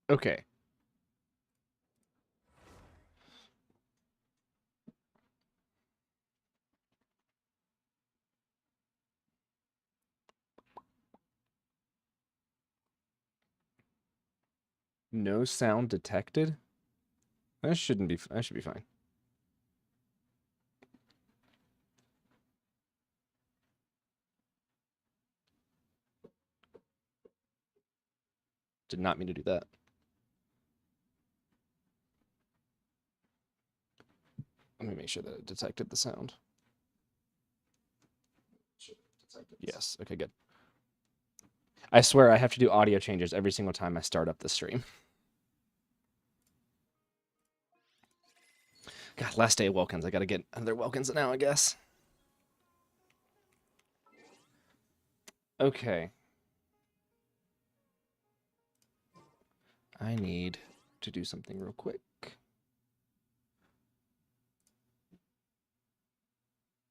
Okay. No sound detected? That shouldn't be, that should be fine. Did not mean to do that. Let me make sure that it detected the sound. Yes, okay, good. I swear I have to do audio changes every single time I start up the stream. God, last day of Welkins. I gotta get another Welkins now, I guess. Okay. I need to do something real quick.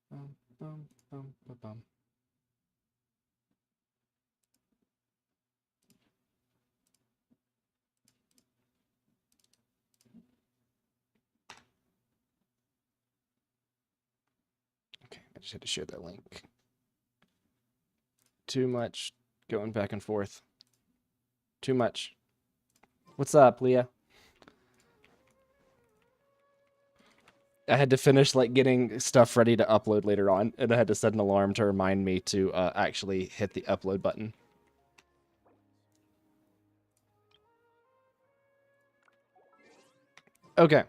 Bum, bum, bum, bum, bum. Okay, I just had to share that link. Too much going back and forth. Too much. What's up, Leah? I had to finish like getting stuff ready to upload later on, and I had to set an alarm to remind me to actually hit the upload button. Okay.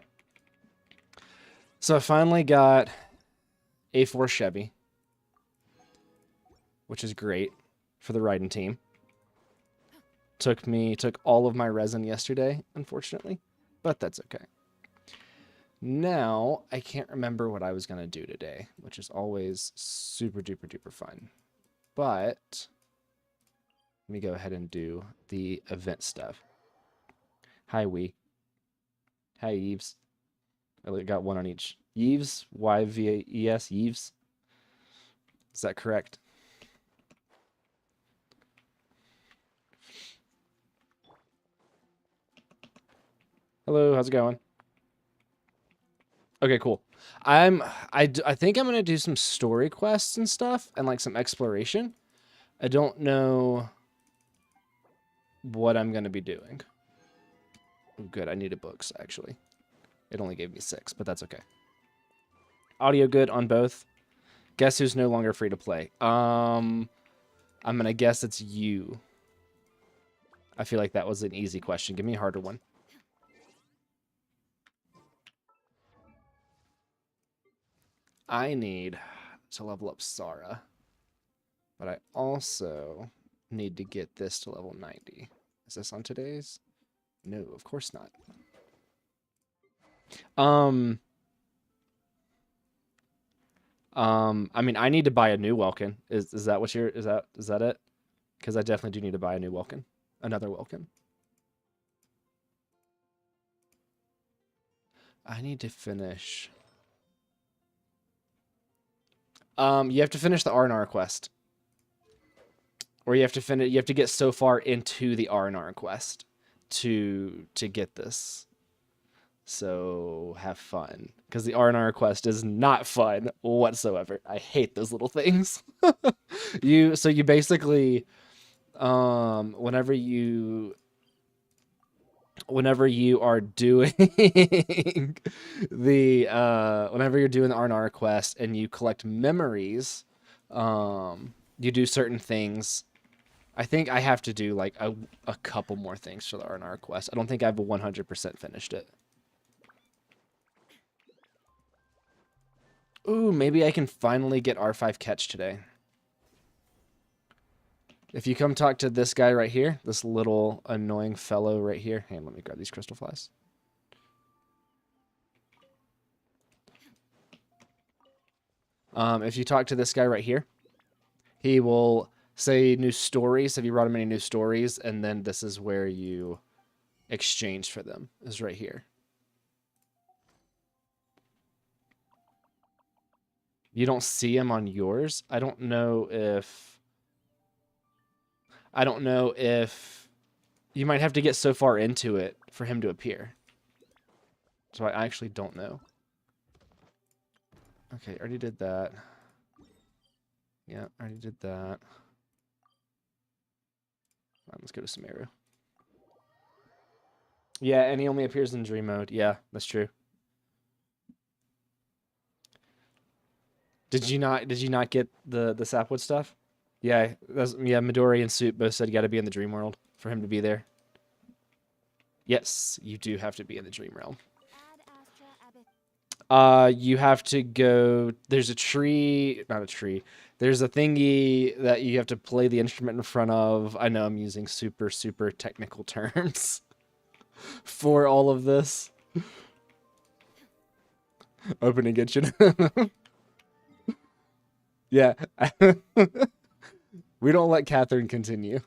So I finally got A4 Chevy, which is great for the riding team. Took all of my resin yesterday, unfortunately, but that's okay. Now, I can't remember what I was going to do today, which is always super duper duper fun. But let me go ahead and do the event stuff. Hi, Wee. Hi, Eves. I got one on each. Yves, Y-V-E-S, Yves. Is that correct? Hello, how's it going? Okay, cool. I think I'm gonna do some story quests and stuff and like some exploration. I don't know what I'm gonna be doing. Oh, good, I needed books actually. It only gave me 6, but that's okay. Audio good on both. Guess who's no longer free to play? I'm gonna guess it's you. I feel like that was an easy question. Give me a harder one. I need to level up Sarah, but I also need to get this to level 90. Is this on today's? No, of course not. I mean, I need to buy a new Welkin. Is that what you're? Is that it? Because I definitely do need to buy a new Welkin, another Welkin. I need to finish. You have to finish the R&R quest, or you have to finish. You have to get so far into the R&R quest to get this. So have fun, because the R&R quest is not fun whatsoever. I hate those little things. You basically whenever you are doing the whenever you're doing the R&R quest and you collect memories, you do certain things. I think I have to do like a couple more things for the R&R quest. I don't think I've 100% finished it. Ooh, maybe I can finally get R5 catch today. If you come talk to this guy right here, this little annoying fellow right here. Hey, let me grab these crystal flies. If you talk to this guy right here, he will say new stories. Have you brought him any new stories? And then this is where you exchange for them, is right here. You don't see him on yours. I don't know if You might have to get so far into it for him to appear. So I actually don't know. Okay, already did that. Yeah, already did that. Let's go to Sumeru. Yeah, and he only appears in dream mode. Yeah, that's true. Did you not get the Sapwood stuff? Yeah, Midori and Soup both said you got to be in the dream world for him to be there. Yes, you do have to be in the dream realm. You have to go. There's a tree, not a tree. There's a thingy that you have to play the instrument in front of. I know I'm using super technical terms for all of this. Opening Genshin. Yeah. We don't let Catherine continue.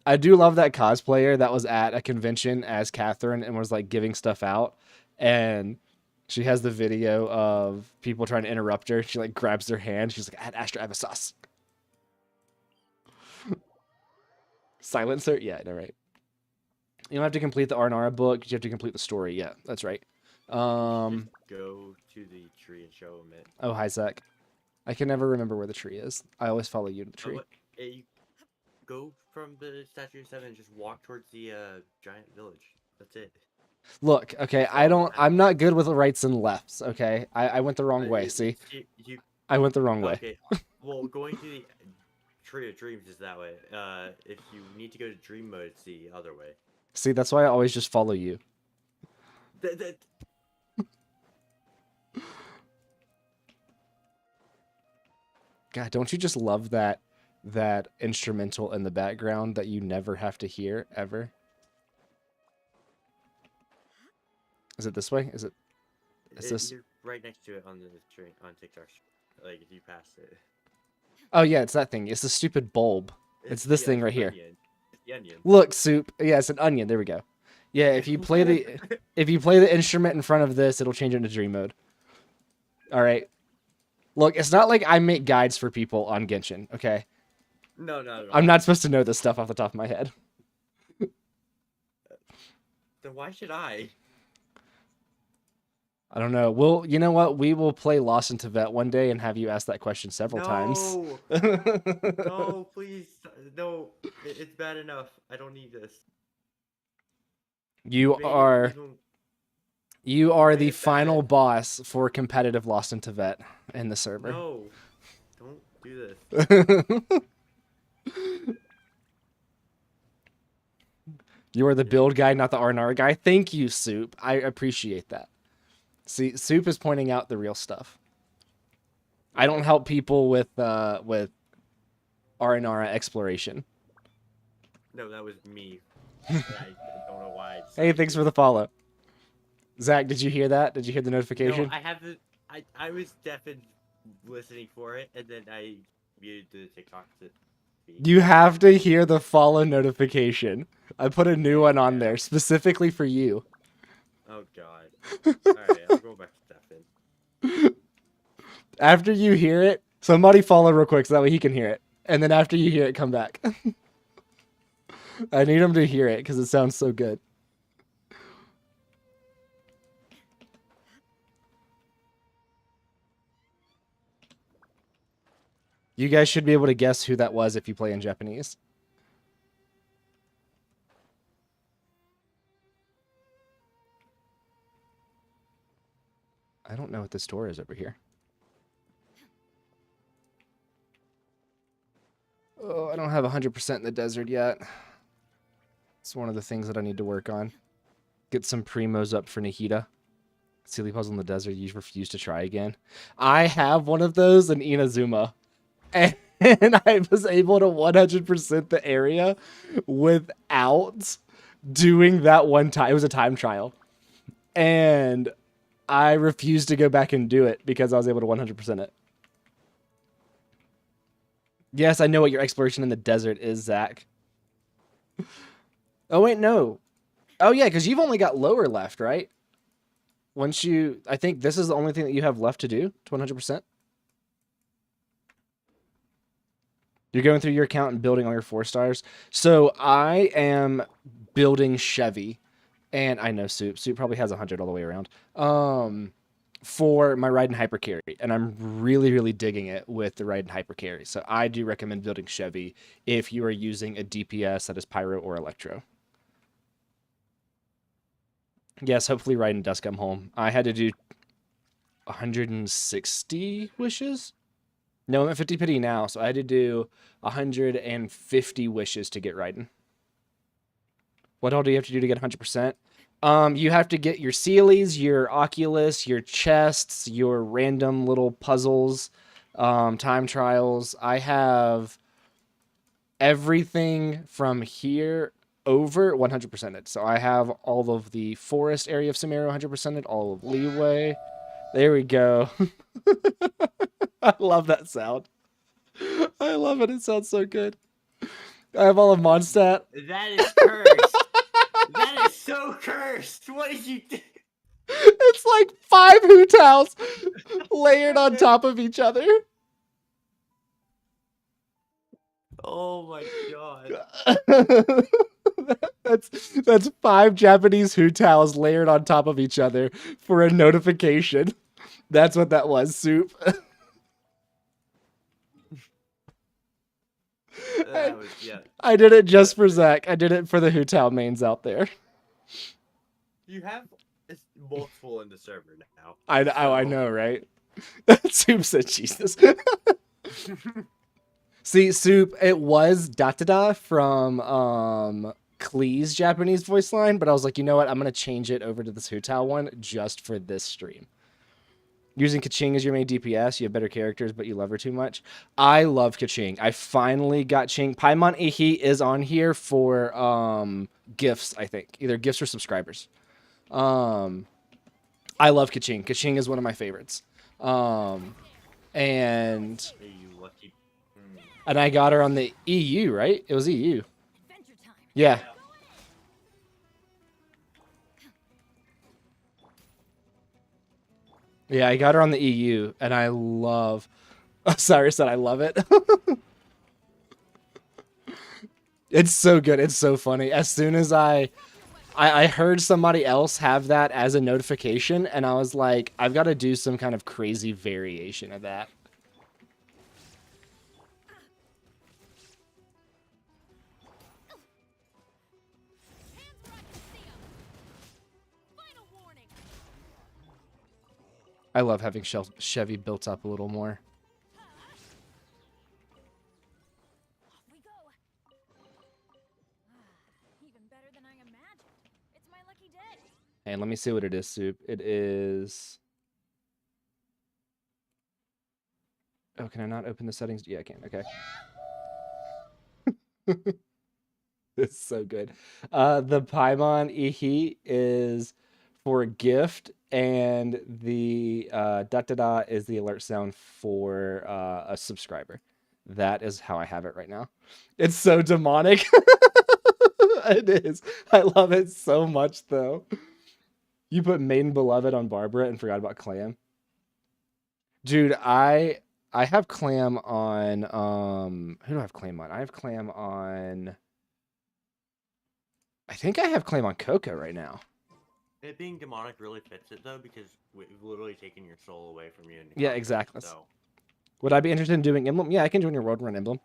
I do love that cosplayer that was at a convention as Catherine and was like giving stuff out. And she has the video of people trying to interrupt her. She like grabs their hand. She's like, "Ad Astra, I have a sauce." Silencer? Yeah, no, right. You don't have to complete the Arnara book. You have to complete the story. Yeah, that's right. Just go to the tree and show him it. Oh, hi, Zach. I can never remember where the tree is. I always follow you to the tree. You go from the Statue of 7 and just walk towards the giant village. That's it. Look, okay, I'm not good with rights and lefts, okay? I went the wrong way, see? I went the wrong way. Okay, well, going to the Tree of Dreams is that way. If you need to go to Dream Mode, it's the other way. See, that's why I always just follow you. God, don't you just love that instrumental in the background that you never have to hear, ever? Is it this way? Is this? You're right next to it on the train, on TikTok. Like, if you pass it. Oh, yeah, it's that thing. It's the stupid bulb. It's this thing right here. It's the onion. Look, Soup. Yeah, it's an onion. There we go. Yeah, if you play the instrument in front of this, it'll change it into dream mode. All right. Look, it's not like I make guides for people on Genshin, okay? No. I'm not supposed to know this stuff off the top of my head. Then why should I? I don't know. You know what? We will play Lost in Tibet one day and have you ask that question several times. No, please. No, it's bad enough. I don't need this. You are the final boss for competitive Lost in Tibet in the server. No, don't do this. You are the build guy, not the Arnar guy. Thank you, Soup. I appreciate that. See, Soup is pointing out the real stuff. I don't help people with Aranara exploration. No, that was me. I don't know why. Hey, thanks for the follow. Zach, did you hear that? Did you hear the notification? No, I haven't. I was deaf and listening for it, and then I muted the TikTok to speak. You have to hear the follow notification. I put a new one on there specifically for you. Oh God! All right, I'll go back to deaf. After you hear it, somebody follow real quick so that way he can hear it, and then after you hear it, come back. I need him to hear it because it sounds so good. You guys should be able to guess who that was if you play in Japanese. I don't know what this door is over here. Oh, I don't have 100% in the desert yet. It's one of the things that I need to work on. Get some primos up for Nahida. Silly puzzle in the desert, you refuse to try again. I have one of those in Inazuma. And I was able to 100% the area without doing that one time. It was a time trial. And I refused to go back and do it because I was able to 100% it. Yes, I know what your exploration in the desert is, Zach. Oh, wait, no. Oh, yeah, because you've only got lower left, right? Once you... I think this is the only thing that you have left to do to 100%. You're going through your account and building all your 4 stars. So I am building Chevy, and I know Soup probably has 100 all the way around. For my Raiden Hyper Carry, and I'm really digging it with the Raiden Hyper Carry. So I do recommend building Chevy if you are using a DPS that is Pyro or Electro. Yes, hopefully Raiden does come home. I had to do 160 wishes. No, I'm at 50 pity now, so I had to do 150 wishes to get Raiden. What all do you have to do to get 100%? You have to get your Sealies, your Oculus, your chests, your random little puzzles, time trials. I have everything from here over 100%ed. So I have all of the forest area of Samara 100%ed, all of Leeway. There we go. I love that sound. I love it. It sounds so good. I have all of Mondstadt. That is cursed. That is so cursed. What did you do? It's like 5 Hu Taos layered on top of each other. Oh my god. that's 5 Japanese Hu Taos layered on top of each other for a notification. That's what that was, Soup. Yeah. I did it just for Zach. I did it for the Hu Tao mains out there. You have multiple in the server now. I know, right? Soup said Jesus. See, Soup, it was da from Klee's Japanese voice line, but I was like, you know what? I'm going to change it over to this Hu Tao one just for this stream. Using Kaching as your main DPS, you have better characters, but you love her too much. I love Kaching. I finally got Ching. Paimon Ihi is on here for gifts, I think. Either gifts or subscribers. I love Kaching. Kaching is one of my favorites. And I got her on the EU, right? It was EU. Yeah. Yeah, I got her on the EU, and I love... Cyrus said I love it. It's so good. It's so funny. As soon as I heard somebody else have that as a notification, and I was like, I've got to do some kind of crazy variation of that. I love having Chevy built up a little more. We go. Even better than I imagined. It's my lucky day. And let me see what it is, Soup. It is... Oh, can I not open the settings? Yeah, I can. Okay. It's so good. The Paimon Ihi is for gift, and the da-da-da is the alert sound for a subscriber. That is how I have it right now. It's so demonic. It is. I love it so much, though. You put Maiden Beloved on Barbara and forgot about Clam. Dude, I have Clam on... Who do I have Clam on? I have Clam on... I think I have Clam on Coco right now. It being demonic really fits it, though, because we've literally taken your soul away from you. Yeah, exactly. So. Would I be interested in doing Emblem? Yeah, I can join your Road Run Emblem.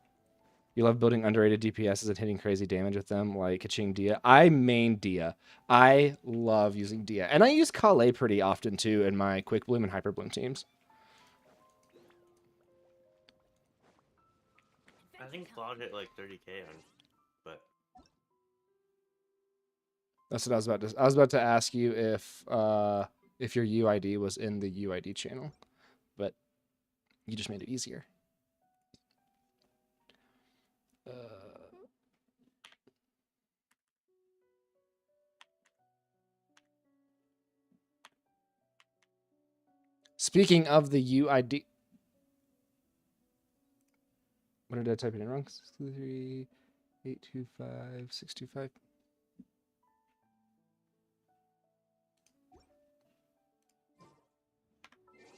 You love building underrated DPSs and hitting crazy damage with them, like Kaching Dia. I main Dia. I love using Dia. And I use Kale pretty often, too, in my Quick Bloom and Hyper Bloom teams. I think Claude hit like 30k on, but... That's what I was about to ask you if your UID was in the UID channel, but you just made it easier. Speaking of the UID, what did I type it in wrong? 623 825 625.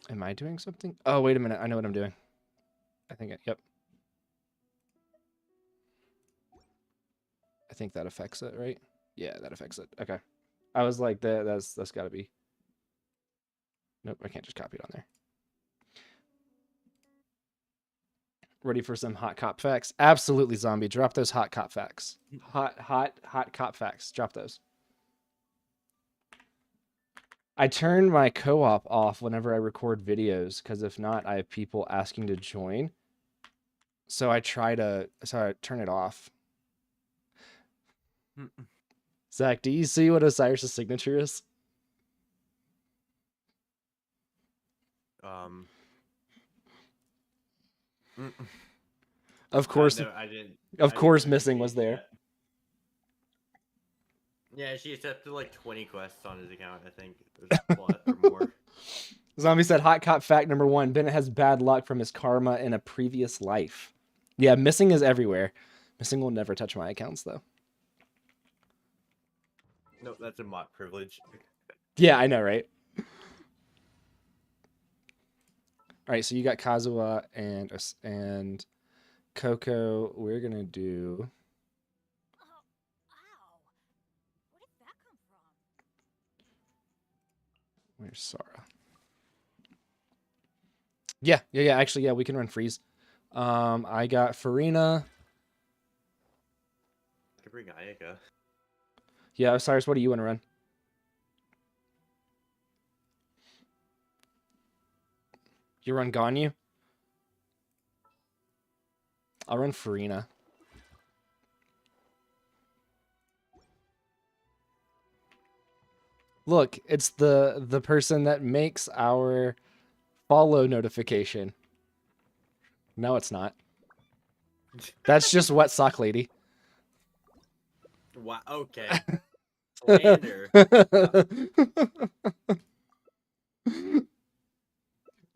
Am I doing something? Oh, wait a minute. I know what I'm doing. I think yep. I think that affects it, right? Yeah, that affects it. Okay. I was like, that's got to be. Nope, I can't just copy it on there. Ready for some hot cop facts? Absolutely, zombie. Drop those hot cop facts. Hot cop facts. Drop those. I turn my co-op off whenever I record videos because if not, I have people asking to join. So I turn it off. Zach, do you see what Osiris' signature is? Mm. Of course, No, I didn't. of I course, didn't missing was notification there. yet. Yeah, she accepted like 20 quests on his account, I think, plus or more. Zombie said, hot cop fact number 1, Bennett has bad luck from his karma in a previous life. Yeah, missing is everywhere. Missing will never touch my accounts, though. No, that's a mod privilege. Yeah, I know, right? All right, so you got Kazuha and Coco. We're going to do... Oh, wow. Where did that come from? Where's Sara? Yeah. Actually, yeah, we can run freeze. I got Farina. I could bring Ayaka. Yeah, Osiris, what do you want to run? You run Ganyu? I'll run Farina. Look, it's the person that makes our follow notification. No, it's not. That's just Wet Sock Lady. Wow. Okay. Slander.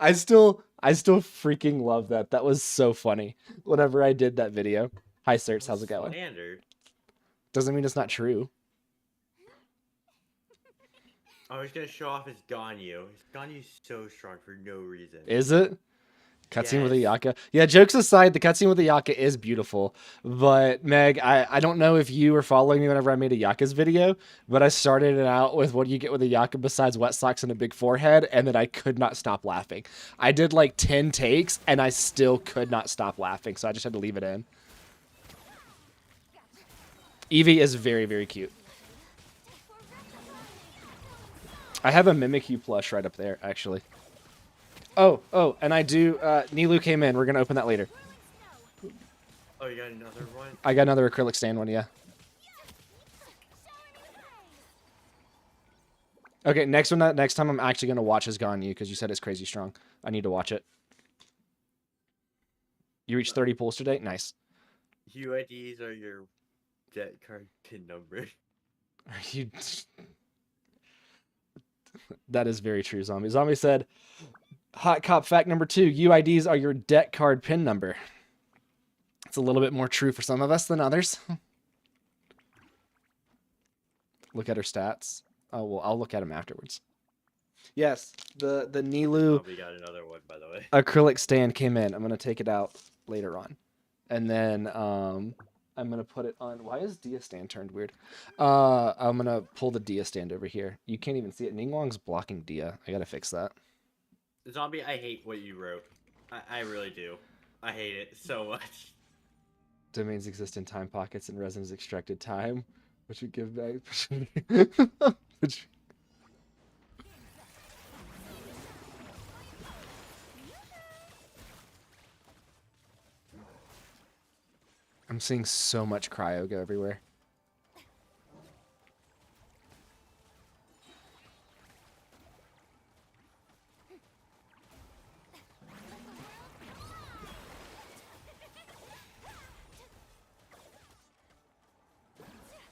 I still freaking love that. That was so funny. Whenever I did that video. Hi, Certs. How's it going? Slander. Doesn't mean it's not true. I was gonna show off his Ganyu. His Ganyu's so strong for no reason. Is it? Cutscene with Yes. Ayaka. Yeah, jokes aside, the cutscene with Ayaka is beautiful. But Meg, I don't know if you were following me whenever I made Ayaka's video, but I started it out with what do you get with Ayaka besides wet socks and a big forehead, and then I could not stop laughing. I did like 10 takes, and I still could not stop laughing, so I just had to leave it in. Eevee is very, very cute. I have a Mimikyu plush right up there, actually. Oh, and I do, Nilu came in. We're going to open that later. Oh, you got another one? I got another acrylic stand one, yeah. Okay, next time I'm actually going to watch his Ganyu, because you said it's crazy strong. I need to watch it. You reached 30 pulls today? Nice. UIDs are your debt card pin number. Are you... That is very true, Zombie. Zombie said, hot cop fact number 2, UIDs are your debt card pin number. It's a little bit more true for some of us than others. Look at her stats. Oh, well, I'll look at them afterwards. Yes, the Nilu We got another one, by the way. acrylic stand came in. I'm going to take it out later on. And then I'm going to put it on. Why is Dia stand turned weird? I'm going to pull the Dia stand over here. You can't even see it. Ningguang's blocking Dia. I got to fix that. Zombie, I hate what you wrote. I really do. I hate it so much. Domains exist in time pockets and resins extracted time, which would give back. I'm seeing so much cryo go everywhere.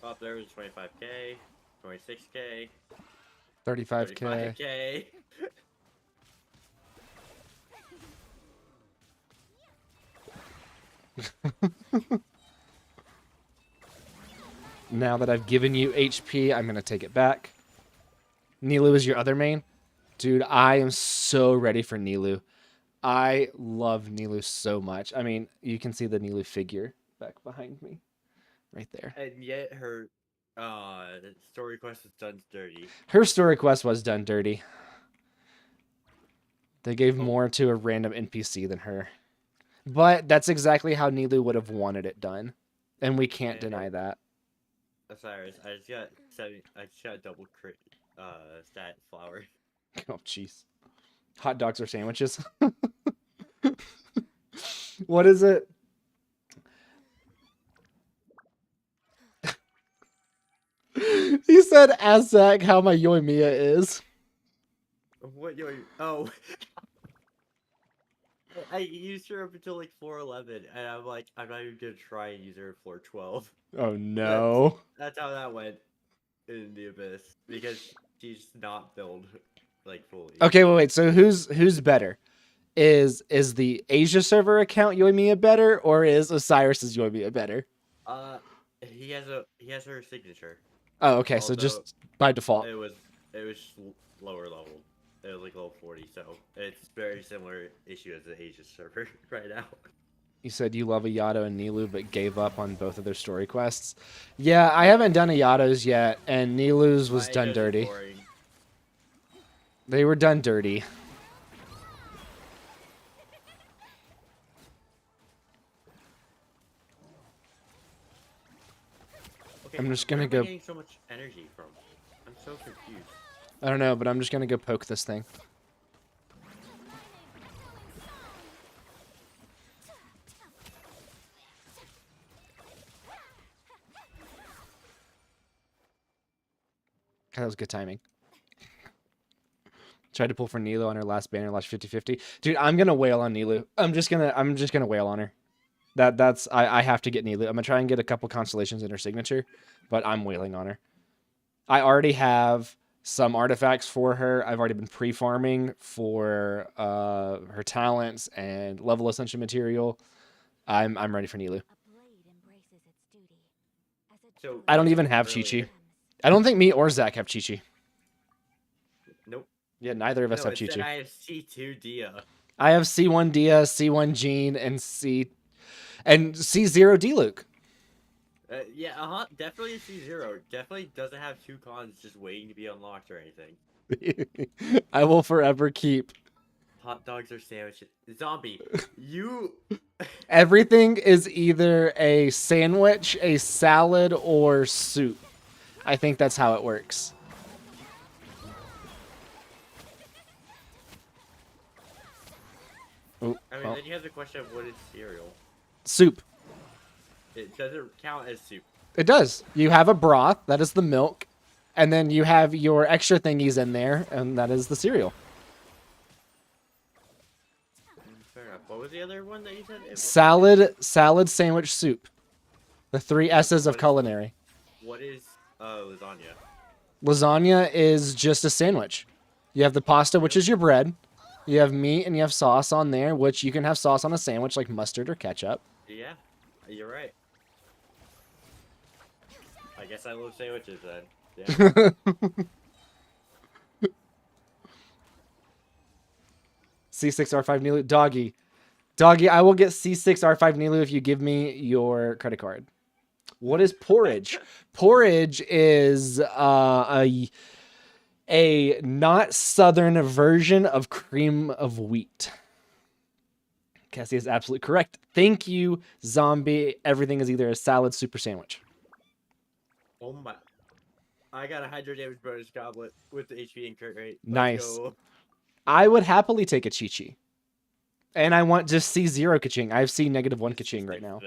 Up there was 25k, 26k, 35k. 35k. Now that I've given you HP, I'm going to take it back. Nilu is your other main? Dude, I am so ready for Nilu. I love Nilu so much. I mean, you can see the Nilu figure back behind me. Right there. And yet her Story quest is done dirty. Her story quest was done dirty. They gave more to a random NPC than her. But that's exactly how Nilu would have wanted it done. And we can't deny that. Osiris, I just got a double crit stat flower. Oh, jeez. Hot dogs or sandwiches? What is it? He said, ask Zach how my Yoimiya is. What oh. I used her up until like floor 11, and I'm like, I'm not even gonna try and use her at floor 12. Oh, no. That's how that went in the Abyss, because she's not built like fully. Okay, wait. So who's better? Is the Asia server account Yoimiya better, or is Osiris's Yoimiya better? He has her signature. Oh, okay. So just by default. It was lower level. It was like level 40, so it's very similar issue as the Asia server right now. You said you love Ayato and Nilu, but gave up on both of their story quests. Yeah, I haven't done Ayato's yet, and Nilu's was done dirty. Boring. They were done dirty. Okay, I'm just gonna where am go. I getting so much energy from? I'm so confused. I don't know, but I'm just gonna go poke this thing. That was good timing. Tried to pull for Nilu on her last banner, last 50-50. Dude, I'm gonna wail on Nilu. I'm just gonna wail on her. I have to get Nilu. I'm gonna try and get a couple constellations in her signature, but I'm wailing on her. I already have some artifacts for her. I've already been pre-farming for her talents and level ascension material. I'm ready for Nilu. So I don't even have Chi-Chi. I don't think me or Zach have Chi-Chi. Nope. Yeah, neither of us have it said Chi-Chi. I have C2 Dia. I have C1 Dia, C1 Jean, and C0 D-Luke. Yeah, definitely a C0. Definitely doesn't have 2 cons just waiting to be unlocked or anything. I will forever keep. Hot dogs or sandwiches. Zombie, you... Everything is either a sandwich, a salad, or soup. I think that's how it works. Ooh, I mean, then you have the question of what is cereal. Soup. It doesn't count as soup. It does. You have a broth, that is the milk, and then you have your extra thingies in there, and that is the cereal. Fair enough. What was the other one that you said? Salad, sandwich, soup. The 3 S's of culinary. What is lasagna? Lasagna is just a sandwich. You have the pasta, which is your bread. You have meat and you have sauce on there, which you can have sauce on a sandwich like mustard or ketchup. Yeah, you're right. I guess I love sandwiches then. Yeah. C6R5 Nilu. Doggy, I will get C6R5 Nilu if you give me your credit card. What is porridge? Porridge is a not southern version of cream of wheat. Cassie is absolutely correct. Thank you, Zombie. Everything is either a salad, soup, or sandwich. Oh my. I got a hydro damage bonus goblet with the HP incur rate. Nice. I would happily take a Chi-Chi. And I want just C0 Kaching. I have C-1 Kaching right now.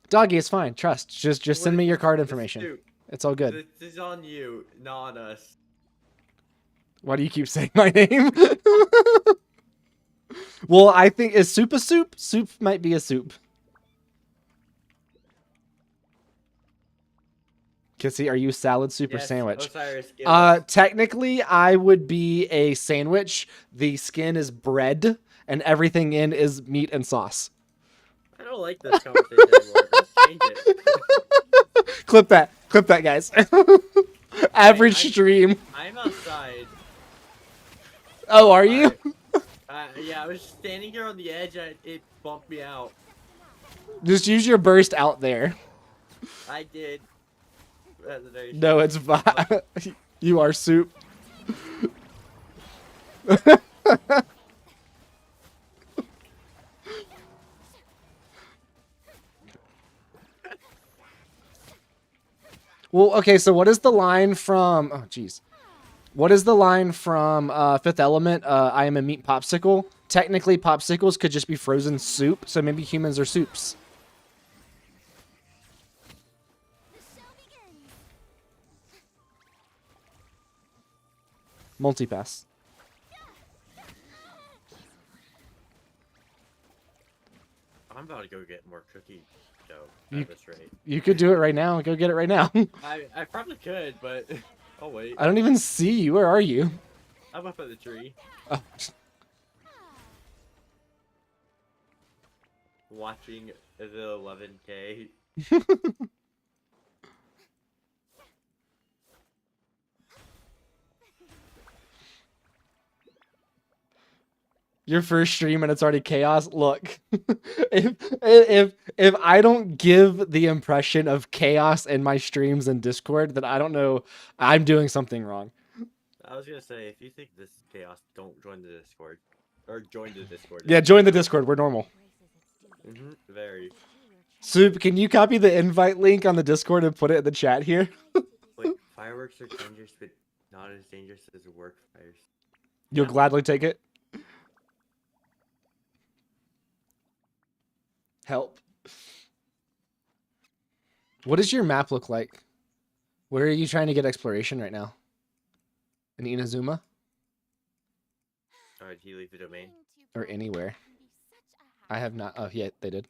Doggy, it's fine. Trust. Just send me your card information. It's all good. This is on you, not on us. Why do you keep saying my name? Well, I think, is soup a soup? Soup might be a soup. Kissy, are you salad, soup, or sandwich? Osiris, technically, I would be a sandwich. The skin is bread, and everything in is meat and sauce. I don't like this conversation anymore. Let's change it. Clip that, guys. Average stream. I'm outside. Oh, are you? Yeah, I was standing here on the edge. It bumped me out. Just use your burst out there. I did. legendary. No, it's fine. You are soup. Well, okay, so what is the line from... Oh, jeez. What is the line from Fifth Element? I am a meat popsicle. Technically, popsicles could just be frozen soup, so maybe humans are soups. Multipass. I'm about to go get more cookie dough You- at this rate. You could do it right now. Go get it right now. I probably could, but oh wait. I don't even see you. Where are you? I'm up at the tree. Oh. Watching the 11K. Your first stream and it's already chaos. Look, if I don't give the impression of chaos in my streams and Discord, then I don't know. I'm doing something wrong. I was gonna say, if you think this is chaos, don't join the Discord. Or join the Discord. Yeah, join the Discord. We're normal. Very. Soup, can you copy the invite link on the Discord and put it in the chat here? Like, fireworks are dangerous, but not as dangerous as work fires. You'll Yeah. gladly take it. Help. What does your map look like? Where are you trying to get exploration right now? In Inazuma? Alright, did you leave the domain? Or anywhere? I have not. Oh, yeah, they did.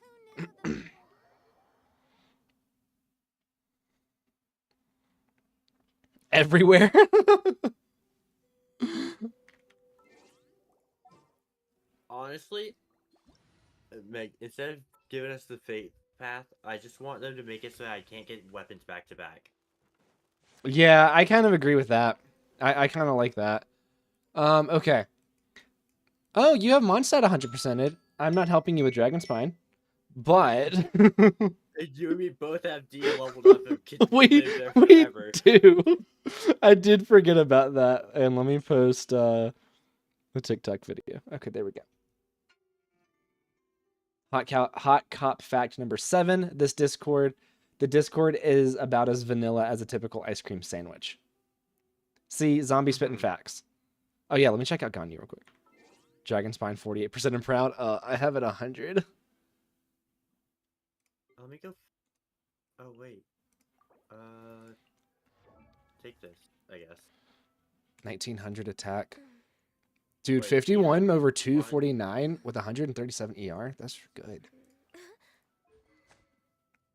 Everywhere? Honestly, Meg, instead of giving us the fate path, I just want them to make it so that I can't get weapons back to back. Yeah, I kind of agree with that. I kind of like that. Okay. Oh, you have Mondstadt 100%ed. I'm not helping you with Dragon Spine. But... You and me both have D leveled up and can we live there forever. do. I did forget about that. And let me post the TikTok video. Okay, there we go. Hot cop fact number 7. This Discord. The Discord is about as vanilla as a typical ice cream sandwich. See, zombie spitting facts. Oh yeah, let me check out Ganyu real quick. Dragon Spine 48% and proud. I have it 100. Let me go. Oh wait. Take this, I guess. 1900 attack. Dude, Wait, 51 yeah. over 249 with 137 ER. That's good.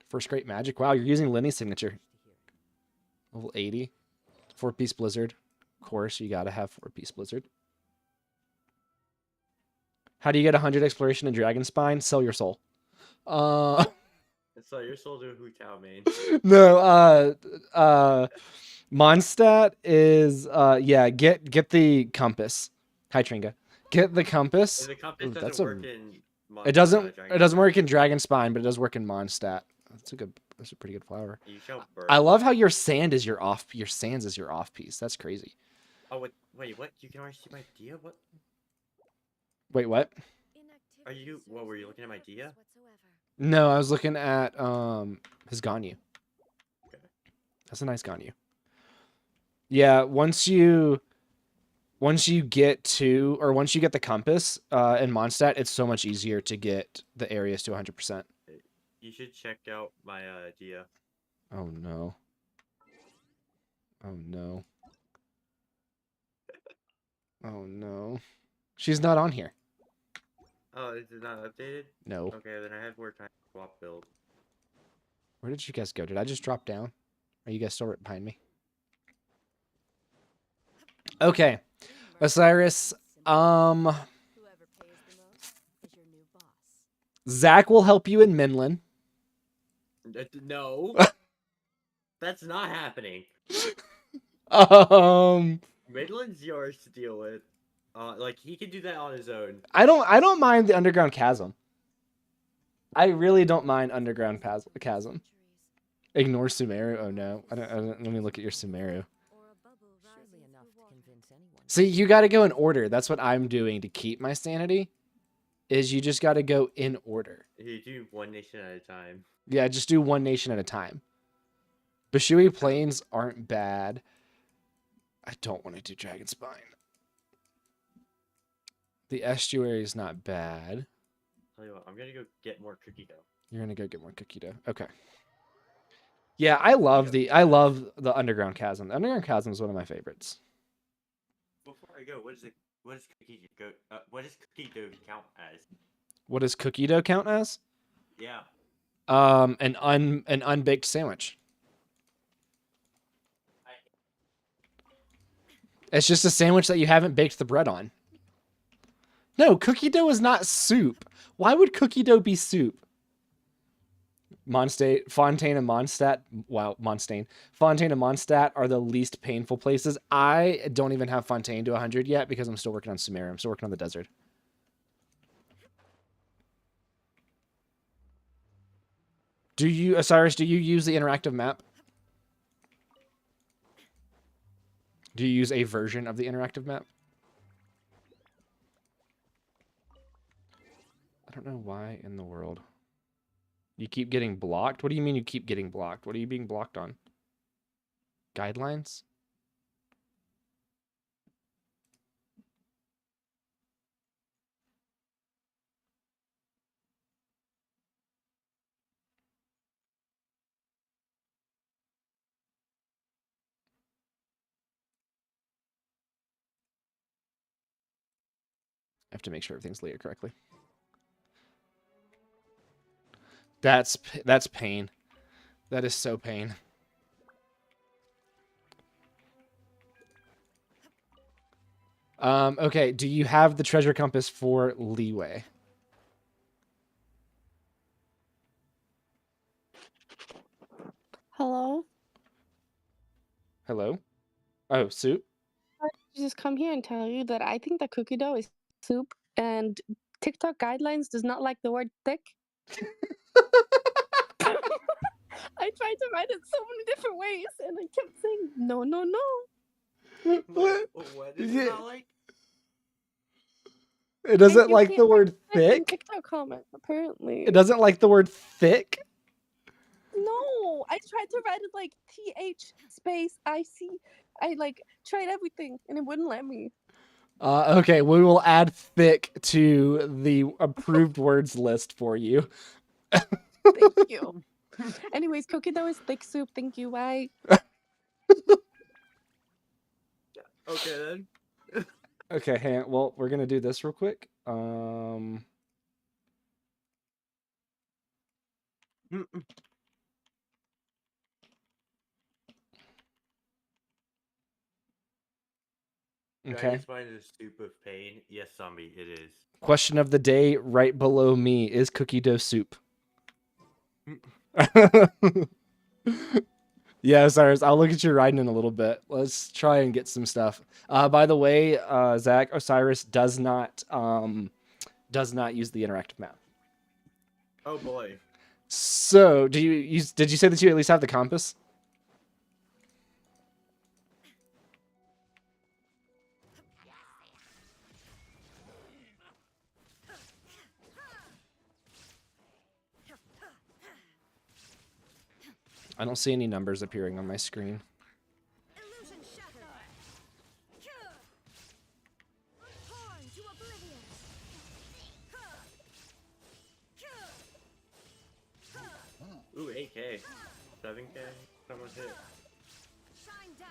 First great magic. Wow, you're using Lenny's signature. Level 80. 4-piece blizzard. Of course, you gotta have 4-piece blizzard. How do you get 100 exploration in Dragon Spine? Sell your soul. So your soul to Hu Tao main. No, Mondstadt is yeah, get the compass. Hi Tringa. Get the compass. And the compass Ooh, doesn't that's a- work in. It doesn't Dragon it doesn't work in Dragon Spine, but it does work in Mondstadt. That's a pretty good flower. You shall burn. I love how your sands is your off piece. That's crazy. Oh wait, what? You can already see my Dia? What? Wait, what? Are you? What were you looking at my Dia? No, I was looking at his Ganyu. Okay. That's a nice Ganyu. Yeah, once you get to, or once you get the compass in Mondstadt, it's so much easier to get the areas to 100%. You should check out my Dia. Oh no. Oh no. Oh no. She's not on here. Oh, is it not updated? No. Okay, then I have more time to swap build. Where did you guys go? Did I just drop down? Are you guys still right behind me? Okay. Osiris, Zach will help you in Minlin. No. That's not happening. Midland's yours to deal with. Like he can do that on his own. I don't mind the underground chasm. I really don't mind underground chasm. Ignore Sumeru. Oh no. Let me look at your Sumeru. Or a bubble Surely rising enough through to water. convince anyone. See, you got to go in order. That's what I'm doing to keep my sanity. Is you just got to go in order. You do one nation at a time. Yeah, just do one nation at a time. Bashui Plains aren't bad. I don't want to do Dragon Spine. The estuary is not bad. Tell you what, I'm gonna go get more cookie dough. You're gonna go get more cookie dough. Okay. Yeah, I love the underground chasm. The underground chasm is one of my favorites. Before I go, what does cookie dough count as? What does cookie dough count as? Yeah. An unbaked sandwich. It's just a sandwich that you haven't baked the bread on. No, cookie dough is not soup. Why would cookie dough be soup? Fontaine and Mondstadt. Wow, Mondstadt. Fontaine and Mondstadt are the least painful places. I don't even have Fontaine to 100 yet because I'm still working on Sumeru. I'm still working on the desert. Do you, Osiris, do you use the interactive map? Do you use a version of the interactive map? I don't know why in the world. You keep getting blocked? What do you mean you keep getting blocked? What are you being blocked on? Guidelines? I have to make sure everything's layered correctly. That's pain. That is so pain. Okay, do you have the treasure compass for leeway? Hello? Hello? Oh, soup? I just come here and tell you that I think that cookie dough is soup and TikTok guidelines does not like the word thick. I tried to write it so many different ways and I kept saying no, no, no. What is it not like? It doesn't You like can't the write word thick in thick? TikTok comment, apparently. It doesn't like the word thick? No, I tried to write it like TH space IC. I like tried everything and it wouldn't let me. Okay, we will add thick to the approved words list for you. Thank you. Anyways, cookie dough is thick soup. Thank you. Bye. Okay then. Okay, well, we're gonna do this real quick. Okay. Dragon Spine is a soup of pain. Yes, zombie, it is. Question of the day right below me is cookie dough soup. Yeah, Cyrus, I'll look at your writing in a little bit. Let's try and get some stuff. By the way, Zach, Osiris does not use the interactive map. Oh boy. So, did you say that you at least have the compass? I don't see any numbers appearing on my screen. illusion shatter. Torn to oblivion. Ooh, 8K. 7K. Someone hit. Shine down.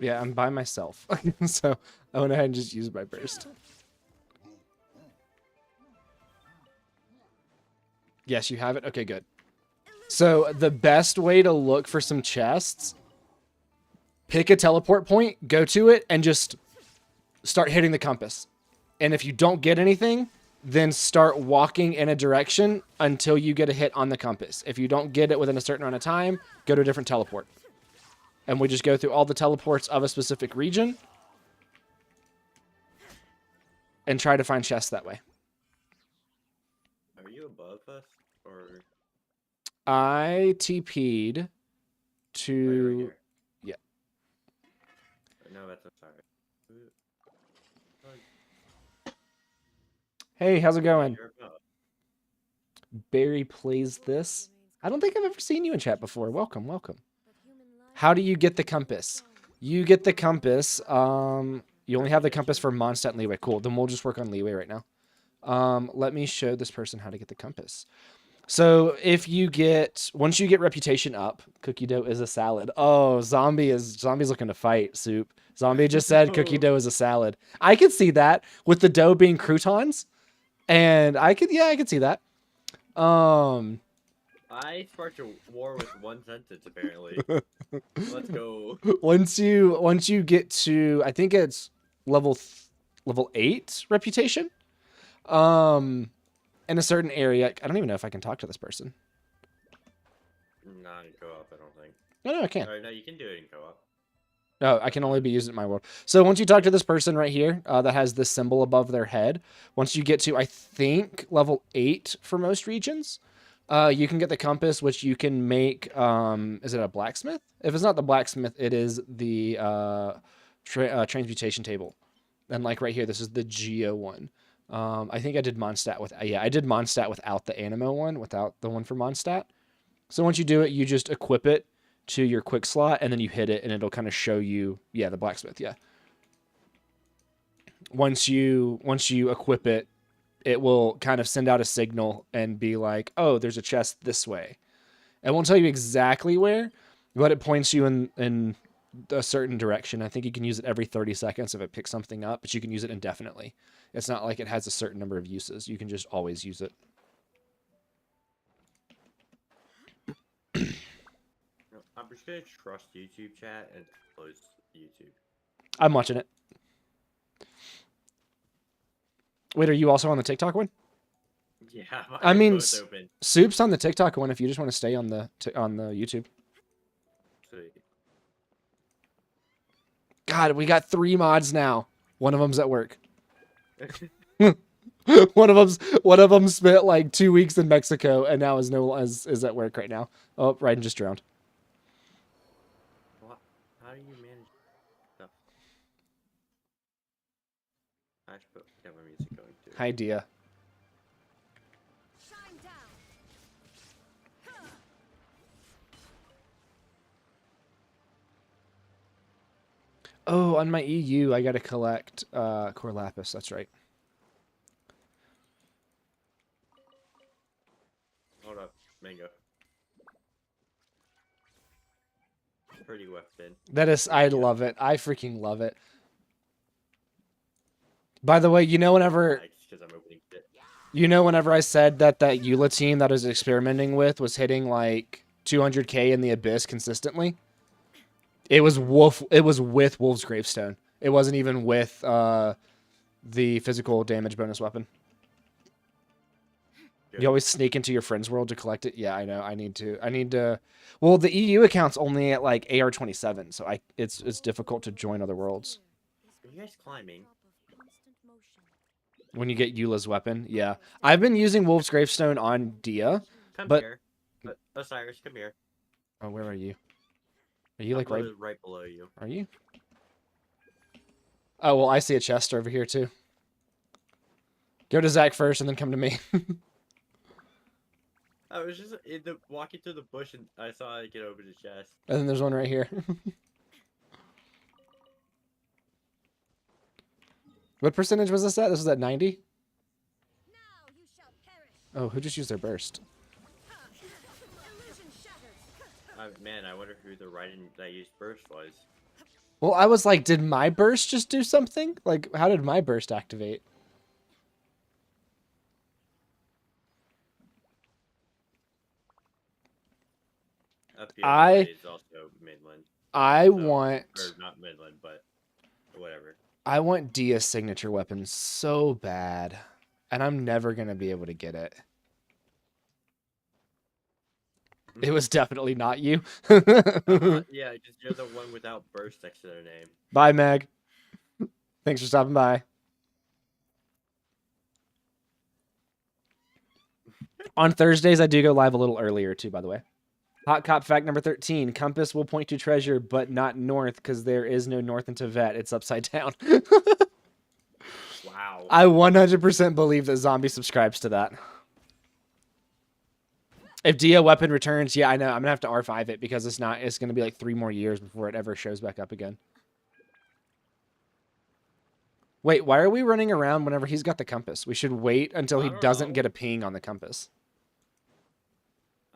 Yeah, I'm by myself, so I went ahead and just used my burst. Yes, you have it? Okay, good. So the best way to look for some chests, pick a teleport point, go to it, and just start hitting the compass. And if you don't get anything, then start walking in a direction until you get a hit on the compass. If you don't get it within a certain amount of time, go to a different teleport. And we just go through all the teleports of a specific region and try to find chests that way. Are you above us? Or I TP'd Right to. here. Yeah. No, that's sorry. Hey, how's it going? You're above. Barry plays this. I don't think I've ever seen you in chat before. Welcome, welcome. How do you get the compass? You get the compass. You only have the compass for Mondstadt and Leeway. Cool. Then we'll just work on Leeway right now. Let me show this person how to get the compass. So if you get once you get reputation up, cookie dough is a salad. Oh, zombie's looking to fight. Soup. Zombie just said cookie dough is a salad. I could see that with the dough being croutons, and I could see that. I sparked a war with one sentence apparently. Let's go. once you get to I think it's level 8 reputation. In a certain area, I don't even know if I can talk to this person. Not in co-op, I don't think. No, I can't. Or, no, you can do it in co-op. No, I can only be used in my world. So once you talk to this person right here, that has this symbol above their head, once you get to, I think, level 8 for most regions, you can get the compass, which you can make, is it a blacksmith? If it's not the blacksmith, it is the transmutation table. And like right here, this is the Geo one. I think I did Mondstadt with, I did Mondstadt without the Animo one, without the one for Mondstadt. So once you do it, you just equip it to your quick slot, and then you hit it, and it'll kind of show you, the blacksmith, Once you equip it, it will kind of send out a signal and be like, oh, there's a chest this way. It won't tell you exactly where, but it points you in a certain direction. I think you can use it every 30 seconds if it picks something up, but you can use it indefinitely. It's not like it has a certain number of uses. You can just always use it. I'm just gonna trust YouTube chat and close YouTube. I'm watching it. Wait, are you also on the TikTok one? Yeah, I mean, both open. Soup's on the TikTok one if you just want to stay on the YouTube. Sweet. God, we got 3 mods now. One of them's at work. one of them spent like 2 weeks in Mexico and now is at work right now. Oh, Ryden just drowned. What? How do you manage stuff? I should get my music going too. Hi, Dia. Shine down. Oh, on my EU, I gotta collect Core Lapis. That's right. Hold up, Mango. Pretty weapon. That is, I love it. I freaking love it. By the way, whenever Because I'm opening shit. whenever I said that Eula team that I was experimenting with was hitting like 200k in the Abyss consistently, it was with Wolf's Gravestone. It wasn't even with the physical damage bonus weapon. Good. You always sneak into your friend's world to collect it. Yeah, I know. I need to. Well, the EU account's only at like AR27, so it's difficult to join other worlds. Are you guys climbing? When you get Eula's weapon, yeah. I've been using Wolf's Gravestone on Dia. Come But- here. Osiris, come here. Oh, where are you? Are you I'm like right? literally right below you. Are you? Oh well, I see a chest over here too. Go to Zach first, and then come to me. I was just walking through the bush and I saw it get open his chest. And then there's one right here. What percentage was this at? This was at 90? Now you shall perish. Oh, who just used their burst? Illusion shattered. Man, I wonder who the writing that used burst was. Well, I was like, did my burst just do something? Like, how did my burst activate? Up here is also Midland. I So- want Or not Midland, but whatever. I want Dia's signature weapon so bad. And I'm never gonna be able to get it. It was definitely not you. Yeah, because you're the one without burst next to their name. Bye, Meg. Thanks for stopping by. On Thursdays, I do go live a little earlier too, by the way. Hot cop fact number 13. Compass will point to treasure, but not north, because there is no north in Tibet. It's upside down. Wow. I 100% believe that Zombie subscribes to that. If Dia Weapon returns, yeah, I know. I'm going to have to R5 it because it's going to be like 3 more years before it ever shows back up again. Wait, why are we running around whenever he's got the compass? We should wait until he I don't doesn't know. get a ping on the compass.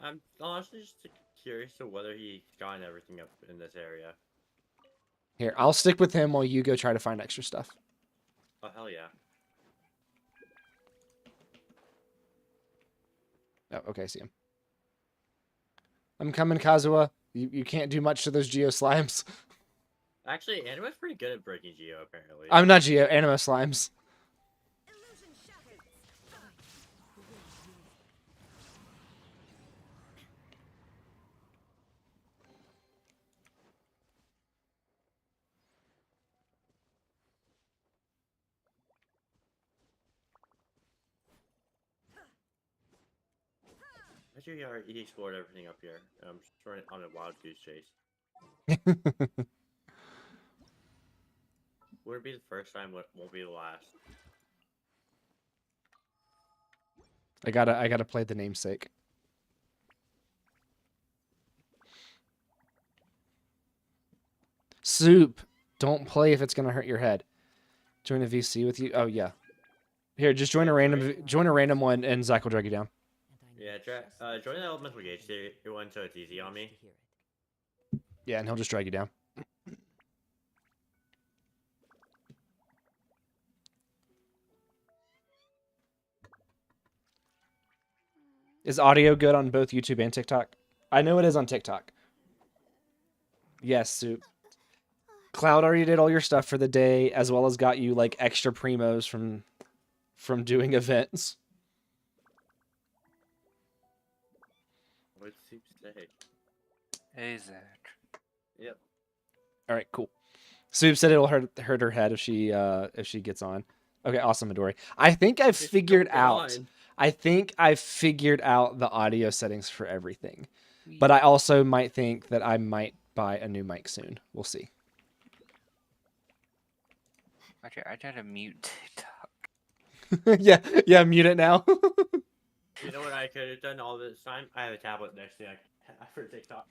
I'm honestly just curious to whether he's gotten everything up in this area. Here, I'll stick with him while you go try to find extra stuff. Oh, hell yeah. Oh, okay, I see him. I'm coming, Kazuha. You can't do much to those Geo slimes. Actually, Anime's pretty good at breaking Geo, apparently. I'm not Geo, Animo slimes. Illusion shattered. Actually, he explored everything up here. I'm just running on a wild goose chase. Wouldn't be the first time, won't be the last. I gotta play the namesake. Soup, don't play if it's gonna hurt your head. Join a VC with you. Oh yeah. Here, just join a random one, and Zach will drag you down. Yeah, join the elemental gauge one so it's easy on me. Yeah, and he'll just drag you down. Is audio good on both YouTube and TikTok? I know it is on TikTok. Yes, Soup. Cloud already did all your stuff for the day, as well as got you like extra primos from doing events. What's Soup say? Hey, Zach. Yep. All right, cool. Soup said it'll hurt her head if she gets on. Okay, awesome, Midori. I think I've figured out. I think I've figured out the audio settings for everything, but I also might think that I might buy a new mic soon. We'll see. Okay, I gotta mute TikTok. yeah, mute it now. You know what I could have done all this time? I have a tablet next to me for TikTok.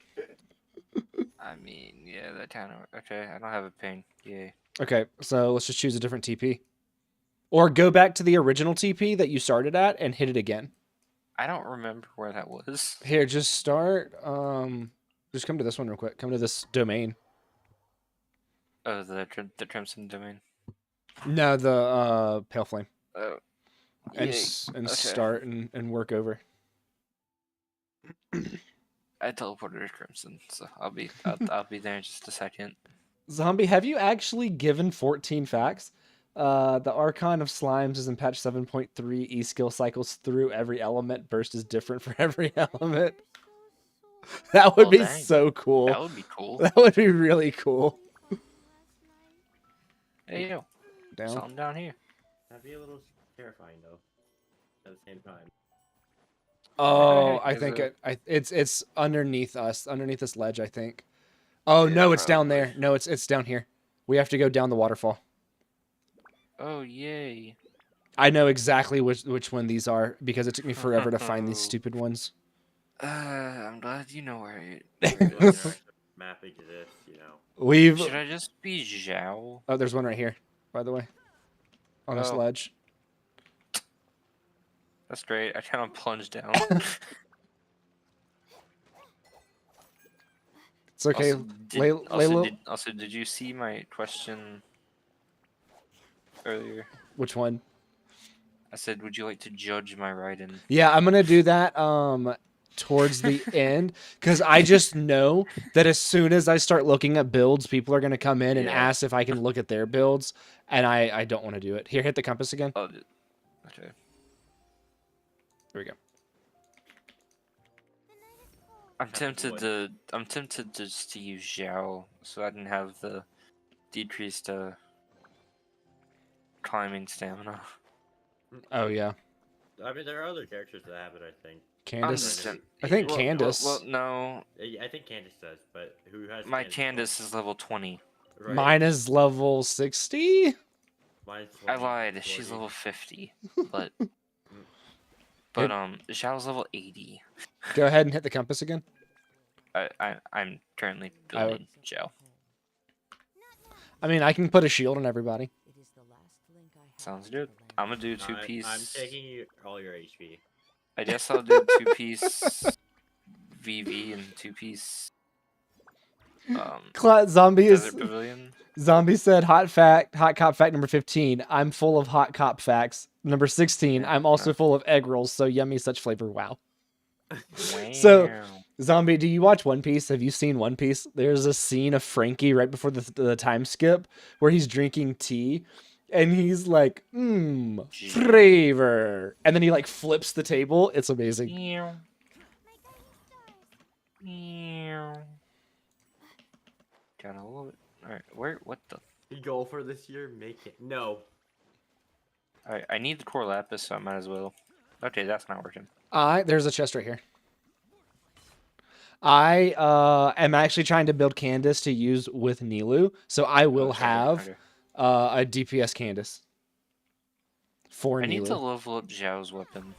I mean, yeah, that kind of... Okay, I don't have a ping. Yay. Okay, so let's just choose a different TP. Or go back to the original TP that you started at and hit it again. I don't remember where that was. Here, just start. Just come to this one real quick. Come to this domain. Oh, the Crimson domain. No, the Pale Flame. Oh. And, Yay. and Okay. start and work over. I teleported to Crimson, so I'll be there in just a second. Zombie, have you actually given 14 facts? The Archon of Slimes is in patch 7.3. E-skill cycles through every element. Burst is different for every element. That would Well, be dang. so cool. That would be cool. That would be really cool. Hey, yo. Down. Something down here. That'd be a little terrifying though. At the same time. Oh, I Is think it? it's underneath us, underneath this ledge, I think. Oh Yeah, no, it's down probably. there. No, it's down here. We have to go down the waterfall. Oh, yay. I know exactly which one these are because it took me forever to find these Oh. stupid ones. I'm glad you know where it... Good interactive map exists, you know. We've Should I just be Zhao? Oh, there's one right here, by the way. On this Oh. ledge. That's great. I kind of plunged down. It's okay. Also, did you see my question earlier? Which one? I said, would you like to judge my writing? Yeah, I'm gonna do that towards the end because I just know that as soon as I start looking at builds, people are gonna come in and Yeah. ask if I can look at their builds, and I don't want to do it. Here, hit the compass again. Oh, okay. There we go. I'm tempted just to use Zhao so I can have the decreased climbing stamina. Oh yeah. I mean, there are other characters that have it. I think. Candace. Understand. I think Well, Candace. Well, no, I think Candace does, but who has my Candace? Candace is level 20. Right. Mine is level 60. Mine's I 20, lied. She's 40. level 50, but Xiao's level 80. Go ahead and hit the compass again. I'm currently I would- building Xiao. I mean, I can put a shield on everybody. Sounds good. I'm gonna do two piece. I'm taking all your HP. I guess I'll do 2-piece VV and 2-piece Zombie is Desert Pavilion. Zombie said hot cop fact number 15. I'm full of hot cop facts. Number 16. I'm also full of egg rolls. So yummy, such flavor. Wow. So- Wow. Zombie, do you watch One Piece? Have you seen One Piece? There's a scene of Frankie right before the time skip where he's drinking tea and he's like, flavor. And then he like flips the table. It's amazing. Meow. Meow. Gotta love it. Alright, what the? You goal for this year? Make it. No. Alright, I need the core lapis, so I might as well. Okay, that's not working. There's a chest right here. I am actually trying to build Candace to use with Nilu, so I will Okay, have okay. a DPS Candace for I Nilu. need to level up Zhao's weapon.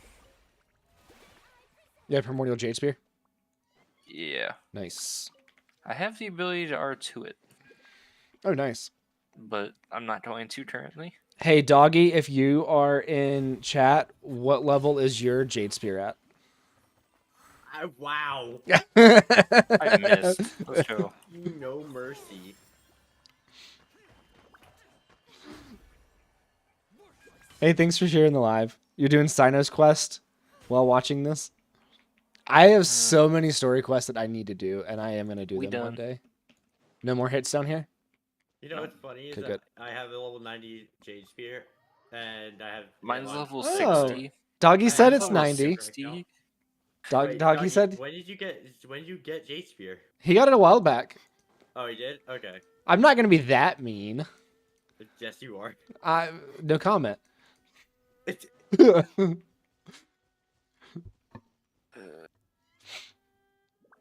Yeah, Primordial Jade Spear. Yeah. Nice. I have the ability to R2 it, Oh, nice. but I'm not going to currently. Hey, Doggy, if you are in chat, what level is your Jade Spear at? Wow. I missed. Let's go. No mercy. Hey, thanks for sharing the live. You're doing Sino's quest while watching this? I have so many story quests that I need to do, and I am going to do We them one done. day. No more hits down here? You know what's funny is Okay, that good. I have a level 90 Jade Spear, and I have. Mine's one- level Oh. 60. Doggy I said have it's level 90. 60. Wait, Doggy said When did you get Jade Spear? he got it a while back. Oh, he did. Okay. I'm not going to be that mean. Yes, you are. No comment.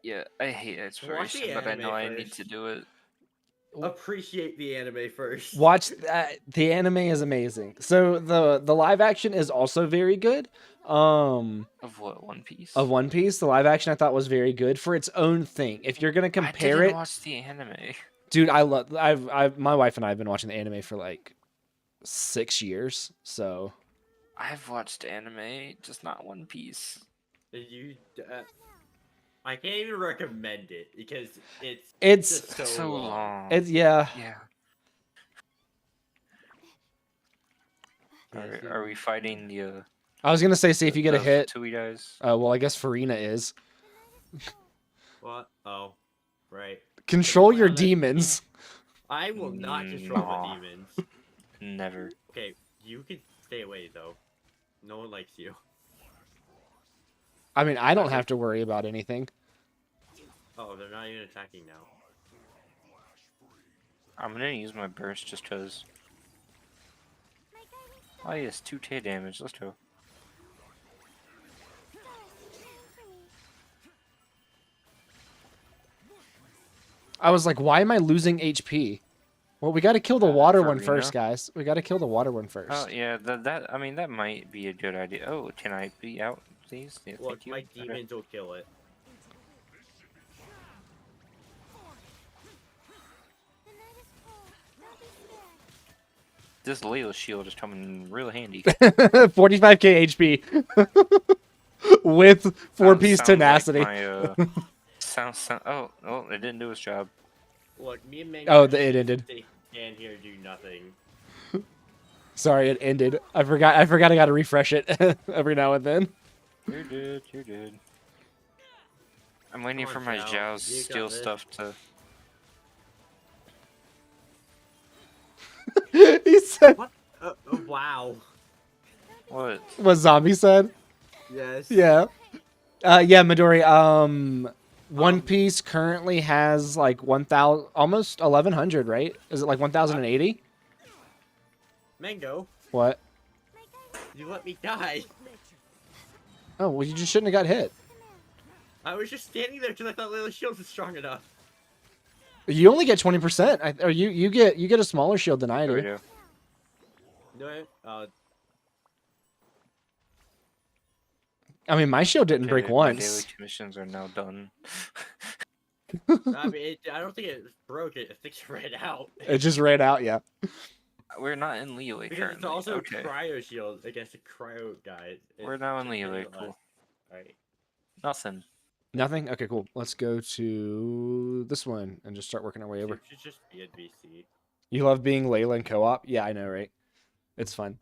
Yeah, I hate exploration, but I anime know I need first. to do it. Appreciate the anime first. Watch that. The anime is amazing. So the live action is also very good. Of what, One Piece? Of One Piece, the live action I thought was very good for its own thing. If you're gonna I compare didn't it, watch the anime. dude, I've my wife and I have been watching the anime for like 6 years. So I've watched anime, just not One Piece. You. I can't even recommend it because it's it's just So long. it's yeah. Yeah. Yes, Are we fighting the? I was gonna say, see if you get a the hit. Tui guys. Well, I guess Farina is. What? Oh, right. Control your Well, that- demons. I will not control Nah. the demons. Never. Okay, you can stay away though. No one likes you. I mean, I don't have to worry about anything. Oh, they're not even attacking now. I'm gonna use my burst just cause. Oh yes, 2k damage. Let's go. I was like, why am I losing HP? Well, we got to kill the water one Farina? first, guys. We got to kill the water one first. Oh yeah, that I mean that might be a good idea. Oh, can I be out, please? Yeah, Look, thank you. my Okay. demons will kill it. This Leo shield is coming in real handy. 45k HP with 4-piece Sounds tenacity. Like my, oh, it didn't do its job. Look, me and Mango. Oh, it ended. They stand here do nothing. Sorry, it ended. I forgot. I got to refresh it every now and then. You're good. You're good. I'm waiting Come for on, my Zhao. Zhao's You got steel this. stuff to. He said What? Wow. What? what Zombie said. Yes. Yeah. Yeah, Midori. One Piece currently has like 1,000, almost 1,100, right? Is it like 1,080? Mango, What? you let me die. Oh, well, you just shouldn't have got hit. I was just standing there because I thought Layla's shield was strong enough. You only get 20%. Or you get a smaller shield than I There we do. go. No, I mean, my shield didn't break Okay, my daily once. commissions are now done. I mean, I don't think it broke it. I think it ran out. It just ran out, yeah. We're not in Leeway Because it's currently. also Okay. cryo shield against a cryo guy. We're now in Leeway. Cool. Alright. Nothing. Nothing? Okay, cool. Let's go to this one and just start working our way over. It should just be a VC. You love being Layla in co-op? Yeah, I know, right? It's fun.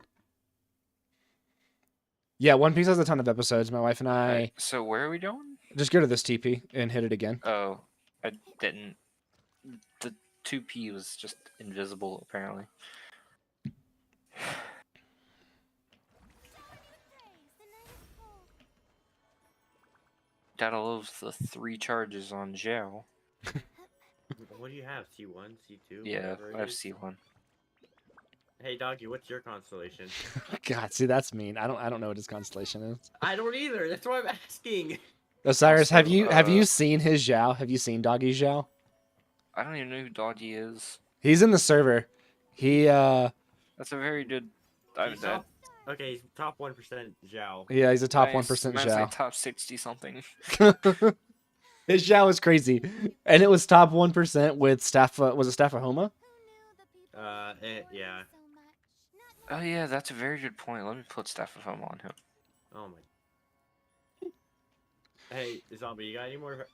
Yeah, One Piece has a ton of episodes. My wife and I Alright, so where are we going? just go to this TP and hit it again. Oh, I didn't. The 2P was just invisible, apparently. Gotta love the 3 charges on Zhao. What do you have? C1, C2? Yeah, whatever it I have is? C1. Hey, doggy, what's your constellation? God, see, that's mean. I don't know what his constellation is. I don't either. That's why I'm asking. Osiris, have Also, you seen his Zhao? Have you seen Doggy Zhao? I don't even know who Doggy is. He's in the server. That's a very good. He's top, okay, he's top 1% Zhao. yeah, he's a top Nice. 1% Mine's like Zhao. top 60 something. His Zhao is crazy, and it was top 1% with Staffa. Was it Staffahoma? Yeah. Oh yeah, that's a very good point. Let me put Staff of Home on him. Oh my. Hey, Zombie, you got any more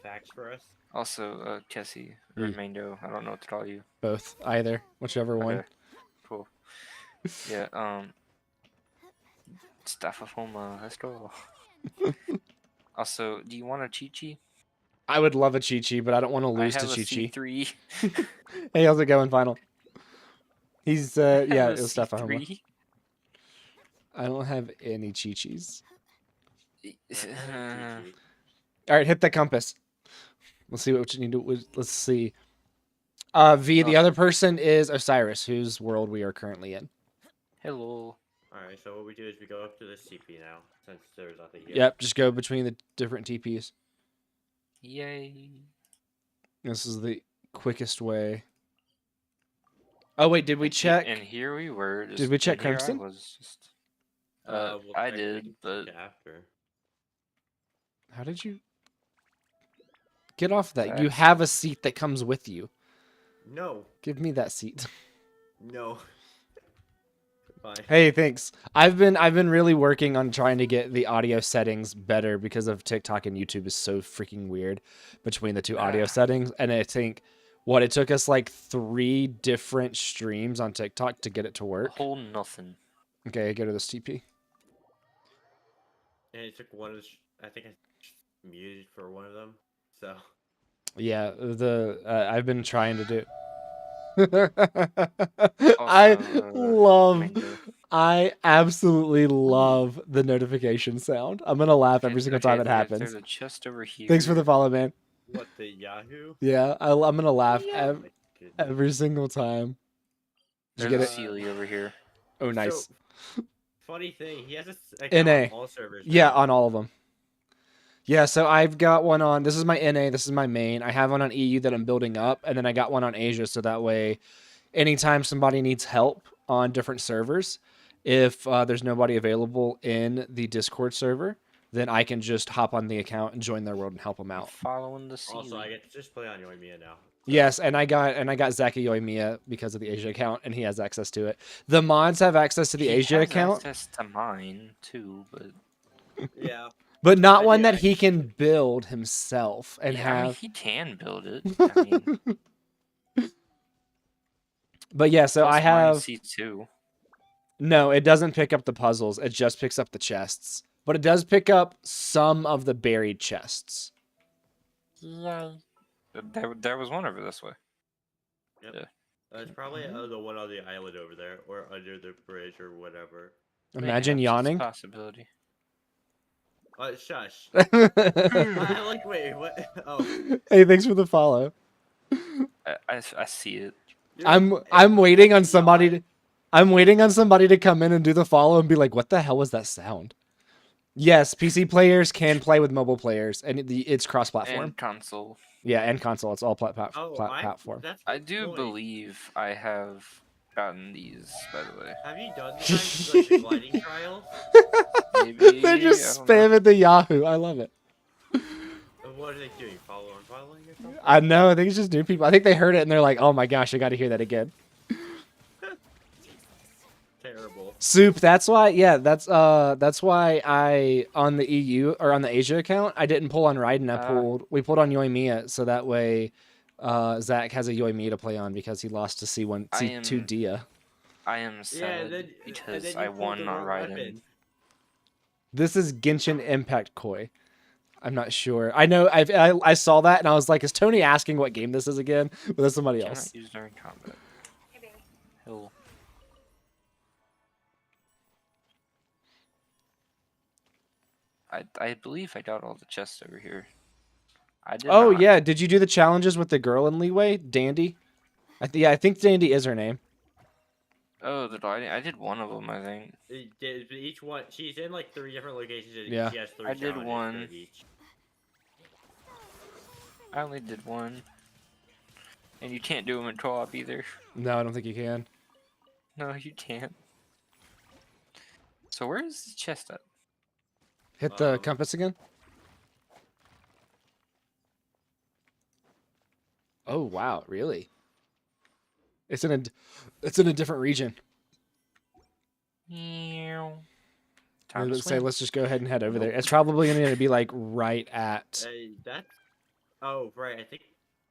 facts for us? Also, Kessie or Mando. I don't know what to call you. Both, either, whichever one. Okay, cool. Yeah. Staff of Home. Let's go. Also, do you want a Chi-Chi? I would love a Chi-Chi, but I don't want to I lose have to a Chi-Chi. C3. Hey, how's it going, Final? He's I have yeah, a it was Staffahoma. C3. I don't have any Chi-Chis. GG. All right, hit the compass. Let's see what you need to. Let's see. V, the Oh. other person is Osiris, whose world we are currently in. Hello. Alright, so what we do is we go up to the CP now, since there's nothing here. Yep, just go between the different TPs. Yay. This is the quickest way. Oh wait, did we check? And here we were. Did we check and here Crimson? I was just. We'll I check- we did, can but check after. How did you get off that? You That's- have a seat that comes with you. No, Give me that seat. no. Fine. Hey, thanks. I've been really working on trying to get the audio settings better because of TikTok and YouTube is so freaking weird between the two audio Ah. settings. And I think it took us like 3 different streams on TikTok to get it to work. whole nothing. Okay, go to this TP. And it took one of the. I think I muted for one of them. So. Yeah, I've been trying to do. I love. Mando. I absolutely love the notification sound. I'm gonna laugh every Okay, single time it happens. There's a chest over here. Thanks for the follow, man. What, the Yahoo? Yeah, I'm gonna laugh Oh my goodness. every single time. Did you There's get a it? Sealy over here. Oh, nice. So, funny thing, he has a NA. on all servers. Yeah, now. on all of them. Yeah, so I've got one on. This is my NA. This is my main. I have one on EU that I'm building up, and then I got one on Asia. So that way, anytime somebody needs help on different servers, if there's nobody available in the Discord server, then I can just hop on the account and join their world and help them out. Following the Sealy. Also, I get to just play on Yoimiya now. Yes, and I got Zaki Yoimiya because of the Asia account, and he has access to it. The mods have access to the He Asia has account, access to mine too, but Yeah. but not I one do that he actually. can build himself and yeah, I mean, have. he can build it. I mean, But yeah, so plus I mine have. C2. No, it doesn't pick up the puzzles. It just picks up the chests. But it does pick up some of the buried chests. Yay. There was one over this way. It's probably the one on the island over there, or under the bridge, or whatever. Imagine Maybe that's a yawning. possibility. Shush. I like, wait, what? Oh. Hey, thanks for the follow. I see it. I'm waiting on somebody to come in and do the follow and be like, what the hell was that sound? Yes, PC players can play with mobile players, and it's cross-platform. And console. Yeah, and console. It's all Oh, platform. that's I good do point. believe I have gotten these, by the way. Have you done the gliding trials? Maybe. They're just I don't know. spamming the Yahoo. I love it. What are they doing? Following or something? I know. I think it's just new people. I think they heard it and they're like, "Oh my gosh, I got to hear that again." Terrible. Soup. That's why. Yeah, that's why I on the EU or on the Asia account I didn't pull on Raiden. We pulled on Yoimiya, so that way Zach has a Yoimiya to play on because he lost to C2 Dia. I am sad because I won on Raiden. This is Genshin Impact Koi. I'm not sure. I know I saw that and I was like, is Tony asking what game this is again? But that's somebody else. Cannot use during combat. Hill. I believe I got all the chests over here. I did Oh not. yeah, did you do the challenges with the girl in Leeway, Dandy? I think Dandy is her name. Oh, I did one of them, I think. Each one, she's in like 3 different locations. And Yeah. she has 3 I did challenges one. for each. I only did one. And you can't do them in co-op either. No, I don't think you can. No, you can't. So where is the chest at? Hit the compass again. Oh wow, really? It's in a different region. Time to Let's say swim. let's just go ahead and head over there. It's probably going to be like right at. That's. Oh right, I think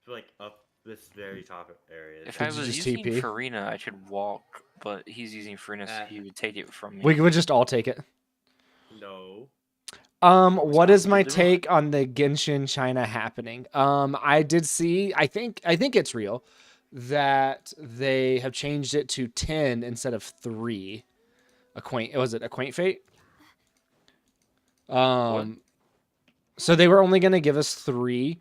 like up this very top area. If Did I you was just using TP? Farina, I could walk, but he's using Farina, so he would take it from me. We would just all take it. No. What is my good to take on the Genshin China happening? I did see. I think it's real that they have changed it to 10 instead of 3. Was it Acquaint Fate? So they were only going to give us 3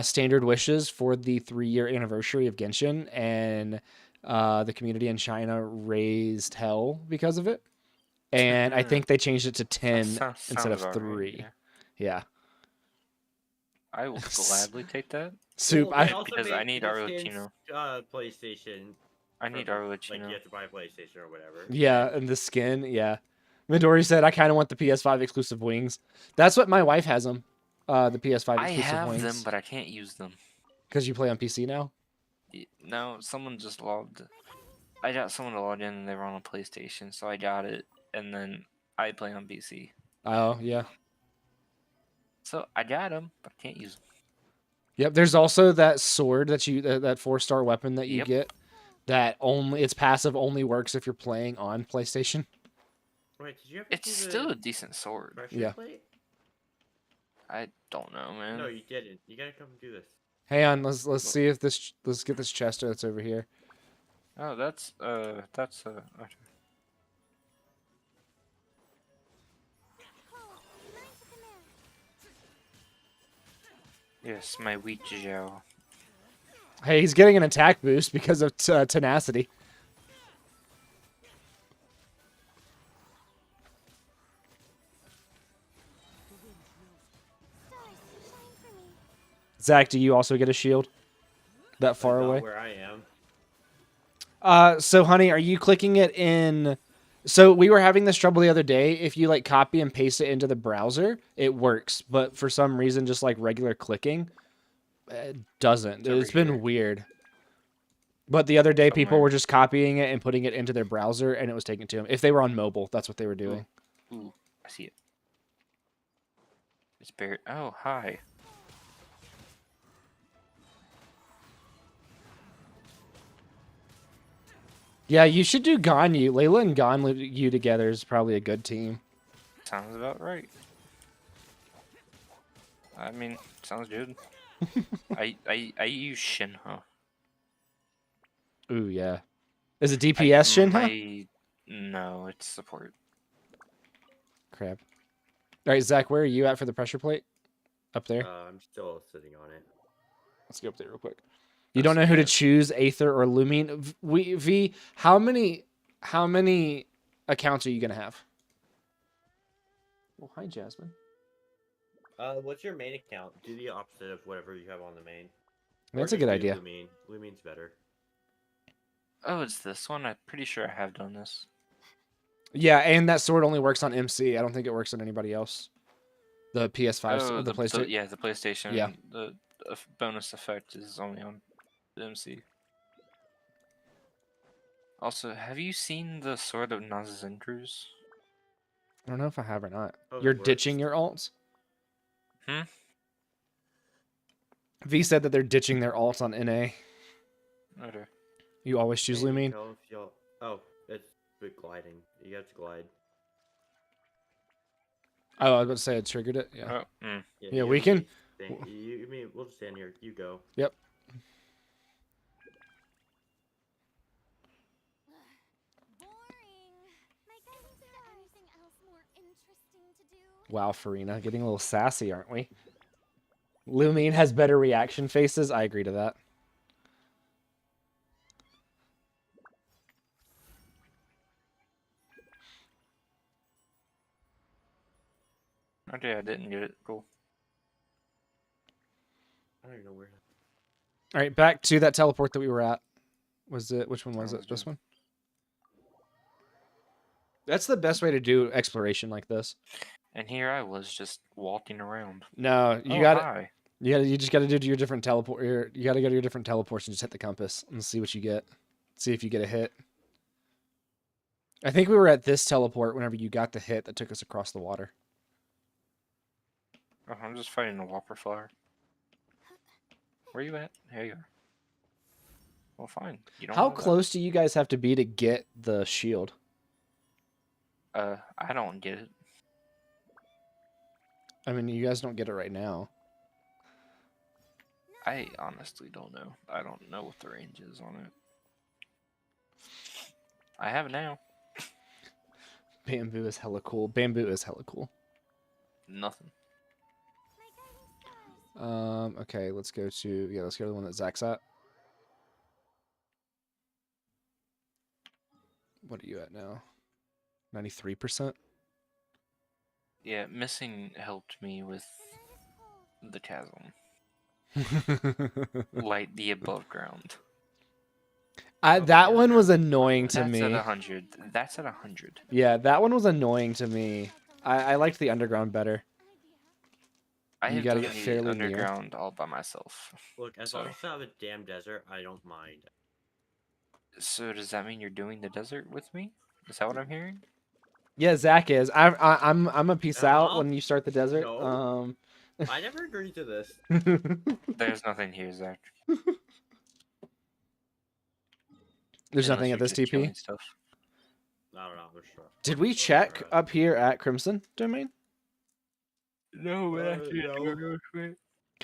standard wishes for the 3-year anniversary of Genshin, and the community in China raised hell because of it. And I think they changed it to 10 instead of 3. Right, Yeah. I will gladly take that. Soup. Well, they I also because I made need the our skins, Latino. PlayStation. I need for, our Like Latino. you have to buy a PlayStation or whatever. yeah, and the skin. Yeah. Midori said, "I kind of want the PS5 exclusive wings." That's what my wife has them. The PS5 I exclusive have wings. them, but I can't use them. Because you play on PC now. No, someone just logged. I got someone to log in, and they were on a PlayStation, so I got it, and then I play on PC. Oh yeah. So I got them, but I can't use them. Yep. There's also that sword that that 4-star weapon that you Yep. get. That its passive only works if you're playing on PlayStation. Wait, did you ever It's do still the a decent sword. pressure Yeah. plate? I don't know, man. No, you didn't. You gotta come do this. Hang on. Let's see if let's get this chest that's over here. Oh, that's okay. Yes, my wheat Zhao. Hey, he's getting an attack boost because of tenacity. Zach, do you also get a shield? That far Not away? Where I am. So honey, are you clicking it in? So we were having this trouble the other day. If you like copy and paste it into the browser, it works. But for some reason, just like regular clicking, it doesn't. It's been weird. But the other day, people Somewhere. were just copying it and putting it into their browser, and it was taken to them. If they were on mobile, that's what they were doing. Ooh, I see it. It's buried. Oh, hi. Yeah, you should do Ganyu. Layla and Ganyu together is probably a good team. Sounds about right. I mean, sounds good. I use Shinha. Ooh, yeah. Is it DPS Shinha? No, it's support. Crap. All right, Zach, where are you at for the pressure plate? Up there? I'm still sitting on it. Let's go up there real quick. You don't know who to choose, Aether or Lumine? V, how many accounts are you going to have? Well, hi, Jasmine. What's your main account? Do the opposite of whatever you have on the main. That's a good idea. Lumine. Lumine's better. Oh, it's this one. I'm pretty sure I have done this. Yeah, and that sword only works on MC. I don't think it works on anybody else. The PS5, Oh, the PlayStation. yeah, the PlayStation. Yeah. The bonus effect is only on the MC. Also, have you seen the Sword of Nazindruz? I don't know if I have or not. Oh, You're it ditching works. your alts? Hmm? V said that they're ditching their alts on NA. Okay. You always choose Can't Lumine? tell if y'all- Oh, it's with gliding. You have to glide. Oh, I was about to say I triggered it. Yeah. Oh, mm. Yeah, you we have can- to stand- You mean we'll just stand here. You go. Yep. Boring. My guiding star. Anything else more interesting to do? Wow, Farina, getting a little sassy, aren't we? Lumine has better reaction faces. I agree to that. Okay, I didn't get it. Cool. I don't even know where. All right, back to that teleport that we were at. Was it? Which one was Sounds it? This good. one? That's the best way to do exploration like this. And here I was just walking around. No, you Oh, got it. hi. You just got to do your different teleport. You got to go to your different teleports and just hit the compass and see what you get. See if you get a hit. I think we were at this teleport whenever you got the hit that took us across the water. Oh, I'm just fighting a whopper flower. Where you at? Here you are. Well, fine. You don't How know that. close do you guys have to be to get the shield? I don't get it. I mean, you guys don't get it right now. I honestly don't know. I don't know what the range is on it. I have it now. Bamboo is hella cool. Bamboo is hella cool. Nothing. My guiding stars. Okay, let's go to the one that Zach's at. What are you at now? 93%? Yeah, missing helped me with the chasm. Light the above ground. That one was annoying to That's me. at 100. That's at 100. Yeah, that one was annoying to me. I liked the underground better. I You have gotta done get the fairly near. underground all by myself. Look, as So- long as it's not a damn desert, I don't mind. So does that mean you're doing the desert with me? Is that what I'm hearing? Yeah, Zach is. I'm a peace out Uh-huh. when you start the desert. No. I never agreed to this. There's nothing here, Zach. There's Unless nothing you're at this just killing TP. Stuff. I don't know. We're sure. Did we check up here at Crimson Domain? No, no.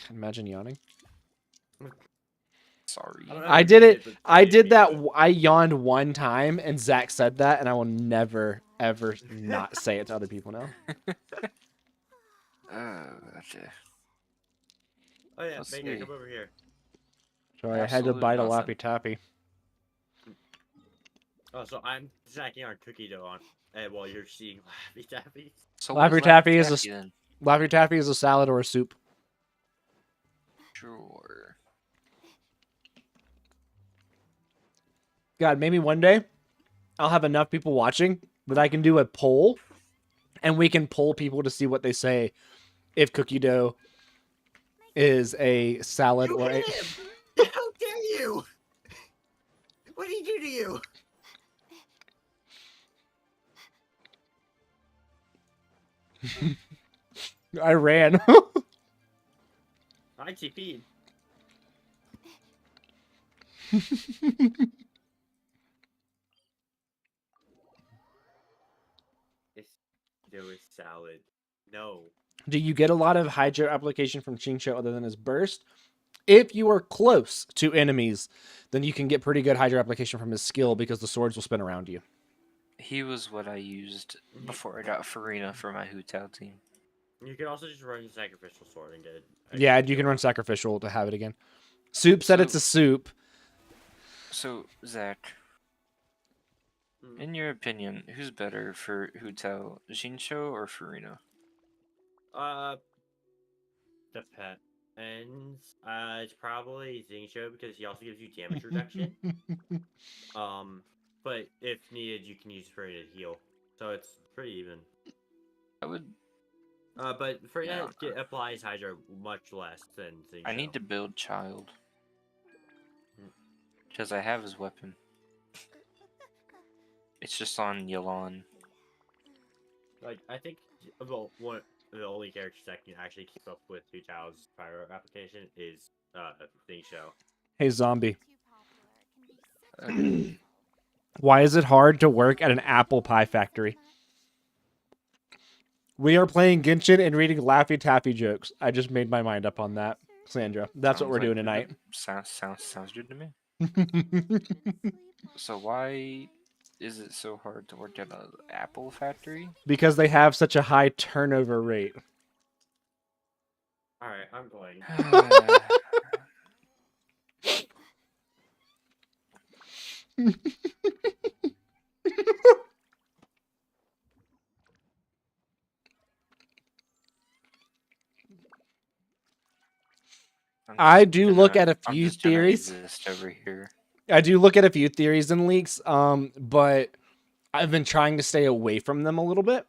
Imagine yawning. Sorry. I don't know I if did we it. but I did maybe, that. but- I yawned one time, and Zach said that, and I will never, ever not say it to other people now. Oh, gotcha. Oh yeah, Let's Megan, see. come over here. Sorry, I had to Absolute bite a nothing. lappy tappy. Oh, so I'm snacking on cookie dough on, while you're seeing Laffy Taffy. So Laffy what's Taffy is a Taffy then? Lappy taffy is a salad or a soup. Sure. God, maybe one day I'll have enough people watching that I can do a poll, and we can poll people to see what they say if cookie dough is a salad You or a. hit him! How dare you! What did he do to you? I ran. I TP'd. It's dough is salad. No. Do you get a lot of hydro application from Chincho other than his burst? If you are close to enemies, then you can get pretty good hydro application from his skill because the swords will spin around you. He was what I used before I got Farina for my Hutao team. You can also just run sacrificial sword and get it. Yeah, you can run sacrificial to have it again. Soup said it's a soup. So, Zach, Mm. in your opinion, who's better for Hutao, Jinsho or Farina? Depends. It's probably Show because he also gives you damage reduction. But if needed, you can use Furina to heal. So it's pretty even. I would. But Furina Yeah. applies Hydra much less than Show. I need to build child. Mm. Because I have his weapon. It's just on Yelan. Like, I think, well, one of the only characters that can actually keep up with Hu Tao's pyro application is Show. Hey, zombie. Too popular can be such a Why is it hard to work at an apple pie factory? We are playing Genshin and reading Laffy Taffy jokes. I just made my mind up on that, Sandra. That's what Sounds we're like doing good tonight. to- Sounds good to me. So why is it so hard to work at an apple factory? Because they have such a high turnover rate. Alright, I'm going. I do look at a I'm few just gonna theories. exist over here. I do look at a few theories and leaks, but I've been trying to stay away from them a little bit.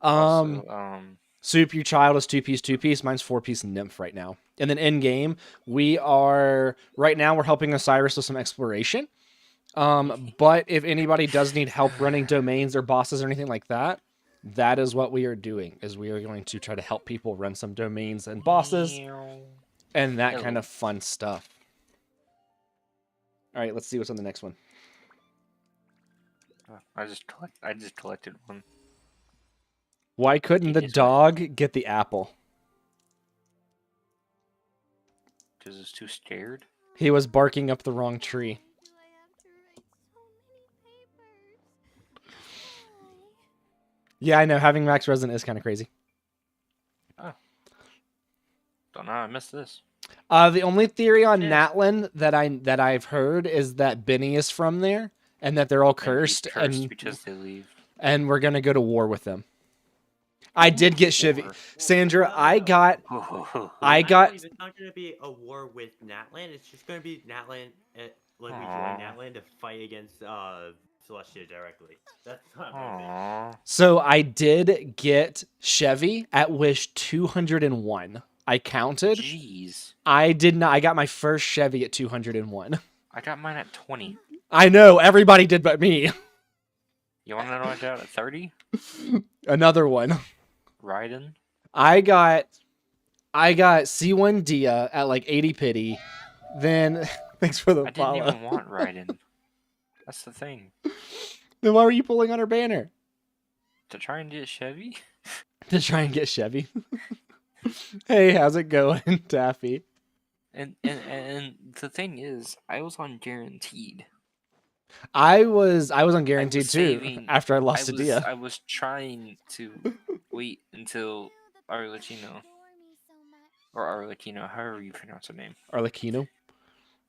Also, Soup, your child is 2-piece. Mine's 4-piece nymph right now. And then in game, we're helping Osiris with some exploration. But if anybody does need help running domains or bosses or anything like that, that is what we are doing. Is we are going to try to help people run some domains and bosses and that kind Hello. of fun stuff. All right, let's see what's on the next one. I just collected one. Why couldn't the It is dog get the apple? Because it's too scared. He was barking up the wrong tree. do I have to write so many papers? Yeah, I know. Having max resin is kind of crazy. Don't know how I missed this. The only theory on Yeah. Natlin that I've heard is that Benny is from there and that they're all And he's cursed and because they leave. we're gonna go to war with them. I did get Chivy. War. Sandra, I got It's not going to be a war with Natlan. It's just going to be Natlan, like we join Aw. Natlan to fight against Celestia directly. That's not going to be. Aww. so I did get Chevy at Wish 201. I counted. Jeez. I did not. I got my first Chevy at 201. I got mine at 20. I know everybody did but me. You want to know what I got at 30? Another one. Raiden? I got C1 Dia at like 80 pity. Then thanks for the I didn't follow. even want Raiden. That's the thing. Then why were you pulling on her banner? To try and get Chevy? To try and get Chevy. Hey, how's it going, Taffy? And the thing is, I was on guaranteed. I was on guaranteed too saving- after I lost to Dia. I was trying to wait until Arlecchino. Or Arlecchino, however you pronounce her name. Arlecchino.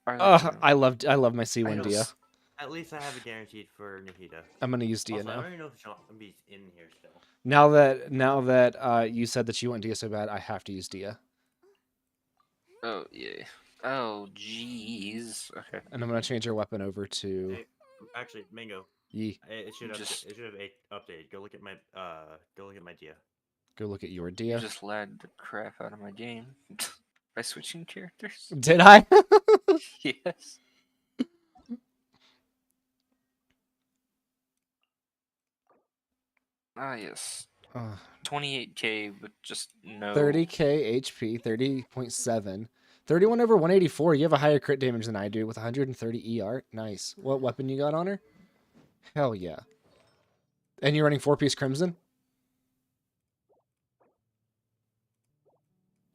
Arlecchino. I love my C1 Dia. At least I have it guaranteed for Nahida. I'm gonna use Dia Also, I now. don't even know if Zombie's in here still. Now that you said that you want Dia so bad, I have to use Dia. Oh, yeah. Oh, jeez. Okay. And I'm gonna change her weapon over to Hey, actually, Mango, Yi. it should have Just- updated. Go look at my Dia. Go look at your You Dia. just lagged the crap out of my game. By switching characters? Did I? Yes. Ah, yes. 28k with just no. 30k HP, 30.7. 31 over 184. You have a higher crit damage than I do with 130 ER. Nice. What weapon you got on her? Hell yeah. And you're running 4-piece Crimson?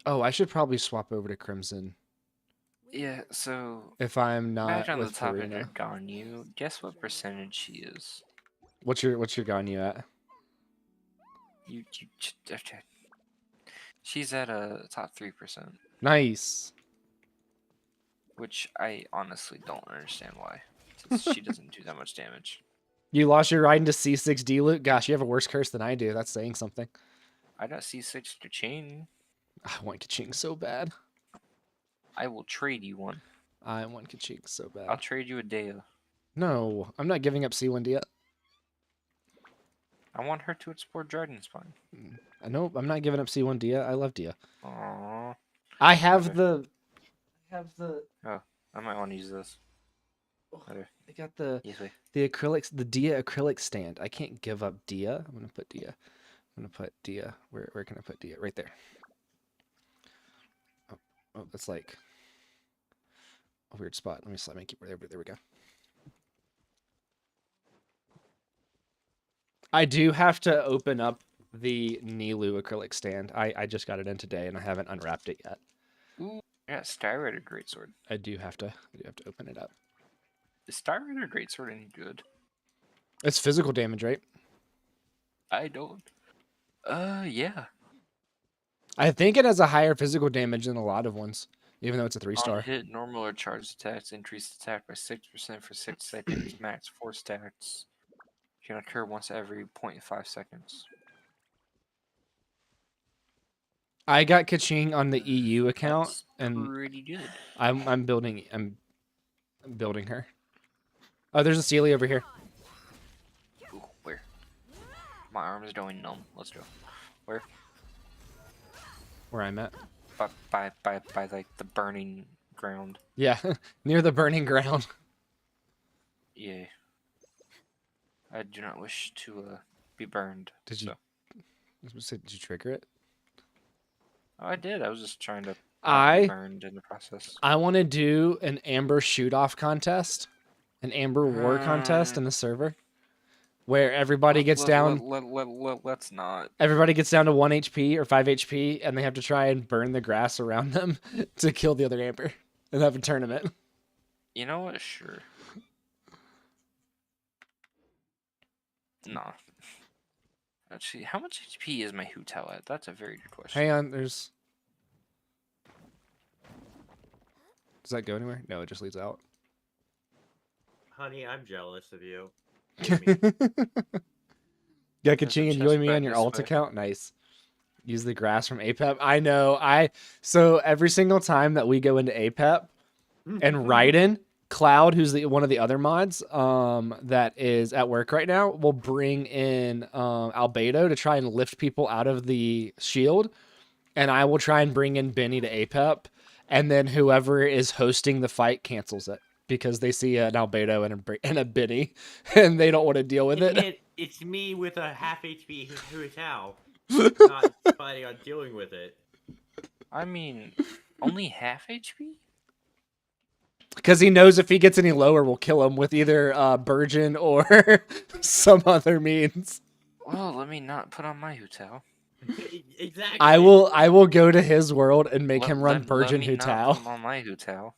Oh, I should probably swap over to Crimson Yeah, so. if I'm not Back on the with topic Farina. of Ganyu, guess what percentage she is? What's your Ganyu at? Okay. She's at a top 3%, Nice. which I honestly don't understand why. Since she doesn't do that much damage. You lost your ride into C6 D loot? Gosh, you have a worse curse than I do. That's saying something. I got C6 to chain. I want Kaching so bad. I will trade you one. I want Kaching so bad. I'll trade you a Dea. No, I'm not giving up C1 Dia. I want her to explore Dragonspine. I know I'm not giving up C1 Dia. I love Dia. Aww. I have Okay. the. I might want to use this. Okay. I got the Yes, wait. acrylics, the Dia acrylic stand. I can't give up Dia. I'm gonna put Dia. I'm gonna put Dia. Where can I put Dia? Right there. Oh, that's like a weird spot. Let me slide my keyboard there. There we go. I do have to open up the Nilu acrylic stand. I just got it in today and I haven't unwrapped it yet. Ooh, I got Skyrider Greatsword. I do have to open it up. Is Skyrider Greatsword any good? It's physical damage, right? I don't. Yeah. I think it has a higher physical damage than a lot of ones, even though it's a 3-star. On hit, normal or charged attacks increase attack by 6% for 6 seconds, max 4 stacks. Can occur once every 0.5 seconds. I got Kaching on the EU account, That's and pretty good. I'm building her. Oh, there's a Sealy over here. Ooh, where? My arm is going numb. Let's go. Where? Where I'm at. By like the burning ground. Yeah, near the burning ground. Yeah. I do not wish to be burned. Did you? so. I was gonna say, did you trigger it? Oh, I did. I was just trying to not I- be burned in the process. I want to do an Amber shoot-off contest, an Amber war contest in the server, where everybody gets down. Let's not. Everybody gets down to 1 HP or 5 HP, and they have to try and burn the grass around them to kill the other Amber and have a tournament. You know what? Sure. Nah. Actually, how much HP is my Hutel at? That's a very good question. Hang on, there's. Does that go anywhere? No, it just leads out. Honey, I'm jealous of you. Yeah, Give me- Kaching chest and join me back on your this alt way. account. Nice. Use the grass from APEP. I know. So every single time that we go into APEP and Raiden, Cloud, who's one of the other mods, that is at work right now, will bring in Albedo to try and lift people out of the shield, and I will try and bring in Benny to APEP, and then whoever is hosting the fight cancels it because they see an Albedo and a Benny, and they don't want to deal with it. And it's me with a half HP Huitao, not planning on dealing with it. I mean, only half HP? Because he knows if he gets any lower, we'll kill him with either Burgeon or some other means. Well, let me not put on my Hutel. Exactly. I will go to his world and make him run let Burgeon me not put Hutao. him on my Hutel.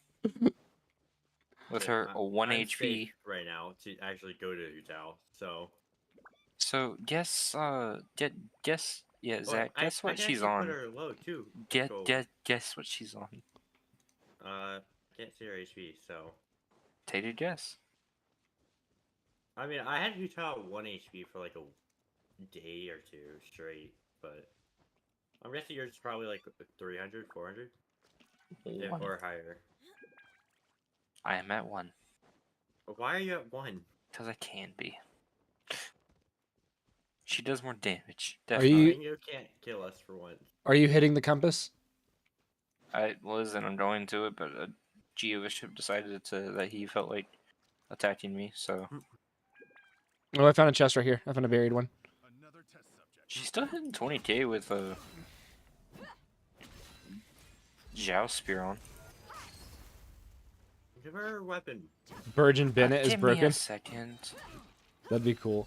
With Okay, her 1 I'm HP. safe right now to actually go to Hutao. So guess, yeah, Well, Zach, guess what I can she's actually on. Put her low too. Guess what she's on. Can't see her HP. So Take a guess. I mean, I had Hutao 1 HP for like a day or two straight, but I'm guessing yours is probably like 300, 400, yeah, One. or higher. I am at 1. Why are you at 1? Because I can be. She does more damage. Are Definitely. you- You can't kill us for once. Are you hitting the compass? I was and I'm going to it, but a Geoviship decided that he felt like attacking me, so Oh, I found a chest right here. I found a buried one. she's still hitting 20k with a Zhao spear on. Give her a weapon. Burgeon Bennett is Give me broken. a second. That'd be cool.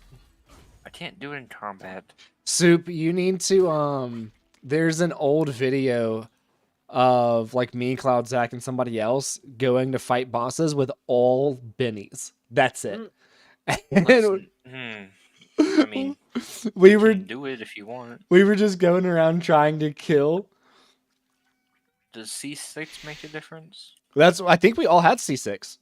I can't do it in combat. Soup, you need to there's an old video of like me, Cloud, Zach, and somebody else going to fight bosses with all bennies. That's it. Let's- I mean, we you were can do it if you want. just going around trying to kill. Does C6 make a difference? I think we all had C6.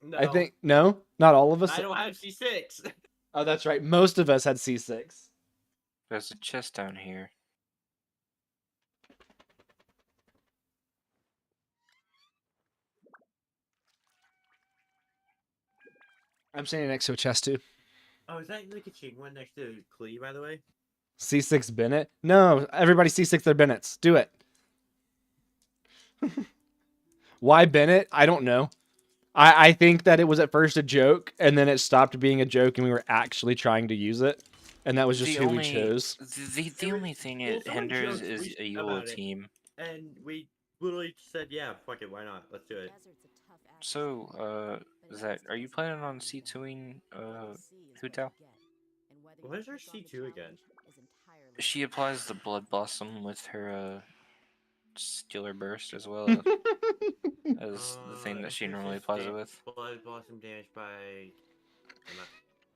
No, I think not all of us. I don't have C6. Oh, that's right. Most of us had C6. There's a chest down here. I'm standing next to a chest too. Oh, is that like a cheating one next to Clee, by the way? C6 Bennett? No, everybody C6 their Bennetts. Do it. Why Bennett? I don't know. I think that it was at first a joke, and then it stopped being a joke, and we were actually trying to use it, and that was just who we chose. The only thing it someone hinders joked is a Eula about it, team. and we literally said, "Yeah, fuck it, why not? Let's do it." So, Zach, are you planning on C2ing Hutao? What is her C2 again? She applies the Blood Blossom with her Stealer Burst as well as the thing that she normally applies it with. Blood Blossom damage by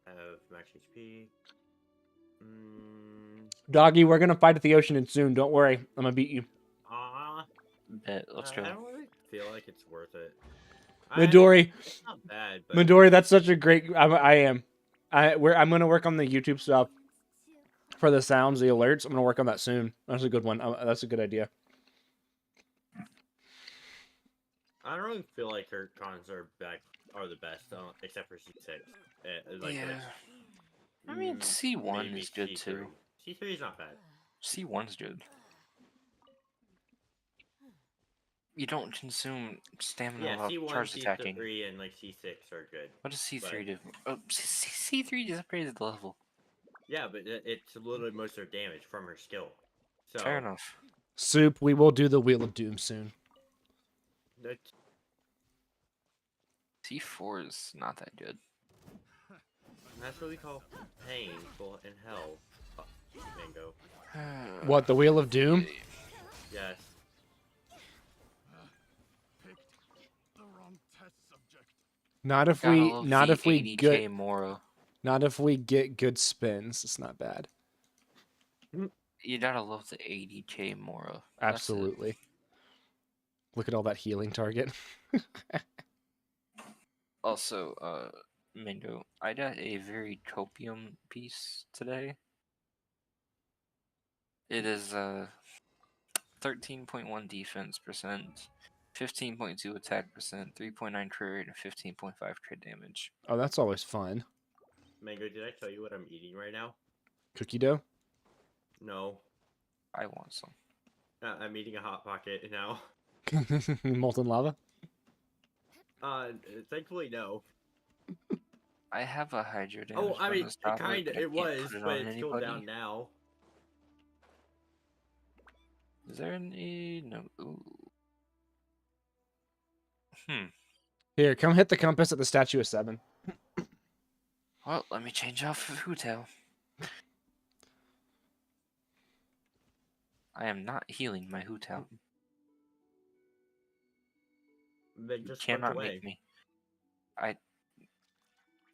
of max HP. Doggy, we're gonna fight at the ocean soon. Don't worry, I'm gonna beat you. Bet, let's go. I don't really feel like it's worth it. Midori, It's not bad, but Midori, that's such a great. I am. I'm gonna work on the YouTube stuff for the sounds, the alerts. I'm gonna work on that soon. That's a good one. That's a good idea. I don't really feel like her cons are the best, except for C6. Yeah. I mean, C1 is good too. C3 is not bad. C1's good. You don't consume stamina Yeah, while C1, charge attacking. C3, and like C6 are good. What does C3 do? Oh, C3 just upgraded the level. Yeah, but it's literally most of her damage from her skill. So Fair enough. Soup, we will do the Wheel of Doom soon. C4 is not that good. That's what we call painful in hell. Mango. What, the Wheel of Doom? Yes. Not if Gotta we, love not the if we 80K get, Mora. not if we get good spins. It's not bad. You gotta love the 80K Mora. That's it. Absolutely. Look at all that healing target. Also, Mingo, I got a very copium piece today. It is 13.1 defense percent, 15.2 attack percent, 3.9 crit rate, and 15.5 crit damage. Oh, that's always fun. Mango, did I tell you what I'm eating right now? Cookie dough? No. I want some. I'm eating a Hot Pocket now. Molten lava? Thankfully, no. I have a hydro damage. Oh, I mean, bonus tablet, kinda, but I it can't was, put it but on it's cooled down anybody. now. Is there any? No. Ooh. Here, come hit the compass at the statue of 7. Well, let me change off of Hutao. I am not healing my Hutao. Then You just cannot away. make me.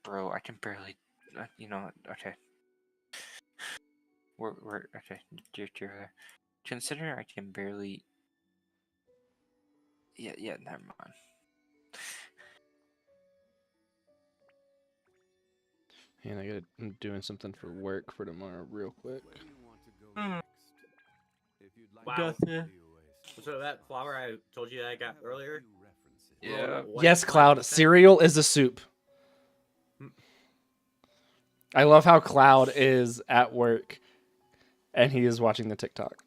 Bro, I can barely. You know what? Okay. We're okay. You're there. Considering I can barely. Yeah, never mind. And I'm doing something for work for tomorrow real quick. Wow. So that flower I told you that I got earlier? Yeah. Yes, Cloud, cereal is a soup. I love how Cloud is at work and he is watching the TikTok.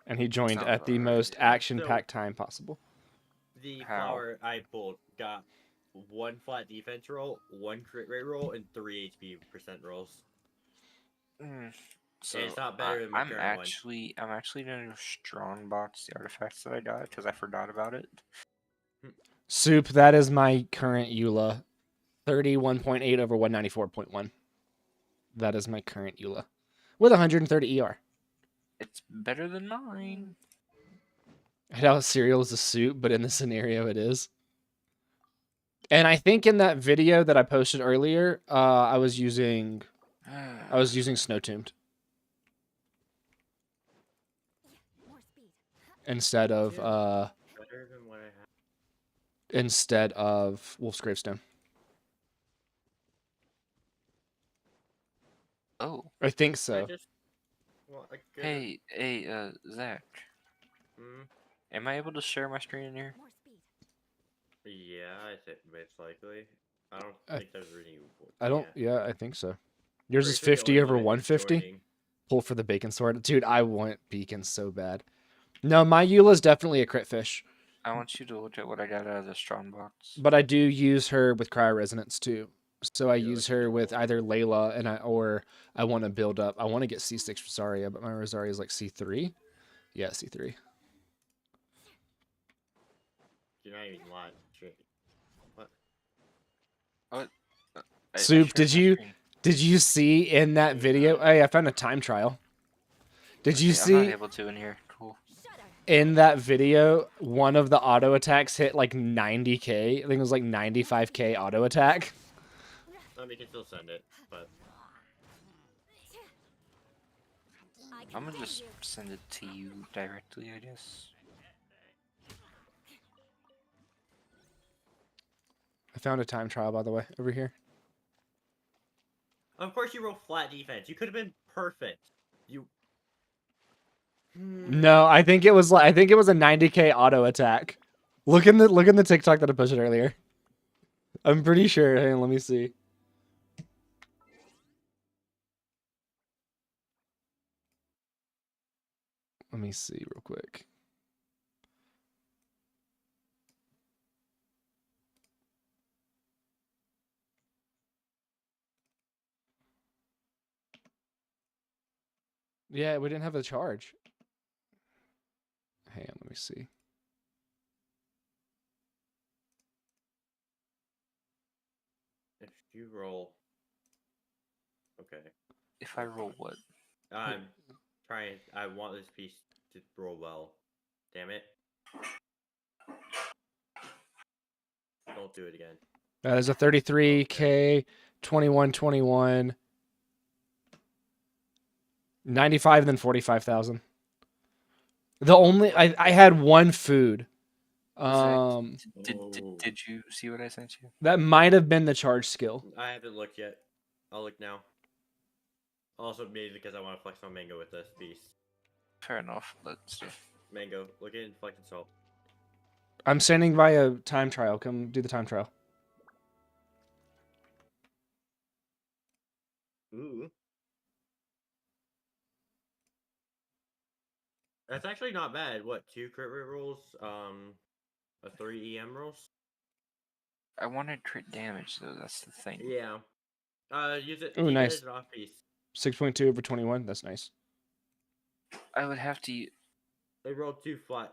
And he joined Sounds at the about right, most yeah. action-packed time possible. The How? flower I pulled got 1 flat defense roll, 1 crit rate roll, and 3 HP percent rolls. So it's not better than my I'm current actually gonna strong box the artifacts that I got because I forgot about it. Soup, that is my current EULA. 31.8 over 194.1. That is my current EULA. With 130 ER. It's better than mine. I know cereal is a soup, but in this scenario it is. And I think in that video that I posted earlier, I was using Snow Tombed instead of Better than what I have. instead of Wolf's Gravestone. Oh, I think I so. just Well, I could- Hey, Zach. Hmm? Am I able to share my screen in here? More speed. Yeah, I think most likely. I don't I- think there's any. I don't. Yeah. Yeah, I think so. Yours is Pretty sure the 50 only over limit is 150. joining. Pull for the bacon sword, dude. I want beacon so bad. No, my Eula's definitely a crit fish, I want you to look at what I got out of the strong box. but I do use her with cryo resonance too. So I Yeah, use that's her cool. with either Layla or I want to build up. I want to get C6 Rosaria, but my Rosaria is like C3. Yeah, C3. You're not even lying. Straight. What? I Soup, shared did my you screen. did you see in that video? Hey, I found a time trial. Did you Okay, I'm not see able to in here. Cool. Shudder. in that video one of the auto attacks hit like 90k? I think it was like 95k auto attack. I mean, you can still send it, but I I'm gonna condemn just you. send it to you directly, I guess. I found a time trial, by the way, over here. of course you roll flat defense. You could have been perfect. You. No, I think it was like I think it was a 90k auto attack. Look in the TikTok that I posted earlier. I'm pretty sure. Hang on, let me see. Let me see real quick. Yeah, we didn't have a charge. Hang on, let me see. If you roll. Okay. If I roll what? I'm trying. I want this piece to roll well. Damn it. Don't do it again. There's a 33k, 21, 95, and then 45,000. The only I had one food. Did Oh. you see what I sent you? That might have been the charge skill. I haven't looked yet. I'll look now. Also, maybe because I want to flex my mango with this piece. Fair enough. Let's do. Mango, look at flex and salt. I'm standing by a time trial. Come do the time trial. Ooh. That's actually not bad. What, 2 crit rate rolls? A 3 EM rolls? I wanted crit damage though. That's the thing. Yeah. Use it. Ooh, keep it nice. as an off piece. 6.2 over 21. That's nice. I would have to. They rolled two flat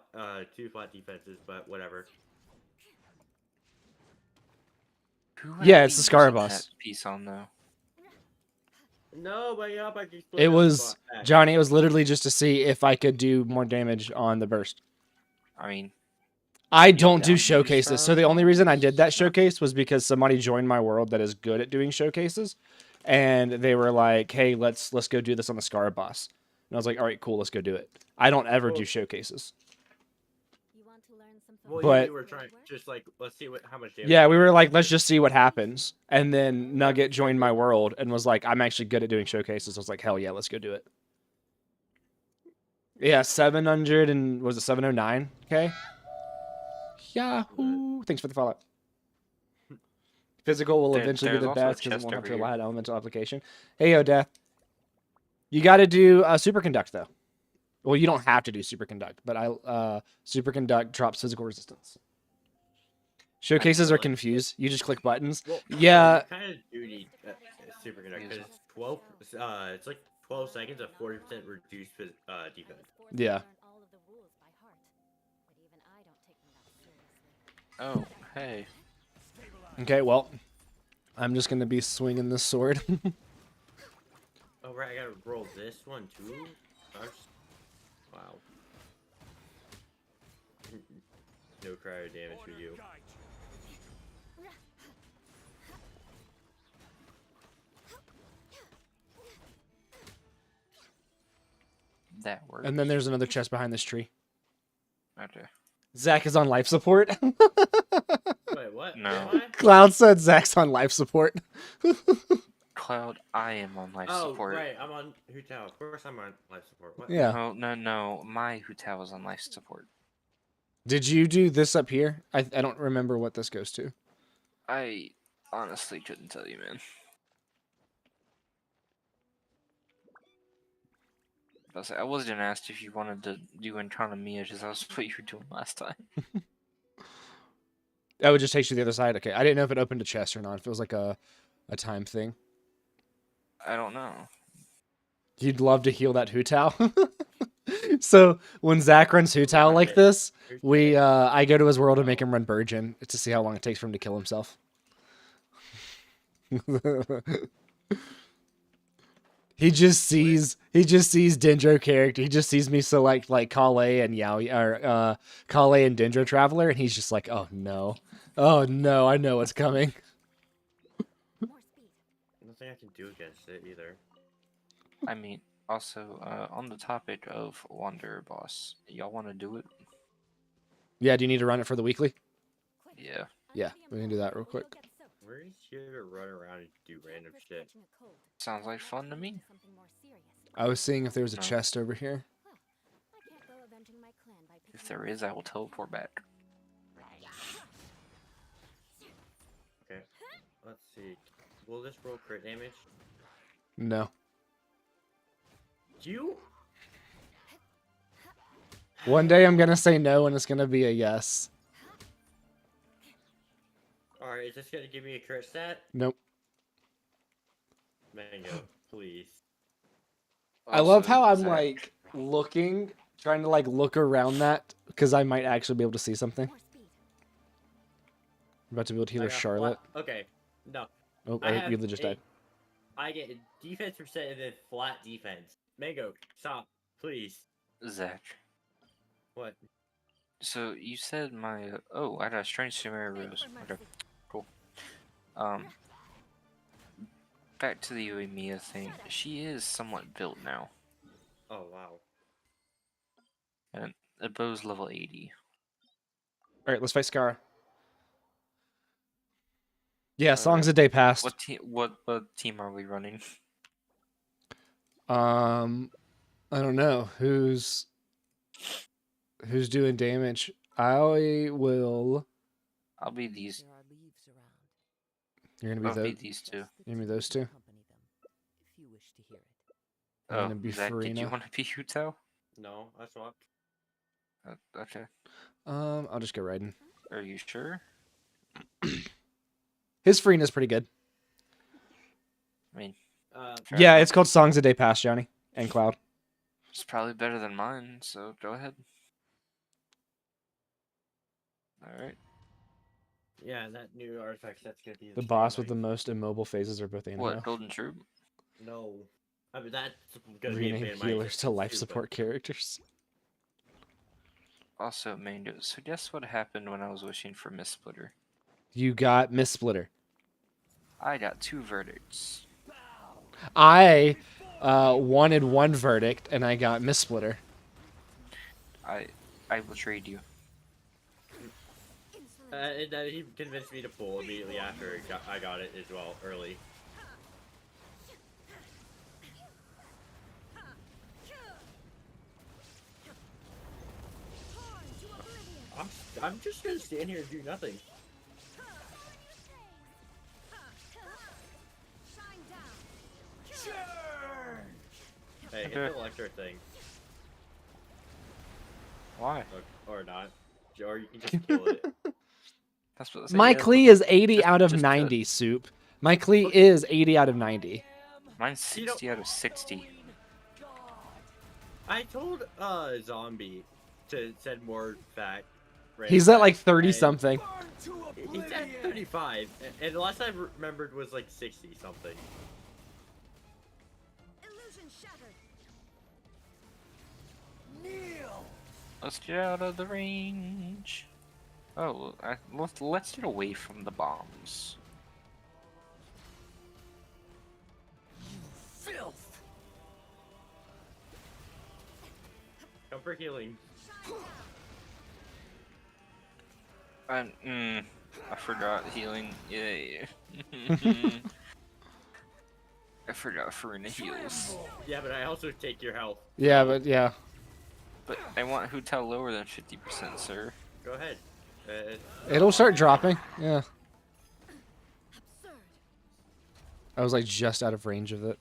defenses, but whatever. Who would Yeah, I it's be the Scar using boss. that piece on though. No, but yeah, I can split It up the was spot back. Johnny. It was literally just to see if I could do more damage on the burst. I mean, I Maybe don't I'll do use showcases. So the only them. reason I did that showcase was because somebody joined my world that is good at doing showcases, and they were like, "Hey, let's go do this on the Scar boss." And I was like, "All right, cool, let's go do it." I don't ever do Well- showcases. You want to learn some Well, But- you were trying, just like, let's see how much damage. Yeah, we you were do. like, let's just see what happens. And then Nugget joined my world and was like, I'm actually good at doing showcases. I was like, hell yeah, let's go do it. Yeah, 700 and was it 709? Okay. Yahoo! Thanks for the follow. Physical will eventually be there's the also a best because it chest won't have over to here. rely on elemental application. Hey, yo, Death. You got to do superconduct though. Well, you don't have to do superconduct, but superconduct drops physical resistance. Showcases feel are like- confused. You just click buttons. Well, Yeah. You kind of do need superconduct because it's 12. It's like 12 seconds of 40% reduced defense. Yeah. oh hey, Okay, well, I'm just gonna be swinging this sword. Oh right, I gotta roll this one too. Wow. No cryo damage for you. that works. And then there's another chest behind this tree. Okay. Zach is on life support. Wait, what? No. Am I? Cloud said Zach's on life support. Cloud, I am on life Oh, support. right. I'm on Hu Tao. Of course I'm on life support. What? Yeah. No. My Hu Tao is on life support. Did you do this up here? I don't remember what this goes to. I honestly couldn't tell you, man. I was gonna ask if you wanted to do Entronomia, because that was what you were doing last time. That would just take you to the other side. Okay, I didn't know if it opened a chest or not. If it was like a time thing. I don't know. You'd love to heal that Hutao. So when Zach runs Hutao like this, I go to his world and make him run Burgeon to see how long it takes for him to kill himself. He just sees Dendro character. He just sees me select like Kale and Kale and Dendro Traveler, and he's just like, oh no, I know what's coming. More speed. Nothing I can do against it either. I mean, also, on the topic of Wanderer Boss, y'all want to do it? Yeah, do you need to run it for the weekly? Quick. Yeah. Yeah, we can do that real quick. We're just here to run around and do random shit. Sounds like fun to me. I was seeing if there was a No. chest over here. If there is, I will teleport back. Okay. Let's see. Will this roll crit damage? No. You? One day I'm gonna say no, and it's gonna be a yes. Alright, is this gonna give me a crit stat? Nope. Mango, please. I love how I'm Zach, like looking, trying to like look around that because I might actually be able to see something. More speed. I'm about to be able to heal I a got Charlotte. Okay, no. Oh, I I have really just a- died. I get defense percent and then flat defense. Mango, stop, please. Zach. What? So you said my oh, I got a strange Sumerian Beg rose. for Okay, mercy. cool. Back to the Uemiya thing. She is somewhat built now, Oh wow. and the bow's level 80. All right, let's fight Scara. Yeah, songs a day passed. What team are we running? I don't know who's doing damage. I will. I'll be these. There are leaves around. You're gonna I'll be be those. these two. Just the Give me two those two? accompany them, if you wish to hear it. I'm Oh, gonna be Zach, did you Farina. want to be Hutao? No, I swapped. Okay. I'll just go Raiden. Are you sure? His Farina's pretty good. I mean, fair Yeah, enough. it's called Songs a Day Past, Johnny and Cloud. It's probably better than mine, so go ahead. Alright. Yeah, that new artifact set's gonna be The insane, boss with like- the most immobile phases are both What, Animo. Golden Troop? No. I mean, that's gonna be a Rename pain in my healers to existence life too, support characters. Also, Mango. So guess what happened when I was wishing for Miss Splitter? You got Miss Splitter. I got 2 verdicts. I wanted one verdict, and I got Miss Splitter. I will trade you. And he convinced me to pull immediately after I got it as well, early. I'm just gonna stand here and do nothing. Hey, hit the electro thing. Why? Or not. Or you can just kill it. That's what I My said. Klee is 80 Just- out of just 90, Soup. My Klee is 80 out of 90. Mine's You know- 60 out of 60. I told Zombie to send more fact. He's at like 30 and something. He's at 35, and the last I remembered was like 60 something. Illusion shattered. Let's get out of the range. Oh, let's get away from the bombs. Come for healing. I forgot healing. Yay. I forgot Farina heals. Yeah, but I also take your health. Yeah, but yeah. But I want Hotel lower than 50%, sir. Go ahead. It'll start dropping. Yeah. Absurd. I was like just out of range of it.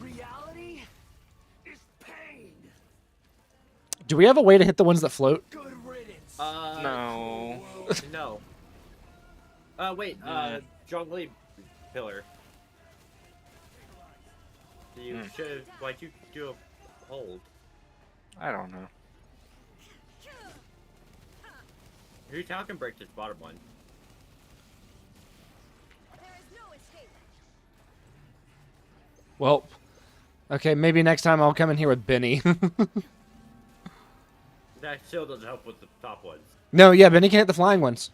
Reality is pain. Do we have a way to hit the ones that float? Good riddance. No. No. Wait. Yeah. Zhongli pillar. You should. Why'd you do a hold? I don't know. Who can break this bottom one? There is no escape. Well, okay, maybe next time I'll come in here with Benny. That still doesn't help with the top ones. No, yeah, Benny can hit the flying ones.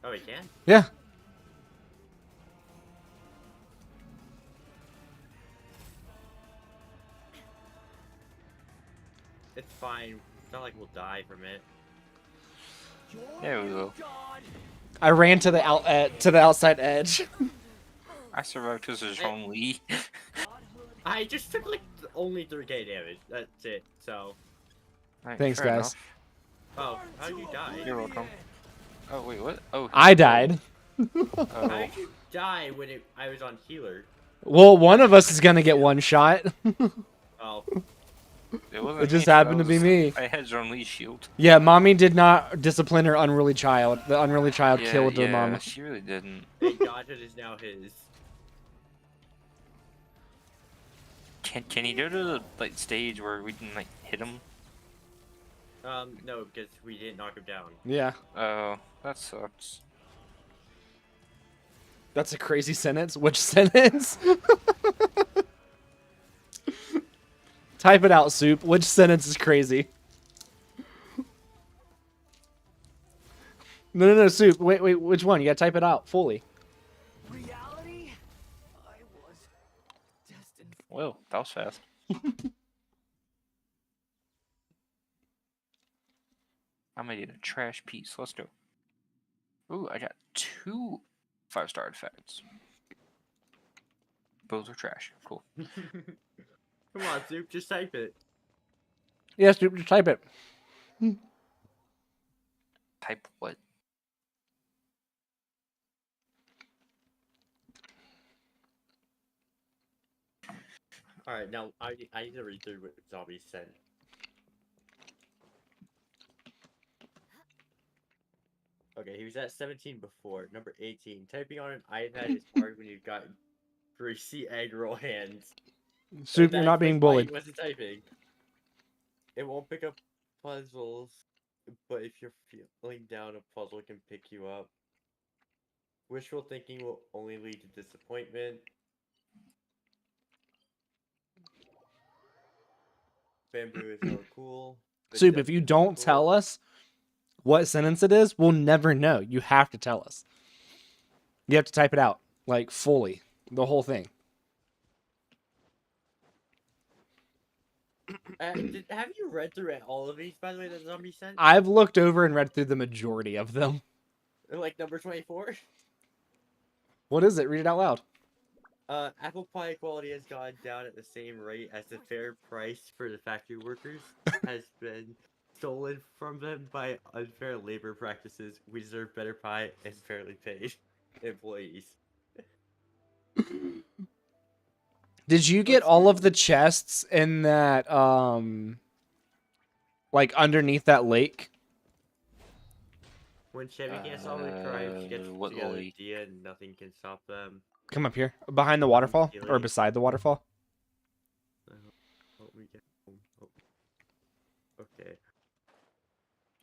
Oh, he can? Yeah. It's fine. It's not like we'll die from it. Yeah, we will. I ran to the outside edge. I survived because of Zhong Li. I just took like only 3k damage. That's it. So. Alright, Thanks, fair guys. enough. Oh, how did you die? You're welcome. Oh, wait, what? Oh. I died. How Oh. did you die when I was on healer? Well, one of us is gonna get one shot. Oh. It wasn't It just me, happened that to be was- me. I had Zhong Li's shield. Yeah, mommy did not discipline her unruly child. The unruly child Yeah, killed the yeah, mom. she really didn't. Thank God it is now his. Can he go to the like stage where we can like hit him? No, because we didn't knock him down. Yeah, Oh, that sucks. that's a crazy sentence. Which sentence? Type it out, Soup. Which sentence is crazy? No, Soup. Wait, which one? You gotta type it out fully. Reality? I was destined for. Well, that was fast. I'm gonna get a trash piece. Let's go. Ooh, I got 2 5-star artifacts. Both are trash. Cool. Come on, Soup, just type it. Yeah, Soup, just type it. Type what? Alright, now I need to read through what Zombie sent. Okay, he was at 17 before. Number 18. Typing on an iPad is hard when you've got greasy egg roll hands. Soup, That you're not being explains why bullied. He wasn't typing. It won't pick up puzzles, but if you're feeling down, a puzzle can pick you up. Wishful thinking will only lead to disappointment. Bamboo is hella cool. but Soup, if you definitely don't cool. tell us what sentence it is, we'll never know. You have to tell us. You have to type it out, like, fully. The whole thing. Have you read through all of these, by the way, that Zombie sent? I've looked over and read through the majority of them. Like number 24? What is it? Read it out loud. Apple pie quality has gone down at the same rate as the fair price for the factory workers has been stolen from them by unfair labor practices. We deserve better pie and fairly paid employees. Did you get all of the chests in that, like, underneath that lake? When Chevy can't solve the crime, she gets what together lake? Dia and nothing can stop them. Come up here. Behind the waterfall? Or beside the waterfall? Oh, we get home. Oh. Okay.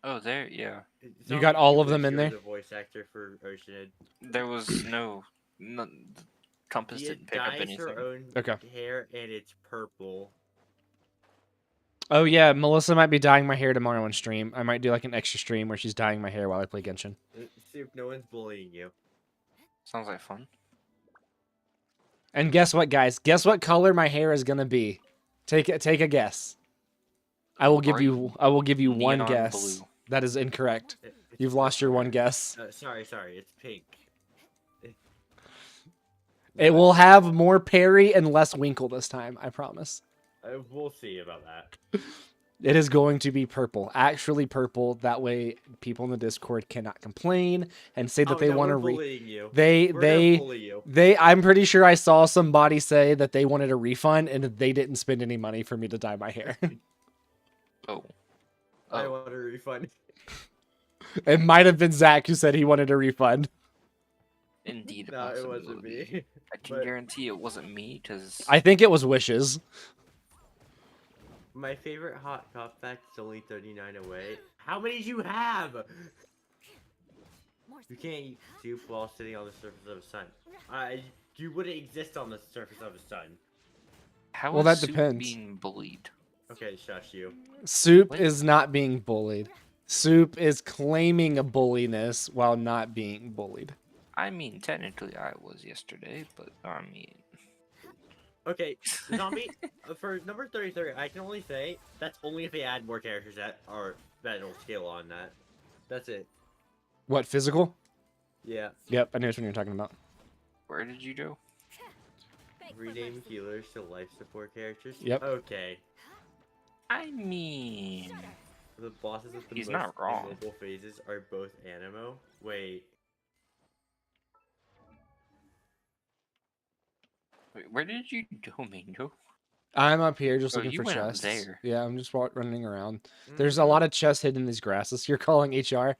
Oh, there, yeah. You got all of them in You're there? The voice actor for Oceanid. There was no the compass Dia didn't pick up dyes anything. her own Okay. hair and it's purple. Oh, yeah. Melissa might be dyeing my hair tomorrow on stream. I might do, like, an extra stream where she's dyeing my hair while I play Genshin. Soup, no one's bullying you. Sounds like fun. And guess what, guys? Guess what color my hair is gonna be? Take a guess. I will give you one Neon guess. blue. That is incorrect. It's You've lost your one guess. sorry, it's pink. It will have more parry and less Winkle this time, I promise. We'll see about that. It is going to be purple, actually purple. That way, people in the Discord cannot complain and say that they want to bullying you. They We're gonna bully you. I'm pretty sure I saw somebody say that they wanted a refund and they didn't spend any money for me to dye my hair. Oh. I want a refund. It might have been Zach who said he wanted a refund. Indeed, a No, it wasn't possibility. me. I can But guarantee it wasn't me, because I think it was Wishes. my favorite hot top fact is only 39 away. How many do you have? More You speed. can't eat soup while sitting on the surface of the sun. You wouldn't exist on the surface of the sun. how Well, is that Soup depends. being bullied? Okay, shush you. Soup What? is not being bullied. Soup is claiming a bulliness while not being bullied. I mean, technically I was yesterday, but I mean... Okay, zombie. For number 33, I can only say that's only if they add more characters that'll scale on that. That's it. What, physical? Yeah. Yep, I know which one you're talking about. Where did you go? Thanks for Rename mercy. healers to life support characters. Yep. Okay. I mean... The bosses with the He's most not wrong. immobile phases are both animo. Wait. Wait, where did you go, Mingo? I'm up here just Oh, looking you for went up chests. there. Yeah, I'm just running around. There's a lot of chests hidden in these grasses. You're calling HR.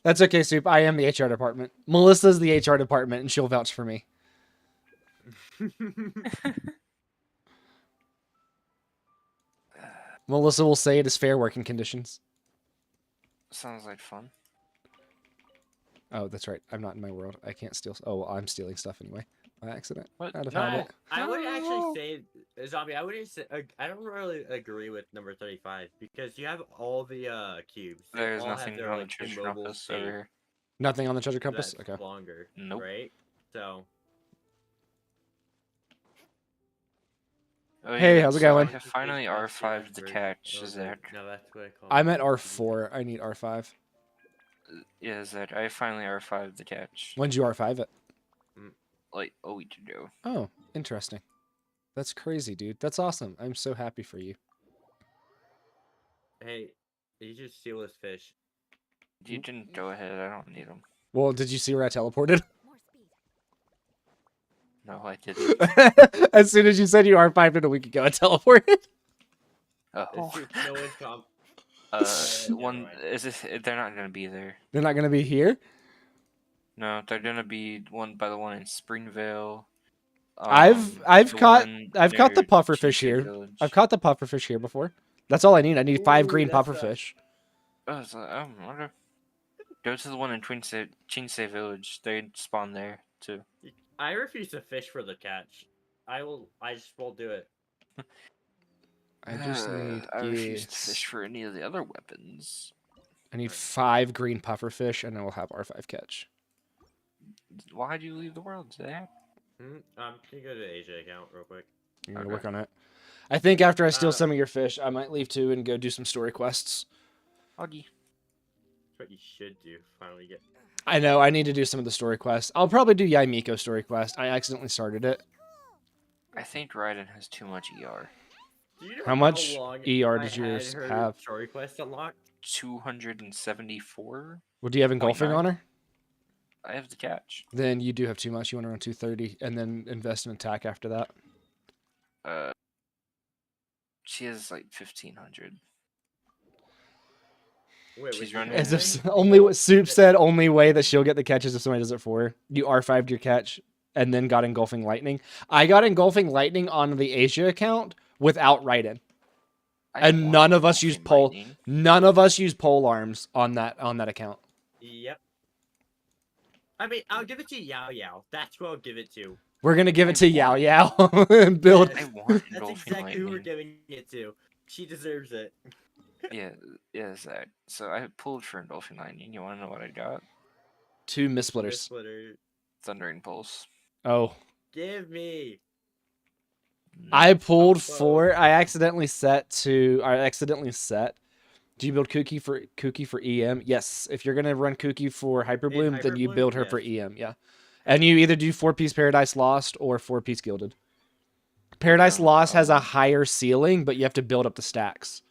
That's okay, Soup. I am the HR department. Melissa's the HR department, and she'll vouch for me. Melissa will say it is fair working conditions. Sounds like fun. Oh, that's right. I'm not in my world. I can't steal. Oh, well, I'm stealing stuff anyway. By accident. What? I'd have No. had it. I would No. actually say, zombie. I wouldn't say. I don't really agree with number 35 because you have all the cubes. They There's all have nothing their, on the like, treasure immobile compass state over here. Nothing on the treasure compass? that's Okay. longer. Nope. Right. So. Oh, Hey, yeah, how's it so going? I have finally R5'd the catch, Zach. No, that's what I call. I'm it. at R4. I need R5. Yeah, Zach, I finally R5'd the catch. When'd you R5 it? Like a week ago. Oh, interesting. That's crazy, dude. That's awesome. I'm so happy for you. Hey, you just steal this fish. You can go ahead, I don't need them. Well, did you see where I teleported? More speed. No, I didn't. As soon as you said you R5'd it a week ago, I teleported. Oh. No one's comp. One is this? They're not gonna be there. They're not going to be here? No, they're gonna be one by the one in Springvale. I've the caught one the near pufferfish Cheesecake here. Village. I've caught the pufferfish here before. That's all I need. I need 5 Ooh, green that's pufferfish. Oh, so, okay. Go to the one in Cheesecake Village. They spawn there too. I refuse to fish for the catch. I just won't do it. I just need I refuse to geese. fish for any of the other weapons. I need 5 green pufferfish, and then we'll have R5 catch. Why'd you leave the world, Zach? Can you go to the AJ account real quick? I'm going to Okay. work on it. I think after I steal Uh, some of your fish, I might leave too and go do some story quests. Augie. That's what you should do. Finally get. I know, I need to do some of the story quests. I'll probably do Yaimiko story quest. I accidentally started it. I think Raiden has too much ER. Do you know How much long ER I did yours had her have? Story quest unlocked. 274. Well, do you have engulfing 0.9. on her? I have the catch. Then you do have too much. You want to run 230 and then invest in attack after that. She has like 1500. Wait, She's wait, running As if away? only what Soup said, only way that she'll get the catch is if somebody does it for her. You R5'd your catch and then got engulfing lightning. I got engulfing lightning on the Asia account without Raiden. I And want none of us use Engulfing pole. Lightning. None of us use pole arms on that account. Yep. I mean, I'll give it to Yao Yao. That's who I'll give it to. We're gonna give I it to Yao want- Yao and build. I want That's Engulfing exactly who we're Lightning. giving it to. She deserves it. Yeah, Zach. So I pulled for Engulfing Lightning. You want to know what I got? 2 Miss missplitters. Splitter, Thundering Pulse. Oh, give me. I pulled Whoa. 4. I accidentally set. Do you build Kuki for EM? Yes. If you're gonna run Kuki for Hyperbloom, then you Hyperbloom? build her for Yes. EM. Yeah. And you either do 4-piece Paradise Lost or 4-piece Gilded. Paradise Lost has a higher ceiling, but you have to build up the stacks.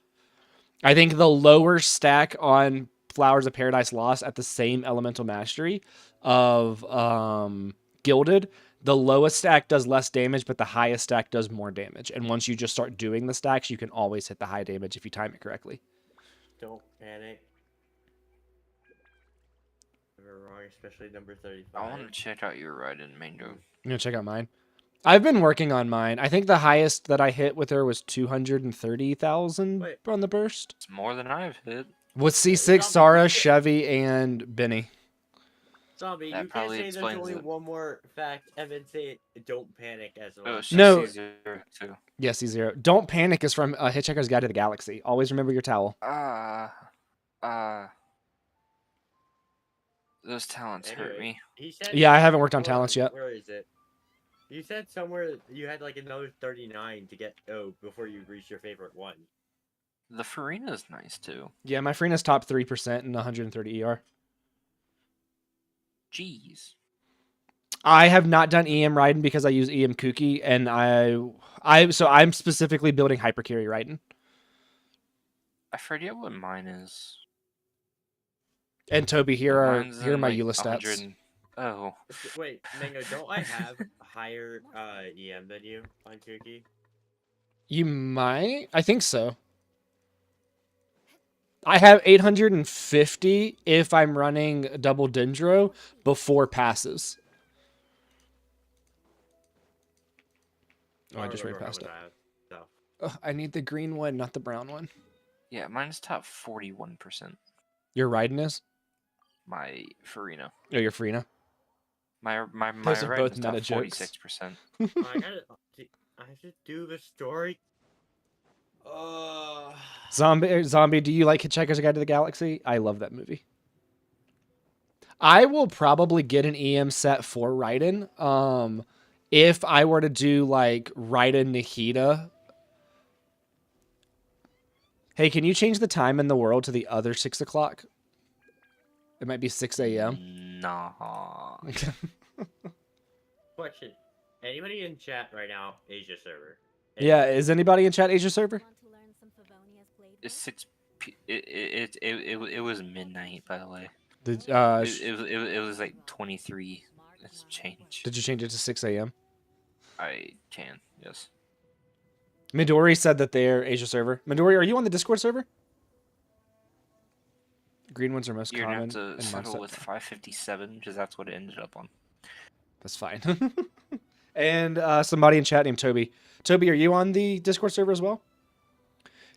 I think the lower stack on Flowers of Paradise Lost at the same elemental mastery of Gilded, the lowest stack does less damage, but the highest stack does more damage. And once you just start doing the stacks, you can always hit the high damage if you time it correctly. Don't panic. We're wrong, especially number 35. I want to check out your ride in Mango. I'm going to check out mine. I've been working on mine. I think the highest that I hit with her was 230,000 on the burst. It's more than I've hit. With C6, Sarah, Chevy, and Benny. Zombie, That you can't probably say there's explains only it. one more fact and then say don't panic as well. Oh, No. C0 too. Yeah, C0. Don't Panic is from Hitchhiker's Guide to the Galaxy. Always remember your towel. Those talents hurt Anyway, me. he said, Yeah, I haven't worked on hold talents yet. Where is it? You said somewhere you had like another 39 to get before you reach your favorite one. The Farina's nice too. Yeah, my Freena's top 3% and 130 ER. Jeez. I have not done EM Raiden because I use EM Kuki, and I'm specifically building Hypercarry Raiden. I forget what mine is. And Toby, here are Mine's my in, EULA like, stats. Oh. Wait, Mango, don't I have higher EM than you on Kuki? You might? I think so. I have 850 if I'm running double Dendro before passes. Oh, I just ran past it. I need the green one, not the brown one. Yeah, mine's top 41%. Your Raiden is? My Farina. Oh, your Farina? My Those are Raiden both is top meta jokes. 46%. I should do the story. Zombie, do you like Hitchhiker's Guide to the Galaxy? I love that movie. I will probably get an EM set for Raiden. If I were to do like Raiden Nahida. Hey, can you change the time in the world to the other 6 o'clock? It might be 6 a.m. Nah. Question. Anybody in chat right now, Asia server? Yeah, is anybody in chat Asia server? Want to learn some Favonia's blade It's work? 6 it was midnight, by the way. Did It was like 23. It's changed. did you change it to 6 a.m.? I can, yes. Midori said that they're Asia server. Midori, are you on the Discord server? Green ones are most You're gonna common. have to and settle most with 557 because that's what it ended up on. That's fine. And somebody in chat named Toby. Toby, are you on the Discord server as well?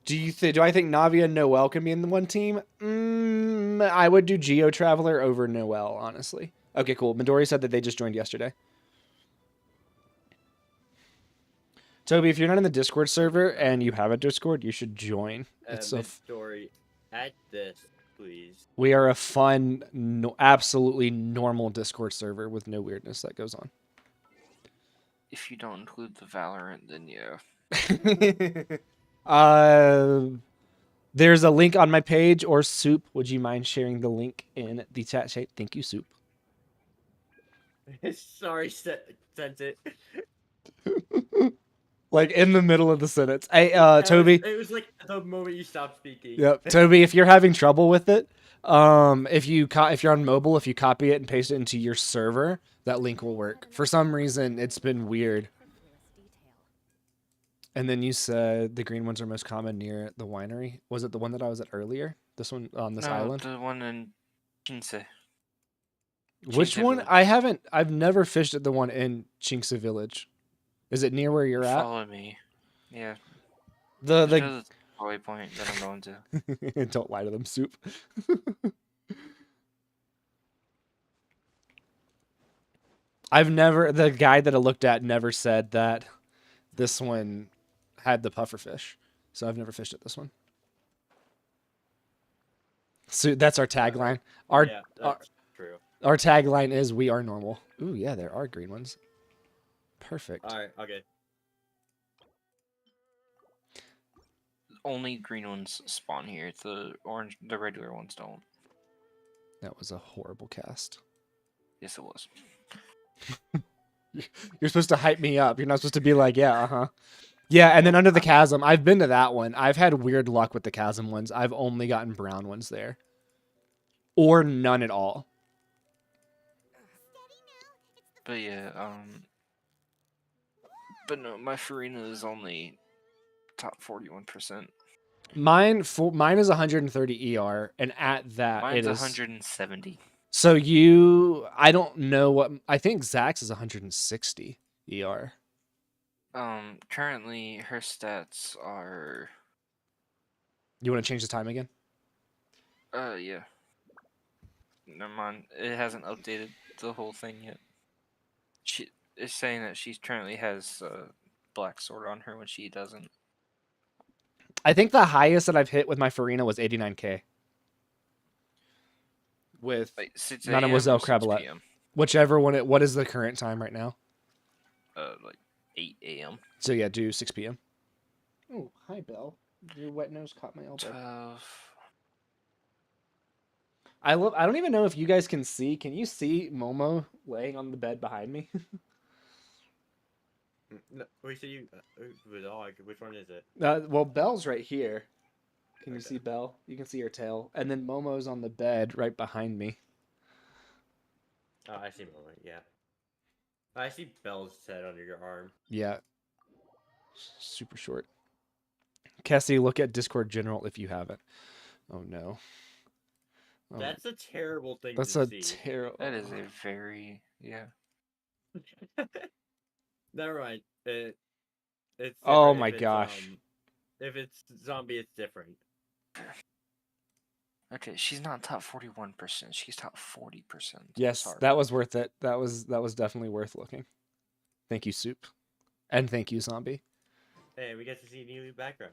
Do I think Navi and Noel can be in the one team? I would do Geo Traveler over Noel, honestly. Okay, cool. Midori said that they just joined yesterday. Toby, if you're not in the Discord server and you have a Discord, you should join. It's a story. Add this, please. we are a fun, absolutely normal Discord server with no weirdness that goes on. If you don't include the Valorant, then yeah. There's a link on my page, or Soup, would you mind sharing the link in the chat chat? Thank you, Soup. Sorry, sent it. Like in the middle of the sentence. Hey, Toby. It was like the moment you stopped speaking. Yep, Toby. If you're having trouble with it, if you're on mobile, if you copy it and paste it into your server, that link will work. For some reason, it's been weird. And then you said the green ones are most common near the winery. Was it the one that I was at earlier? This one on this island? The one in Chinse. Which Chinse one? Village. I've never fished at the one in Chinksa Village. Is it near where you're at? Follow me. Yeah. The point that I'm going to. Don't lie to them, Soup. The guide that I looked at never said that this one had the pufferfish. So I've never fished at this one. So that's our tagline. That's true. Our tagline is "We are normal." Ooh, yeah, there are green ones. Perfect. All right, okay. Only green ones spawn here. The regular ones don't. That was a horrible cast. Yes, it was. You're supposed to hype me up. You're not supposed to be like, yeah, uh-huh. Yeah, and then Under the Chasm, I've been to that one. I've had weird luck with the Chasm ones. I've only gotten brown ones there. Or none at all. But yeah, but no, my Farina is only top 41%. Mine is 130 ER, and at that Mine's it is 170. So I don't know what I think Zach's is 160 ER. Currently her stats are You want to change the time again? yeah. Never mind. It hasn't updated the whole thing yet. She is saying that she currently has black sword on her when she doesn't. I think the highest that I've hit with my Farina was 89k. With Like 6 Mademoiselle a.m. or 6 Crabalette. p.m. Whichever one what is the current time right now? Like 8 a.m. So yeah, do 6 p.m. Oh, hi Belle. Your wet nose caught my elbow. 12. I don't even know if you guys can see. Can you see Momo laying on the bed behind me? No, wait, so you the dog? Which one is it? Well, Belle's right here. Can you Okay. see Belle? You can see her tail. And then Momo's on the bed right behind me. Oh, I see Moment. Yeah. I see Belle's head under your arm. Yeah. Super short. Cassie, look at Discord General if you haven't. Oh no. Oh, That's a terrible thing that's to a see. terrible. That is a very yeah. Never mind. It's Oh different my if it's, gosh. If it's zombie, it's different. Okay, she's not top 41%. She's top 40%. Yes, Sorry. that was worth it. That was definitely worth looking. Thank you, Soup. And thank you, Zombie. Hey, we get to see new background.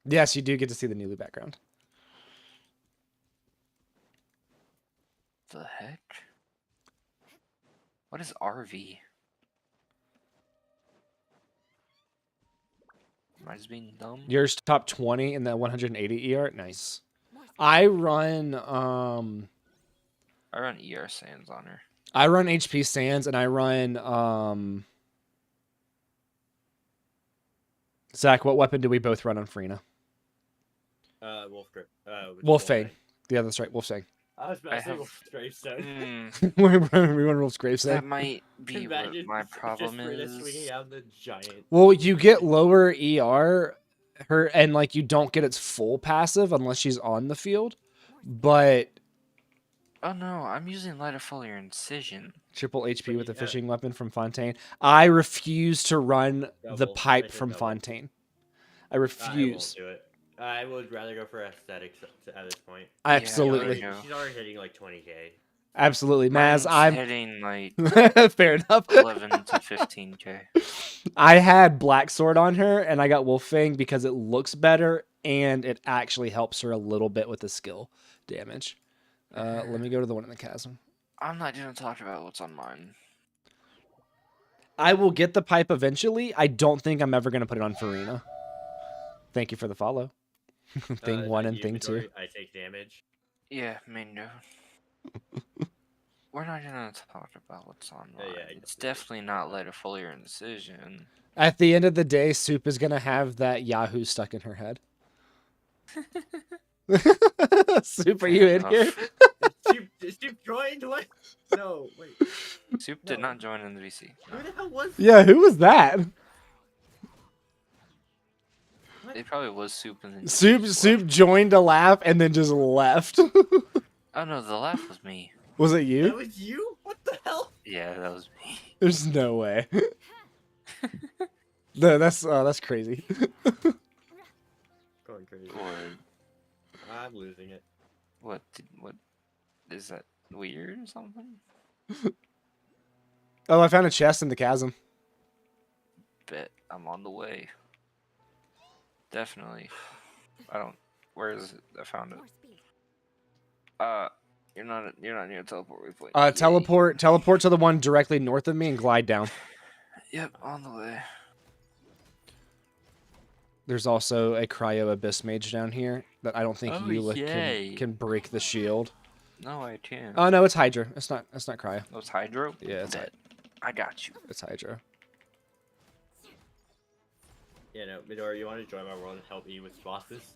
Yes, you do get to see the Nulu background. The heck? What is RV? Am I just being dumb? Yours top 20 in that 180 ER. Nice. More space. I run I run ER Sands on her. I run HP Sands and I run Zach, what weapon do we both run on Farina? Wolf grip. Wolfang. Yeah, that's right, Wolfang. I was about I to say have- Wolf Gravestone. we run Wolf's Gravestone. That might be what Imagine my just problem Rita is. swinging out the giant. Well, you get lower ER and like you don't get its full passive unless she's on the field. But Oh no, I'm using lighter foliar incision. triple HP with a yeah. fishing weapon from Fontaine. I refuse to run the Double. pipe I said from double. Fontaine. I I refuse. won't do it. I would rather go for aesthetics at this point. Absolutely. Yeah. She's already hitting like 20k. Absolutely. Maz, Mine's I'm hitting like fair enough. 11 to 15k. I had Black Sword on her and I got Wolfang because it looks better and it actually helps her a little bit with the skill damage. Let me go to the one in the chasm. I'm not gonna talk about what's on mine. I will get the pipe eventually. I don't think I'm ever going to put it on Farina. Thank you for the follow. Thing Is one that and you, thing two. Midori? I take damage. Yeah, main note. We're not gonna talk about what's on mine. Yeah, I It's guess it is. definitely not lighter foliar incision. At the end of the day, Soup is going to have that Yahoo stuck in her head. Soup, are you in here? She joined? What? No, wait. Soup did No. not join in the VC. Who the hell was Yeah, who was that? It probably was Soup and then Soup joined a laugh and then just left. Oh no, the laugh was me. Was it that? you? Was you? What the hell? Yeah, that was me. There's no way. No, that's crazy. Going crazy. Or I'm losing it. what is that weird or something? Oh, I found a chest in the chasm. Bet I'm on the way. Definitely. I don't. Where is it? I found it. More speed. You're not near a teleport waypoint. Yay. Teleport to the one directly north of me and glide down. Yep, on the way. There's also a cryo abyss mage down here that I don't think Oh, Eula yay. can break the shield. No, I can't. Oh no, it's Hydra. It's not cryo. Oh, it's Hydro? Yeah, it's Bet. I got you. It's Hydro. You know, Midori, you want to join my world and help me with bosses?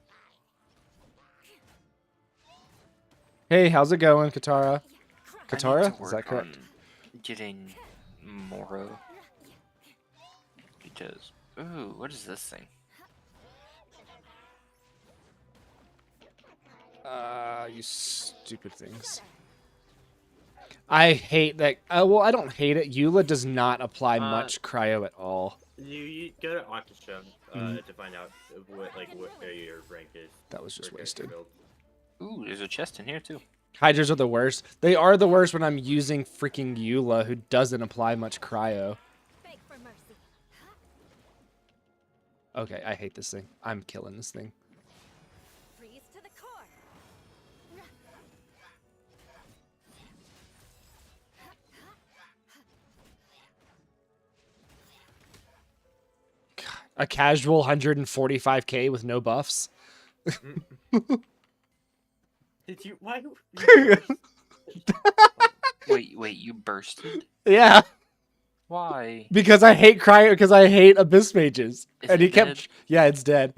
Hey, how's it going, Katara? I need Katara? to Is work that correct? on getting Moro. Because, ooh, what is this thing? You stupid things. I hate that. Well, I don't hate it. Eula does not apply much cryo at all. You go to Orchestra Mhm. to find out what your rank is. That was just for character wasted. build. Ooh, there's a chest in here too. Hydras are the worst. They are the worst when I'm using freaking Eula, who doesn't apply much cryo. Beg for mercy. Okay, I hate this thing. I'm killing this thing. Freeze to the core. A casual 145k with no buffs. Did you? Why? Wait, you bursted? Yeah, Why? because I hate cryo. Because I hate abyss mages. Is And it he kept. dead? Yeah, it's dead.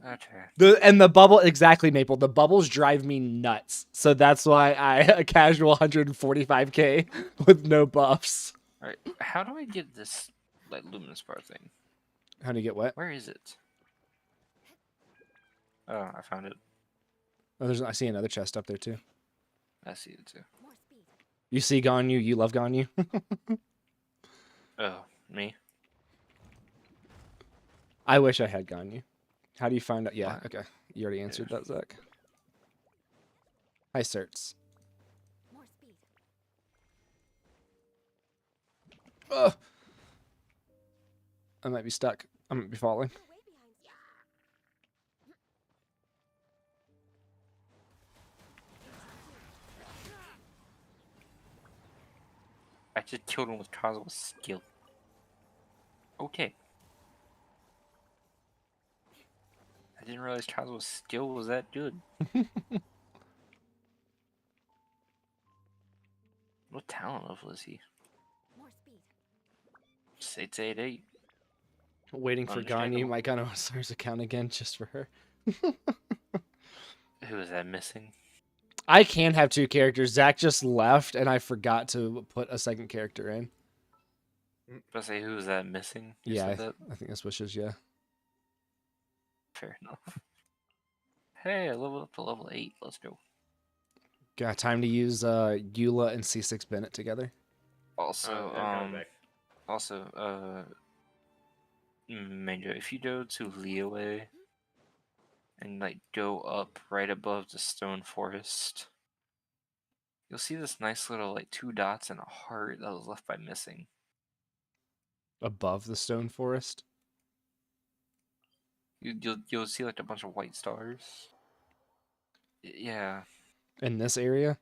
Okay. The bubble exactly, Maple. The bubbles drive me nuts. So that's why I a casual 145k with no buffs. Alright, how do I get this, like, luminous bar thing? How do you get what? Where is it? Oh, I found it. Oh, I see another chest up there too. I see it too. More speed. You see Ganyu, you love Ganyu. Oh, me? I wish I had Ganyu. How do you find out? Yeah, What? okay. You already answered that, Zach. Hi, certs. More speed. Ugh. I might be stuck. I might be falling. You're way behind. I just killed him with Kazua's skill. Okay. I didn't realize Kazua's skill was that good. What talent level is he? More speed. 688. Waiting for Ganyu. Understandable. Might gotta start his account again just for her. Who is that missing? I can have two characters. Zach just left, and I forgot to put a second character in. I say, who is that missing? You Yeah, said that? I think that's wishes. Yeah. Fair enough. Hey, I leveled up to level 8. Let's go. Got time to use Eula and C6 Bennett together. Also, I'm coming back. Mango, if you go to Leeway and like go up right above the stone forest, you'll see this nice little like 2 dots and a heart that was left by missing. Above the stone forest. You'll see like a bunch of white stars. Yeah, In this area.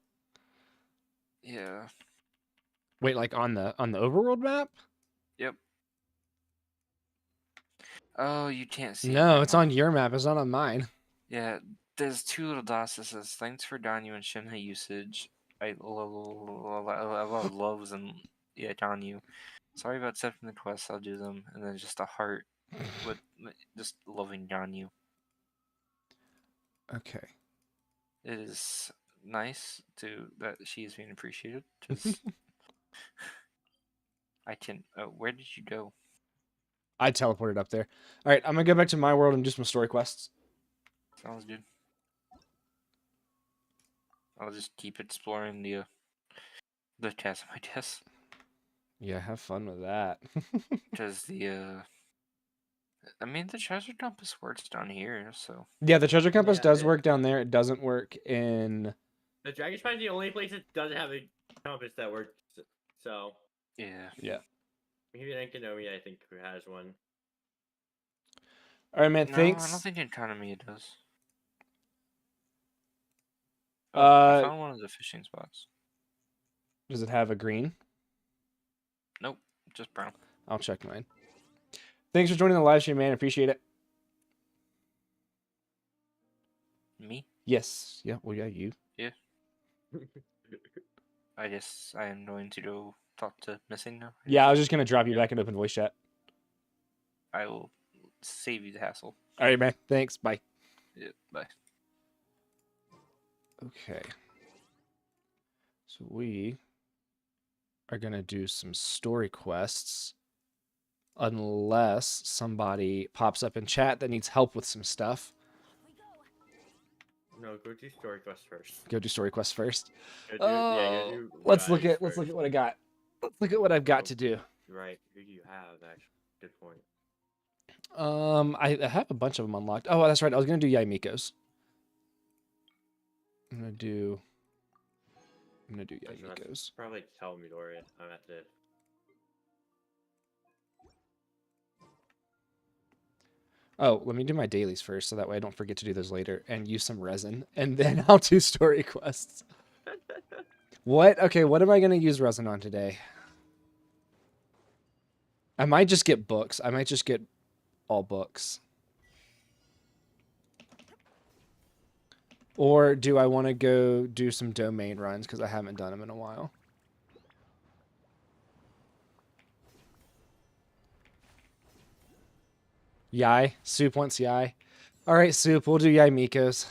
yeah, Wait, like on the overworld map? yep. Oh, you can't see it, No, never it's on mind. your map. It's not on mine. Yeah, there's 2 little dots that says thanks for Danyu and Shinha usage. I love loves and yeah, Danyu. Sorry about accepting the quests, I'll do them. And then just a heart with just loving Danyu. Okay. It is nice that she is being appreciated. Just I can. Where did you go? I teleported up there. All right, I'm gonna go back to my world and do some story quests. Sounds good. I'll just keep exploring the chasm, I guess, Yeah, have fun with that. because I mean the treasure compass works down here, so Yeah, the treasure compass Yeah, does work down there. It doesn't work in. The Dragon Spine is the only place that doesn't have a compass that works. So yeah. Yeah. maybe Enkonomi, I think, has one. All right, man. No, Thanks. I don't think Economy does. Uh, I found one of the fishing spots. Does it have a green? Nope, just brown. I'll check mine. Thanks for joining the live stream, man. Appreciate it. Me? Yes. Yeah. Well, yeah, you. I guess I am going to go talk to Missing now? Yeah, I was just gonna drop you back in open voice chat. I will save you the hassle. All right, man. Thanks. Bye. Yeah, bye. Okay. So we are gonna do some story quests, unless somebody pops up in chat that needs help with some stuff. No, go do story quest first. Go do story quests first. Go do, yeah, go do Let's look guys at first. what I got. Let's look at what I've got Oh. to do. Right, who do you have? Actually, good point. I have a bunch of them unlocked. Oh, that's right. I was gonna do Yaimiko's. I'm gonna do Yaimiko's. Probably tell me, Dorian. I'm at the. Oh, let me do my dailies first, so that way I don't forget to do those later, and use some resin, and then I'll do story quests. What? Okay, what am I gonna use resin on today? I might just get books. I might just get all books. Or do I want to go do some domain runs, because I haven't done them in a while? Yai. Soup wants Yai. All right, Soup. We'll do Yai Miko's.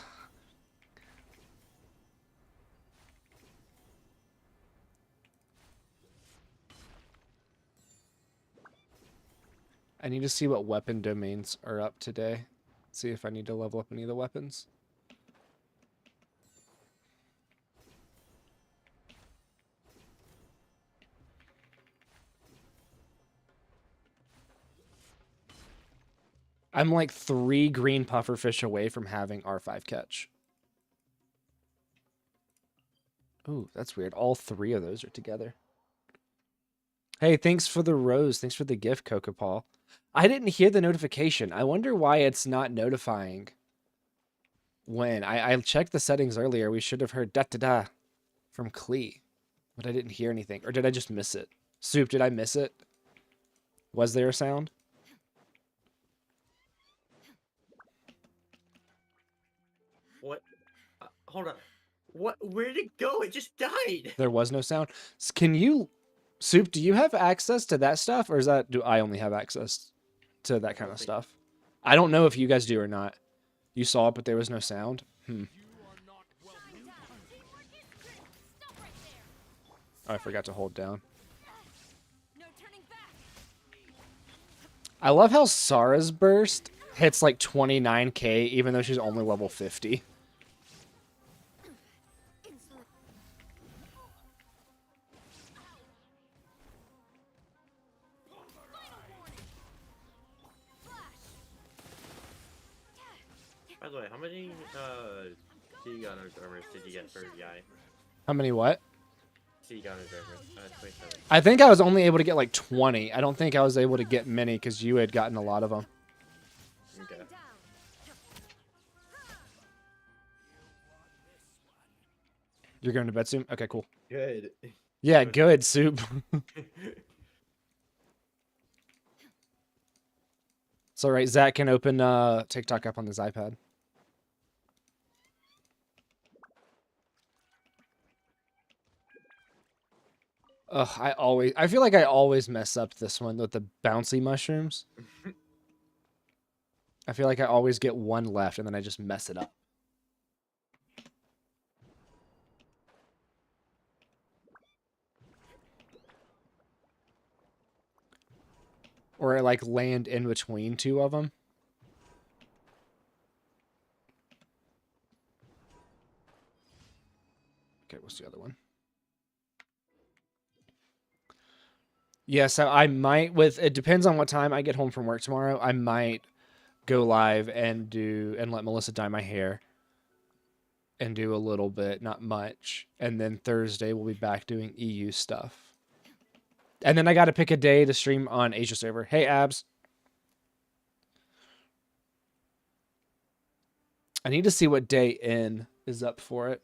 I need to see what weapon domains are up today. See if I need to level up any of the weapons. I'm like 3 green pufferfish away from having R5 catch. Ooh, that's weird. All 3 of those are together. Hey, thanks for the rose. Thanks for the gift, Coca Paul. I didn't hear the notification. I wonder why it's not notifying when. I checked the settings earlier. We should have heard da-da-da from Klee, but I didn't hear anything. Or did I just miss it? Soup, did I miss it? Was there a sound? What? Hold on. What? Where'd it go? It just died. There was no sound. Can you, Soup, do you have access to that stuff, or do I only have access to that kind of stuff? I don't know if you guys do or not. You saw it, but there was no sound. Oh, I forgot to hold down. No turning back. I love how Sara's burst hits like 29k, even though she's only level 50. By the way, how many sea gunner's armors did you get for Yai? How many what? Sea gunner's armor. 27. I think I was only able to get like 20. I don't think I was able to get many because you had gotten a lot of them. Okay. You're going to bed soon? Okay, cool. Good. Yeah, good, Soup. It's alright, Zach can open TikTok up on his iPad. Ugh, I feel like I always mess up this one with the bouncy mushrooms. I feel like I always get one left and then I just mess it up. Or I like land in between 2 of them. Okay, what's the other one? Yeah, so I might it depends on what time I get home from work tomorrow. I might go live and let Melissa dye my hair and do a little bit, not much. And then Thursday we'll be back doing EU stuff. And then I got to pick a day to stream on Asia server. Hey, Abs. I need to see what day in is up for it.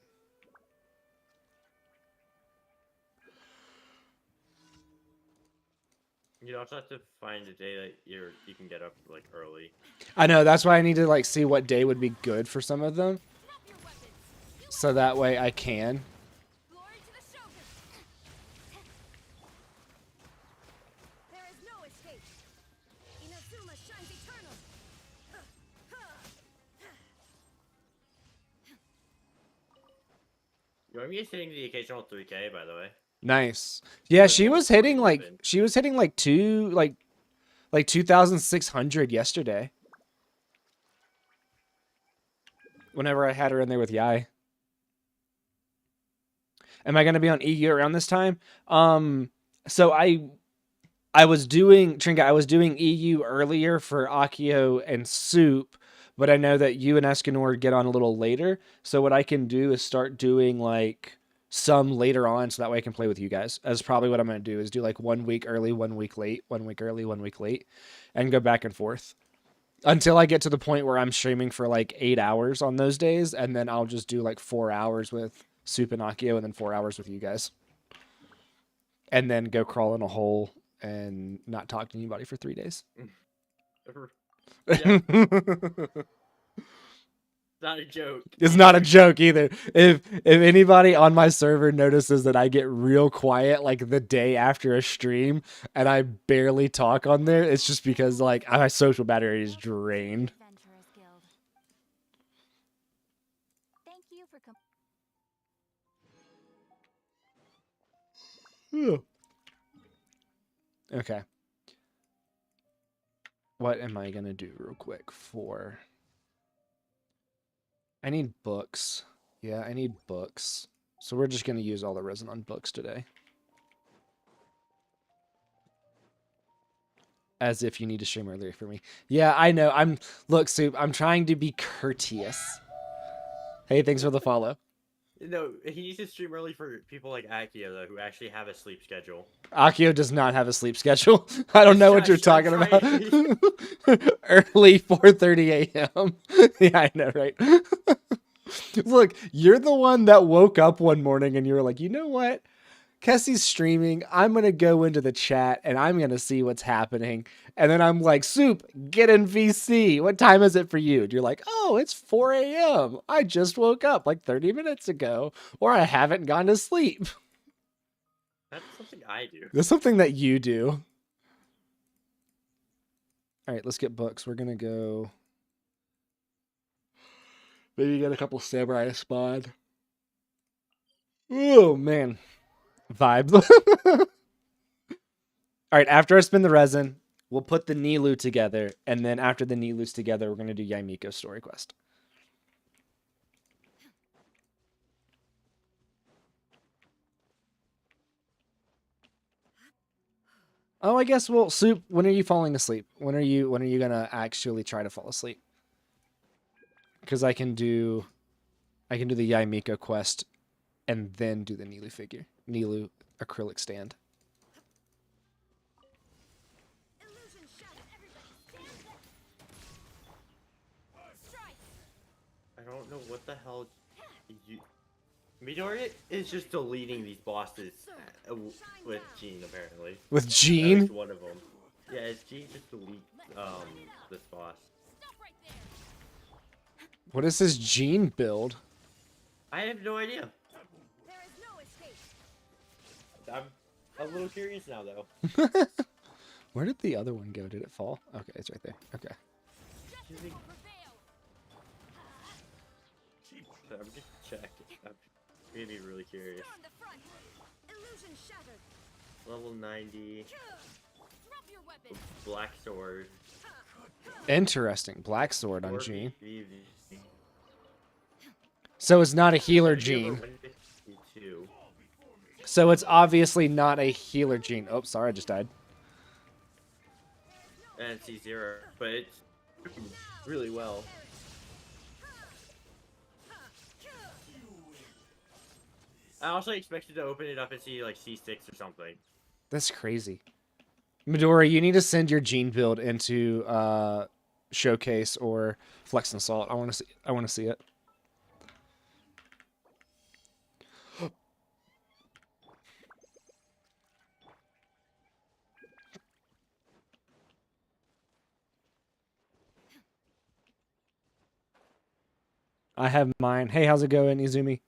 You also have to find a day that you can get up like early. I know, that's why I need to like see what day would be good for some of them. So that way I can. Glory to the Shogun. Yoimiya's hitting the occasional 3K, by the way. Nice. Yeah, With she almost was hitting 40 like weapons. she was hitting like 2,600 yesterday. Whenever I had her in there with Yai. Am I gonna be on EU around this time? So I was doing Trinket, I was doing EU earlier for Akio and Soup, but I know that you and Escanor get on a little later. So what I can do is start doing like some later on, so that way I can play with you guys. That's probably what I'm gonna do is do like 1 week early, 1 week late, 1 week early, 1 week late, and go back and forth until I get to the point where I'm streaming for like 8 hours on those days, and then I'll just do like 4 hours with Soup and Akio, and then 4 hours with you guys, and then go crawl in a hole and not talk to anybody for 3 days. Yeah, not a joke. It's not a joke either. If anybody on my server notices that I get real quiet like the day after a stream and I barely talk on there, it's just because like my social battery is drained. Adventurers Guild. Thank you for Okay. What am I gonna do real quick for? I need books. Yeah, I need books. So we're just gonna use all the resin on books today. As if you need to stream earlier for me. Yeah, I know. Look, Soup, I'm trying to be courteous. Hey, thanks for the follow. No, he needs to stream early for people like Akio, though, who actually have a sleep schedule. Akio does not have a sleep schedule. I don't know what you're Shush, I'm talking about. trying. Early 4:30 a.m. Yeah, I know, right? Look, you're the one that woke up one morning and you were like, you know what? Kessie's streaming. I'm going to go into the chat and I'm going to see what's happening. And then I'm like, Soup, get in VC. What time is it for you? And you're like, oh, it's 4 a.m. I just woke up like 30 minutes ago, or I haven't gone to sleep. That's something I do. That's something that you do. All right, let's get books. We're going to go. Maybe get a couple Samurai Spawn. Oh, man. Vibes. All right, after I spin the resin, we'll put the Nilu together, and then after the Nilu's together, we're going to do Yaimiko's story quest. Oh, I guess, well, Soup, when are you falling asleep? When are you going to actually try to fall asleep? Because I can do the Yaimiko quest and then do the Nilu figure. Nilu acrylic stand. illusion shattered. Everybody stand there. Strike. I don't know what the hell you... Midori is just deleting these bosses with Jean, apparently. With At Jean? least one of them. Yeah, it's Jean just delete this boss. Stop right there. What is this Jean build? I have no idea. There is no escape. I'm a little curious now, though. Where did the other one go? Did it fall? Okay, it's right there. Okay. Justice will prevail. I'm just check. I'm gonna be really curious. You're on the front. Illusion shattered. Level 90, Drop your weapon. black sword. Interesting. Black sword on 4 Jean. VV. So it's not a healer Give her Jean. 152. So it's obviously not a healer Jean. Oh, sorry, I just died. And it's C0, but it's really well. I also expected to open it up and see like C6 or something. That's crazy. Midori, you need to send your Jean build into Showcase or Flex and Assault. I want to see it. I have mine. Hey, how's it going, Izumi?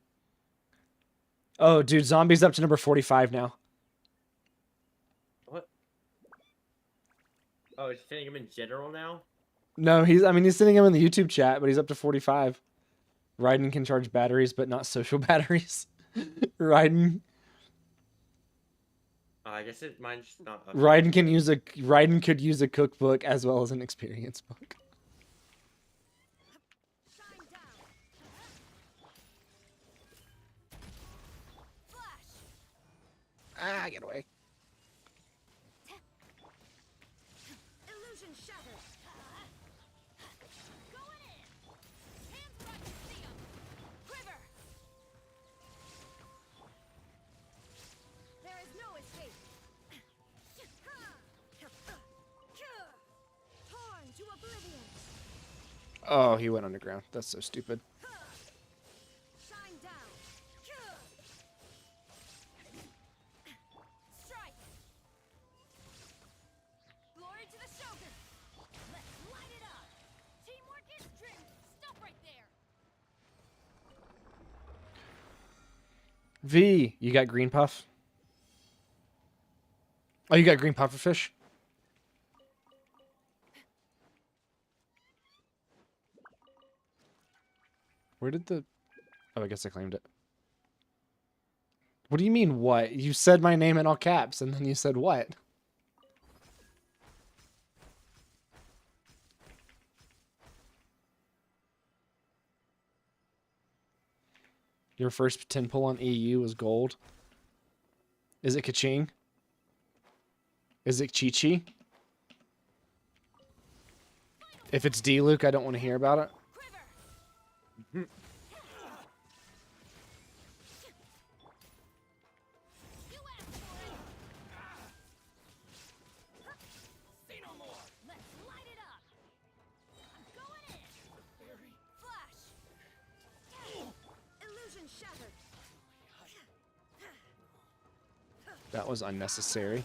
Oh, dude, Zombie's up to number 45 now. What? Oh, it's sending him in general now? No, he's sending him in the YouTube chat, but he's up to 45. Raiden can charge batteries, but not social batteries. Raiden I guess mine's just not. Raiden could use a cookbook as well as an experience book. Shine down. Flash. Get away. Illusion shattered. Going in. Hands where I can see 'em. Quiver. There is no escape. Torn to oblivion. Oh, he went underground. That's so stupid. Shine down. Strike. Glory to the Shogun. Let's light it up. Teamwork is dream. Stop right there. V, you got green puff? Oh, you got green puffer fish? Where did the... Oh, I guess I claimed it. What do you mean, what? You said my name in all caps, and then you said what? Your first 10 pull on EU was gold. Is it Kaching? Is it Chi-Chi? If it's D-Luke, I don't want to hear about it. Quiver. You asked for it. Say no more. Let's light it up. I'm going in. Flash. Illusion shattered. That was unnecessary.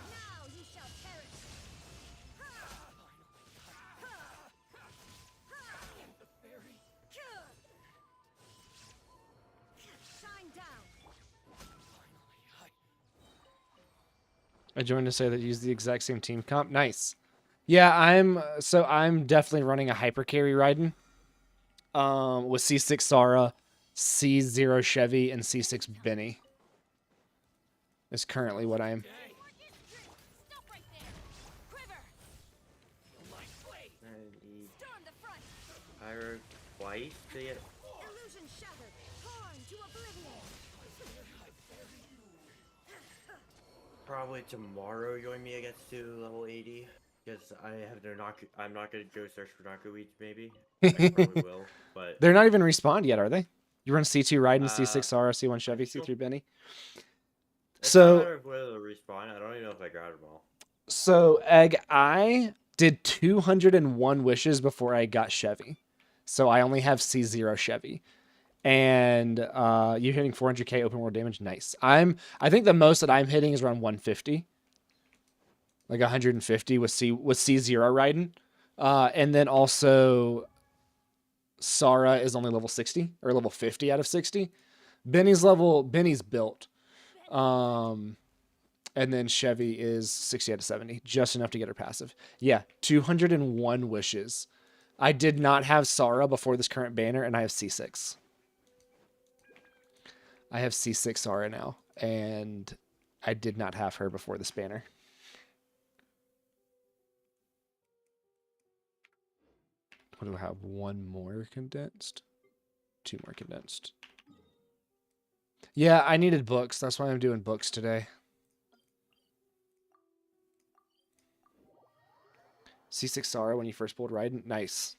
Now you shall perish. Shine down. I joined to say that you use the exact same team comp. Nice. Yeah, I'm definitely running a hyper carry Raiden. With C6 Sara, C0 Chevy, and C6 Benny. Is currently what I'm. Teamwork is dream. Stop right there. Quiver. Light blade. I need Storm the front. pyro twice to get. Illusion shattered. Torn to oblivion. Probably tomorrow you and me against to level 80. Because I'm not gonna go search for Naku weeds maybe. I probably will, but They're not even respawned yet, are they? You run C2 Raiden, C6 Uh, Sara, C1 Chevy, C3 Benny. it's not a So, matter of whether they'll respawn. I don't even know if I grabbed them all. Egg, I did 201 wishes before I got Chevy. So I only have C0 Chevy. And you hitting 400k open world damage, nice. I think the most that I'm hitting is around 150. Like 150 with C0 Raiden. And then also Sara is only level 60 or level 50 out of 60. Benny's built. And then Chevy is 60 out of 70, just enough to get her passive. Yeah, 201 wishes. I did not have Sara before this current banner, and I have C6. I have C6 Sara now, and I did not have her before this banner. What do I have? One more condensed? Two more condensed. Yeah, I needed books. That's why I'm doing books today. C6 Sara when you first pulled Raiden. Nice.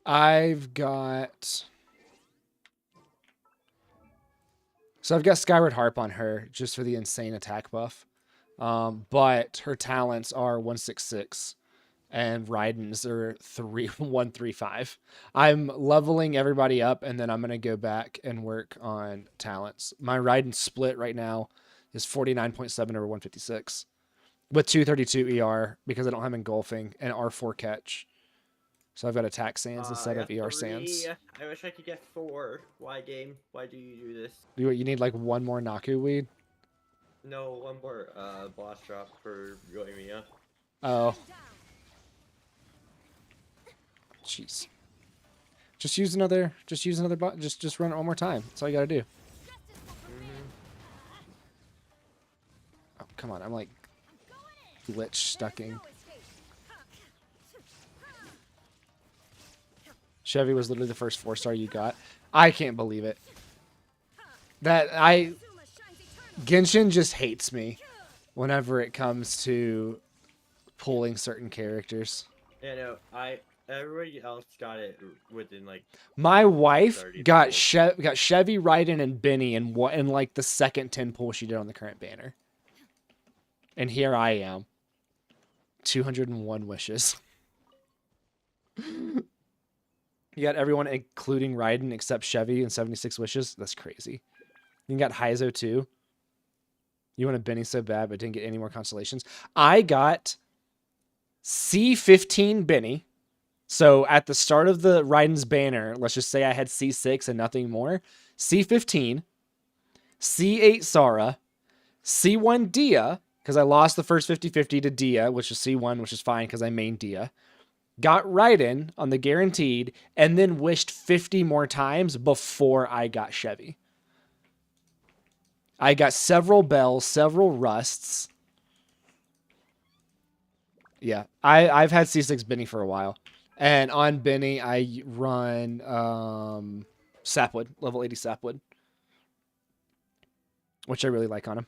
I've got Skyward Harp on her just for the insane attack buff. But her talents are 166 and Raiden's are 135. I'm leveling everybody up and then I'm going to go back and work on talents. My Raiden split right now is 49.7 over 156 with 232 ER because I don't have engulfing and R4 catch. So I've got attack sands instead of ER sands. I wish I could get 4. Why, game? Why do you do this? You need like one more Naku weed? No, one more boss drop for Yoimiya. Oh, Shine down. jeez. Just use another. Just run it one more time. That's all you gotta do. Oh, come on! I'm like glitch stucking. Chevy was literally the first 4-star you got. I can't believe it. Genshin just hates me whenever it comes to pulling certain characters. Yeah, no, everybody else got it within like. My wife 30 got pulls. Chevy, Raiden, and Benny in like the second 10 pull she did on the current banner. And here I am. 201 wishes. You got everyone including Raiden except Chevy and 76 wishes? That's crazy. You got Heizo too. You wanted Benny so bad but didn't get any more constellations. I got C15 Benny. So at the start of the Raiden's banner, let's just say I had C6 and nothing more. C15, C8 Sara, C1 Dia, because I lost the first 50-50 to Dia, which is C1, which is fine because I main Dia. Got Raiden on the guaranteed, and then wished 50 more times before I got Chevy. I got several bells, several rusts. Yeah, I've had C6 Benny for a while. And on Benny, I run Sapwood, level 80 Sapwood, which I really like on him.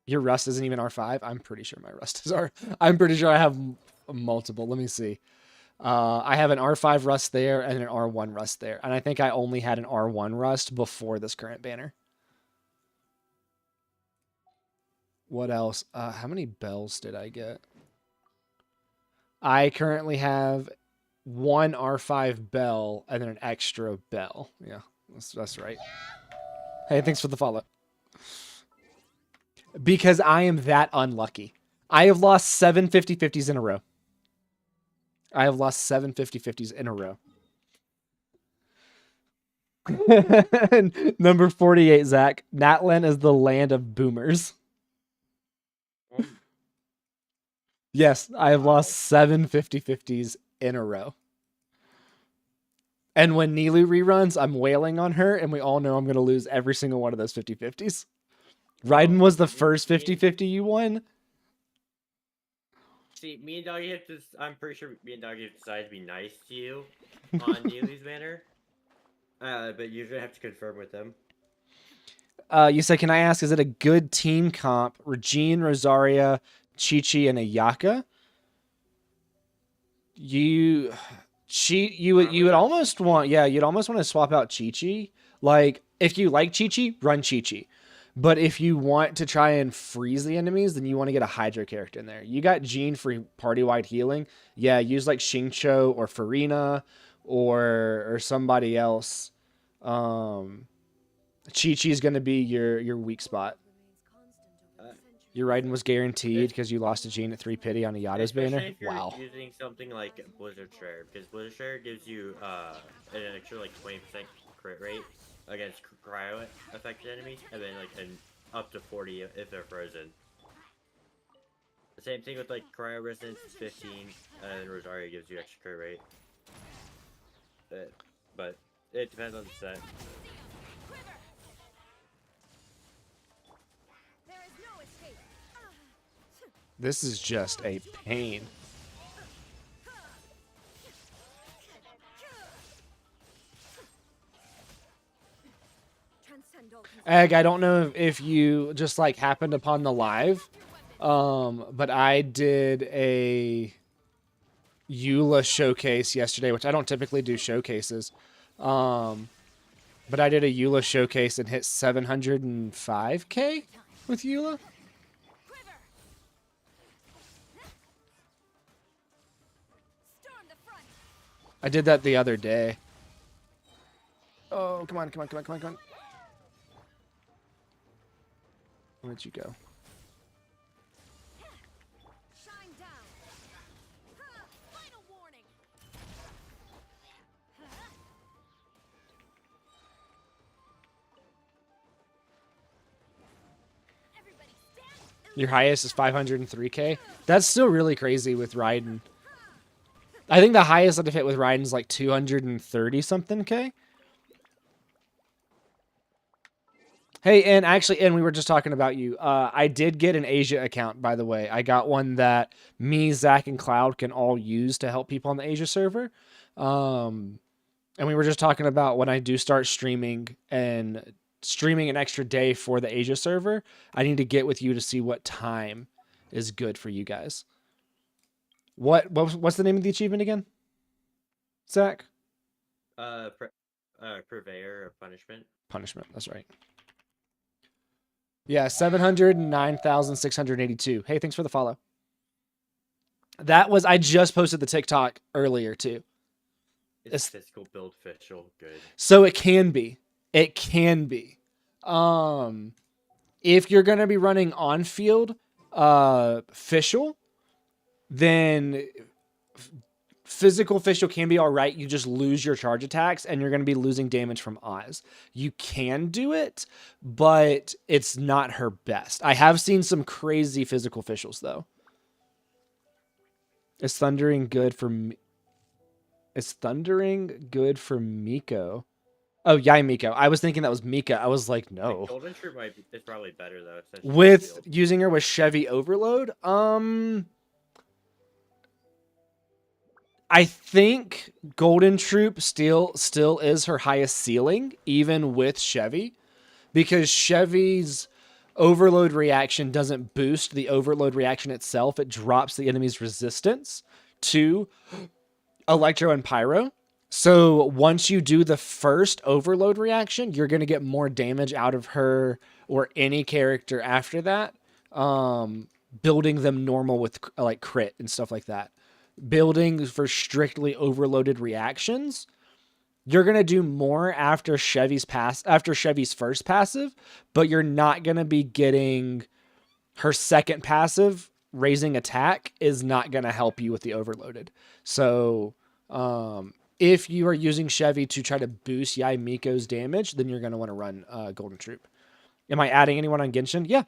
Your Rust isn't even R5? I'm pretty sure my Rust is R. I'm pretty sure I have multiple. Let me see. I have an R5 Rust there and an R1 Rust there. And I think I only had an R1 Rust before this current banner. What else? How many bells did I get? I currently have one R5 bell and then an extra bell. Yeah, that's right. Hey, thanks for the follow. Because I am that unlucky. I have lost 7 50-50s in a row. I have lost 7 50-50s in a row. Number 48, Zach. Natlan is the land of boomers. Yes, I have lost 7 50-50s in a row. And when Neelu reruns, I'm wailing on her, and we all know I'm going to lose every single one of those 50-50s. Raiden was the first 50-50 you won. See, me and Doggy have to. I'm pretty sure me and Doggy have decided to be nice to you on Neely's banner. But you're gonna have to confirm with them. You said, can I ask, is it a good team comp? Regine, Rosaria, Chi-Chi, and Ayaka? You would almost want, you'd almost want to swap out Chi-Chi. Like, if you like Chi-Chi, run Chi-Chi. But if you want to try and freeze the enemies, then you want to get a Hydra character in there. You got Jean for party-wide healing. Yeah, use like Xingqiu or Farina or somebody else. Chi-Chi is going to be your weak spot. Your Raiden was guaranteed because you lost to Jean at 3 pity on Ayada's banner. If you're Wow. using something like Blizzard Share, because Blizzard Share gives you an extra like 20% crit rate against cryo affected enemies, and then like an up to 40 if they're frozen. The same thing with like cryo resistance 15, and Rosaria gives you extra crit rate. But it depends on the set. This is just a pain. Egg, I don't know if you just like happened upon the live, but I did a Eula showcase yesterday, which I don't typically do showcases. But I did a Eula showcase and hit 705k with Eula. I did that the other day. Oh, come on, come on, come on, come on, come on. Where'd you go? Shine down. Final warning. Everybody stand. Your highest is 503k? That's still really crazy with Raiden. I think the highest that I've hit with Raiden is like 230 something K. Hey, and we were just talking about you. I did get an Asia account, by the way. I got one that me, Zach, and Cloud can all use to help people on the Asia server. And we were just talking about when I do start streaming and streaming an extra day for the Asia server, I need to get with you to see what time is good for you guys. What's the name of the achievement again, Zach? Purveyor of punishment. Punishment. That's right. Yeah, 709,682. Hey, thanks for the follow. I just posted the TikTok earlier too. Is physical build official good? So it can be. It can be. If you're gonna be running on field, official, then physical official can be all right. You just lose your charge attacks and you're going to be losing damage from Oz. You can do it, but it's not her best. I have seen some crazy physical officials though. Is thundering good for me? Is thundering good for Miko? Oh, yeah, Miko. I was thinking that was Mika. I was like, no. Golden Troop is probably better though. With using her with Chevy Overload, I think Golden Troop still is her highest ceiling, even with Chevy, because Chevy's overload reaction doesn't boost the overload reaction itself. It drops the enemy's resistance to Electro and Pyro. So once you do the first overload reaction, you're going to get more damage out of her or any character after that, building them normal with like crit and stuff like that. Building for strictly overloaded reactions, you're going to do more after Chevy's first passive, but you're not going to be getting her second passive. Raising attack is not going to help you with the overloaded. So if you are using Chevy to try to boost Yai Miko's damage, then you're going to want to run Golden Troop. Am I adding anyone on Genshin? Yeah.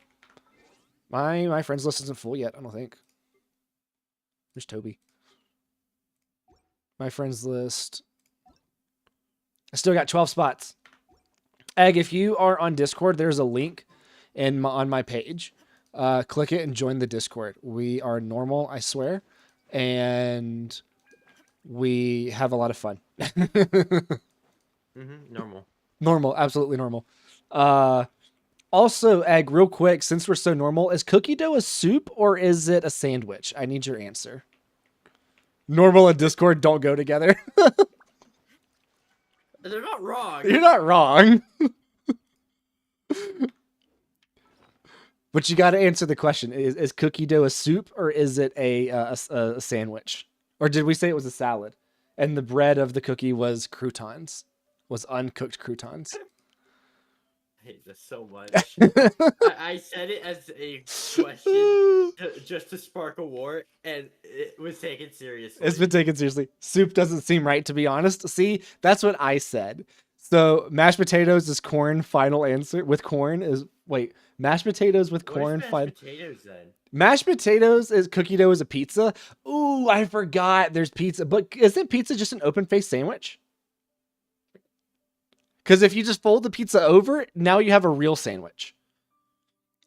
My friends list isn't full yet, I don't think. There's Toby. My friends list. I still got 12 spots. Egg, if you are on Discord, there's a link on my page. Click it and join the Discord. We are normal, I swear. And we have a lot of fun. Normal. Normal, absolutely normal. Also, Egg, real quick, since we're so normal, is cookie dough a soup or is it a sandwich? I need your answer. Normal and Discord don't go together. They're not wrong. You're not wrong. But you got to answer the question. Is cookie dough a soup or is it a sandwich? Or did we say it was a salad? And the bread of the cookie was croutons. Was uncooked croutons. I hate this so much. I said it as a question just to spark a war, and it was taken seriously. It's been taken seriously. Soup doesn't seem right, to be honest. See, that's what I said. So mashed potatoes is corn. Final answer with corn is mashed potatoes with corn. Mashed potatoes then? Mashed potatoes is cookie dough is a pizza. Ooh, I forgot. There's pizza, but isn't pizza just an open face sandwich? Because if you just fold the pizza over, now you have a real sandwich.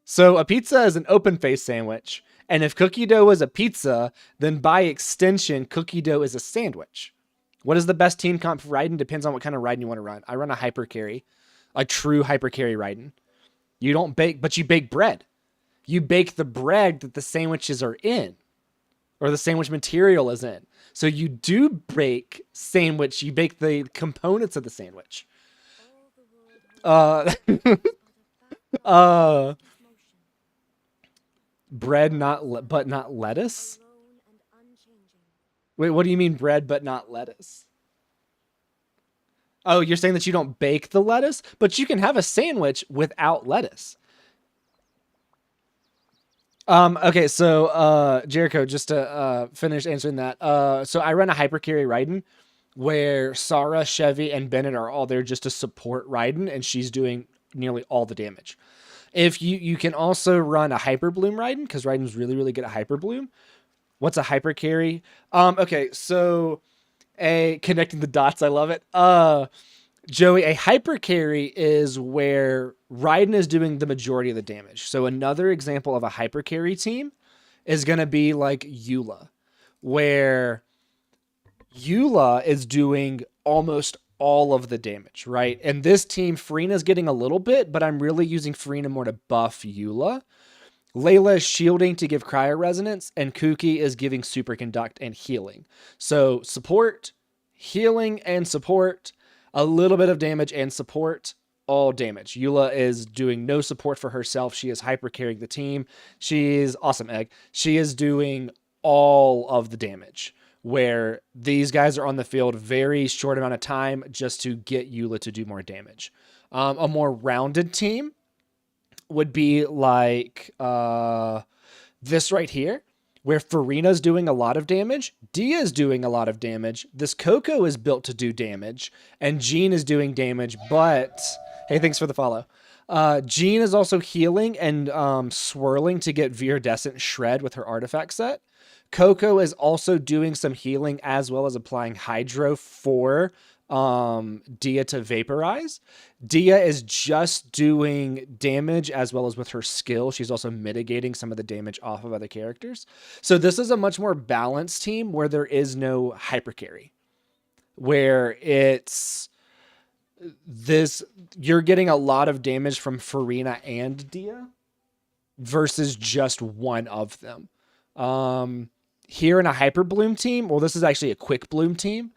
So a pizza is an open face sandwich. And if cookie dough is a pizza, then by extension, cookie dough is a sandwich. What is the best team comp for Raiden? Depends on what kind of Raiden you want to run. I run a hyper carry, a true hyper carry Raiden. You don't bake, but you bake bread. You bake the bread that the sandwiches are in, or the sandwich material is in. So you do bake sandwich. You bake the components of the sandwich. Bread, but not lettuce. Wait, what do you mean bread but not lettuce? Oh, you're saying that you don't bake the lettuce, but you can have a sandwich without lettuce. Okay, so Jericho, just to finish answering that. So I run a hyper carry Raiden where Sarah, Chevy, and Bennett are all there just to support Raiden, and she's doing nearly all the damage. If you can also run a Hyper Bloom Raiden, because Raiden's really, really good at Hyper Bloom. What's a hyper carry? Okay, so connecting the dots, I love it. Joey, a hyper carry is where Raiden is doing the majority of the damage. So another example of a hyper carry team is going to be like Eula, where Eula is doing almost all of the damage, right? And this team, Farina's getting a little bit, but I'm really using Farina more to buff Eula. Layla is shielding to give cryo resonance, and Kuki is giving superconduct and healing. So support, healing, and support, a little bit of damage and support, all damage. Eula is doing no support for herself. She is hyper carrying the team. She's awesome, Egg. She is doing all of the damage, where these guys are on the field very short amount of time just to get Eula to do more damage. A more rounded team would be like this right here, where Farina's doing a lot of damage, Dia's doing a lot of damage, this Coco is built to do damage, and Jean is doing damage, but... Hey, thanks for the follow. Jean is also healing and swirling to get Viridescent Shred with her artifact set. Coco is also doing some healing as well as applying Hydro for Dia to vaporize. Dia is just doing damage as well as with her skill. She's also mitigating some of the damage off of other characters. So this is a much more balanced team where there is no hyper carry, where it's this, you're getting a lot of damage from Farina and Dia versus just one of them. Here in a hyper bloom team, well, this is actually a quick bloom team.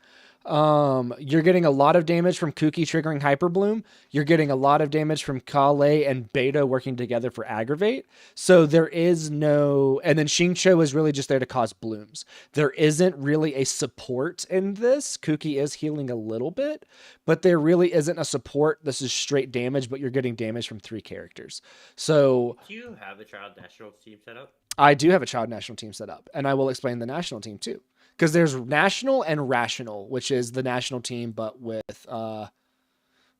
You're getting a lot of damage from Kuki triggering Hyper Bloom. You're getting a lot of damage from Kale and Beta working together for Aggravate. So there is no... And then Xingqiu is really just there to cause blooms. There isn't really a support in this. Kuki is healing a little bit, but there really isn't a support. This is straight damage, but you're getting damage from 3 characters. So... Do you have a child national team set up? I do have a child national team set up, and I will explain the national team too. Because there's national and rational, which is the national team, but with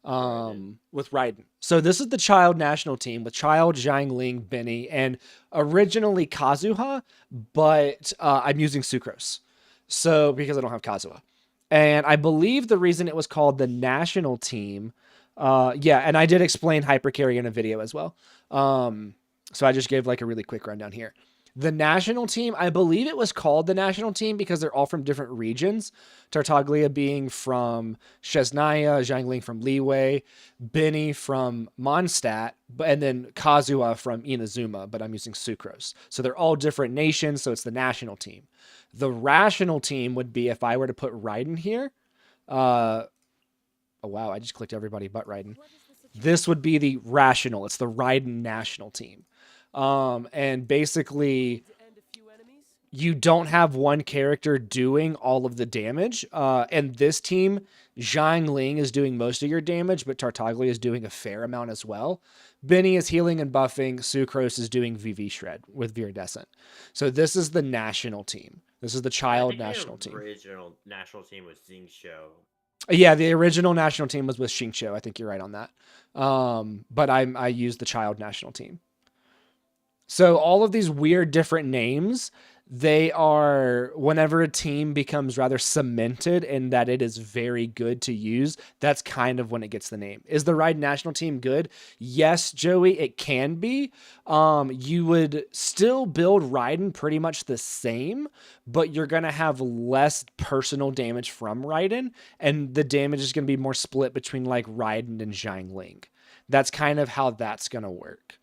Raiden. So this is the child national team with Child, Xiangling, Benny, and originally Kazuha, but I'm using Sucrose. So because I don't have Kazuha. And I believe the reason it was called the national team, and I did explain hypercarry in a video as well. So I just gave like a really quick rundown here. The national team, I believe it was called the national team because they're all from different regions. Tartaglia being from Chesnaya, Xiangling from Liyue, Benny from Mondstadt, and then Kazuha from Inazuma, but I'm using Sucrose. So they're all different nations, so it's the national team. The rational team would be if I were to put Raiden here. Oh, wow, I just clicked everybody but Raiden. This would be the rational. It's the Raiden national team. And basically you don't have one character doing all of the damage. And this team, Xiangling is doing most of your damage, but Tartaglia is doing a fair amount as well. Benny is healing and buffing. Sucrose is doing VV Shred with Viridescent. So this is the national team. This is the child national team. The original national team was Xingqiu. Yeah, the original national team was with Xingqiu. I think you're right on that. But I used the child national team. So all of these weird different names, they are, whenever a team becomes rather cemented in that it is very good to use, that's kind of when it gets the name. Is the Raiden national team good? Yes, Joey, it can be. You would still build Raiden pretty much the same, but you're going to have less personal damage from Raiden, and the damage is going to be more split between like Raiden and Xiangling. That's kind of how that's going to work.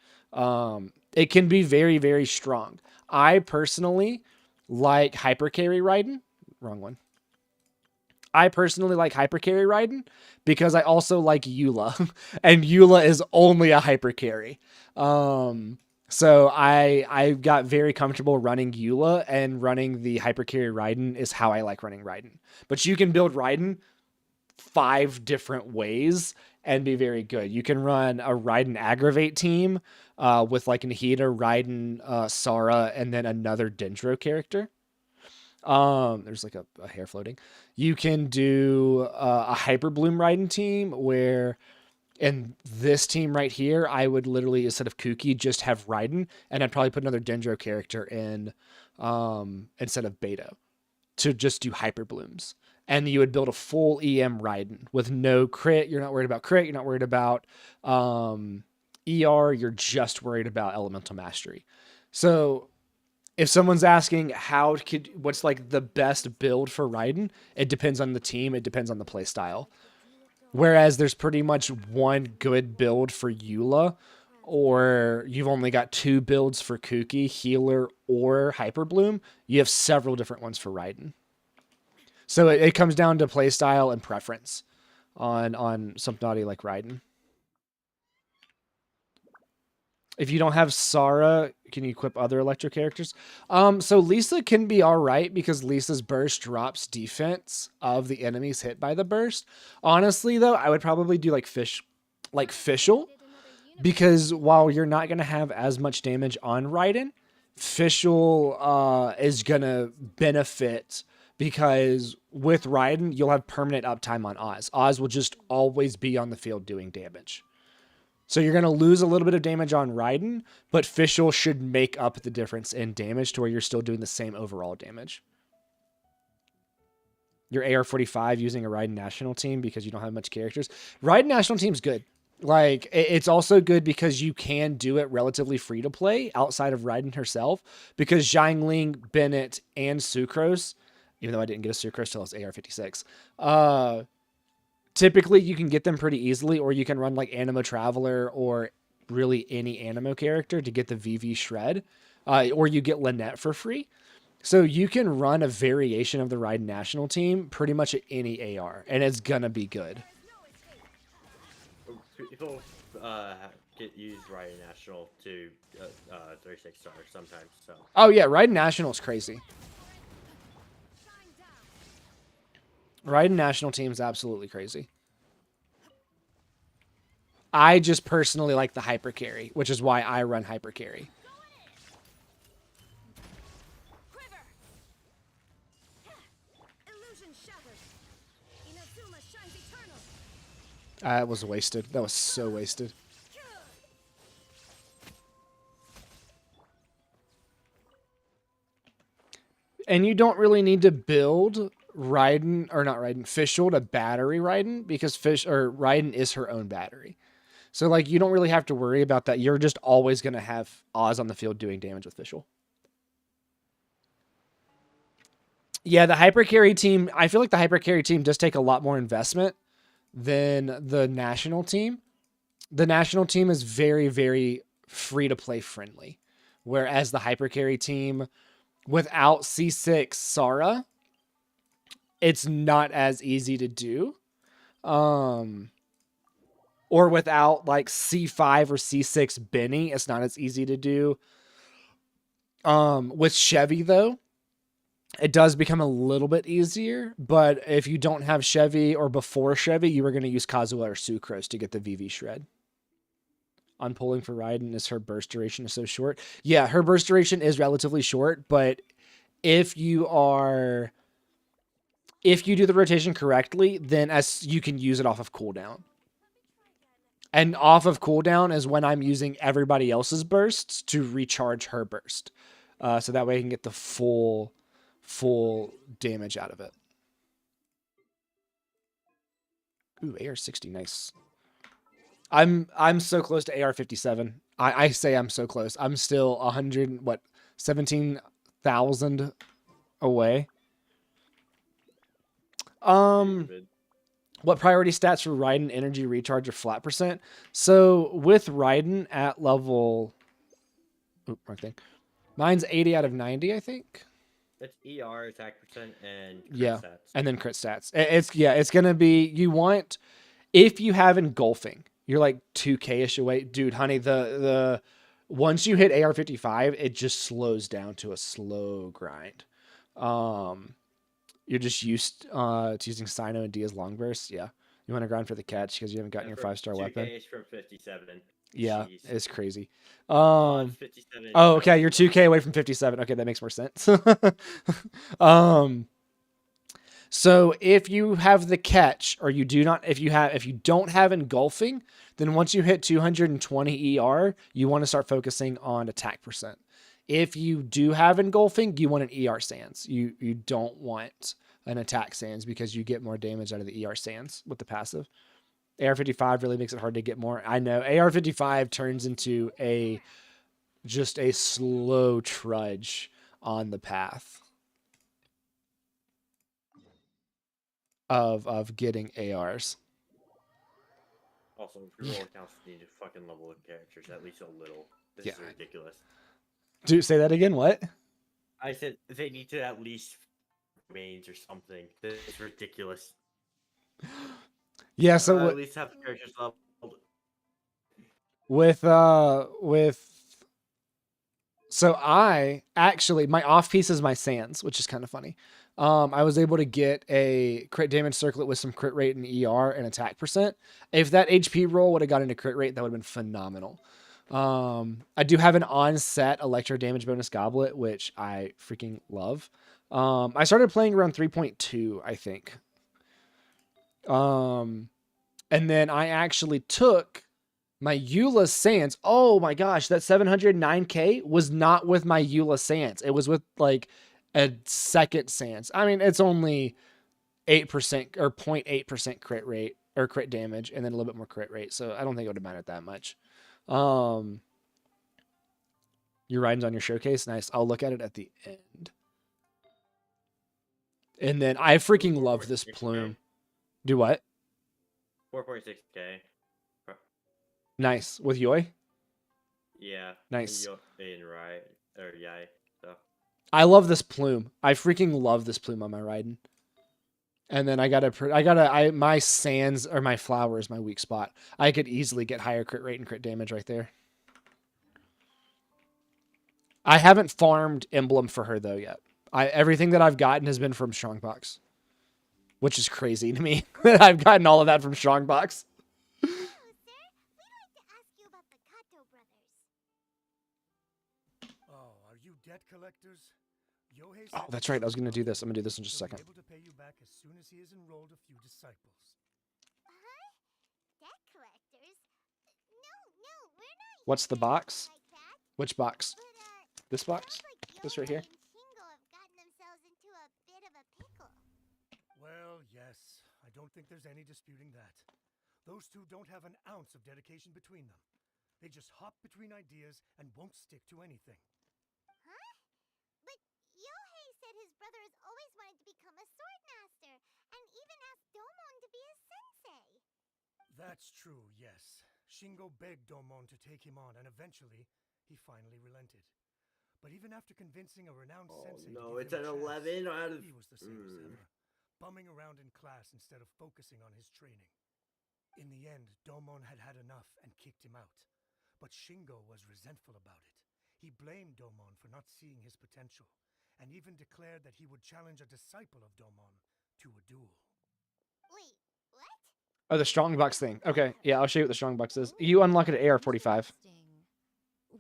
It can be very, very strong. I personally like Hypercarry Raiden. Wrong one. I personally like Hypercarry Raiden because I also like Eula. And Eula is only a Hypercarry. So I got very comfortable running Eula, and running the Hypercarry Raiden is how I like running Raiden. But you can build Raiden 5 different ways and be very good. You can run a Raiden Aggravate team with like Nahida, Raiden, Sara, and then another Dendro character. There's like a hair floating. You can do a Hyper Bloom Raiden team where in this team right here, I would literally, instead of Kuki, just have Raiden, and I'd probably put another Dendro character in instead of Beto to just do hyper blooms. And you would build a full EM Raiden with no crit. You're not worried about crit. You're not worried about ER. You're just worried about elemental mastery. So if someone's asking what's like the best build for Raiden, it depends on the team. It depends on the play style. Whereas there's pretty much one good build for Eula, or you've only got 2 builds for Kuki, Healer, or Hyper Bloom. You have several different ones for Raiden. So it comes down to play style and preference on something naughty like Raiden. If you don't have Sara, can you equip other electro characters? So Lisa can be all right because Lisa's burst drops defense of the enemies hit by the burst. Honestly, though, I would probably do like Fischl, because while you're not going to have as much damage on Raiden, Fischl is going to benefit because with Raiden, you'll have permanent uptime on Oz. Oz will just always be on the field doing damage. So you're going to lose a little bit of damage on Raiden, but Fischl should make up the difference in damage to where you're still doing the same overall damage. Your AR-45 using a Raiden national team because you don't have much characters. Raiden national team's good. Like, it's also good because you can do it relatively free to play outside of Raiden herself, because Xiangling, Bennett, and Sucrose, even though I didn't get a Sucrose till I was AR-56, typically you can get them pretty easily, or you can run like Animo Traveler or really any Animo character to get the VV Shred, or you get Lynette for free. So you can run a variation of the Raiden national team pretty much at any AR, and it's gonna be good. People use Raiden National to 36 stars sometimes. So. Oh yeah, Raiden National is crazy. Raiden national team is absolutely crazy. I just personally like the hyper carry, which is why I run hyper carry. That was wasted. That was so wasted. And you don't really need to build Fischl to battery Raiden, because Raiden is her own battery. So like you don't really have to worry about that. You're just always going to have Oz on the field doing damage with Fischl. Yeah, the hyper carry team, I feel like the hyper carry team does take a lot more investment than the national team. The national team is very, very free to play friendly. Whereas the hyper carry team without C6 Sara, it's not as easy to do. Or without like C5 or C6 Benny, it's not as easy to do. With Chevy though, it does become a little bit easier, but if you don't have Chevy or before Chevy, you were going to use Kazuha or Sucrose to get the VV Shred. On pulling for Raiden is her burst duration is so short. Yeah, her burst duration is relatively short, but if you do the rotation correctly, then you can use it off of cooldown. And off of cooldown is when I'm using everybody else's bursts to recharge her burst. So that way I can get the full damage out of it. Ooh, AR-60, nice. I'm so close to AR-57. I say I'm so close. I'm still 17,000 away. What priority stats for Raiden energy recharge or flat percent? So with Raiden at level, wrong thing. Mine's 80 out of 90, I think. It's ER, attack percent, and crit stats. And then crit stats. It's gonna be, you want, if you have engulfing, you're like 2K-ish away. Dude, honey, the once you hit AR-55, it just slows down to a slow grind. You're just used to using Sino and Diaz long bursts. Yeah. You want to grind for the catch because you haven't gotten your 5-star weapon. 2K from 57. Yeah, Jeez. it's crazy. 57 Oh, okay, you're 2K away from 57. Okay, that makes more sense. So if you have the catch, or if you don't have engulfing, then once you hit 220 ER, you want to start focusing on attack percent. If you do have engulfing, you want an ER Sands. You don't want an attack Sands because you get more damage out of the ER Sands with the passive. AR-55 really makes it hard to get more. I know AR-55 turns into just a slow trudge on the path of getting ARs. Also, reroll accounts need to fucking level the characters at least a little. This is Yeah. ridiculous. Do say that again. What? I said they need to at least domains or something. This is ridiculous. Yeah. So at what, least have the characters leveled. with so I actually my off piece is my Sands, which is kind of funny. I was able to get a crit damage circlet with some crit rate and ER and attack percent. If that HP roll would have got into crit rate, that would have been phenomenal. I do have an on-set electro damage bonus goblet, which I freaking love. I started playing around 3.2, I think. And then I actually took my Eula Sands. Oh my gosh, that 709k was not with my Eula Sands. It was with like a second Sands. I mean, it's only 8% or 0.8% crit rate or crit damage, and then a little bit more crit rate. So I don't think it would have mattered that much. Your items on your showcase, nice. I'll look at it at the end. And then I freaking love this plume. Do what? 4.6k. Nice. With Yoi? Yeah. Nice. In right or Yai. So. I love this plume. I freaking love this plume on my Raiden. And then my Sands or my flower is my weak spot. I could easily get higher crit rate and crit damage right there. I haven't farmed emblem for her though yet. Everything that I've gotten has been from Strongbox, which is crazy to me. I've gotten all of that from Strongbox. Hello, sir. We'd like to ask you about the Kato brothers. Oh, are you debt collectors? Yohei Oh, said that's that right. I was you going to do owe this. I'm going to do this in just a he'll be second. able to pay you back as soon as he has enrolled a few disciples. Huh? Debt collectors? No, we're not. What's the box? Like that. Which box? But, This box? sounds like This right Yohei here? and Shingo have gotten themselves into a bit of a pickle. Well, yes. I don't think there's any disputing that. Those two don't have an ounce of dedication between them. They just hop between ideas and won't stick to anything. Huh? But Yohei said his brother has always wanted to become a sword master, and even asked Domon to be his sensei. That's true, yes. Shingo begged Domon to take him on, and eventually, he finally relented. But even after convincing a renowned sensei No, to it's give him an a chance, 11 out of. he was the same as ever, bumming around in class instead of focusing on his training. In the end, Domon had had enough and kicked him out. But Shingo was resentful about it. He blamed Domon for not seeing his potential, and even declared that he would challenge a disciple of Domon to a duel. Wait, what? Oh, the Strongbox thing. Okay. Yeah, I'll show you what the Strongbox is. You unlock it at AR-45. Interesting.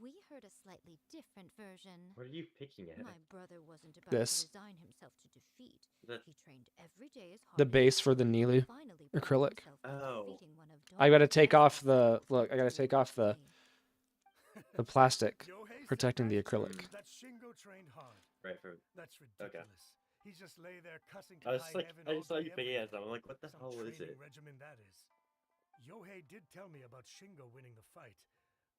We heard a slightly different version. What are you picking at? My brother wasn't about This. to resign himself to defeat. That- He trained every day as hard The as base he for the could, Nilu and finally proved acrylic. himself by Oh. defeating one of I gotta Domon's take off best the disciples look. I gotta to take a off the day. plastic Yohei said protecting the that too, acrylic. That Shingo trained hard. Right for. That's ridiculous. He just lay there cussing to I was high like, heaven I all just saw day you picking every at them. I'm like, what the Some hell is training it? regimen that is. Yohei did tell me about Shingo winning the fight,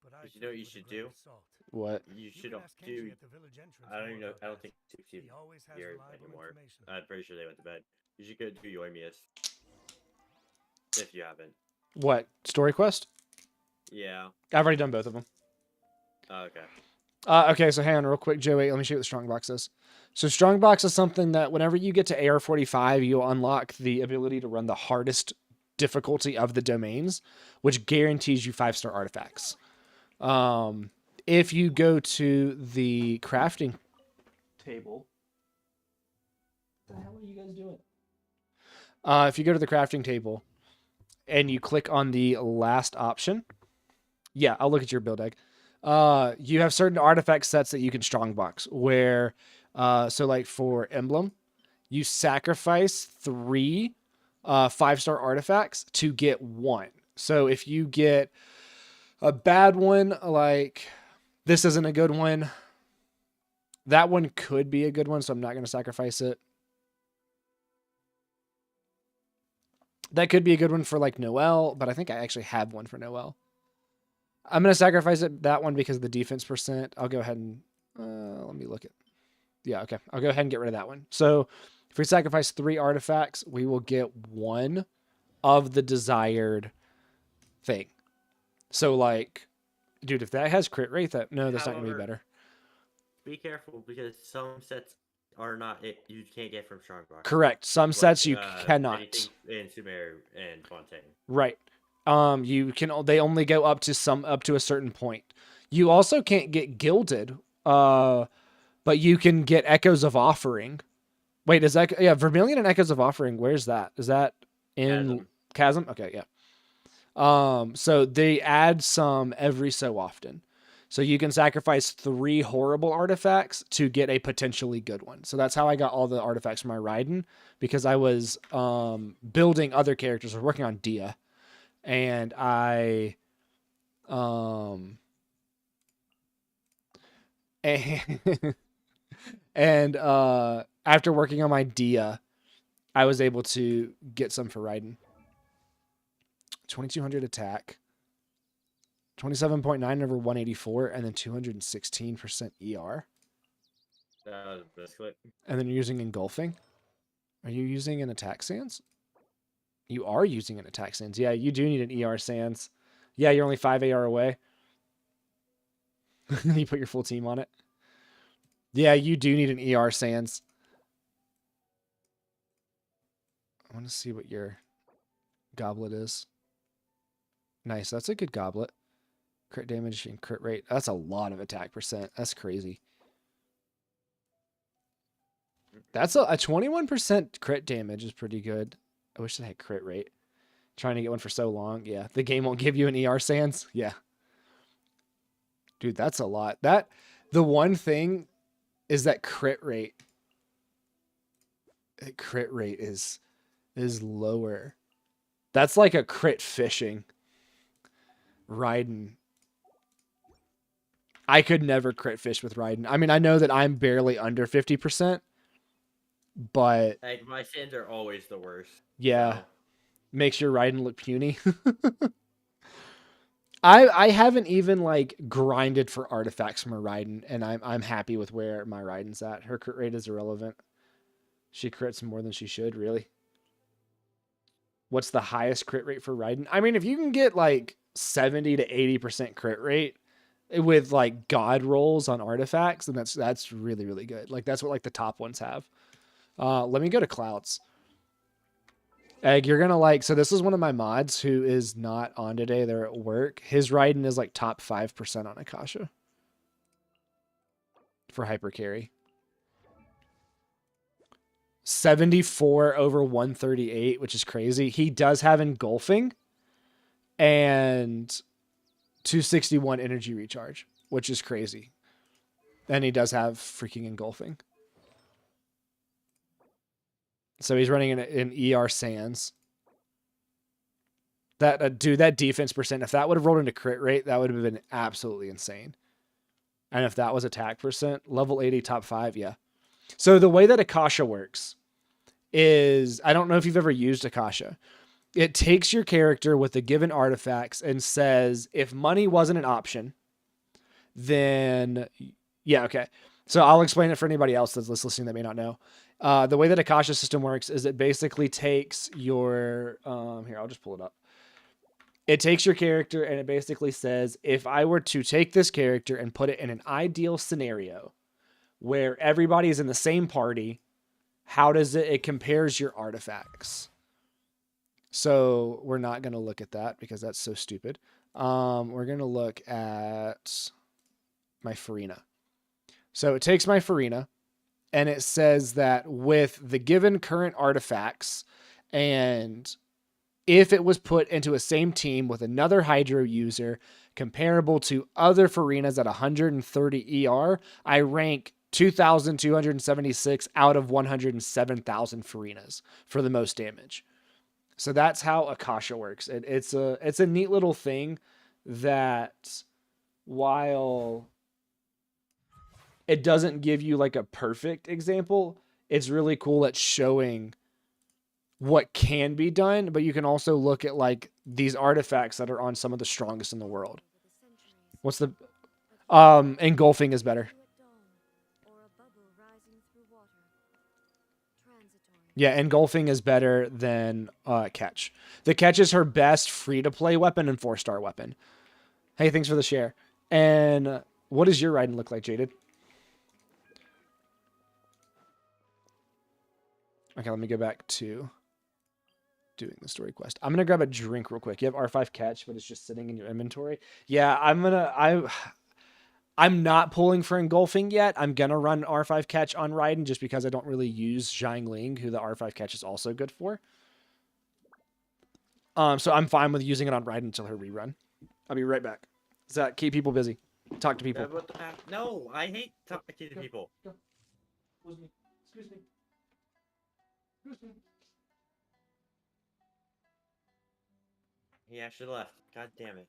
but I You know what took it you with a should grain do? of salt. What? You You should can ask Kenji do. at the village entrance I don't more even know. about I don't that. think Tuxi's He always has here reliable anymore. information. I'm pretty sure they went to bed. You should go do Yoimius. If you haven't. What? Story quest? Yeah. I've already done both of them. Okay. Okay, so hang on real quick, Joey. Let me show you what the Strongbox is. So Strongbox is something that whenever you get to AR-45, you'll unlock the ability to run the hardest difficulty of the domains, which guarantees you 5-star artifacts. If you go to the crafting table, what the hell are you guys doing? If you go to the crafting table and you click on the last option, yeah, I'll look at your build egg. You have certain artifact sets that you can strongbox where, so like for emblem, you sacrifice 3 5-star artifacts to get 1. So if you get a bad one, like this isn't a good one, That one could be a good one, so I'm not going to sacrifice it. That could be a good one for like Noelle, but I think I actually have one for Noelle. I'm going to sacrifice that one because of the defense percent. I'll go ahead and let me look at. Yeah, okay. I'll go ahead and get rid of that one. So if we sacrifice 3 artifacts, we will get 1 of the desired thing. So like, dude, if that has crit rate, that's not going to be better. Be careful because some sets are not you can't get from Strongbox. Correct. Some sets you cannot. Anything in Sumer and Fontaine. Right. You can. They only go up to a certain point. You also can't get gilded. But you can get Echoes of Offering. Wait, is that Vermilion and Echoes of Offering? Where's that? Is that in Chasm? Okay, yeah. So they add some every so often. So you can sacrifice 3 horrible artifacts to get a potentially good one. So that's how I got all the artifacts for my Raiden, because I was building other characters. I was working on Dia, and I and after working on my Dia, I was able to get some for Raiden. 2200 attack. 27.9 over 184, and then 216% ER. And then you're using Engulfing. Are you using an attack sans? You are using an attack sans. Yeah, you do need an ER sans. Yeah, you're only 5 AR away. You put your full team on it. Yeah, you do need an ER sans. I want to see what your goblet is. Nice, that's a good goblet. Crit damage and crit rate. That's a lot of attack percent. That's crazy. That's a 21% crit damage is pretty good. I wish it had crit rate. Trying to get one for so long. Yeah, the game won't give you an ER sans. Yeah. Dude, that's a lot. The one thing is that crit rate. Crit rate is lower. That's like a crit fishing. Raiden. I could never crit fish with Raiden. I mean, I know that I'm barely under 50%, but like my sins are always the worst. Yeah, so. Makes your Raiden look puny. I haven't even like grinded for artifacts from a Raiden, and I'm happy with where my Raiden's at. Her crit rate is irrelevant. She crits more than she should, really. What's the highest crit rate for Raiden? I mean, if you can get like 70 to 80% crit rate with like god rolls on artifacts, then that's really, really good. Like that's what like the top ones have. Let me go to Clouds. Egg, you're gonna like, so this is one of my mods who is not on today. They're at work. His Raiden is like top 5% on Akasha for hyper carry. 74 over 138, which is crazy. He does have Engulfing and 261 energy recharge, which is crazy. And he does have freaking Engulfing. So he's running an ER sans. That dude, that defense percent, if that would have rolled into crit rate, that would have been absolutely insane. And if that was attack percent, level 80, top 5, yeah. So the way that Akasha works is, I don't know if you've ever used Akasha. It takes your character with the given artifacts and says, if money wasn't an option, then, yeah, okay. So I'll explain it for anybody else that's listening that may not know. The way that Akasha system works is it basically takes your, here, I'll just pull it up. It takes your character and it basically says, if I were to take this character and put it in an ideal scenario where everybody is in the same party, how does it compares your artifacts. So we're not going to look at that because that's so stupid. We're going to look at my Farina. So it takes my Farina and it says that with the given current artifacts, and if it was put into a same team with another Hydro user comparable to other Farinas at 130 ER, I rank 2,276 out of 107,000 Farinas for the most damage. So that's how Akasha works. It's a neat little thing that while it doesn't give you like a perfect example. It's really cool at showing what can be done, but you can also look at like these artifacts that are on some of the strongest in the world. What's the engulfing is better. Yeah, engulfing is better than catch. The catch is her best free-to-play weapon and 4-star weapon. Hey, thanks for the share. And what does your riding look like, Jaded? Okay, let me go back to doing the story quest. I'm gonna grab a drink real quick. You have R5 catch, but it's just sitting in your inventory. Yeah, I'm not pulling for engulfing yet. I'm gonna run R5 catch on Raiden just because I don't really use Xiangling, who the R5 catch is also good for. So I'm fine with using it on Raiden until her rerun. I'll be right back. Zach, keep people busy. Talk to people. What the heck? No, I hate talking to people. Go. Excuse me. Excuse me. Excuse me. He actually left. God damn it.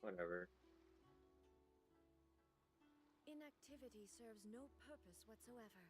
Whatever. Inactivity serves no purpose whatsoever.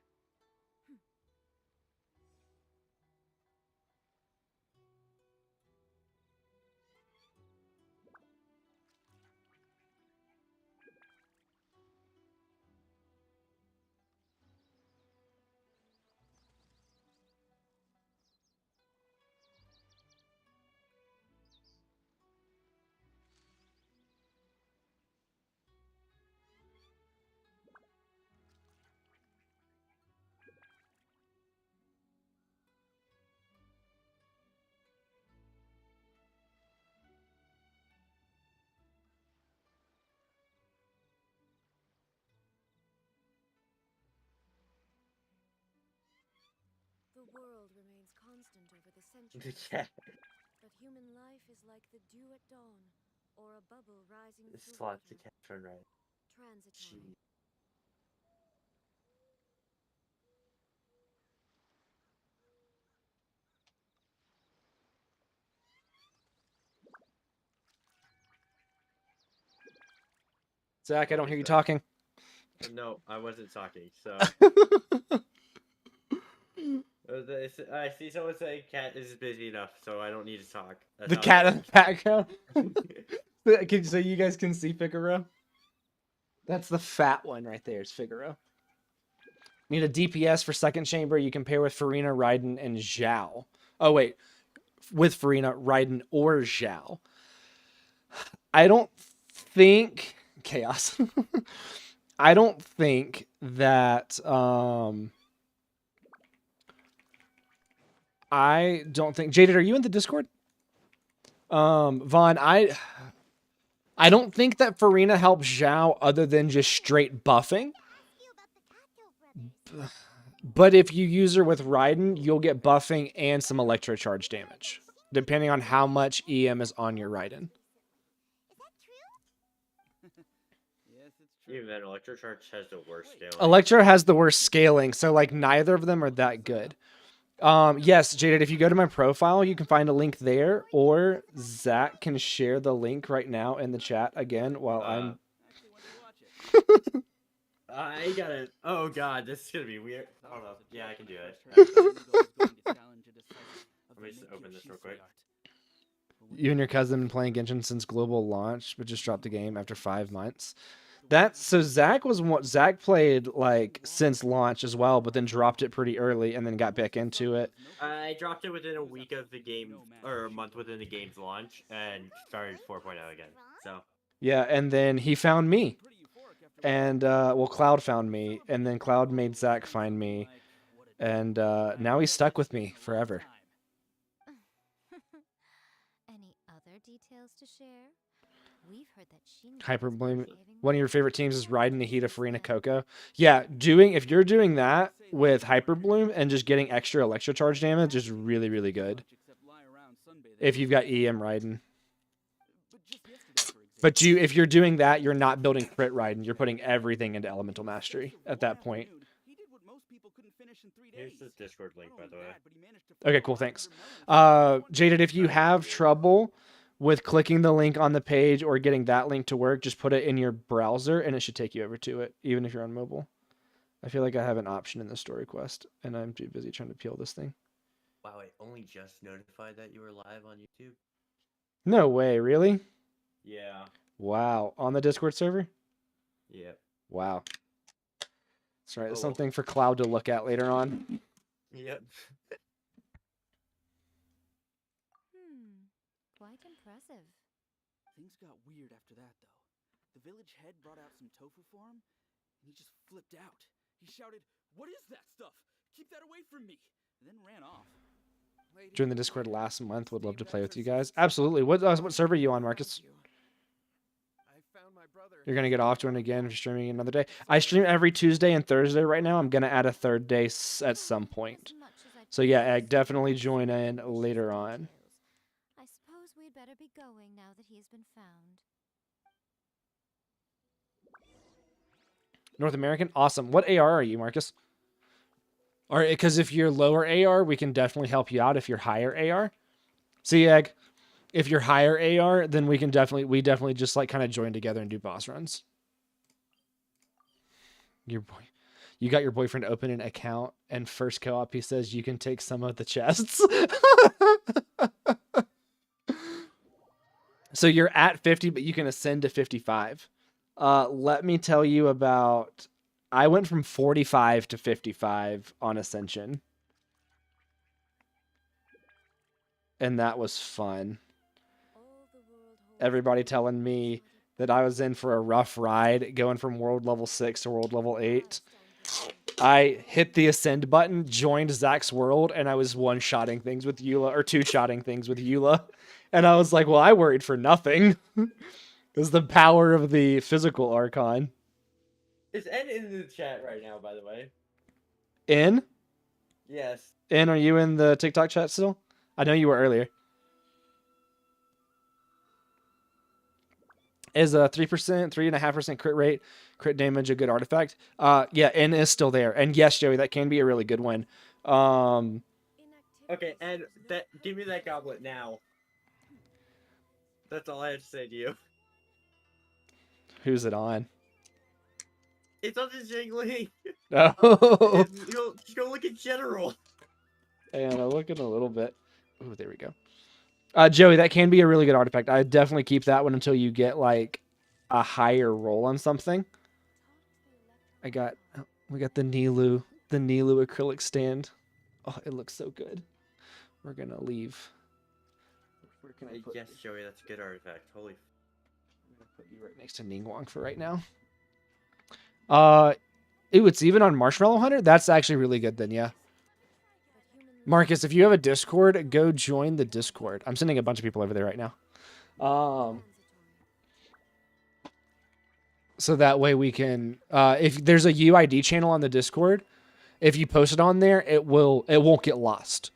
The world remains constant over the centuries. Yeah. But human life is like the dew at dawn, or a bubble rising This through slot's water. the cat turn right. Transitory. Zach, I don't hear you talking. No, I wasn't talking, so. I see someone saying cat is busy enough, so I don't need to talk. That's The how it cat in the works. background. So you guys can see Figaro? That's the fat one right there. It's Figaro. Need a DPS for second chamber. You can pair with Farina, Raiden, and Zhao. Oh, wait. With Farina, Raiden, or Zhao. I don't think... Chaos. I don't think that... I don't think... Jaded, are you in the Discord? Vaughn, I don't think that Farina helps Zhao other than just straight buffing. But if you use her with Raiden, you'll get buffing and some electro charge damage, depending on how much EM is on your Raiden. Even then, Electrocharge has the worst scaling. Electro has the worst scaling, so like neither of them are that good. Yes, Jaded, if you go to my profile, you can find a link there, or Zach can share the link right now in the chat again while I'm... I gotta... Oh god, this is gonna be weird. Hold up. Yeah, I can do it. Let me just open this real quick. You and your cousin been playing Genshin since global launch, but just dropped the game after 5 months. So Zach played like since launch as well, but then dropped it pretty early and then got back into it. I dropped it within a week of the game, or a month within the game's launch, and started 4.0 again. So yeah, and then he found me, and well, Cloud found me, and then Cloud made Zach find me, and now he's stuck with me forever. Any other details to share? We've heard that Hyperbloom. One of your favorite teams is Raiden, Nahida, Farina, Coco. Yeah, if you're doing that with Hyperbloom and just getting extra electro charge damage is really, really good. If you've got EM Raiden. But if you're doing that, you're not building crit Raiden. You're putting everything into Elemental Mastery at that point. here's the Discord link, by the way. Okay, cool, thanks. Jaded, if you have trouble with clicking the link on the page or getting that link to work. Just put it in your browser and it should take you over to it, even if you're on mobile. I feel like I have an option in the story quest, and I'm too busy trying to peel this thing. Wow, it only just notified that you were live on YouTube. No way, really? Yeah. Wow. On the Discord server? Yep. Wow. That's right. Oh, well. Something for Cloud to look at later on. Yep. Quite impressive. Things got weird after that, though. The village head brought out some tofu for him, and he just flipped out. He shouted, "What is that stuff? Keep that away from me!" and then ran off. Joined the Discord last month. Would love to play with you guys. Absolutely. What server are you on, Marcus? You're going to get off join again if you're streaming another day. I stream every Tuesday and Thursday right now. I'm going to add a third day at some point. So yeah, Egg, definitely join in later on. I suppose we'd better be going now that he has been found. North American? Awesome. What AR are you, Marcus? Or because if you're lower AR, we can definitely help you out if you're higher AR. See, Egg? If you're higher AR, then we definitely just like kind of join together and do boss runs. You got your boyfriend open an account, and first co-op he says you can take some of the chests. So you're at 50, but you can ascend to 55. Let me tell you about. I went from 45 to 55 on Ascension, and that was fun. Everybody telling me that I was in for a rough ride going from world level 6 to world level 8. I hit the ascend button, joined Zach's world, and I was one-shotting things with Eula, or two-shotting things with Eula. And I was like, well, I worried for nothing. It was the power of the physical Archon. Is Ed in the chat right now, by the way? In? Yes. In, are you in the TikTok chat still? I know you were earlier. Is a 3%, 3.5% crit rate, crit damage a good artifact? Yeah, N is still there. And yes, Joey, that can be a really good one. Okay, Ed, give me that goblet now. That's all I have to say to you. Who's it on? It's on the jingling. Oh. Just go look at general. And I look in a little bit. Oh, there we go. Joey, that can be a really good artifact. I definitely keep that one until you get like a higher roll on something. We got the Nilu acrylic stand. Oh, it looks so good. We're gonna leave. Where can I put Yes, Joey, that's a good artifact. Holy. I'm gonna put you right next to Ningguang for right now. Ooh, it's even on Marshmallow Hunter. That's actually really good then, yeah. Marcus, if you have a Discord, go join the Discord. I'm sending a bunch of people over there right now. So that way we can, if there's a UID channel on the Discord, if you post it on there, it won't get lost.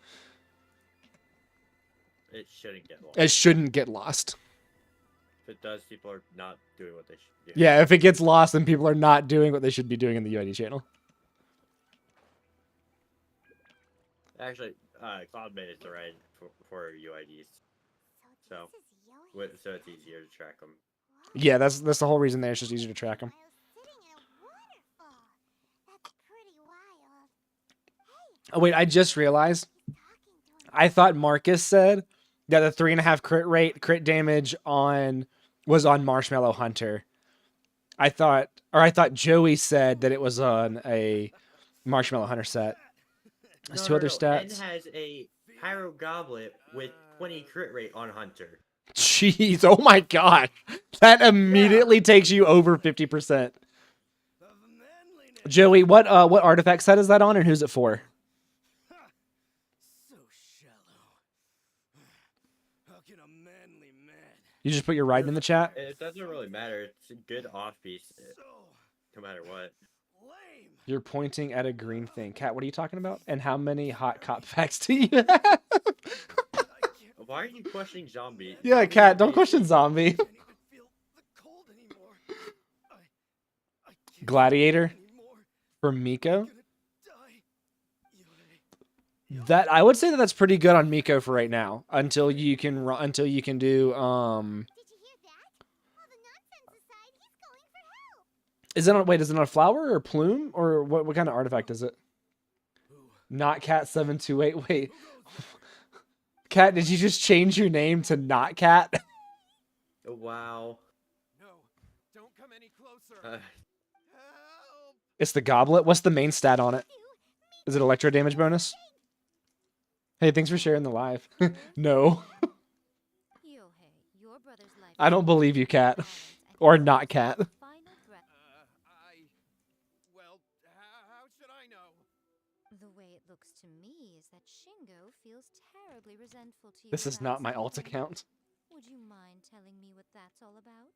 It shouldn't get lost. It shouldn't get lost. If it does, people are not doing what they should do. Yeah, if it gets lost, then people are not doing what they should be doing in the UID channel. Actually, Cloud made it to right for UIDs. So it's easier to track them. Yeah, that's the whole reason there. It's just easier to track them. Oh, wait, I just realized. I thought Marcus said that the 3.5 crit damage was on Marshmallow Hunter. I thought Joey said that it was on a Marshmallow Hunter set. There's two other stats. N has a Pyro Goblet with 20 crit rate on Hunter. Jeez, oh my god. That immediately takes you over 50%. Joey, what artifact set is that on and who's it for? So shallow. How can a manly man? You just put your right in the chat? It doesn't really matter. It's a good off piece. No matter what. You're pointing at a green thing. Kat, what are you talking about? And how many hot cop facts do you have? Why are you questioning Zombie? Yeah, Kat, don't question Zombie. Gladiator from Miko. That I would say that that's pretty good on Miko for right now until you can until you can do Did you hear that? All the nonsense aside, he's going for help. Is it on wait, is it on a flower or plume or what kind of artifact is it? Not Cat 728. Wait. Cat, did you just change your name to Not Cat? Wow. No, don't come any closer. Uh, Help! It's the goblet. What's the main stat on it? Is it electro damage bonus? Hey, thanks for sharing the live. No. Yohei, your brother's life I don't believe you, Cat. Or Not Cat. final breath. Well, how should I know? The way it looks to me is that Shingo feels terribly resentful to you. This is about not my alt something. account. Would you mind telling me what that's all about?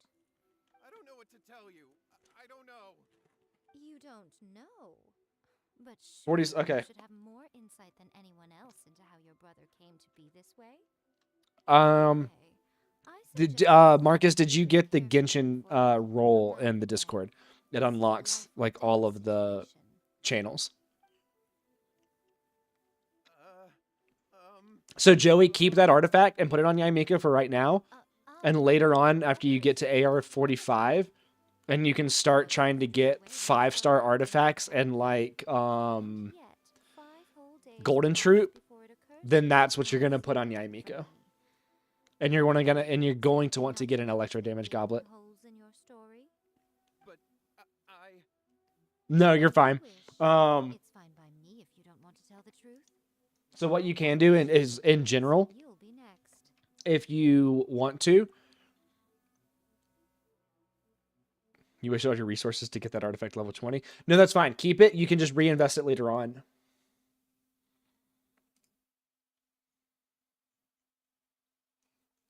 I don't know what to tell you. I don't know. You don't know. But 40s, surely okay. you should have more insight than anyone else into how your brother came to be this way. Um, Okay, I suggest Marcus, did you get the carefully Genshin before you open your role mouth in the again. Discord? It It's unlocks your like life all or of death the situation. channels. Uh, So Joey, keep that artifact and put it on Yaimika for right now. And later on, after you get to AR 45, and you can start trying to get 5-star artifacts and like Yet, 5 whole days Golden pass Troop, before it occurs then to that's you what you're gonna put on to Yaimiko. run. And you're going to want to Have get an you electro damage goblet. holes in your story? but I. No, you're fine. Wish. Um, It's fine by me if you don't want to tell the truth. so what you can do is in general, You'll be next. if you want to, you wish all your resources to get that artifact level 20. No, that's fine. Keep it. You can just reinvest it later on.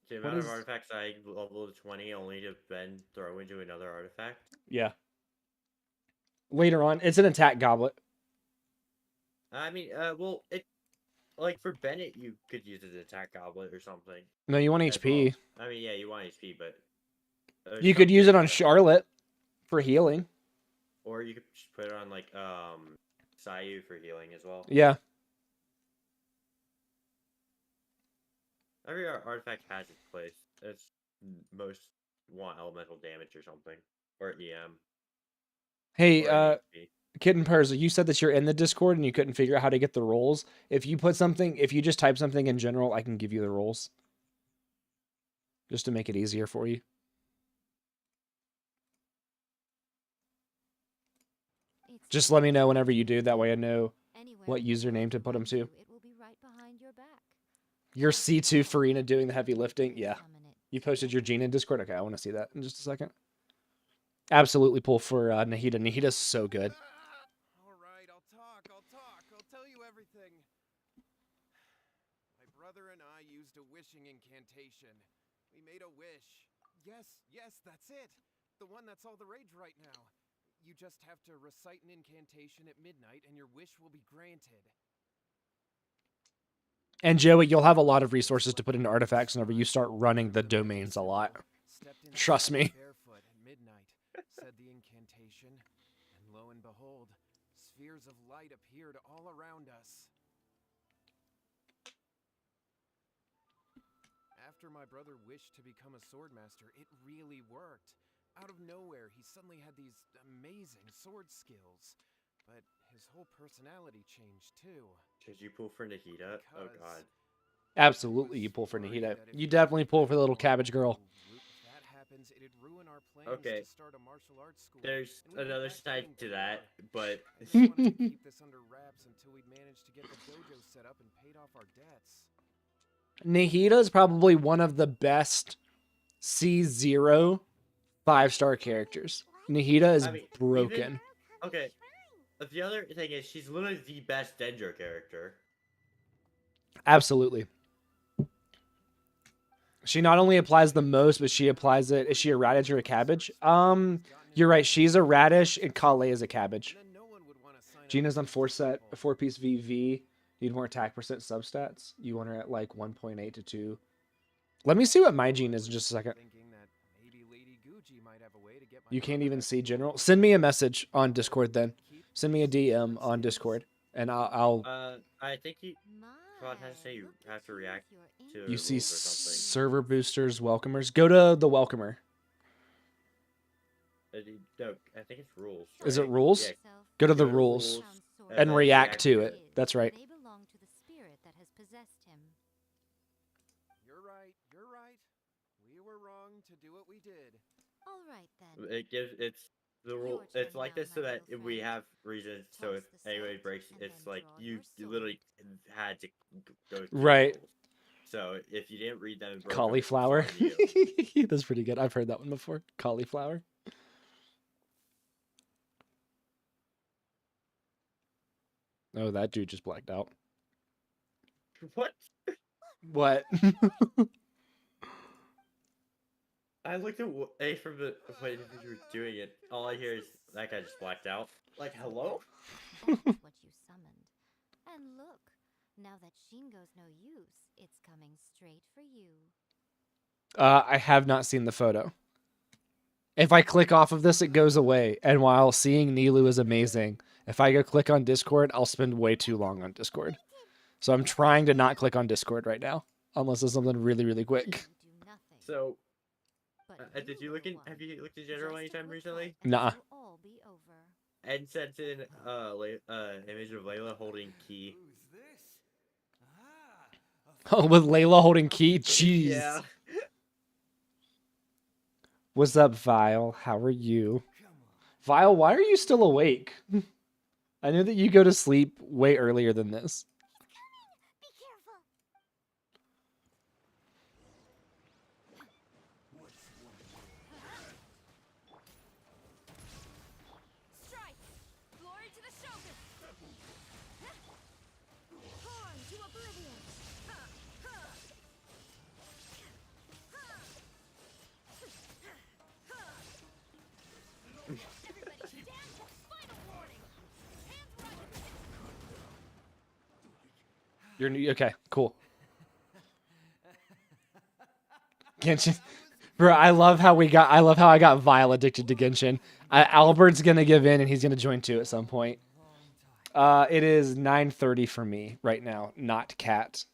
the What amount of is- artifacts I leveled to 20 only to then throw into another artifact. Yeah. Later on, it's an attack goblet. I mean, well, it like for Bennett, you could use an attack goblet or something. No, you want as HP. well. I mean, yeah, you want HP, but You could use it on something, Charlotte for healing. or you could just put it on like Sayu for healing as well. Yeah. Every artifact has its place. It's most want elemental damage or something, or EM. Hey, or HP. Kitten Perza, you said that you're in the Discord and you couldn't figure out how to get the roles. If you just type something in general, I can give you the roles. Just to make it easier for you. It's Just not let me know easy whenever to you do. That way I know Anywhere what you username to want put 'em run to. It will be right behind your back. Your Just C2 follow Farina it. doing the heavy lifting. Yeah. Summon it. You posted your Gene in Discord? Okay, I want to see that in just a second. Absolutely pull for Nahida. Nahida's so good. All right, I'll talk. I'll tell you everything. My brother and I used a wishing incantation. We made a wish. Yes, that's it. The one that's all the rage right now. You just have to recite an incantation at midnight and your wish will be granted. And Joey, you'll have a lot of resources to put into artifacts whenever you start running the domains a lot. Stepped Trust inside me. barefoot at midnight, said the incantation, and lo and behold, spheres of light appeared all around us. After my brother wished to become a swordmaster, it really worked. Out of nowhere, he suddenly had these amazing sword skills. But his whole personality changed too. Did you pull for Nahida? Oh Because- god. Absolutely, you pull for Nahida. You definitely pull for the little cabbage girl. If that happens, it'd ruin our plans Okay. to start a martial arts school. There's and we'd be another back side playing to that, before. but I just wanted to keep this under wraps until we'd managed to get the dojo set up and paid off our debts. Nahida is probably one of the best C0 5-star characters. Nahida is I mean, broken. even- okay. The other thing is, she's literally the best Dendro character. Absolutely. She not only applies the most, but she applies it. Is she a radish or a cabbage? You're right. She's a radish, and Kale is a cabbage. And then no one would want to sign up Gina's for on this 4-piece VV. Need more attack percent substats. You want her at like 1.8 to 2. Let me see what my Gene is in just a second. Thinking that maybe Lady Gucci might have a way to get my You can't brother even back see to general. normal. Send me a message on Discord then. Keep Send me a pushing DM those on skills. Discord. and I'll I think you My, has to say you look have at to you with react your to you rules see or something. server boosters, welcomers. Go to the welcomer. No, I think it's rules. Is it right? rules? Yeah, Go to the go to rules rules and then react to to it. That's right. They belong to the spirit that has possessed him. You're right. You're right. We were wrong to do what we did. All right then. It gives it's the rule. Your It's turn like now, this so my that little if we friend. have reasons. So if Toss the anybody set, breaks, and it's then like draw you your sword. literally had to go through the Right. rules. So if you didn't read them, and broke them, Cauliflower. it's on you. That's pretty good. I've heard that one before. Cauliflower. Oh, that dude just blacked out. What? What? I looked at A from the way you were doing it. All I hear is that guy just blacked out. Like, hello? That's what you summoned. And look, now that Shingo's no use, it's coming straight for you. I have not seen the photo. If I click off of this, it goes away. And while seeing Nilu is amazing, if I go click on Discord, I'll spend way too long on Discord. So I'm trying to not click on Discord right now, unless there's something really, really quick. You do nothing. So, But did you were look the in? one. Have you looked at general Just a anytime quick recently? fight and Nuh-uh. it'll all be over. Ed sent in image of Layla holding key. Who's this? Ah, With Layla holding key? Jeez. Yeah. What's up, Vile? How are you? come on. Vile, why are you still awake? I know that you go to sleep way earlier than this. Be careful. Strike! Glory to the Shogun! Horn to oblivion! Everybody stand for final warning! Hands right! You're new. Okay, cool. Genshin. Bro, I love how I got Vile addicted to Genshin. Albert's gonna give in and he's gonna join too at some point. It is 9:30 for me right now, not Cat.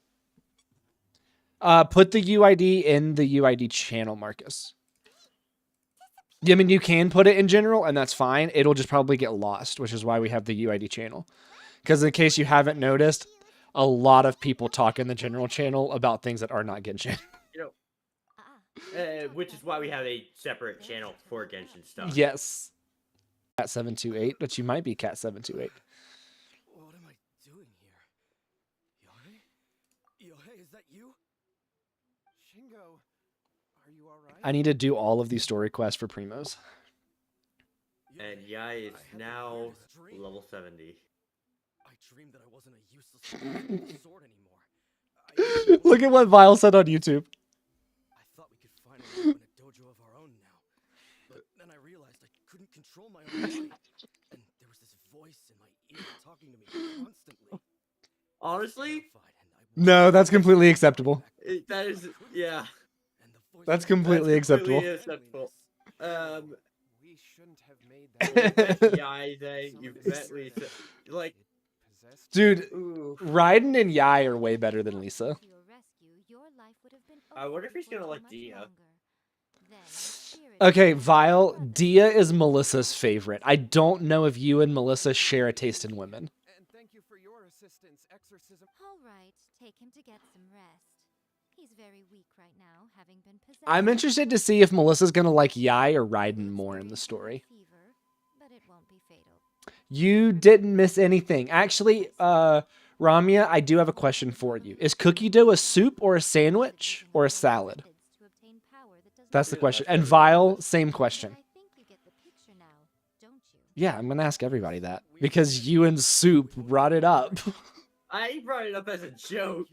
Put the UID in the UID channel, Marcus. I mean, you can put it in general, and that's fine. It'll just probably get lost, which is why we have the UID channel. Because in case you haven't noticed, a lot of people talk in the general channel about things that are not Genshin. You know, which is why we have a separate channel for Genshin stuff. Yes. Cat 728, but you might be Cat 728. What am I doing here? Yohei? Yohei, is that you? Shingo, are you alright? I need to do all of these story quests for Primos. And Yai is now level 70. I dreamed that I wasn't a useless sword anymore. Look at what Vile said on YouTube. I thought we could finally open a dojo of our own now. But then I realized I couldn't control my own body. And there was this voice in my ear talking to me constantly. Honestly, Terrified, and I No, that's completely acceptable. that is, yeah. and the voice That's said, completely acceptable. acceptable. we shouldn't have made that. Yai, you bet Lisa. Like, Possessed Dude, ooh. Raiden and Yai are way better than Lisa. To your rescue, your life would have been I wonder if over he's gonna before like much Dia. longer. Then the spirit Okay, of Vile, brother- Dia is Melissa's favorite. I don't know if you and Melissa share a taste in women. And thank you for your assistance, exorcism. All right, take him to get some rest. He's very weak right now, having been possessed. I'm interested to see if Melissa's gonna like Yai or Raiden more in the story. Fever, but it won't be fatal. You didn't miss anything. Actually, Ramya, I do have a question for you. Is cookie dough a soup or a sandwich or a salad? That's the question. And Vile, same question. I think you get the picture now, don't you? Yeah, I'm gonna ask everybody that because you and Soup brought it up. I brought it up as a joke.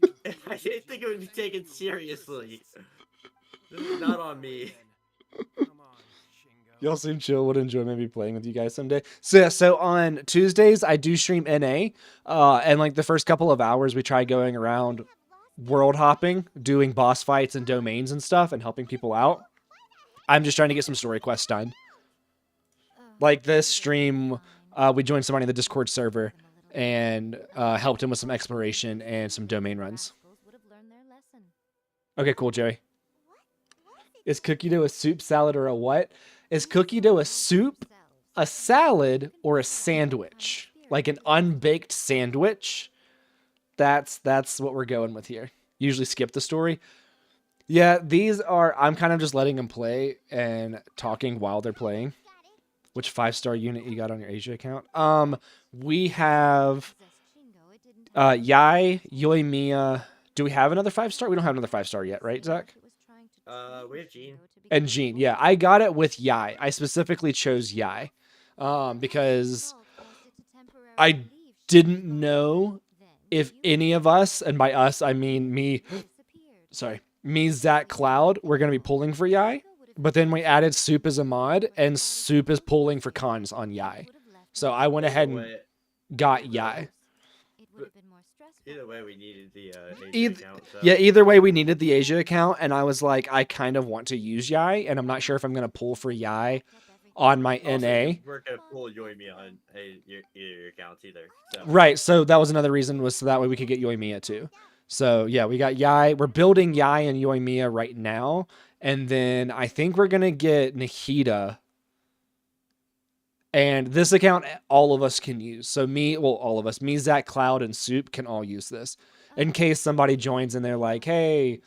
I didn't think it would be taken seriously. This is not on me. Come on, Shingo. Y'all seem chill. Would enjoy maybe playing with you guys someday. So yeah, so on Tuesdays I do stream NA, and like the first couple of hours we try going around world hopping, doing boss fights and domains and stuff, and helping people out. I'm just trying to get some story quests done. Oh, Like this you'll be stream, fine. we joined somebody in the Discord server, and helped him with some exploration and some domain runs. Rascals would have learned their lesson. Okay, cool, Joey. Is cookie dough a soup, salad, or a what? Is cookie dough a soup, a salad, or a sandwich? Like an unbaked sandwich? That's what we're going with here. Usually skip the story. Yeah, these are... I'm kind of just letting them play and talking while they're playing. Which 5-star unit you got on your Asia account? We have Yai, Yoimiya. Do we have another 5-star? We don't have another 5-star yet, right, Zach? We have Gene. And Jean, yeah, I got it with Yai. I specifically chose Yai because I didn't know if any of us, and by us I mean me, Zach, Cloud, we're gonna be pulling for Yai. But then we added Soup as a mod, and Soup is pulling for cons on Yai. So I went ahead and got Yai. Either way, we needed the Either, account. So. yeah, either way, we needed the Asia account, and I was like, I kind of want to use Yai, and I'm not sure if I'm gonna pull for Yai on my Also, NA. We're gonna pull Yoimiya on your accounts either. So. Right, so that was another reason, was so that way we could get Yoimiya too. So yeah, we got Yai. We're building Yai and Yoimiya right now, and then I think we're gonna get Nahida. And this account, all of us can use. So all of us, me, Zach, Cloud, and Soup can all use this. In case somebody joins and they're like, hey,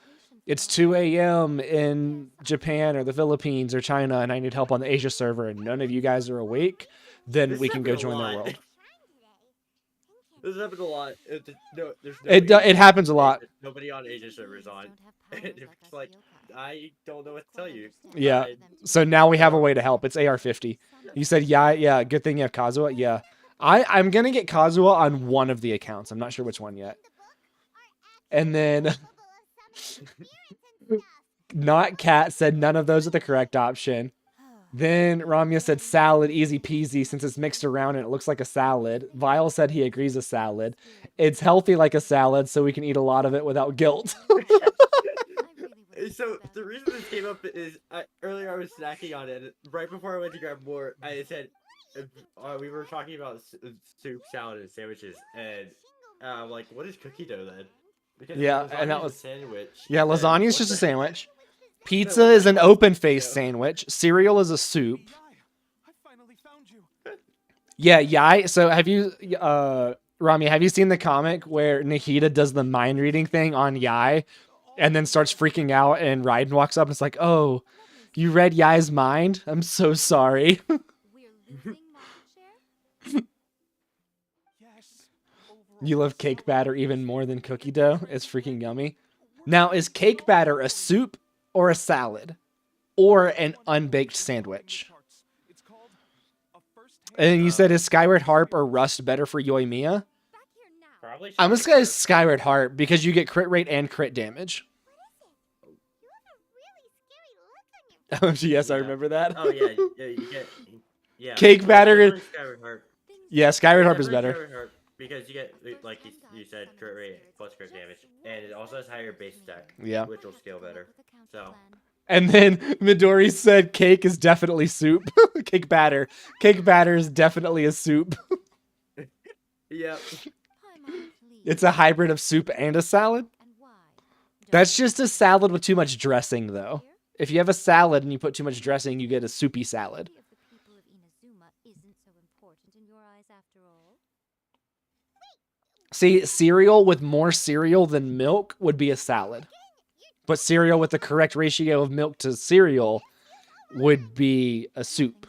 it's 2 a.m. in Japan or the Philippines or China, and I need help on the Asia server, and none of you guys are awake, then we can go join their world. This happens a lot. It happens a lot. Nobody on Asia servers on. It's like, I don't know what to tell you. Yeah. So now we have a way to help. It's AR-50. You said, yeah, good thing you have Kazuha. Yeah. I'm going to get Kazuha on one of the accounts. I'm not sure which one yet. And then Not Cat said none of those are the correct option. Then Ramya said salad, easy peasy, since it's mixed around and it looks like a salad. Vile said he agrees a salad. It's healthy like a salad, so we can eat a lot of it without guilt. So the reason this came up is earlier I was snacking on it. Right before I went to grab more, I said we were talking about soup, salad, and sandwiches, and like, what is cookie dough then? Because yeah, and that was a sandwich. Yeah, lasagna is just a sandwich. Pizza is an open-faced sandwich. Cereal is a soup. Yeah, Yai. So have you, Rami, have you seen the comic where Nahida does the mind reading thing on Yai and then starts freaking out and Raiden walks up and it's like, oh, you read Yai's mind? I'm so sorry. You love cake batter even more than cookie dough? It's freaking yummy. Now, is cake batter a soup or a salad or an unbaked sandwich? And you said, is Skyward Harp or Rust better for Yoimiya? Probably. I'm just going to Skyward Harp because you get crit rate and crit damage. Oh, yes, I remember that. Oh, yeah, you get... Yeah. Cake batter... Skyward Harp. Yeah, Skyward Harp is better. Because you get, like you said, crit rate plus crit damage. And it also has higher base attack. Yeah. Which will scale better. So... And then Midori said cake is definitely soup. Cake batter. Cake batter is definitely a soup. Yep. It's a hybrid of soup and a salad. That's just a salad with too much dressing, though. If you have a salad and you put too much dressing, you get a soupy salad. See, cereal with more cereal than milk would be a salad. But cereal with the correct ratio of milk to cereal would be a soup.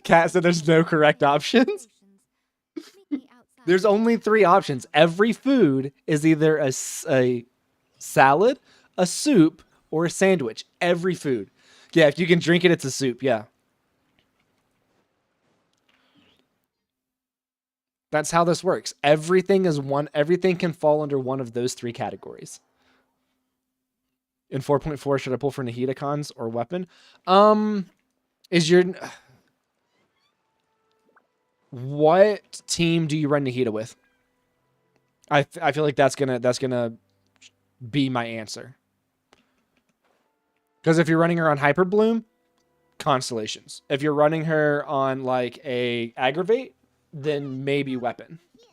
Kat said there's no correct options. There's only 3 options. Every food is either a salad, a soup, or a sandwich. Every food. Yeah, if you can drink it, it's a soup. Yeah. That's how this works. Everything can fall under one of those 3 categories. In 4.4, should I pull for Nahida cons or weapon? What team do you run Nahida with? I feel like that's gonna be my answer. Because if you're running her on Hyper Bloom, constellations. If you're running her on like a aggravate, then maybe weapon. Here.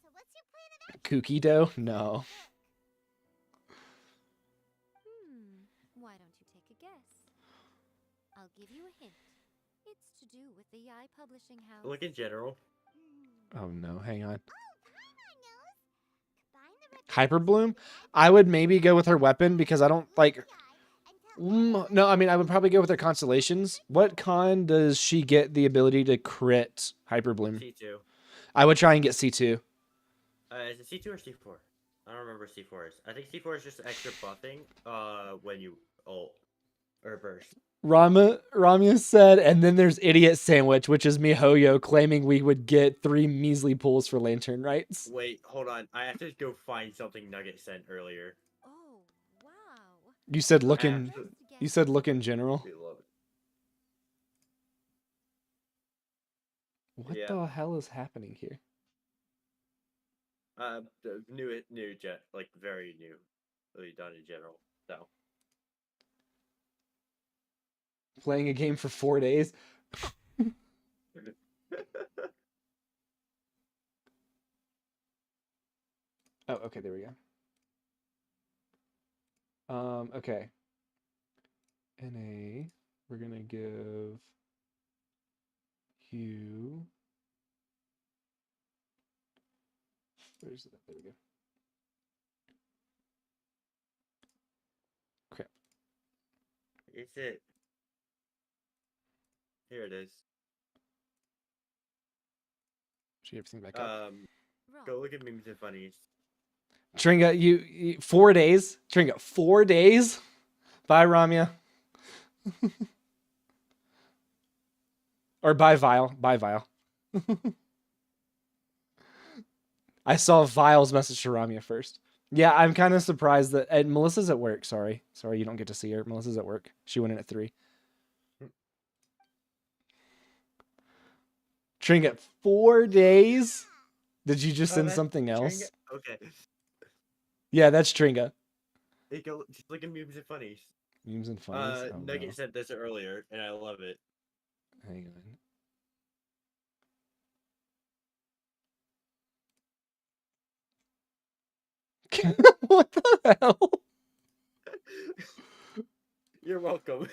So what's your plan of action? Kooky dough? No. Why don't you take a guess? I'll give you a hint. It's to do with the Yai Publishing House. Look in general. Oh no, hang on. Paimon knows. Combine the Hyperbloom? I would maybe go with her weapon because I don't like. No, I mean I would probably go with her constellations. What con does she get the ability to crit Hyperbloom? C2. I would try and get C2. Is it C2 or C4? I don't remember what C4 is. I think C4 is just extra buffing when you ult or burst. Ramya said, and then there's Idiot Sandwich, which is MiHoYo claiming we would get 3 measly pulls for lantern rights. Wait, hold on. I have to go find something Nugget sent earlier. Oh, wow. You said look I in. have to- You said look in general. We love it. What Yeah. the hell is happening here? The new jet, like very new, really done in general. So Playing a game for 4 days. Oh, okay, there we go. Okay. NA, we're gonna give you. Where's it? There we go. Crap. is it? Here it is. Should get everything back up. Go look at memes and funnies. Tringa, you 4 days. Tringa, 4 days. Bye, Ramya. Or bye, Vile. Bye, Vile. I saw Vile's message to Ramya first. Yeah, I'm kind of surprised that and Melissa's at work. Sorry, you don't get to see her. Melissa's at work. She went in at 3. Tringa, 4 days. Did you just send that's something else? Tringa? Okay. Yeah, that's Tringa. Hey, go just look at memes and funnies. Memes and funnies. Oh, Nugget no. sent this earlier, and I love it. Hang on. What the hell? You're welcome.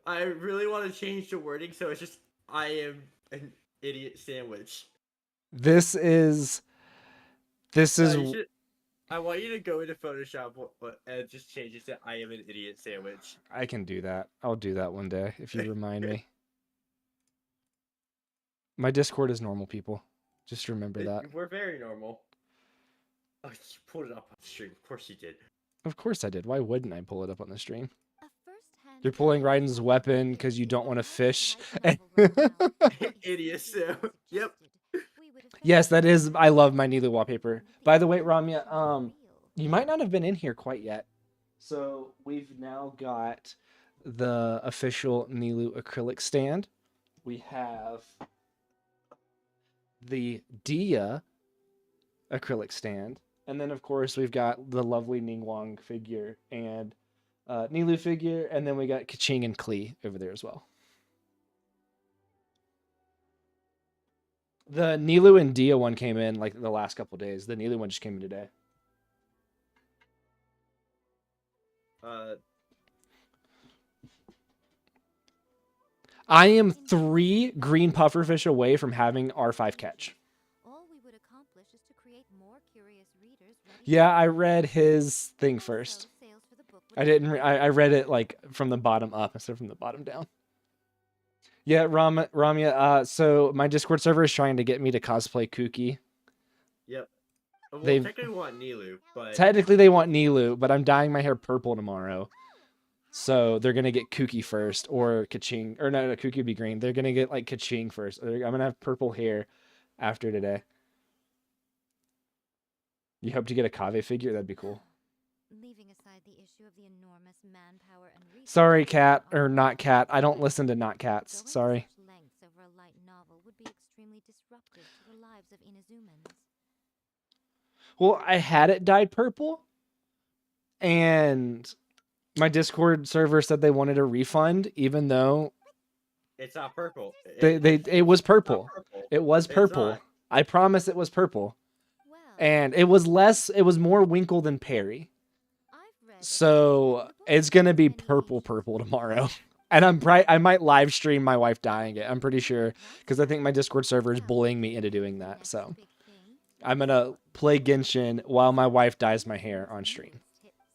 I really want to change the wording, so it's just I am an idiot sandwich. This is. I want you to go into Photoshop and just change it to I am an idiot sandwich. I can do that. I'll do that one day if you remind me. My Discord is normal, people. Just remember that. We're very normal. Oh, you pulled it up on the stream. Of course you did. Of course I did. Why wouldn't I pull it up on the stream? A first-hand You're pulling guide Raiden's to weapon the 'cause you don't wanna fish. light novel written Idiot Sam. Yep. We would Yes, that is. effectively I love my Nilu wallpaper. the By the way, illusion Ramya, of real. you might not have been in here quite yet. So we've now got the official Nilu acrylic stand. We have the Dia acrylic stand. And then, of course, we've got the lovely Ningguang figure and Nilu figure. And then we got Kaching and Klee over there as well. The Nilu and Dia one came in like the last couple days. The Nilu one just came in today. I am 3 green pufferfish away from having R5 catch. All we would accomplish is to create more curious readers ready Yeah, to I read. read his thing Also, first. sales for the book would I didn't. increase. I read it like from the bottom up instead of from the bottom down. Yeah, Ramya. So my Discord server is trying to get me to cosplay Kooky. Yep. Well, They've- technically we want Nilu, but Technically, they want Nilu, but I'm dyeing my hair purple tomorrow. So they're gonna get Kooky first, or Kaching, or no, Kooky would be green. They're gonna get like Kaching first. I'm gonna have purple hair after today. You hope to get a Kave figure? That'd be cool. Leaving aside the issue of the enormous manpower and resources Sorry, Cat, on or not Cat. I don't Earth, listen to not going cats. to Sorry. such lengths over a light novel would be extremely disruptive to the lives of Inazumans. Well, I had it dyed purple, and My Discord server said they wanted a refund, even though It's not purple. it was It's not purple. purple. It was It's purple. not. I promise it was purple. Well, And it was more Winkle than Perry. I've read So it's gonna be purple tomorrow. And I might live stream my wife dyeing it. I'm pretty sure, because I think my Discord server is bullying me into doing that. So I'm gonna play Genshin while my wife dyes my hair on stream.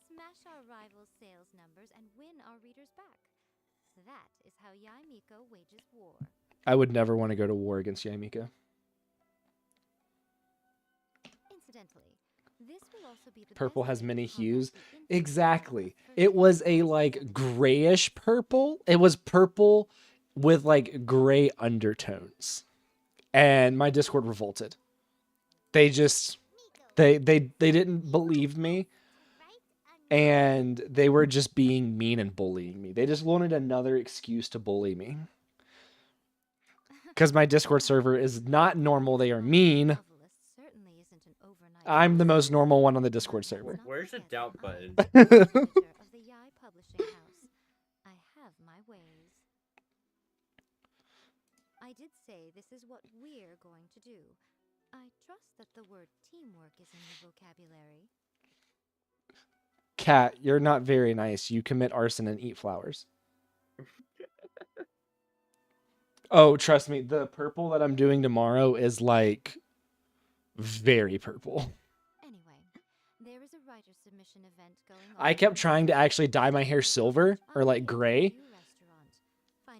Smash our rivals' sales numbers and win our readers back. That is how Yaimiko wages war. I would never want to go to war against Yaimika. Incidentally, this will also be the Purple best has way to many combat hues. the infamous Exactly. first It was a generation like grayish purple. It was purple with like gray undertones. And my Discord revolted. They just they didn't believe me, and they were just being mean and bullying me. They just wanted another excuse to bully me. Cuz my Discord server is not normal, they are mean. novelist certainly isn't an overnight I'm the most success. normal one on the Discord server. Where's the doubt button? Editor of the Yai Publishing House. I have my ways. I did say this is what we're going to do. I trust that the word teamwork is in your vocabulary. Cat, you're not very nice. You commit arson and eat flowers. Oh, trust me, the purple that I'm doing tomorrow is like very purple. Anyway, there is a writer submission event going on. I kept trying to actually dye my hair silver or like gray,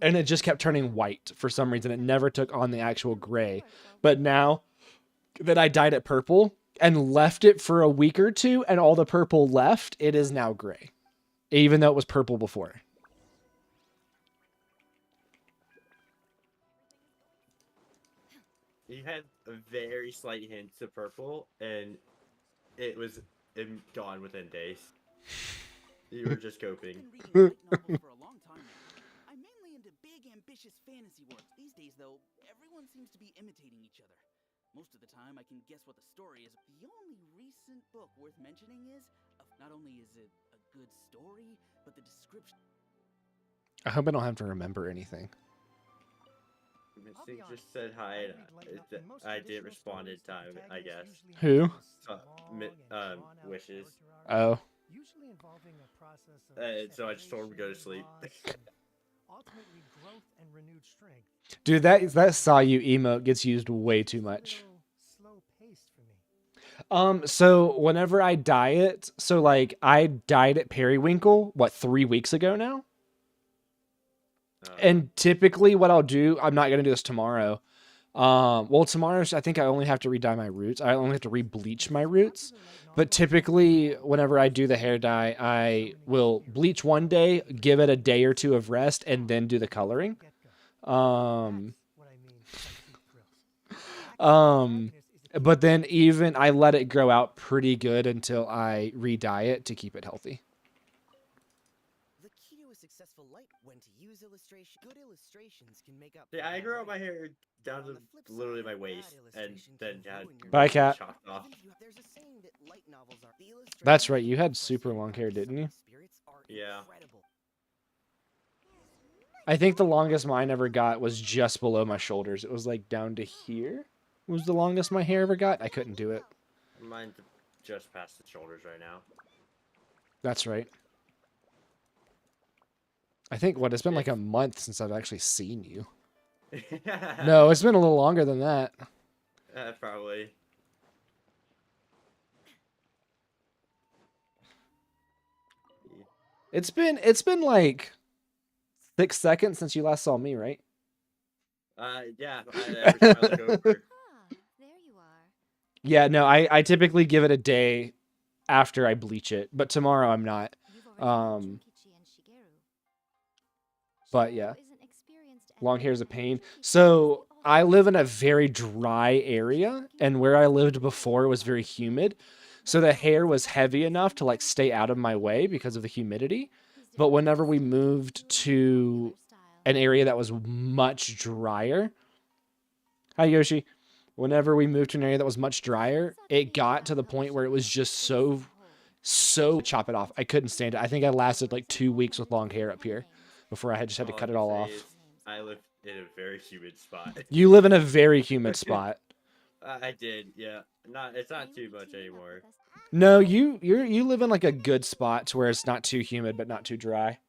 and it just kept turning white for some reason. It never took on the actual gray. But now that I dyed it purple and left it for a week or two and all the purple left, it is now gray, even though it was purple before. You had a very slight hint of purple, and it was gone within days. You were just coping. I've been reading light novels for a long time now. I'm mainly into big, ambitious fantasy works. These days, though, everyone seems to be imitating each other. Most of the time, I can guess what the story is. The only recent book worth mentioning is, not only is it a good story, but the description... I hope I don't have to remember anything. Mystic just said hi, and I did respond in time, I guess. Who? Wishes. Oh. Usually involving a process of So I just told him to go to sleep. ultimately growth and renewed strength. Dude, that saw you emote gets used way too much. Slow paced for me. So whenever I dye it, so like I dyed it periwinkle, 3 weeks ago now? And typically what I'll do, I'm not going to do this tomorrow. Well, tomorrow, I think I only have to re-dye my roots. I only have to re-bleach my roots. But typically, whenever I do the hair dye, I will bleach one day, give it a day or two of rest, and then do the coloring. But then even I let it grow out pretty good until I re-dye it to keep it healthy. The key to a successful light when to use illustration. Good illustrations can make up. Yeah, I grew out my hair down to literally my waist, and then had Bye, Cat. chopped off. There's a saying that light novels are the That's right, you had super long hair, didn't you? Yeah. I think the longest mine ever got was just below my shoulders. It was like down to here was the longest my hair ever got. I couldn't do it. Mine's just past the shoulders right now. That's right. I think, it's been like a month since I've actually seen you. No, it's been a little longer than that. Probably. It's been like 6 seconds since you last saw me, right? Yeah. Every time I look over. There you are. Yeah, no, I typically give it a day after I bleach it, but tomorrow I'm not. But yeah, long hair is a pain. So I live in a very dry area, and where I lived before was very humid. So the hair was heavy enough to like stay out of my way because of the humidity. But whenever we moved to an area that was much drier, hi Yoshi. Whenever we moved to an area that was much drier, it got to the point where it was just so so chop it off. I couldn't stand it. I think I lasted like 2 weeks with long hair up here before I had to All I cut it can all say off. is I live in a very humid spot. You live in a very humid spot. I did, yeah. It's not too much anymore. No, you live in like a good spot to where it's not too humid but not too dry.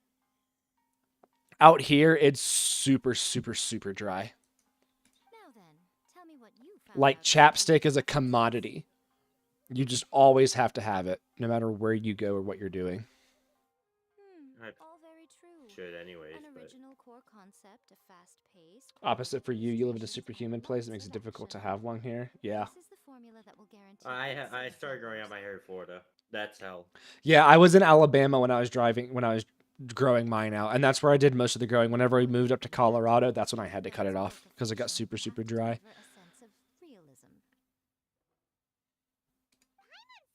Out here, it's super, super, super dry. Now then, tell me what you found Like out chapstick is a commodity. You just always have to have it, no matter where you go or what you're doing. All very true. Should anyways, An but original core concept, a fast pace. Opposite for you, you live in a superhuman place. It makes it difficult to have one here. Yeah. This is the formula that will guarantee I started growing out my hair in Florida. That's hell. Yeah, I was in Alabama when I was growing mine out, and that's where I did most of the growing. Whenever we moved up to Colorado, that's when I had to cut it off because it got super, super dry.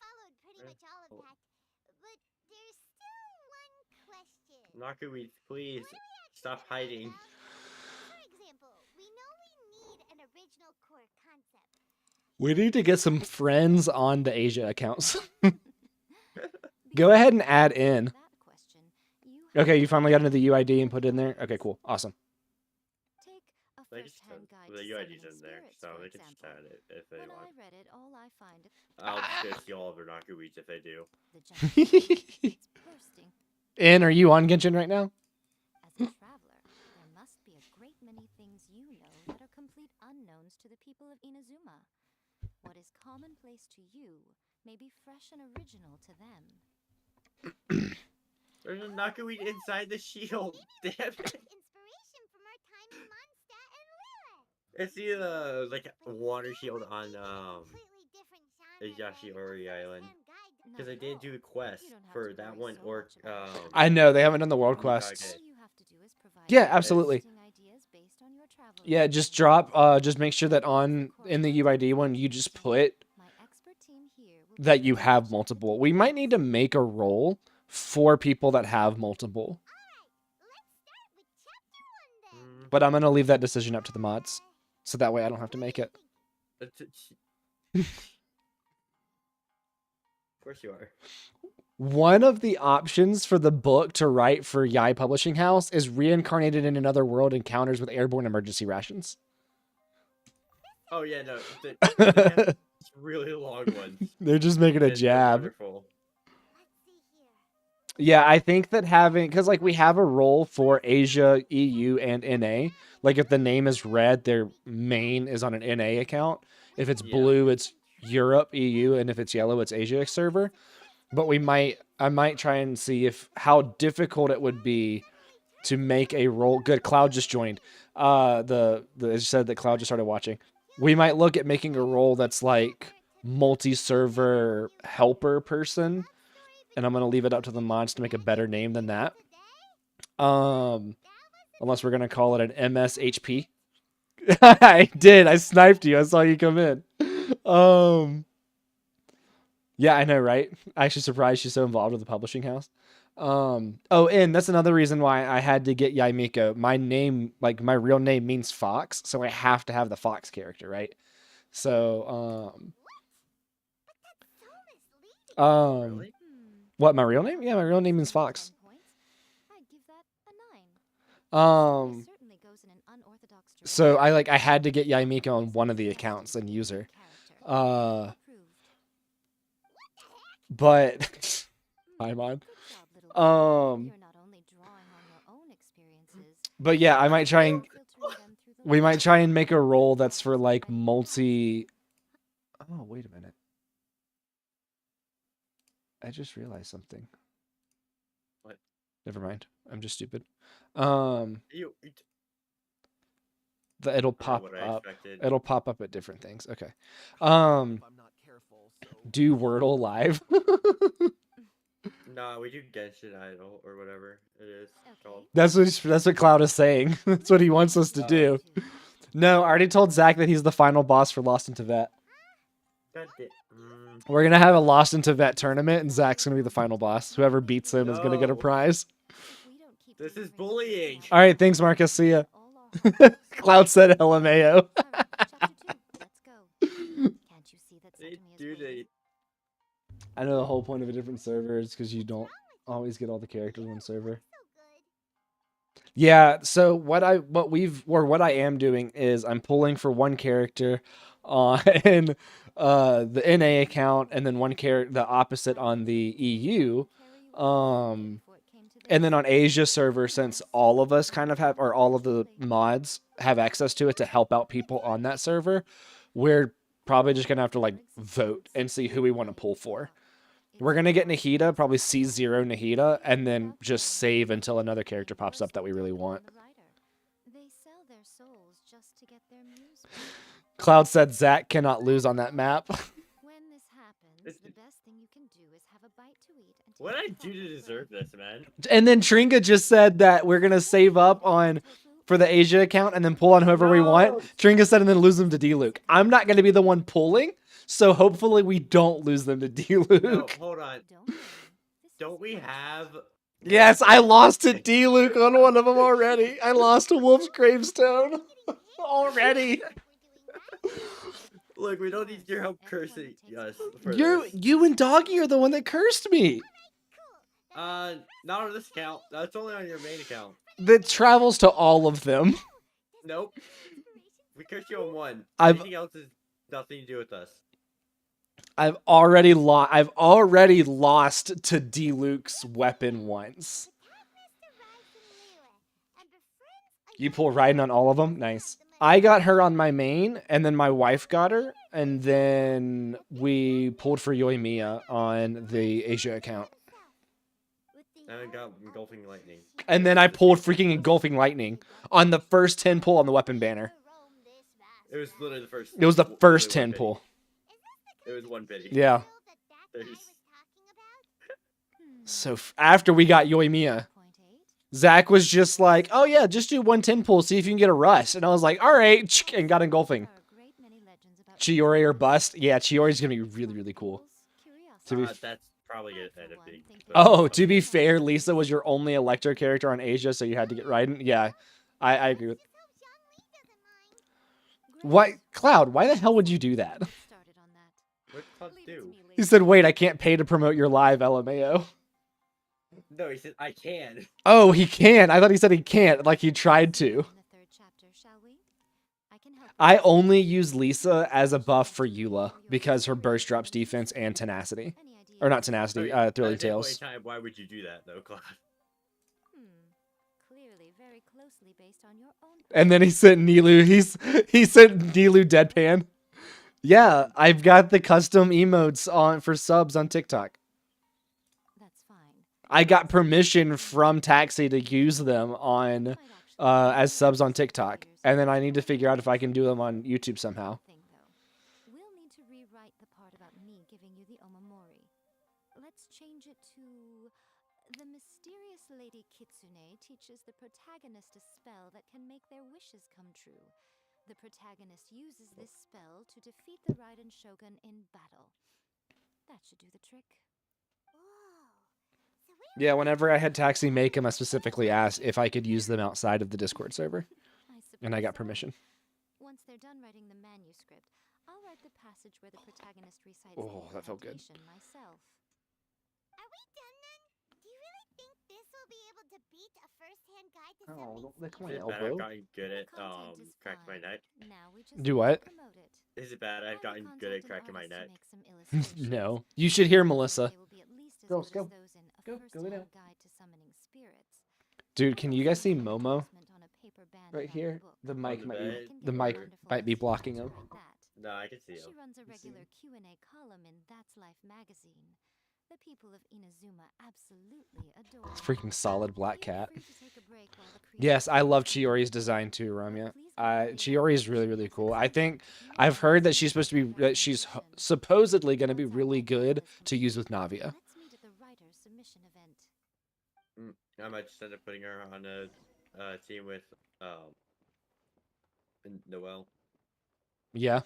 Followed pretty much all of that, but there's still one question. Knockerweed, please stop hiding. For example, we know we need an original core concept. We need to get some friends on the Asia accounts. Go ahead and add in. Okay, you finally got into the UID and put it in there? Okay, cool. Awesome. The UID's in there, so they can just add it if they want. I'll just go steal all of their knockerweeds if they do. In, are you on Genshin right now? As a traveler, there must be a great many things you know that are complete unknowns to the people of Inazuma. What is commonplace to you may be fresh and original to them. There's a knockerweed inside the shield. Damn it. Inspiration from our time in Mondstadt and Lilith. It's the like water shield on Yashiori Island. Because I didn't do the quest for that one or I know, they haven't done the world quests. Yeah, absolutely. Yeah, just just make sure that in the UID one, you just put that you have multiple. We might need to make a role for people that have multiple. But I'm going to leave that decision up to the mods. So that way I don't have to make it. Of course you are. One of the options for the book to write for Yai Publishing House is reincarnated in another world encounters with airborne emergency rations. Oh yeah, no. It's really long ones. They're just making a jab. Wonderful. Yeah, I think that because like we have a role for Asia, EU, and NA. Like if the name is red, their main is on an NA account. If it's blue, it's Europe, EU, and if it's yellow, it's Asia server. But I might try and see how difficult it would be to make a role. Good, Cloud just joined. It said that Cloud just started watching. We might look at making a role that's like multi-server helper person. And I'm going to leave it up to the mods to make a better name than that. Unless we're going to call it an MSHP. I did. I sniped you. I saw you come in. Yeah, I know, right? Actually surprised she's so involved with the publishing house. And that's another reason why I had to get Yaimiko. My name, like my real name means fox. So I have to have the fox character, right? So, Really? what, my real name? Yeah, my real name is Fox. So I had to get Yaimiko on one of the accounts and use her. But I'm on. But yeah, I might try and we might try and make a role that's for like multi. Oh, wait a minute. I just realized something. What? Never mind. I'm just stupid. It'll pop up. It'll pop up at different things. Okay. Do Wordle live. No, we do Genshin Idol or whatever it is called. That's what Cloud is saying. That's what he wants us to do. No, I already told Zach that he's the final boss for Lost in Tibet. We're gonna have a Lost in Tibet tournament, and Zach's gonna be the final boss. Whoever beats him is gonna get a prize. This is bullying. All right, thanks, Marcus. See ya. Cloud said LMAO. I know the whole point of a different server is because you don't always get all the characters on one server. Yeah, so what I am doing is I'm pulling for one character on the NA account and then one character the opposite on the EU. And then on Asia server, since all of us kind of have, or all of the mods have access to it to help out people on that server, we're probably just gonna have to like vote and see who we want to pull for. We're gonna get Nahida, probably C0 Nahida, and then just save until another character pops up that we really want. They sell their souls just to get their muse. Cloud said Zach cannot lose on that map. When this happens, the best thing you can do is have a bite to eat and What did I do to deserve this, man? And then Tringa just said that we're gonna save up on for the Asia account and then pull on whoever we want. Tringa said and then lose them to D-Luke. I'm not gonna be the one pulling, so hopefully we don't lose them to D-Luke. No, hold on. Don't we have... Yes, I lost to D-Luke on one of them already. I lost to Wolf's Gravestone already. Look, we don't need your help cursing us for this. You and Doggy are the one that cursed me. Not on this account. That's only on your main account. That travels to all of them. Nope. We cursed you on one. I've- Anything else has nothing to do with us. I've already lost to D-Luke's weapon once. You pull Raiden on all of them? Nice. I got her on my main, and then my wife got her, and then we pulled for Yoimiya on the Asia account. And I got Engulfing Lightning. And then I pulled freaking Engulfing Lightning on the first 10 pull on the weapon banner. It was literally the first. It was the first literally 10 one pull. It was one biddy. Yeah. There's... So after we got Yoimiya, Zach was just like, oh yeah, just do 110 pull, see if you can get a rush. And I was like, all right, and got Engulfing. Chiori or bust? Yeah, Chiori's going to be really, really cool. That's probably going to end up being... Oh, to be fair, Lisa was your only Electro character on Asia, so you had to get Raiden. Yeah, I agree with... Why, Cloud, why the hell would you do that? What did Cloud do? He said, wait, I can't pay to promote your live, LMAO. No, he said, I can. Oh, he can. I thought he said he can't, like he tried to. I only use Lisa as a buff for Eula because her burst drops defense and tenacity. Or not tenacity, Thrilly Tails. Why would you do that, though, Cloud? Clearly very closely based on your own. And then he sent Nilu. He sent Nilu deadpan. Yeah, I've got the custom emotes on for subs on TikTok. That's fine. I got permission from Taxi to use them on as subs on TikTok, and then I need to figure out if I can do them on YouTube somehow. We'll need to rewrite the part about me giving you the Omamori. Let's change it to the mysterious Lady Kitsune teaches the protagonist a spell that can make their wishes come true. The protagonist uses this spell to defeat the Raiden Shogun in battle. That should do the trick. Yeah, whenever I had Taxi make them, I specifically asked if I could use them outside of the Discord server, and I got permission. Once they're done writing the manuscript, I'll write the passage where the protagonist recites Oh, that felt good. myself. Are we done then? Do you really think this will be able to beat a first-hand guide to Oh, don't lick my Is it bad I've elbow. gotten good at cracking my neck? Do what? Is it bad I've gotten good at cracking my neck? No. You should hear Melissa. Girls, go. Go lay down. Dude, can you guys see Momo? Right here? The mic might be blocking him. No, I can see him. She runs a regular Q&A column in That's Life magazine. The people of Inazuma absolutely adore It's freaking solid black cat. Yes, I love Chiori's design too, Ramya. Chiori is really, really cool. I think I've heard that she's supposed to be, that she's supposedly going to be really good to use with Navia. I might just end up putting her on a team with Noelle. Yeah.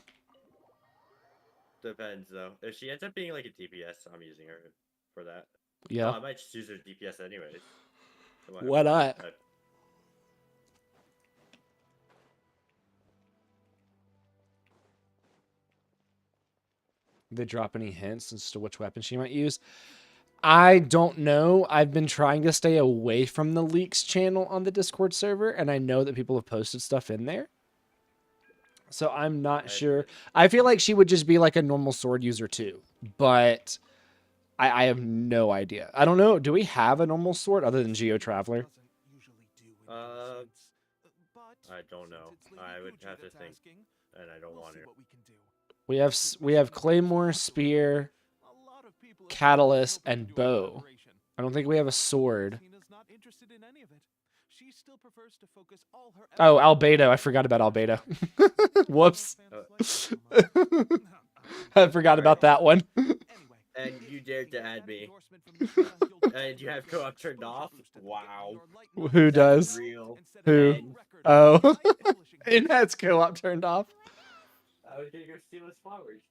Depends though. If she ends up being like a DPS, I'm using her for that. Yeah. I might just use her DPS anyways. Why not? They drop any hints as to which weapon she might use? I don't know. I've been trying to stay away from the leaks channel on the Discord server, and I know that people have posted stuff in there. So I'm not sure. I feel like she would just be like a normal sword user too, but I have no idea. I don't know. Do we have a normal sword other than Geo Traveler? I don't know. I would have to think, and I don't want to. We have Claymore, Spear, Catalyst, and Bow. I don't think we have a sword. Oh, Albedo. I forgot about Albedo. Whoops. I forgot about that one. And you dared to add me. And you have co-op turned off? Wow. Who does? Real. Who? And Oh. It has co-op turned off. I was gonna go steal his flowers.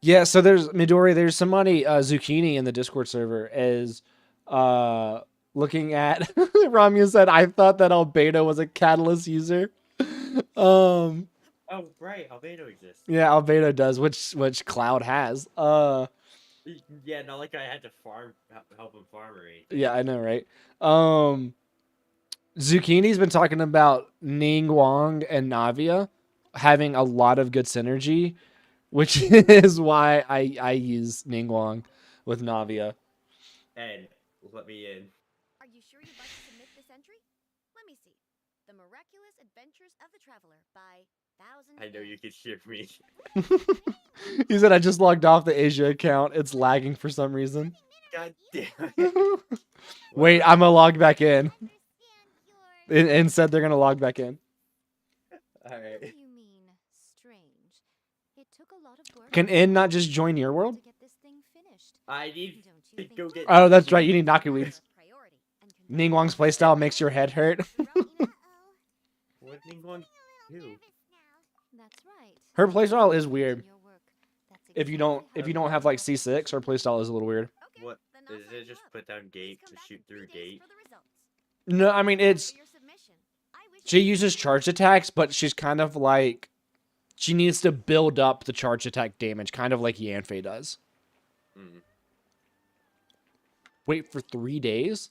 Yeah, so there's Midori, there's somebody, Zucchini in the Discord server is looking at Ramya said, I thought that Albedo was a Catalyst user. Oh, right, Albedo exists. Yeah, Albedo does, which Cloud has. Yeah, not like I had to help him farm or anything. Yeah, I know, right? Zucchini's been talking about Ning Wang and Navia having a lot of good synergy, which is why I use Ning Wang with Navia. And let me in. Are you sure you'd like to submit this entry? Let me see. The Miraculous Adventures of the Traveler by Thousand. I know you can hear me. He said I just logged off the Asia account. It's lagging for some reason. God damn it. Wait, I'm gonna log back in. And said they're gonna log back in. Alright. You mean strange? It took a lot of work. Can N not just join your world? to get this thing finished. I need to go get. Oh, that's right. You need Naku weeds. Ning Wang's playstyle makes your head hurt. What Ning Wang do? That's right. Her playstyle is weird. Your work. That's If you don't have like C6, her playstyle is a little weird. What is it? Just put down gate to shoot through gate? No, I mean it's she uses charged attacks, but she's kind of like she needs to build up the charged attack damage, kind of like Yanfei does. Mm. Wait for 3 days?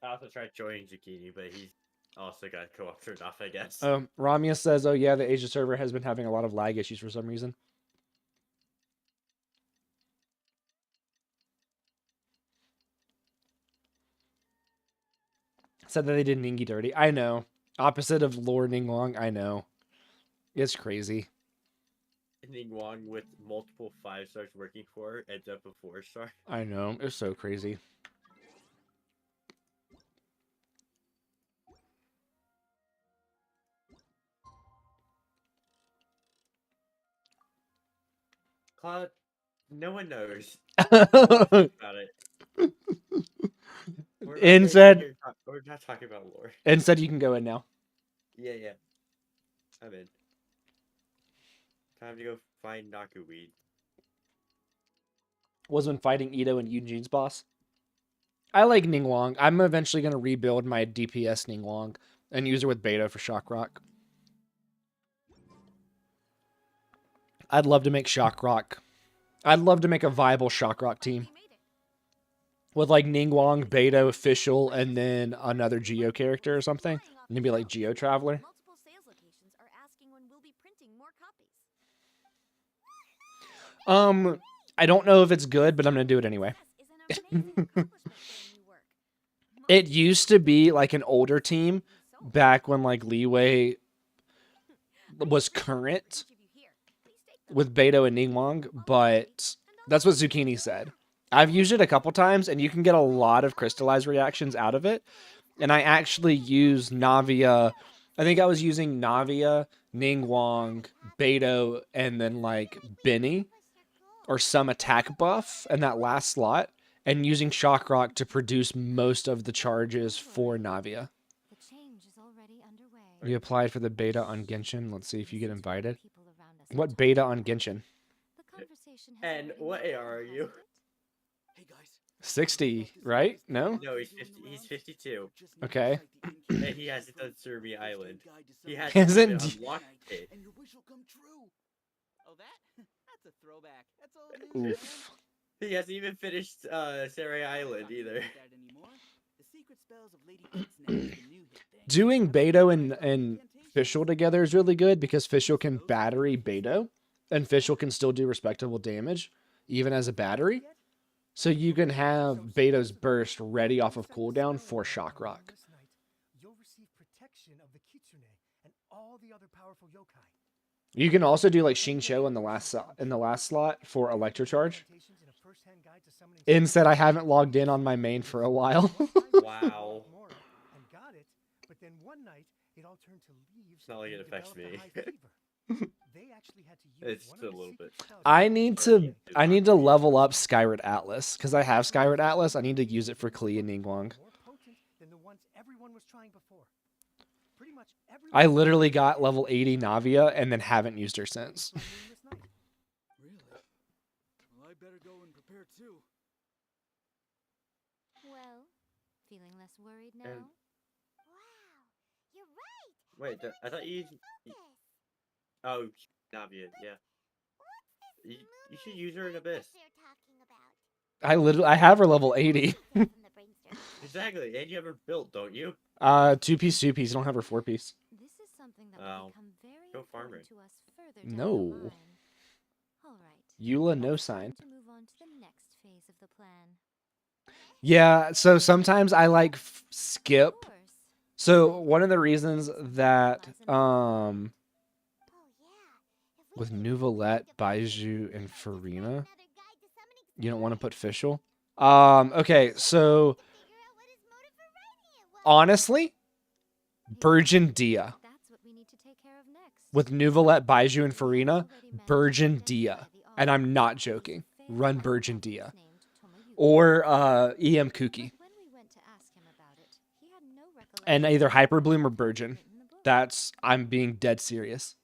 I also tried joining Zucchini, but he's also got co-op turned off, I guess. Ramya says, oh yeah, the Asia server has been having a lot of lag issues for some reason. Said that they did Ningi dirty. I know. Opposite of Lord Ningguang, I know. It's crazy. Ning Wang with multiple 5 stars working for her ends up a 4-star. I know. It's so crazy. Cloud, no one knows about it. And said, we're not talking about lore. and said you can go in now. Yeah. I'm in. Time to go find Naku weed. Was when fighting Ito and Eugene's boss. I like Ningguang. I'm eventually going to rebuild my DPS Ningguang and use her with beta for Shock Rock. I'd love to make Shock Rock. I'd love to make a viable Shock Rock team. With like Ningguang, Beta, Official, and then another Geo character or something. Maybe like Geo Traveler. Multiple sales locations are asking when we'll be printing more copies. I don't know if it's good, but I'm going to do it anyway. Is an amazing accomplishment for new work. It used to be like an older team back when like Leeway was current with Beto and Ningguang, but that's what Zucchini said. I've used it a couple times and you can get a lot of crystallized reactions out of it. And I actually use Navia. I think I was using Navia, Ningguang, Beto, and then like Benny or some attack buff in that last slot, and using Shock Rock to produce most of the charges for Navia. The change is already underway. You applied for the beta on Genshin. Let's see if you get invited. What beta on Genshin? The conversation has And already what begun, AR are you? hasn't it? Hey guys, 60, right? No? No, he's 50. He's 52, Okay. and he hasn't done Survey Island. He hasn't Hasn't even d- unlocked it. And your wish will come true. Oh, that? That's a throwback. That's old news, Oof. He hasn't even finished Survey Island either. The secret spells of Lady Pitsnap is the new hit thing. Doing Beto and Fischl together is really good because Fischl can battery Beto, and Fischl can still do respectable damage, even as a battery. So you can have Beto's burst ready off of cooldown for Shock Rock. This night, you'll receive protection of the Kitsune and all the other powerful yokai. You can also do like Xingqiu in the last slot for Electrocharge. Instead, I haven't logged in on my main for a while. Wow. And got it, but then one night it all turned to leaves. It's not like it and affects developed a me. high fever. They actually had to use It's one a of the little secret bit. spells I to need to level up Skyward Atlas because I have Skyward Atlas. I need to use it for Klee and Ningguang. more potent than the ones everyone was trying before. Pretty much everyone I literally got level 80 Navia and then haven't used her since. this night. Really? Well, I better go and prepare too. Well, feeling less worried now? And- Wow, you're right. Wait, I thought you. Oh, Navia, yeah. You should use her in Abyss. I have her level 80. Exactly, and you have her built, don't you? 2-piece. You don't have her 4-piece. This is something that Oh, will become very go farm important it. to us further down No. the line. All right. Eula, no it's time sign. to move on to the next phase of the plan. Yeah, so sometimes I like skip. Of course. So one of the reasons that with Nouvelette, Baiju, and Farina, you don't want to put Fischl. Okay, so honestly, Burgeon Dia. That's what we need to take care of next. With Nouvelette, Baiju, and Farina, Burgeon Dia. And I'm not joking. Run Burgeon Dia. Or EM Kuki. When we went to ask him about it, he had no recollection And either of Hyper Bloom or anything Burgeon. written in the book. That's I'm being dead serious.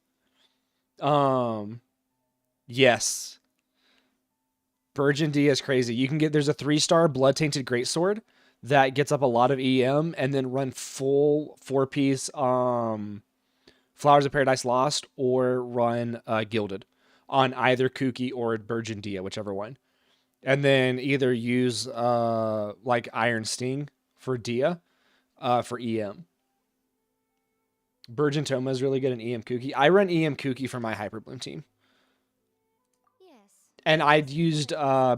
Yes. Burgeon D is crazy. You can get there's a 3-star Blood Tainted Greatsword that gets up a lot of EM and then run full 4-piece Flowers of Paradise Lost or run Gilded on either Kuki or Burgeon Dia, whichever one. And then either use like Iron Sting for Dia for EM. Burgeon Toma is really good in EM Kuki. I run EM Kuki for my Hyper Bloom team. Yes. And I'd used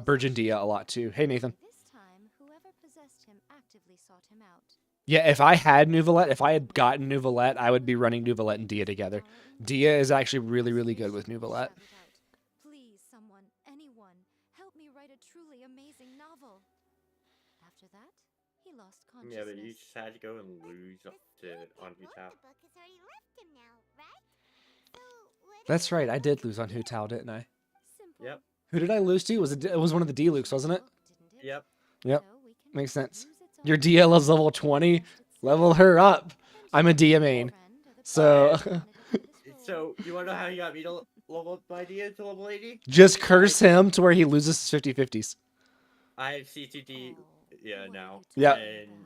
Burgeon Dia a lot too. Hey, Nathan. This time, whoever possessed him actively sought him out. Yeah, if I had Nouvelette, if I had gotten Nouvelette, I would be running Nouvelette and Dia together. Dia is actually really, really good with Nouvelette. Please, someone, anyone, help me write a truly amazing novel. After that, he lost consciousness. Yeah, but you just had to go and lose to on Hutao. That's right, I did lose on Hutao, didn't I? Simple. Yep. Who did I lose to? It was one of the D-Lukes, wasn't it? Didn't it? Yep. Yep. So we can Makes sense. use its own Your DL is level 20. Level her up. I'm a Dia main. So So, you want to know how you got me to level up my Dia to level 80? just curse him to where he loses his 50-50s. I have C2D, yeah, what are now. you Yep. talking And about?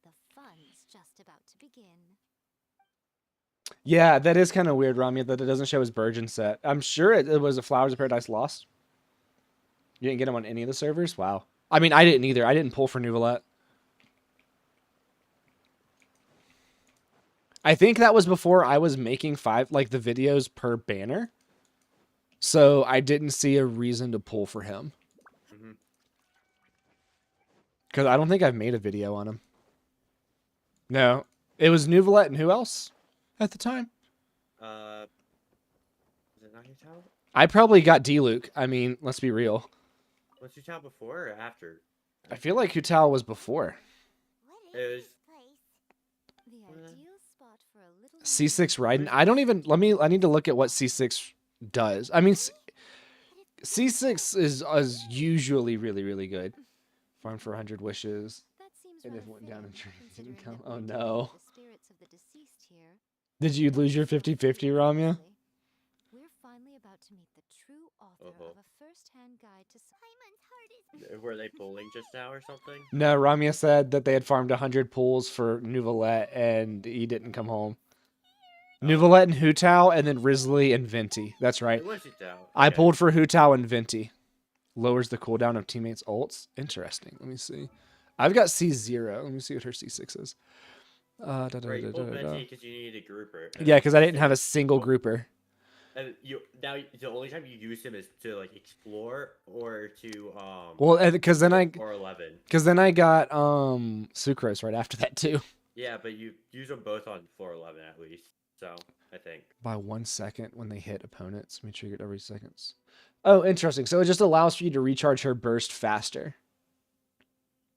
The fun's just about to begin. Yeah, that is kind of weird, Ramya, that it doesn't show his Burgeon set. I'm sure it was a Flowers of Paradise Lost. You didn't get him on any of the servers? Wow. I mean, I didn't either. I didn't pull for Nouvelette. I think that was before I was making the videos per banner. So I didn't see a reason to pull for him. mhm. Because I don't think I've made a video on him. No. It was Nouvelette and who else at the time? Was it not Hutao? I probably got D-Luke. I mean, let's be real. Was Hutao before or after? I feel like Hutao was before. It was. The ideal spot for a little C6 Raiden. I don't even. I need to look at what C6 does. I mean, C6 is usually really, really good. Farm for 100 wishes. That seems And rather if it went down in fitting, training considering income. that Oh, we no. deal with the spirits of the deceased here. Did you lose your 50-50, Ramya? We're finally about to meet the true author Uh-huh. of a first-hand guide to Paimon's heart is Were they pulling just now or something? No, Ramya said that they had farmed 100 pools for Nuvolette and he didn't come home. Nuvolette and Hutao, and then Risley and Venti. That's right. It was it out. I Okay. pulled for Hutao and Venti. Lowers the cooldown of teammates' ults. Interesting. Let me see. I've got C0. Let me see what her C6 is. Right, you pulled Venti because you needed a grouper. Yeah, because I didn't have a single grouper. And now the only time you use him is to like explore or to Well, because then I or 11. Because then I got Sucrose right after that too. Yeah, but you use them both on floor 11 at least. So I think By 1 second when they hit opponents. Make sure you get every seconds. Oh, interesting. So it just allows for you to recharge her burst faster.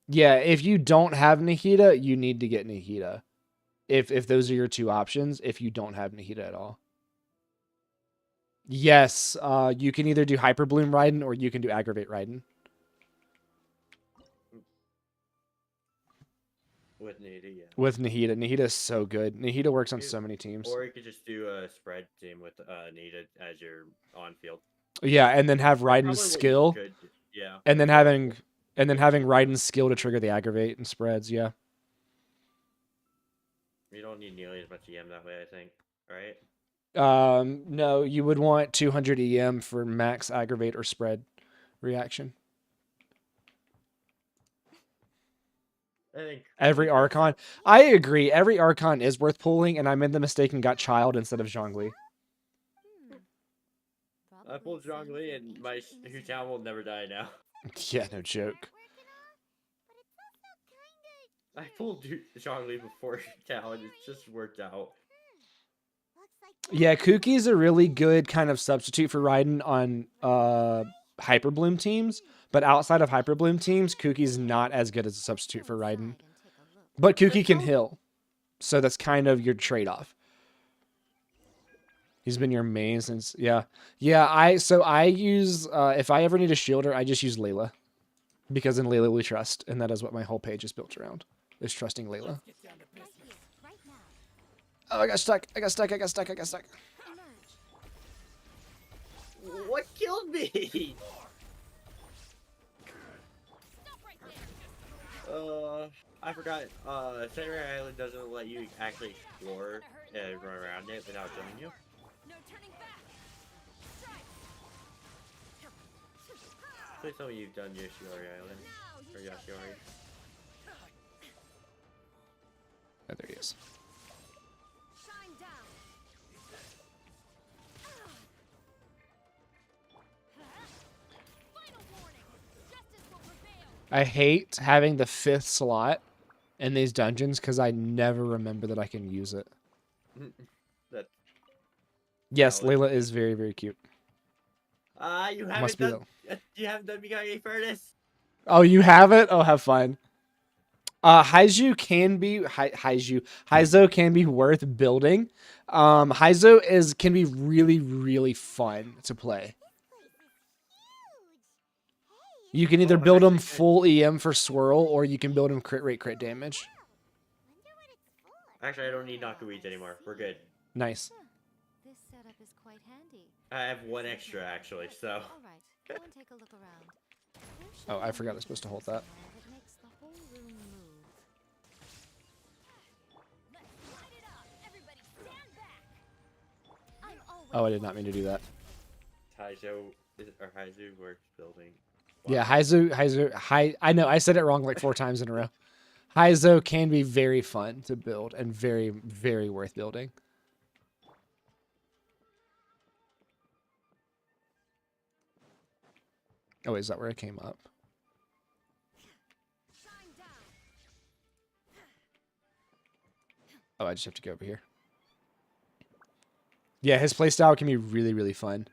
Yeah, if you don't have Nahida, you need to get Nahida. If those are your two options, if you don't have Nahida at all. Yes, you can either do Hyper Bloom Raiden or you can do Aggravate Raiden. with Nahida, yeah. With Nahida. Nahida is so good. Nahida works on so many teams. Or you could just do a spread team with Nahida as your on field. Yeah, and then have Raiden's Probably what you skill. could- yeah. And then having Raiden's skill to trigger the aggravate and spreads, yeah. You don't need nearly as much EM that way, I think. Right? No, you would want 200 EM for max aggravate or spread reaction. I think Every Archon. I agree. Every Archon is worth pulling, and I made the mistake and got Child instead of Zhongli. I pulled Zhongli and my Hutao will never die now. Yeah, no joke. I pulled Zhongli before Hutao and it just worked out. Yeah, Kuki's a really good kind of substitute for Raiden on Hyper Bloom teams, but outside of Hyper Bloom teams, Kuki's not as good as a substitute for Raiden. But Kuki can heal, so that's kind of your trade-off. He's been your main since, yeah. Yeah, I use, if I ever need a shielder, I just use Layla. Because in Layla we trust, and that is what my whole page is built around, is trusting Layla. Oh, I got stuck. What killed me? I forgot. Saturday Island doesn't let you actually explore and run around it without killing you. No turning back. Please tell me you've done Yoshiori Island. Or Yoshiori. Oh, there he is. Shine down. Final warning. Justice will prevail. I hate having the 5th slot in these dungeons because I never remember that I can use it. That. Yes, valid. Layla is very, very cute. You Must haven't be done. You haven't done Mikage Furnace. Oh, you have it? Oh, have fun. Haizu can be Haizo can be worth building. Haizo can be really, really fun to play. You can either build him full EM for swirl, or you can build him crit rate, crit damage. Actually, I don't need Nakui's anymore. We're good. Nice. This setup is quite handy. I have one extra actually, so. All right, go and take a look around. There should Oh, I be forgot I a was supposed to hold somewhere that. that makes the whole room move. Let's light it up. Everybody stand back. I'm always Oh, I did not mean to do that. Haizu works building. Yeah, I know, I said it wrong like 4 times in a row. Haizo can be very fun to build and very, very worth building. Oh, is that where I came up? shine down. Oh, I just have to go over here. Yeah, his playstyle can be really, really fun.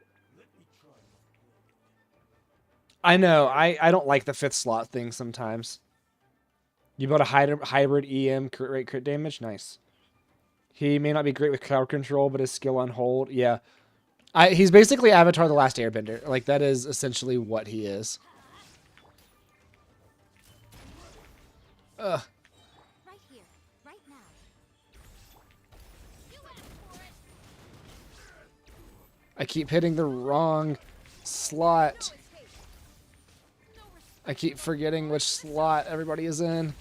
I know, I don't like the 5th slot thing sometimes. You build a hybrid EM crit rate, crit damage? Nice. He may not be great with crowd control, but his skill on hold, yeah. He's basically Avatar the Last Airbender. Like, that is essentially what he is. Ugh. right here, right now. You asked for it. I keep hitting the wrong slot. I keep forgetting which slot everybody is in.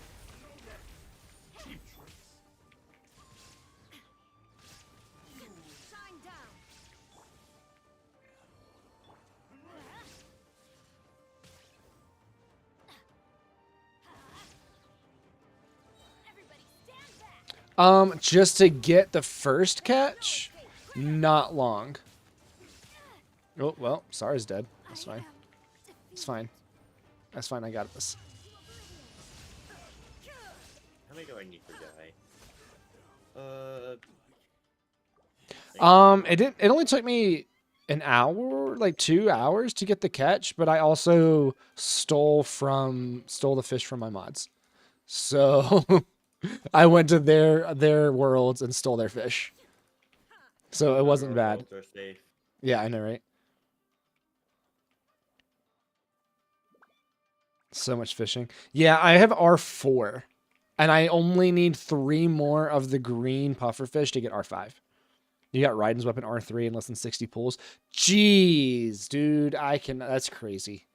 Shine down. Everybody stand back. Just to get the first catch, not long. Oh, well, Sara's dead. That's fine. It's fine. That's fine, I got this. How many do I need to die? It only took me an hour, like 2 hours to get the catch, but I also stole the fish from my mods. So I went to their worlds and stole their fish. So it wasn't bad. Worlds are safe. Yeah, I know, right? So much fishing. Yeah, I have R4. And I only need 3 more of the green pufferfish to get R5. You got Raiden's weapon R3 in less than 60 pulls. Jeez, dude, that's crazy.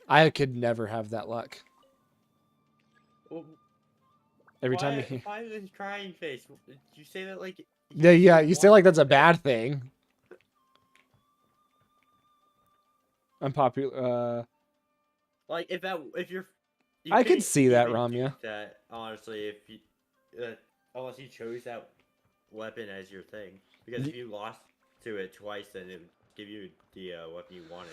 I could never have that luck. Well, Every time you... Why this crying face? Did you say that like... Yeah, you say like that's a bad thing. Unpopular, Like, if you're... You I could couldn't see that, even do Ramya. that, honestly, if you... unless you chose that weapon as your thing. Because if you lost to it twice, then it would give you the weapon you wanted.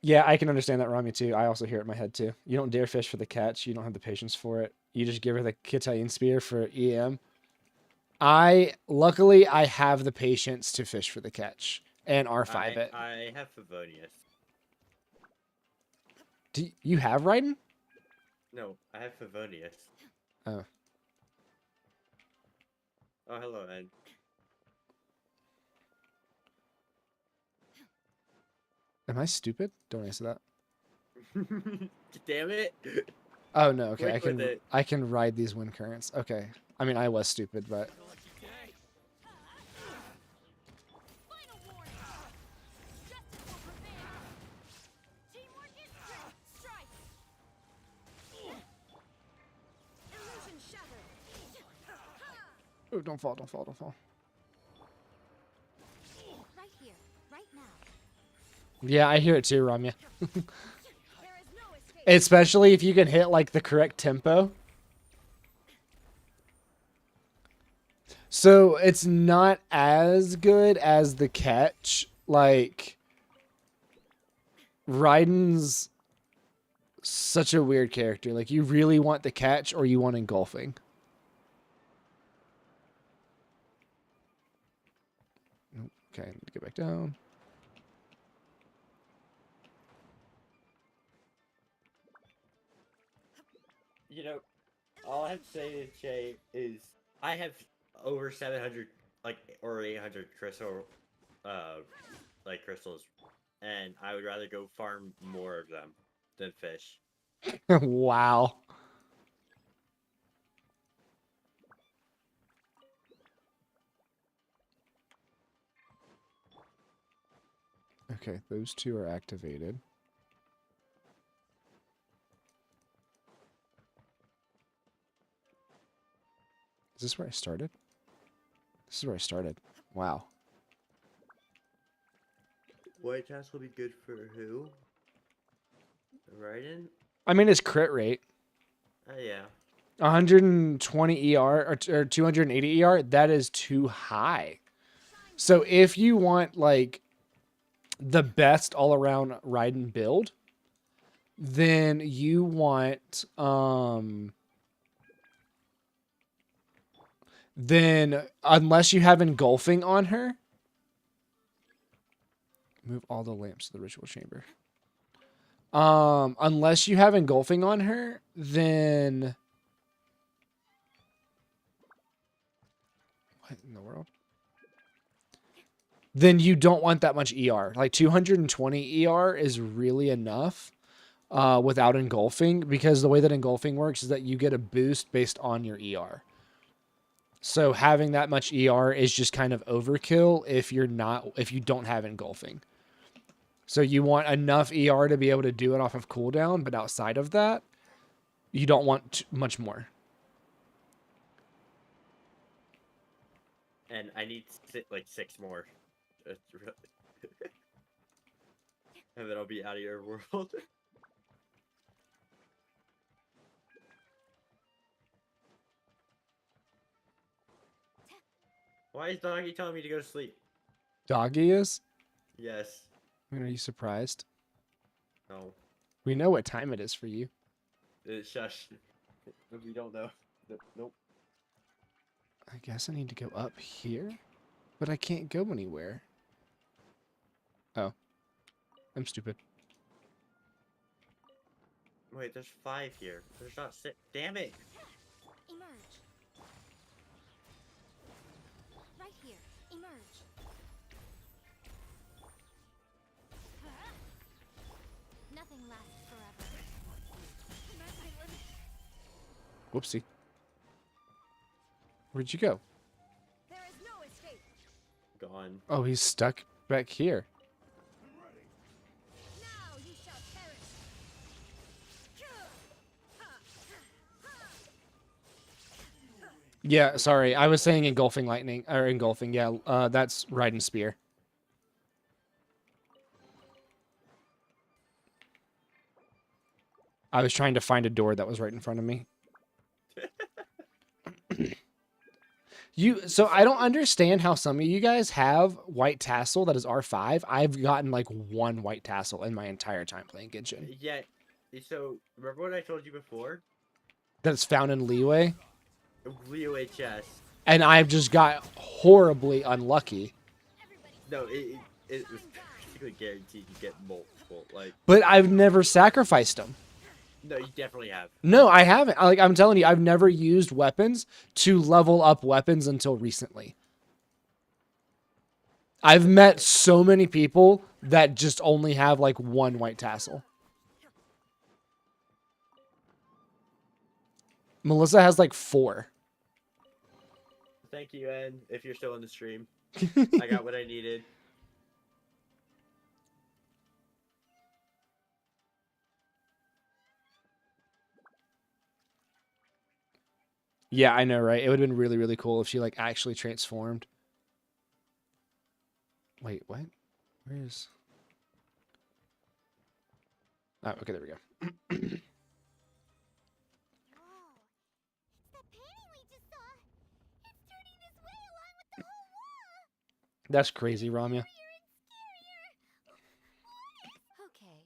Yeah, I can understand that, Ramya, too. I also hear it in my head, too. You don't dare fish for the catch. You don't have the patience for it. You just give her the Kitaian Spear for EM. Luckily, I have the patience to fish for the catch. And R5 it. I have Favonius. Do you have Raiden? No, I have Favonius. Oh. Oh, hello, Ed. Am I stupid? Don't answer that. Damn it. Oh, no. Okay, Quick with it. I can ride these wind currents. Okay. I mean, I was stupid, but... Final warning. Justice will prevail. Teamwork is strength. Strike. Illusion shattered. Oh, don't fall, don't fall, don't fall. Right here, right now. Yeah, I hear it too, Ramya. There is no escape. Especially if you can hit, like, the correct tempo. So, it's not as good as the catch. Like, Raiden's such a weird character. Like, you really want the catch or you want engulfing. Okay, I need to get back down. You know, all I have to say to Jay is I have over 700, like, or 800 crystal, like, crystals, and I would rather go farm more of them than fish. Wow. Okay, those two are activated. Is this where I started? This is where I started. Wow. White task will be good for who? Raiden? I mean, his crit rate. Yeah. 120 ER or 280 ER, that is too high. So if you want, like, the best all-around Raiden build, then you want then unless you have engulfing on her, move all the lamps to the ritual chamber. Unless you have engulfing on her, then what in the world? Then you don't want that much ER. Like 220 ER is really enough without engulfing, because the way that engulfing works is that you get a boost based on your ER. So having that much ER is just kind of overkill if you don't have engulfing. So you want enough ER to be able to do it off of cooldown, but outside of that, you don't want much more. And I need like 6 more. And then I'll be out of your world. Why is Doggy telling me to go to sleep? Doggy is? Yes. I mean, are you surprised? No. We know what time it is for you. Shush. We don't know. Nope. I guess I need to go up here, but I can't go anywhere. Oh. I'm stupid. Wait, there's 5 here. There's not 6. Damn it! Emerge. Right here. Emerge. Nothing lasts forever. I'm at my limit. Whoopsie. Where'd you go? There is no escape. Gone. Oh, he's stuck back here. Now you shall perish. Yeah, sorry. I was saying engulfing lightning, or engulfing. Yeah, that's riding spear. I was trying to find a door that was right in front of me. So I don't understand how some of you guys have white tassel that is R5. I've gotten like 1 white tassel in my entire time playing Genshin. Yeah. So remember what I told you before? That's found in leeway. Leeway chest. And I've just got horribly unlucky. No, it was basically guaranteed you get multiple. Like. But I've never sacrificed them. No, you definitely have. No, I haven't. Like I'm telling you, I've never used weapons to level up weapons until recently. I've met so many people that just only have like 1 white tassel. Melissa has like 4. Thank you, Ed, if you're still in the stream. I got what I needed. Yeah, I know, right? It would have been really, really cool if she like actually transformed. Wait, what? Where's... Oh, okay, there we go. Whoa. It's that painting we just saw. It's turning this way along with the whole wall. That's crazy, Ramya. Okay.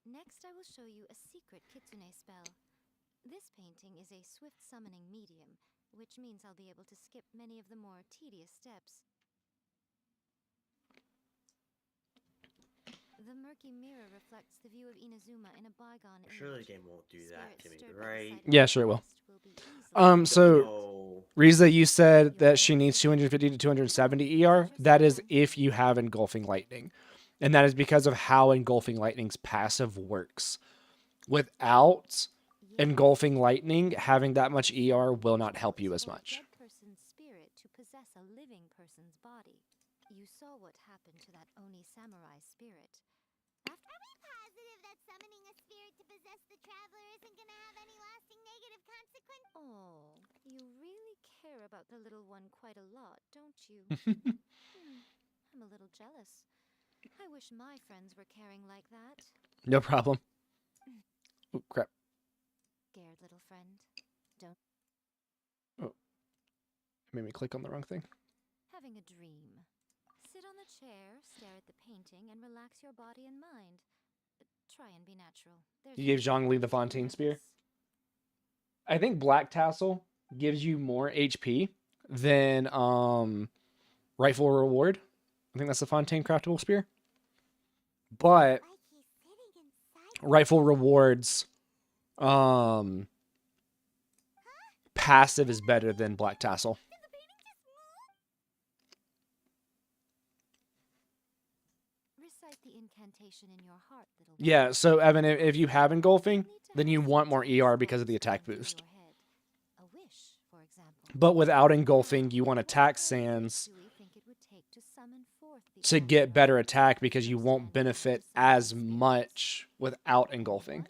Next, I will show you a secret kitsune spell. This painting is a swift summoning medium, which means I'll be able to skip many of the more tedious steps. The murky mirror reflects the view of Inazuma in a bygone age. Surely the game won't do that to me, Spirit stirred by the right? sight of Yeah, the sure it will. past will be easily So No. Riza, you said that she needs 250 to 270 ER. That is if you have engulfing lightning. And that is because of how engulfing lightning's passive works. Without engulfing lightning, having that much ER will not help you as much. A dead person's spirit to possess a living person's body. You saw what happened to that Oni samurai spirit. Are we positive that summoning a spirit to possess the traveler isn't gonna have any lasting negative consequence? Oh, you really care about the little one quite a lot, don't you? I'm a little jealous. I wish my friends were caring like that. No problem. Oh, crap. Scared little friend. Don't. Oh. Made me click on the wrong thing. Having a dream. Sit on the chair, stare at the painting, and relax your body and mind. Try and be natural. You gave Zhongli the Fontaine Spear? I think Black Tassel gives you more HP than Rightful Reward. I think that's the Fontaine Craftable Spear. But Like he's sitting inside. Rightful Reward's passive is better than Black Tassel. Did the painting just move? Recite the incantation in your heart, little one. Yeah, so Evan, if you have engulfing, then you want more ER because of the attack boost. A wish, for example. But without engulfing, you want attack sands Do we think it would take to summon forth the to get author better of attack because you understanding won't of benefit summoning as spirits? much without engulfing.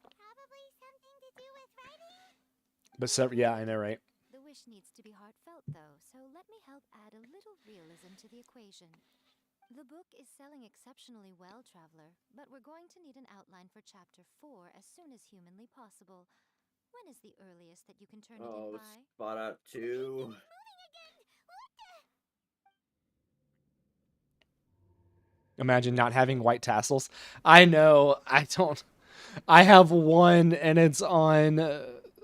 Probably something to do with writing? But so, yeah, I know, right? The wish needs to be heartfelt, though, so let me help add a little realism to the equation. The book is selling exceptionally well, Traveler, but we're going to need an outline for Chapter 4 as soon as humanly possible. When is the earliest that you can turn it in Oh, by? spot out 2. Imagine not having white tassels. I know. I don't. I have one, and it's on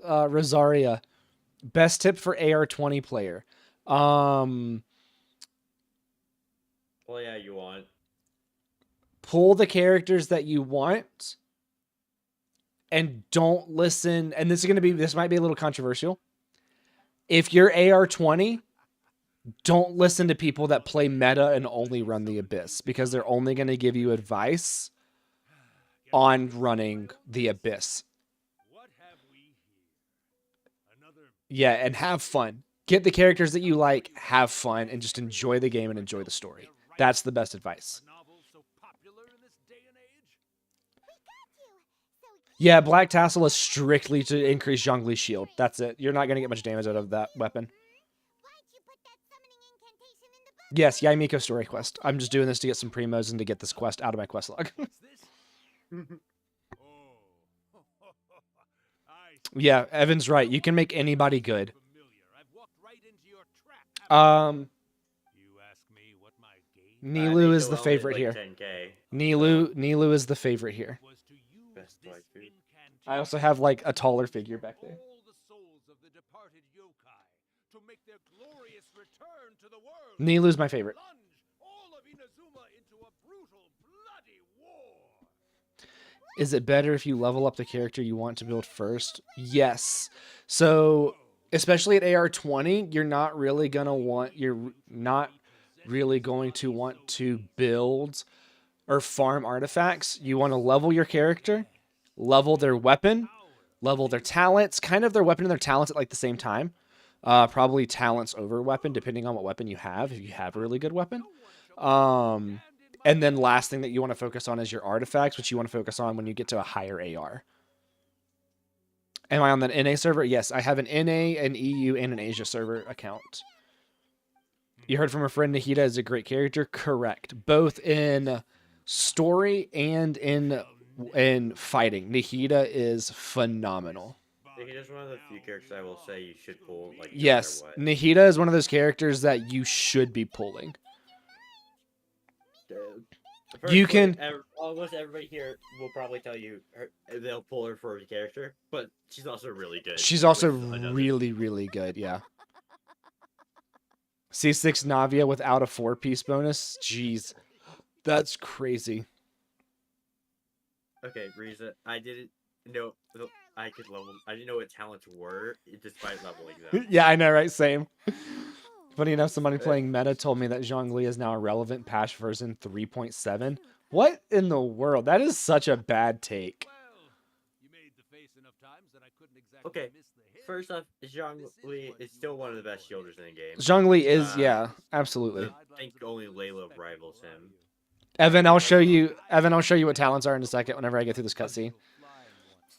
Rosaria. Best tip for AR20 player. Well, yeah, you want. Pull the characters that you want, and don't listen. And this might be a little controversial. If you're AR20, don't listen to people that play meta and only run the Abyss, because they're only going to give you advice on running the Abyss. Yeah, and have fun. Get the characters that you like, have fun, and just enjoy the game and enjoy the story. That's the best advice. Yeah, Black Tassel is strictly to increase Zhongli's shield. That's it. You're not going to get much damage out of that weapon. Yes, Yaimiko story quest. I'm just doing this to get some primos and to get this quest out of my quest log. Yeah, Evan's right. You can make anybody good. Nilu is the favorite here. 10K. Nilu is the favorite here. Best waifu. I also have like a taller figure back there. Nilu's my favorite. Is it better if you level up the character you want to build first? Yes. So, especially at AR20, you're not really going to want to build or farm artifacts. You want to level your character, level their weapon, level their talents, kind of their weapon and their talents at like the same time. Probably talents over weapon, depending on what weapon you have, if you have a really good weapon. And then last thing that you want to focus on is your artifacts, which you want to focus on when you get to a higher AR. Am I on that NA server? Yes, I have an NA, an EU, and an Asia server account. You heard from a friend Nahida is a great character. Correct. Both in story and in fighting. Nahida is phenomenal. Nahida's one of the few characters I will say you should pull. Like, Yes, no matter what. Nahida is one of those characters that you should be pulling. You can. Almost everybody here will probably tell you they'll pull her for a character, but she's also really good. She's also really, really good. Yeah. C6 Navia without a 4-piece bonus. Jeez, that's crazy. Okay, Riza, I didn't know I could level. I didn't know what talents were despite leveling them. Yeah, I know, right? Same. Funny enough, somebody playing meta told me that Zhongli is now irrelevant patch version 3.7. What in the world? That is such a bad take. Okay, first off, Zhongli is still one of the best shielders in the game. Zhongli is, yeah, absolutely. I think only Layla rivals him. Evan, I'll show you what talents are in a second whenever I get through this cutscene.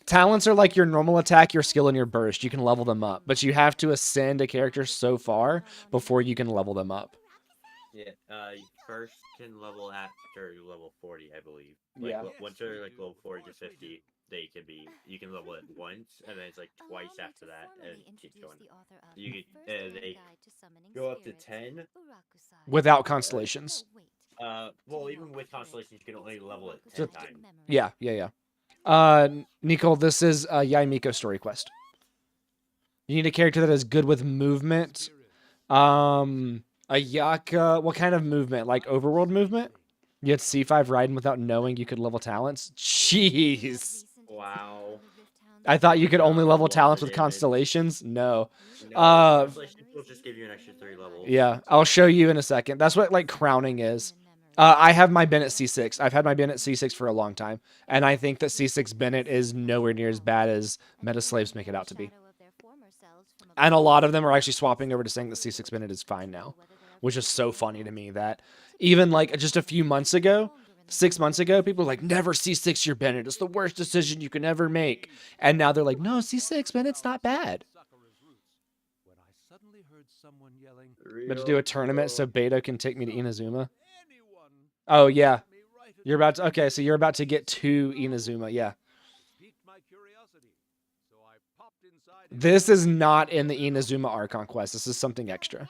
Talents are like your normal attack, your skill, and your burst. You can level them up, but you have to ascend a character so far before you can level them up. Yeah, you first can level after level 40, I believe. Like, Yeah. Once you're like level 40 to 50, you can level it once, and then it's like twice after that, and it keeps going. You can, they go up to 10. Without constellations. Well, even with constellations, you can only level it 10 So- times. Yeah. Nicole, this is a Yaimiko story quest. You need a character that is good with movement. Ayaka, what kind of movement? Like overworld movement? You had C5 riding without knowing you could level talents? Jeez. Wow. I thought you could only level talents with damage. constellations? No. No, constellations will just give you an extra 3 levels. Yeah, I'll show you in a second. That's what like crowning is. I have my Bennett C6. I've had my Bennett C6 for a long time, and I think that C6 Bennett is nowhere near as bad as Meta Slaves make it out to be. And a lot of them are actually swapping over to saying that C6 Bennett is fine now, which is so funny to me that even like just a few months ago, 6 months ago, people were like, never C6 your Bennett. It's the worst decision you can ever make. And now they're like, no, C6 Bennett's not bad. When I suddenly heard someone yelling, But to do a tournament so Beta can take me to Inazuma. Oh yeah, you're about to. Okay, so you're about to get to Inazuma. Yeah. This is not in the Inazuma Archon quest. This is something extra.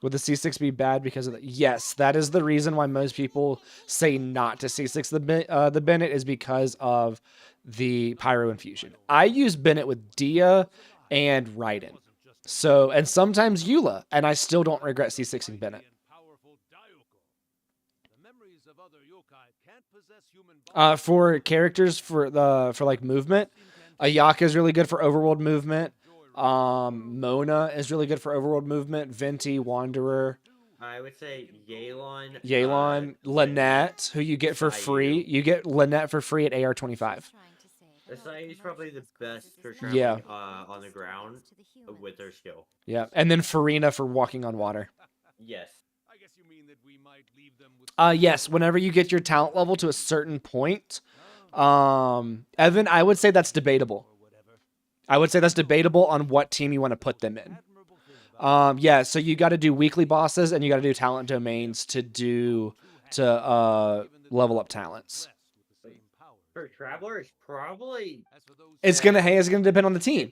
Would the C6 be bad because of that? Yes, that is the reason why most people say not to C6 the Bennett is because of the Pyro Infusion. I use Bennett with Dia and Raiden. So, and sometimes Eula, and I still don't regret C6ing Bennett. For characters for like movement, Ayaka is really good for overworld movement. Mona is really good for overworld movement. Venti, Wanderer. I would say Yelan. Lynette, who you get for free. You get Lynette for free at AR25. Is probably the best for traveling Yeah. On the ground with their skill. Yeah, and then Farina for walking on water. Yes. Yes, whenever you get your talent level to a certain point, Evan, I would say that's debatable. I would say that's debatable on what team you want to put them in. Yeah, so you got to do weekly bosses and you got to do talent domains to level up talents. For Traveler, it's probably It's gonna depend on the team.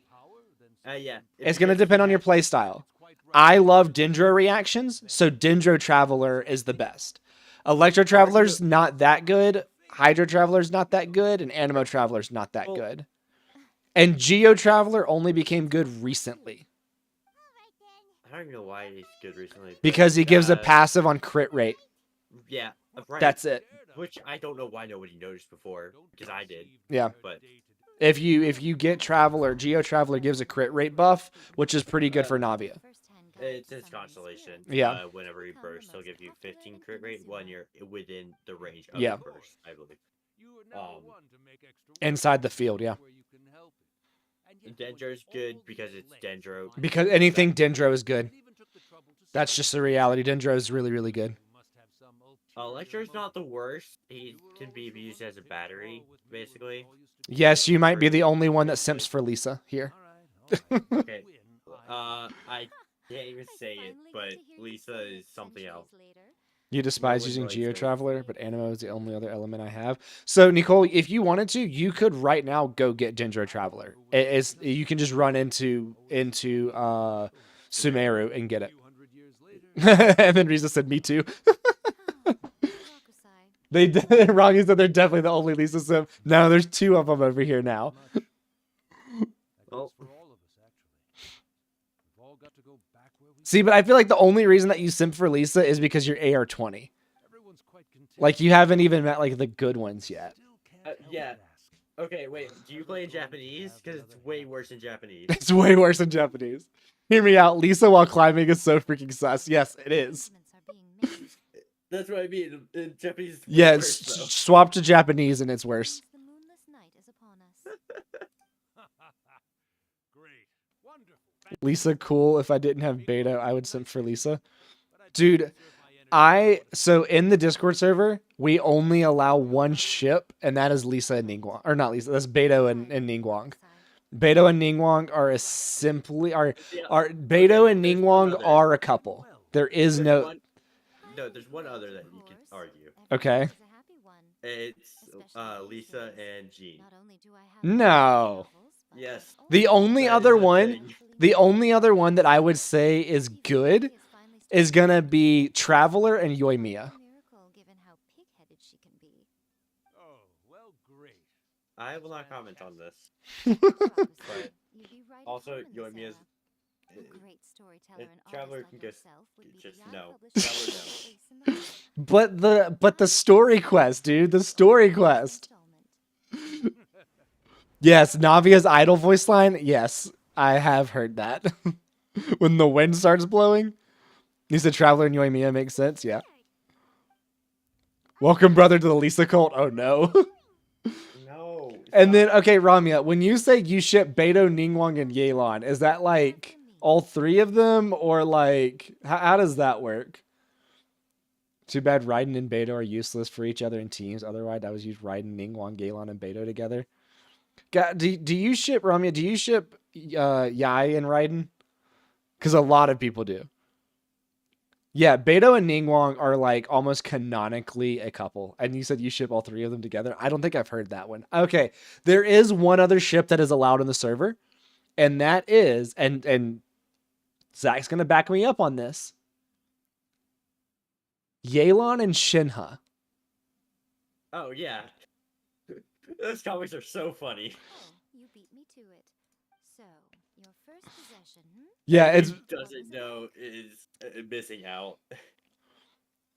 yeah. It's gonna depend on your play style. I love Dendro reactions, so Dendro Traveler is the best. Electro Traveler's not that good. Hydro Traveler's not that good, and Animo Traveler's not that good. And Geo Traveler only became good recently. I don't even know why he's good recently. Because he gives a passive on crit rate. Yeah, right. That's it. Which I don't know why nobody noticed before, because I did. Yeah. But if you get Traveler, Geo Traveler gives a crit rate buff, which is pretty good for Navia. It's his constellation. Yeah. Whenever he bursts, he'll give you 15 crit rate when you're within the range of Yeah. the burst, I believe. Inside the field, yeah. Dendro's good because it's Dendro. Because anything Dendro is good. That's just the reality. Dendro is really, really good. Electro's not the worst. He can be used as a battery, basically. Yes, you might be the only one that simps for Lisa here. Okay. I can't even say it, but Lisa is something else. You despise using Geo Traveler, but Animo is the only other element I have. So, Nicole, if you wanted to, you could right now go get Dendro Traveler. You can just run into Sumeru and get it. And then Riza said, me too. Rocky said they're definitely the only Lisa sim. No, there's two of them over here now. See, but I feel like the only reason that you simp for Lisa is because you're AR20. Like, you haven't even met, like, the good ones yet. Yeah. Okay, wait. Do you play in Japanese? Because it's way worse in Japanese. It's way worse in Japanese. Hear me out. Lisa while climbing is so freaking sus. Yes, it is. That's what I mean. In Japanese, it's Yeah, worse, though. swap to Japanese and it's worse. Lisa, cool. If I didn't have beta, I would simp for Lisa. Dude, so in the Discord server, we only allow one ship, and that is Lisa and Ningguang. Or not Lisa, that's Beto and Ningguang. Beto and Ningguang are Beto and Ningguang are a couple. There is no... No, there's one other that you can argue. Okay. It's Lisa and Jean. No. Yes. The only other one that I would say is good is gonna be Traveler and Yoimiya. I will not comment on this. But also, Yoimiya's Traveler can just no. Traveler, no. But the story quest, dude, the story quest. Yes, Navia's idle voice line. Yes, I have heard that. When the wind starts blowing, he said Traveler and Yoimiya makes sense. Yeah. Welcome, brother, to the Lisa cult. Oh no. No. And then, stop. okay, Ramya, when you say you ship Beto, Ningguang, and Yelan, is that like all three of them, or like how does that work? Too bad Raiden and Beto are useless for each other in teams. Otherwise, I would use Raiden, Ningguang, Yelan, and Beto together. Do you ship Ramya? Do you ship Yai and Raiden? Because a lot of people do. Yeah, Beto and Ningguang are like almost canonically a couple. And you said you ship all three of them together. I don't think I've heard that one. Okay, there is one other ship that is allowed in the server, and that is and Zach's gonna back me up on this. Yelan and Shinha. Oh yeah. Those comics are so funny. Oh, you beat me to it. So, your first possession, Yeah, Anyone it's who doesn't know is missing out.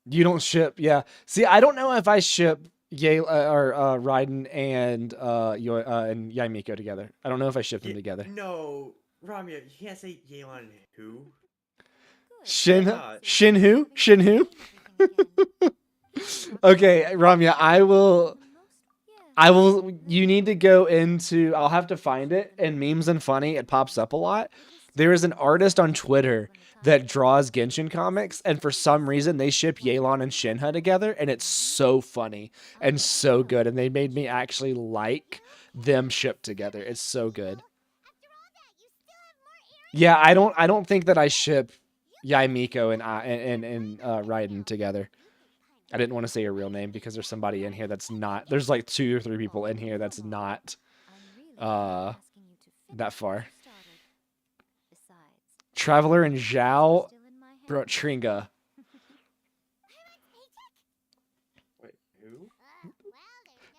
you don't ship. Yeah, see, I don't know if I ship Raiden and and Yaimiko together. I don't know if I ship them together. No, Ramya, you can't say Yelan who. Shinha, Shinha. Shinhu, Shinhu. Okay, Ramya, I will. You need to go into. I'll have to find it in memes and funny. It pops up a lot. There is an artist on Twitter that draws Genshin comics, and for some reason they ship Yelan and Shinha together, and it's so funny and so good. And they made me actually like them shipped together. It's so good. Yeah, I don't think that I ship Yaimiko and Raiden together. I didn't want to say her real name because there's somebody in here that's not. There's like 2 or 3 people in here that's not that far. Traveler and Zhao, bro, Tringa. Wait, who?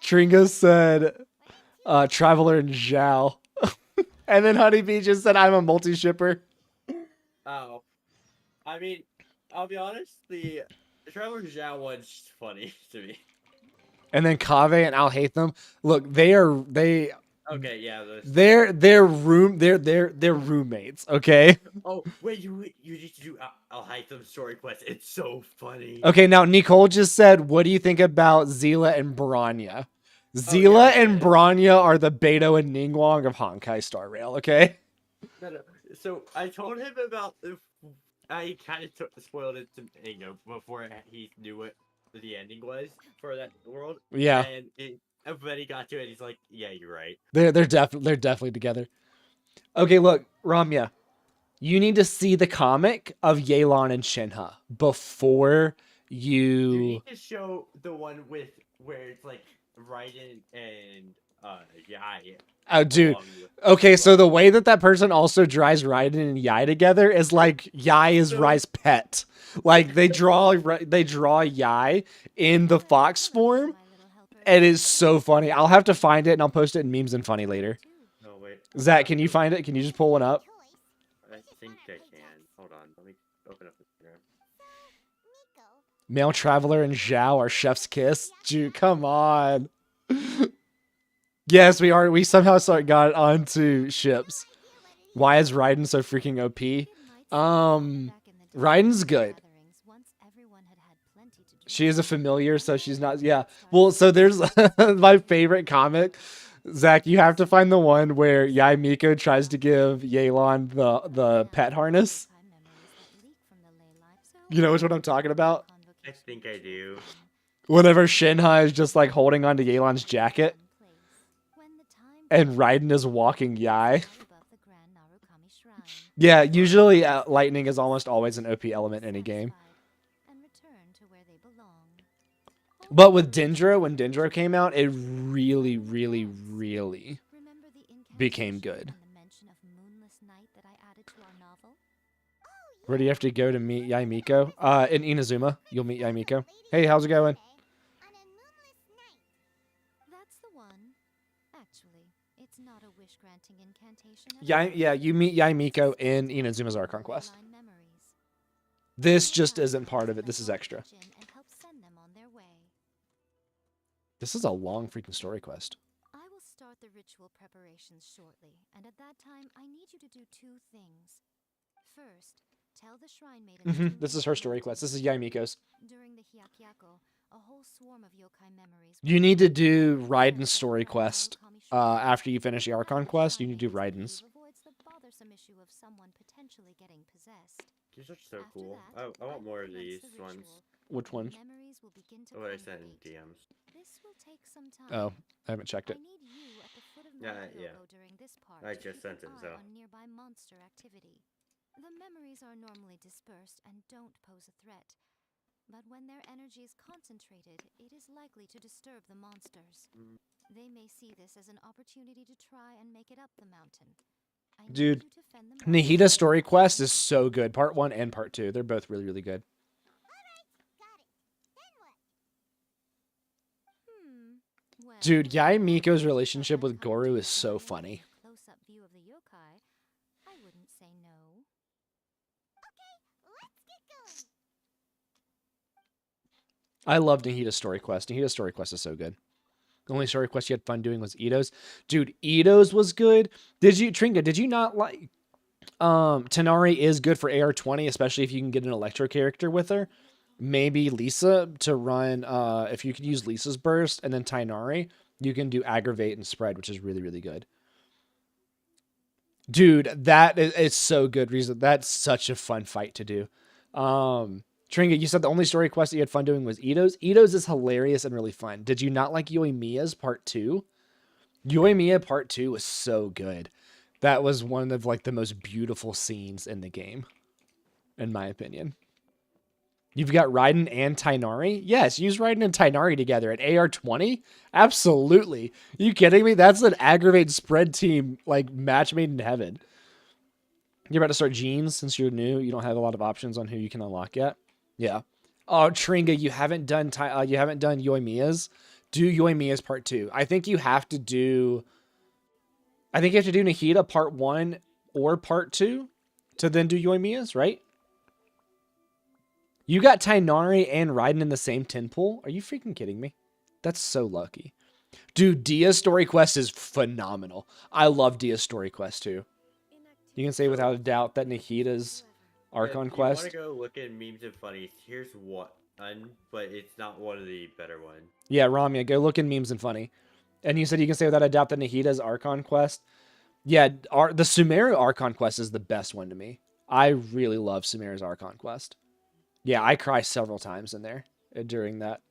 Tringa said, Traveler and Zhao. And then Honeybee just said, I'm a multi-shipper. Oh. I mean, I'll be honest, the Traveler Zhao one's funny to me. And then Kave and I'll hate them. Look, they Okay, yeah. they're roommates, okay? Oh, wait, you need to do I'll hide them story quest. It's so funny. Okay, now Nicole just said, what do you think about Zila and Branya? Zila and Branya are the Beto and Ningguang of Honkai Star Rail, okay? No. So I told him about I kind of spoiled it to before he knew what the ending was for that world. Yeah. And when he got to it, he's like, "Yeah, you're right." They're definitely together. Okay, look, Ramya, you need to see the comic of Yelan and Shinha before You you. need to show the one with where it's like Raiden and Yai. Oh, dude. along with- Okay, so the way that person also draws Raiden and Yai together is like Yai is Rai's pet. Like they draw Yai in the fox form, and it's so funny. I'll have to find it and I'll post it in memes and funny later. No, wait. Zach, can you find it? Can you just pull one up? I think I can. Hold on. Let me open up Instagram. Male Traveler and Zhao are chef's kiss. Dude, come on. Yes, we are. We somehow got onto ships. Why is Raiden so freaking OP? Raiden's good. She is a familiar, so she's not. Yeah. Well, so there's my favorite comic. Zach, you have to find the one where Yaimiko tries to give Yelan the pet harness. You know which one I'm talking about? I think I do. Whenever Shinha is just like holding onto Yelan's jacket, and Raiden is walking Yai. Yeah, usually lightning is almost always an OP element in any game. But with Dendro, when Dendro came out, it really, really, really became good. Where do you have to go to meet Yaimiko? In Inazuma, you'll meet Yaimiko. Hey, how's it going? That's the one. Actually, it's not a wish-granting incantation. Yeah, you meet Yaimiko in Inazuma's Archon Quest. This just isn't part of it. This is extra. This is a long freaking story quest. I will start the ritual preparations shortly, and at that time, I need you to do 2 things. First, tell the shrine maiden. This is her story quest. This is Yaimiko's. During the Hyakyako, A whole swarm of yokai memories. You need to do Raiden's story quest. After you finish the Archon quest, you need to do Raiden's. Avoids the bothersome issue of someone potentially getting possessed. These are so After cool. that, I want more of commence these the ones. ritual. Which ones? Memories will begin to What I sent in congregate. DMs. This will take some time. Oh, I haven't checked I it. need you at the foot of Yeah, Mount yeah. Yogo during this part I to just keep sent an it, eye so. on nearby monster activity. The memories are normally dispersed and don't pose a threat. But when their energy is concentrated, it is likely to disturb the monsters. They may see this as an opportunity to try and make it up the mountain. I need Dude, you to fend them off. Nahida story quest is so good. Part 1 and part 2. They're both really, really good. Well, Dude, Yae Miko's if relationship that with Goru is commentates so on a funny. close-up view of the yokai, I wouldn't say no. Let's get going. I love Nahida's story quest. Nahida's story quest is so good. The only story quest you had fun doing was Ito's. Dude, Ito's was good. Tringa, did you not like... Tanari is good for AR20, especially if you can get an Electro character with her. Maybe Lisa to run, if you could use Lisa's burst, and then Tainari, you can do aggravate and spread, which is really, really good. Dude, that is so good, Reason. That's such a fun fight to do. Tringa, you said the only story quest that you had fun doing was Ito's. Ito's is hilarious and really fun. Did you not like Yoimiya's part 2? Yoimiya part 2 was so good. That was one of like the most beautiful scenes in the game, in my opinion. You've got Raiden and Tainari? Yes, use Raiden and Tainari together at AR20? Absolutely. Are you kidding me? That's an aggravate spread team, like, match made in heaven. You're about to start Genes since you're new. You don't have a lot of options on who you can unlock yet. Yeah. Oh, Tringa, you haven't done Yoimiya's? Do Yoimiya's part 2. I think you have to do Nahida part 1 or part 2 to then do Yoimiya's, right? You got Tainari and Raiden in the same 10 pool? Are you freaking kidding me? That's so lucky. Dude, Dia's story quest is phenomenal. I love Dia's story quest too. You can say without a doubt that Nahida's Archon quest. If you want to go look at memes and funnies, here's one, but it's not one of the better ones. Yeah, Ramya, go look in memes and funny. And you said you can say without a doubt that Nahida's Archon quest. Yeah, the Sumeru Archon quest is the best one to me. I really love Sumeru's Archon quest. Yeah, I cry several times in there during that.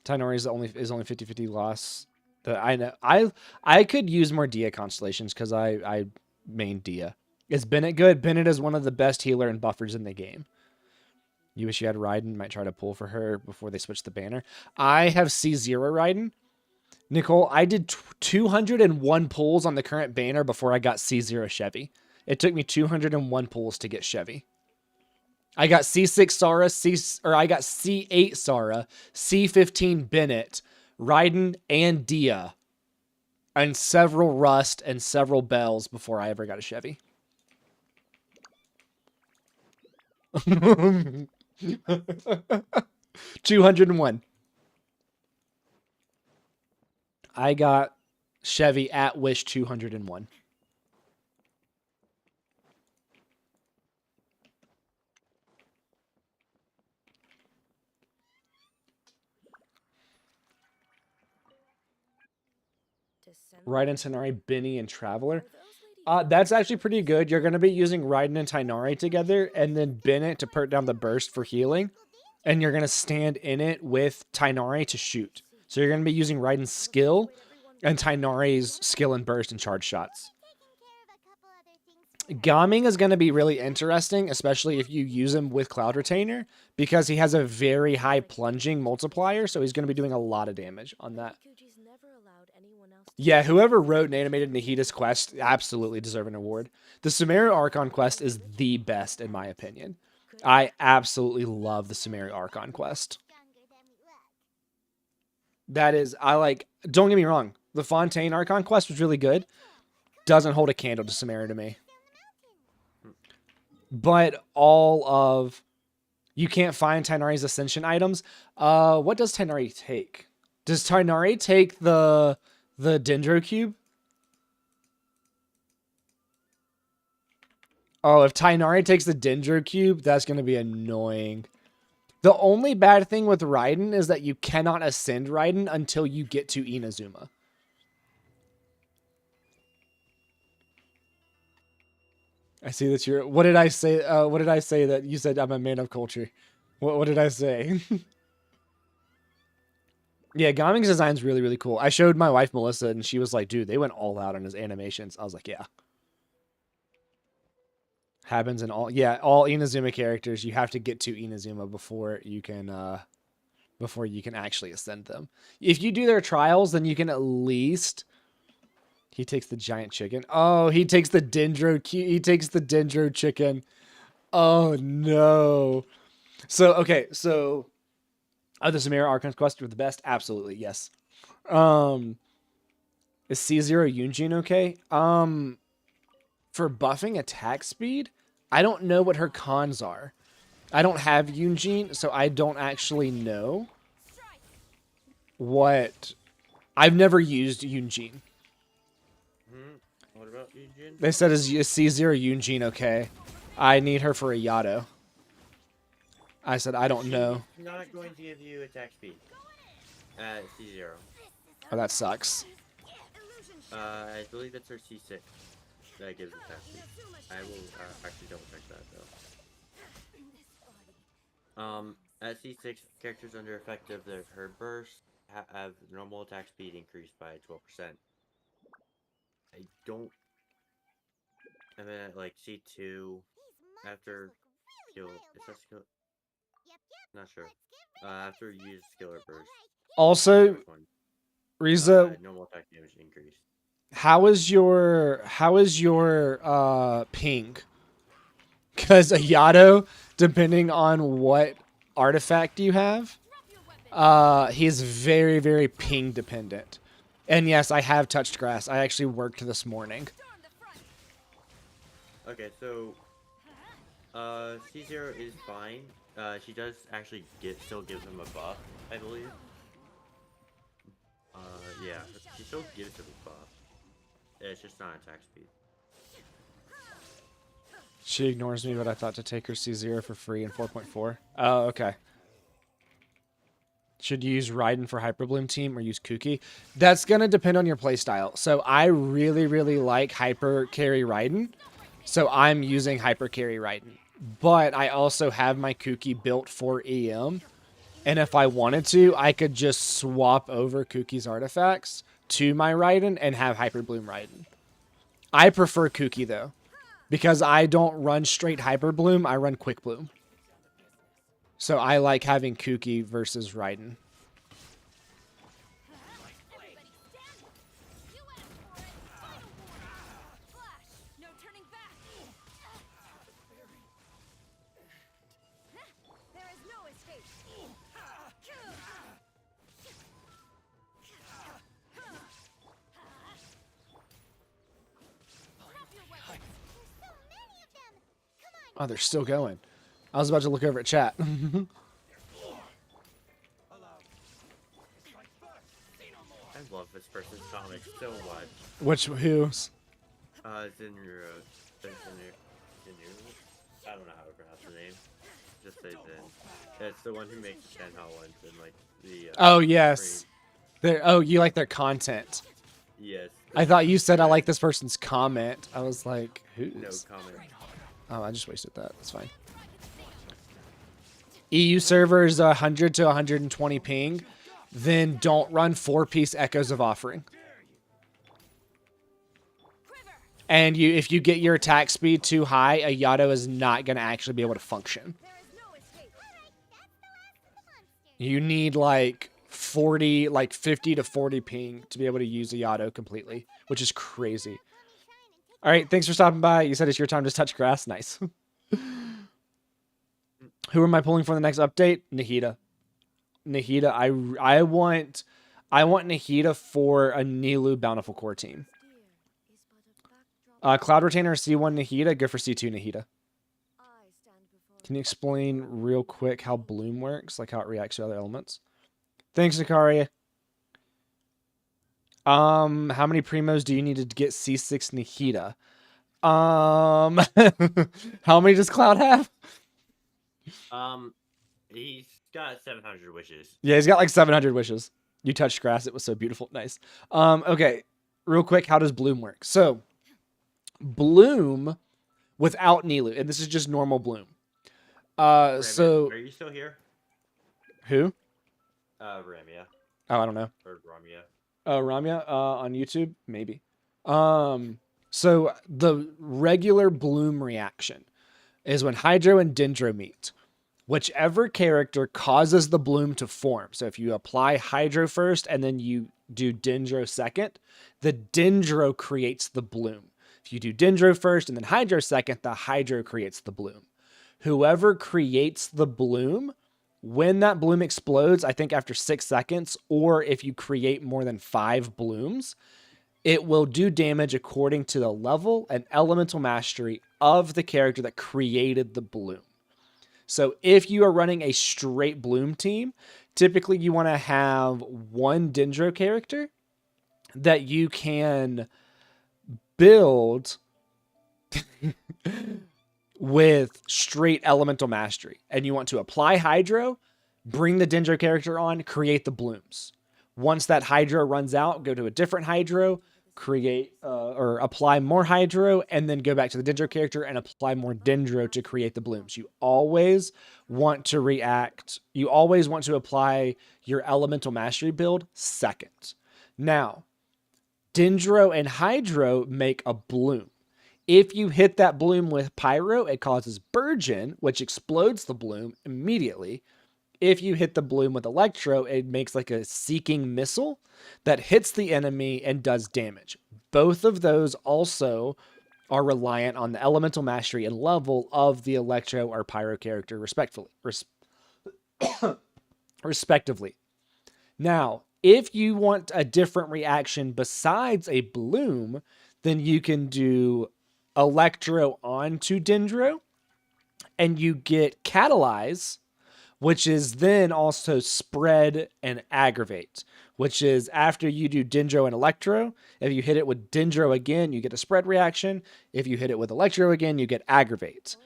Tainari is only 50-50 loss. I know. I could use more Dia constellations because I main Dia. Is Bennett good? Bennett is one of the best healer and buffers in the game. You wish you had Raiden. Might try to pull for her before they switch the banner. I have C0 Raiden. Nicole, I did 201 pulls on the current banner before I got C0 Chevy. It took me 201 pulls to get Chevy. I got C6 Sara, I got C8 Sara, C15 Bennett, Raiden, and Dia, and several Rust and several Bells before I ever got a Chevy. 201. I got Chevy at Wish 201. Raiden, Tainari, Benny, and Traveler. That's actually pretty good. You're going to be using Raiden and Tainari together, and then Bennett to perk down the burst for healing. And you're going to stand in it with Tainari to shoot. So you're going to be using Raiden's skill and Tainari's skill and burst and charge shots. Gaming is going to be really interesting, especially if you use him with Cloud Retainer, because he has a very high plunging multiplier, so he's going to be doing a lot of damage on that. Yeah, whoever wrote and animated Nahida's quest absolutely deserve an award. The Sumeru Archon quest is the best, in my opinion. I absolutely love the Sumeru Archon quest. That is, don't get me wrong, the Fontaine Archon quest was really good. Doesn't hold a candle to Sumeru to me. But you can't find Tainari's Ascension items. What does Tainari take? Does Tainari take the Dendro Cube? Oh, if Tainari takes the Dendro Cube, that's going to be annoying. The only bad thing with Raiden is that you cannot ascend Raiden until you get to Inazuma. I see that you're. What did I say? What did I say that you said I'm a man of culture? What did I say? Yeah, Gaming's design's really, really cool. I showed my wife Melissa, and she was like, "Dude, they went all out on his animations." I was like, "Yeah." Happens in all Inazuma characters. You have to get to Inazuma before you can actually ascend them. If you do their trials, then you can at least. He takes the giant chicken. Oh, he takes the dendro. He takes the dendro chicken. Oh no. So okay, so the Samira Archon's quest for the best? Absolutely, yes. Is C0 Yunjin okay? For buffing attack speed, I don't know what her cons are. I don't have Yunjin, so I don't actually know what. I've never used Yunjin. What about Yunjin? They said is C0 Yunjin okay? I need her for a Yato. I said I don't know. She's not going to give you attack speed. C0. Oh, that sucks. I believe it's her C6 that gives attack speed. I will actually double check that though. At C6, characters under effect of her burst have normal attack speed increased by 12%. I don't. And then at like C2, after skill, is that skill? Not sure. After you use skill or burst. Also, Riza, normal attack damage increase. how is your ping? Because a Yato, depending on what artifact you have, he's very, very ping dependent. And yes, I have touched grass. I actually worked this morning. Okay, so C0 is fine. She does actually still gives him a buff, I believe. Yeah, she still gives him a buff. It's just not attack speed. She ignores me, but I thought to take her C0 for free in 4.4. Oh, okay. Should you use Raiden for Hyper Bloom team or use Kuki? That's going to depend on your playstyle. So I really, really like Hyper Carry Raiden. So I'm using Hyper Carry Raiden. But I also have my Kuki built for EM. And if I wanted to, I could just swap over Kuki's artifacts to my Raiden and have Hyper Bloom Raiden. I prefer Kuki though. Because I don't run straight Hyper Bloom, I run Quick Bloom. So I like having Kuki versus Raiden. Oh, they're still going. I was about to look over at chat. I love this person's comics so much. Who's? Zinru. I don't know how to pronounce the name. Just say Zin. It's the one who makes the Tenha ones and like the. Oh yes. You like their content. Yes. I thought you said I like this person's comment. I was like, who's? No comment. Oh, I just wasted that. That's fine. EU servers 100 to 120 ping. Then don't run 4-piece Echoes of Offering. And if you get your attack speed too high, a Yato is not going to actually be able to function. You need like 50 to 40 ping to be able to use a Yato completely, which is crazy. All right, thanks for stopping by. You said it's your time to touch grass. Nice. Who am I pulling for the next update? Nahida. Nahida. I want Nahida for a Nilu Bountiful Core team. Cloud Retainer C1 Nahida. Good for C2 Nahida. Can you explain real quick how Bloom works, like how it reacts to other elements? Thanks, Nakaria. How many primos do you need to get C6 Nahida? How many does Cloud have? He's got 700 wishes. Yeah, he's got like 700 wishes. You touched grass. It was so beautiful. Nice. Okay. Real quick, how does Bloom work? So, Bloom without Nilu, and this is just normal Bloom. So are you still here? who? Ramya. Oh, I don't know. Or Ramya. Ramya on YouTube, maybe. So the regular Bloom reaction is when Hydro and Dendro meet. Whichever character causes the bloom to form. So if you apply Hydro first and then you do Dendro second, the Dendro creates the bloom. If you do Dendro first and then Hydro second, the Hydro creates the bloom. Whoever creates the bloom, when that bloom explodes, I think after 6 seconds, or if you create more than 5 blooms, it will do damage according to the level and elemental mastery of the character that created the bloom. So if you are running a straight Bloom team, typically you want to have one Dendro character that you can build with straight elemental mastery. And you want to apply Hydro, bring the Dendro character on, create the blooms. Once that Hydro runs out, go to a different Hydro, create or apply more Hydro, and then go back to the Dendro character and apply more Dendro to create the blooms. You always want to apply your elemental mastery build second. Now, Dendro and Hydro make a bloom. If you hit that bloom with Pyro, it causes Burgeon, which explodes the bloom immediately. If you hit the bloom with Electro, it makes like a seeking missile that hits the enemy and does damage. Both of those also are reliant on the elemental mastery and level of the Electro or Pyro character, respectively. Now, if you want a different reaction besides a bloom, then you can do Electro onto Dendro, and you get Catalyze, which is then also Spread and Aggravate, which is after you do Dendro and Electro. If you hit it with Dendro again, you get a Spread reaction. If you hit it with Electro again, you get Aggravate.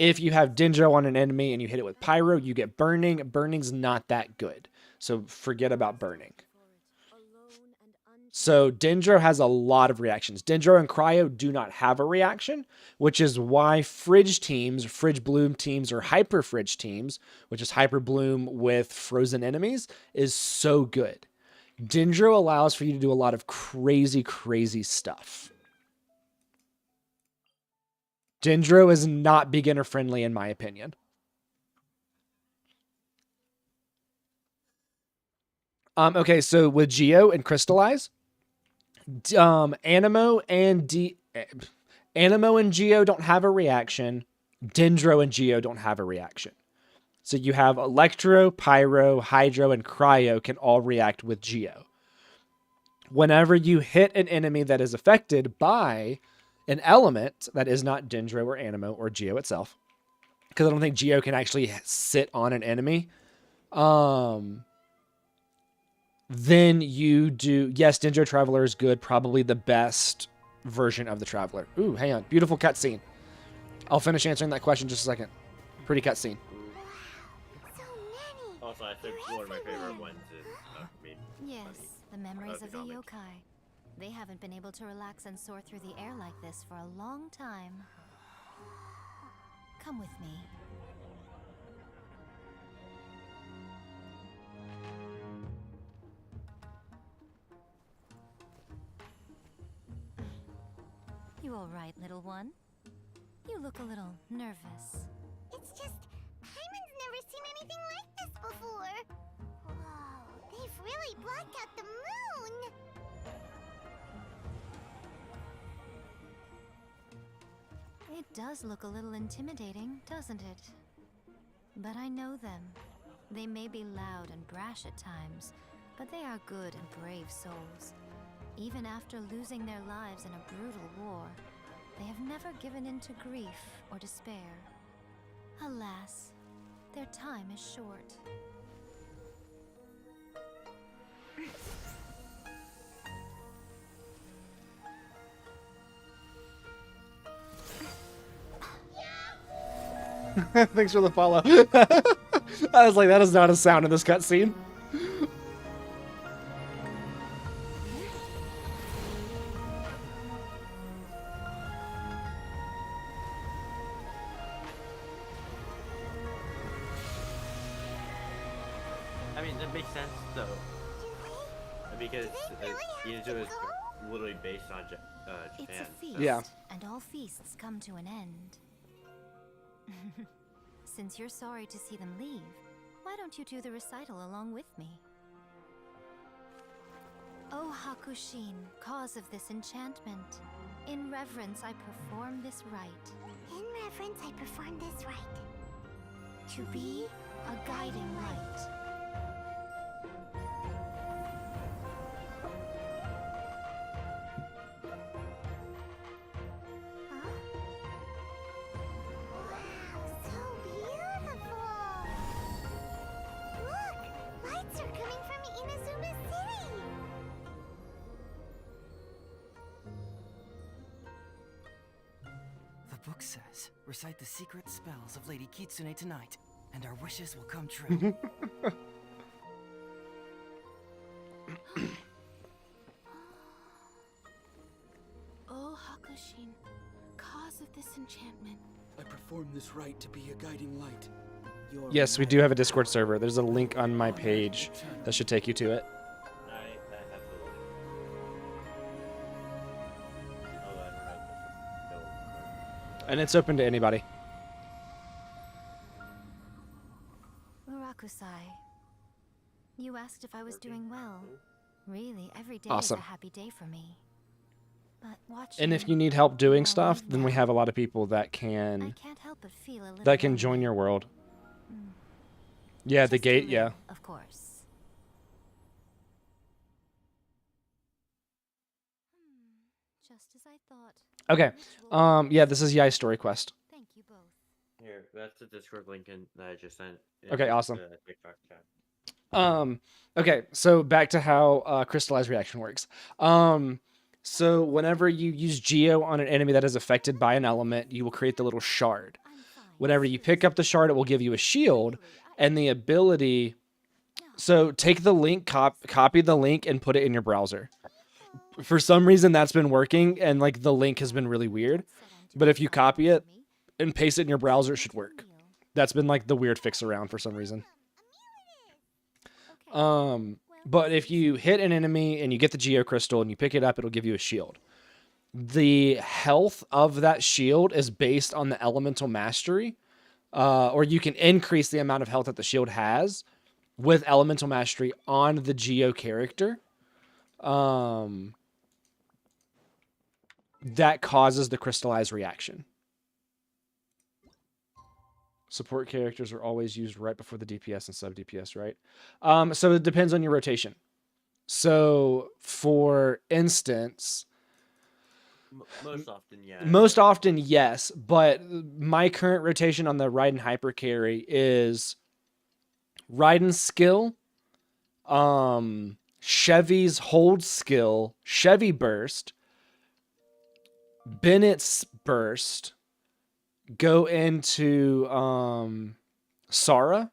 If you have Dendro on an enemy and you hit it with Pyro, you get Burning. Burning's not that good, so forget about Burning. So Dendro has a lot of reactions. Dendro and Cryo do not have a reaction, which is why Fridge teams, Fridge Bloom teams, or Hyper Fridge teams, which is Hyper Bloom with frozen enemies, is so good. Dendro allows for you to do a lot of crazy, crazy stuff. Dendro is not beginner friendly in my opinion. Okay, so with Geo and Crystallize, Animo and Geo don't have a reaction. Dendro and Geo don't have a reaction. So you have Electro, Pyro, Hydro, and Cryo can all react with Geo. Whenever you hit an enemy that is affected by an element that is not Dendro or Animo or Geo itself, because I don't think Geo can actually sit on an enemy, then you do, yes, Dendro Traveler is good, probably the best version of the Traveler. Ooh, hang on, beautiful cutscene. I'll finish answering that question in just a second. Pretty cutscene. Also, I think one of my favorite ones is Yes, the memories of the comic. yokai. They haven't been able to relax and soar through the air like this for a long time. Come with me. You all right, little one? You look a little nervous. It's just, Hyman's never seen anything like this before. Whoa, they've really blocked out the moon. It does look a little intimidating, doesn't it? But I know them. They may be loud and brash at times, but they are good and brave souls. Even after losing their lives in a brutal war, they have never given in to grief or despair. Alas, their time is short. Thanks for the follow. I was like, that is not a sound in this cutscene. I mean, that makes sense though, because Inazuma is literally based on It's Japan. a feast, Yeah. and all feasts come to an end. Since you're sorry to see them leave, why don't you do the recital along with me? O Hakushin, cause of this enchantment, in reverence I perform this rite. In reverence, I perform this rite. To be a guiding light. Huh? Wow, so beautiful! Look! Lights are coming from Inazuma City! The book says, recite the secret spells of Lady Kitsune tonight, and our wishes will come true. Oh, Hakushin, cause of this enchantment. I perform this rite to be a guiding light. Your Yes, we do have a Discord server. There's a link on my page that should take you to it. I have to look. Oh, I don't know. And it's open to anybody. Murakusai, you asked if I was doing well. Really, every day Awesome. is a happy day for me. But watching And if you need help doing all stuff, right then we now, have a lot of people that I can can't help but feel a little that can join lonely. your world. Mm. Yeah, the Just a gate, little, yeah. Of course. Just as I thought. Okay. Ritual Yeah, this is Yai's story quest. Thank you both. Here, that's the Discord link that I just sent. Okay, awesome. The TikTok chat. Okay, so back to how crystallized reaction works. So whenever you use Geo on an enemy that is affected by an element, you will create the little shard. I'm fine. Whenever you pick up the shard, it will give you a shield and the ability. So take the link, copy the link, and put it in your browser. For some reason, that's been working, and like the link has been really weird. But if you copy it and paste it in your browser, it should work. That's been like the weird fix around for some reason. But if you hit an enemy and you get the Geo Crystal and you pick it up, it'll give you a shield. The health of that shield is based on the elemental mastery, or you can increase the amount of health that the shield has with elemental mastery on the Geo character. That causes the crystallized reaction. Support characters are always used right before the DPS and sub DPS, right? So it depends on your rotation. So for instance, Most often, yeah. most often, yes, but my current rotation on the Raiden Hyper Carry is Raiden's skill, Chevy's hold skill, Chevy burst, Bennett's burst, go into Sara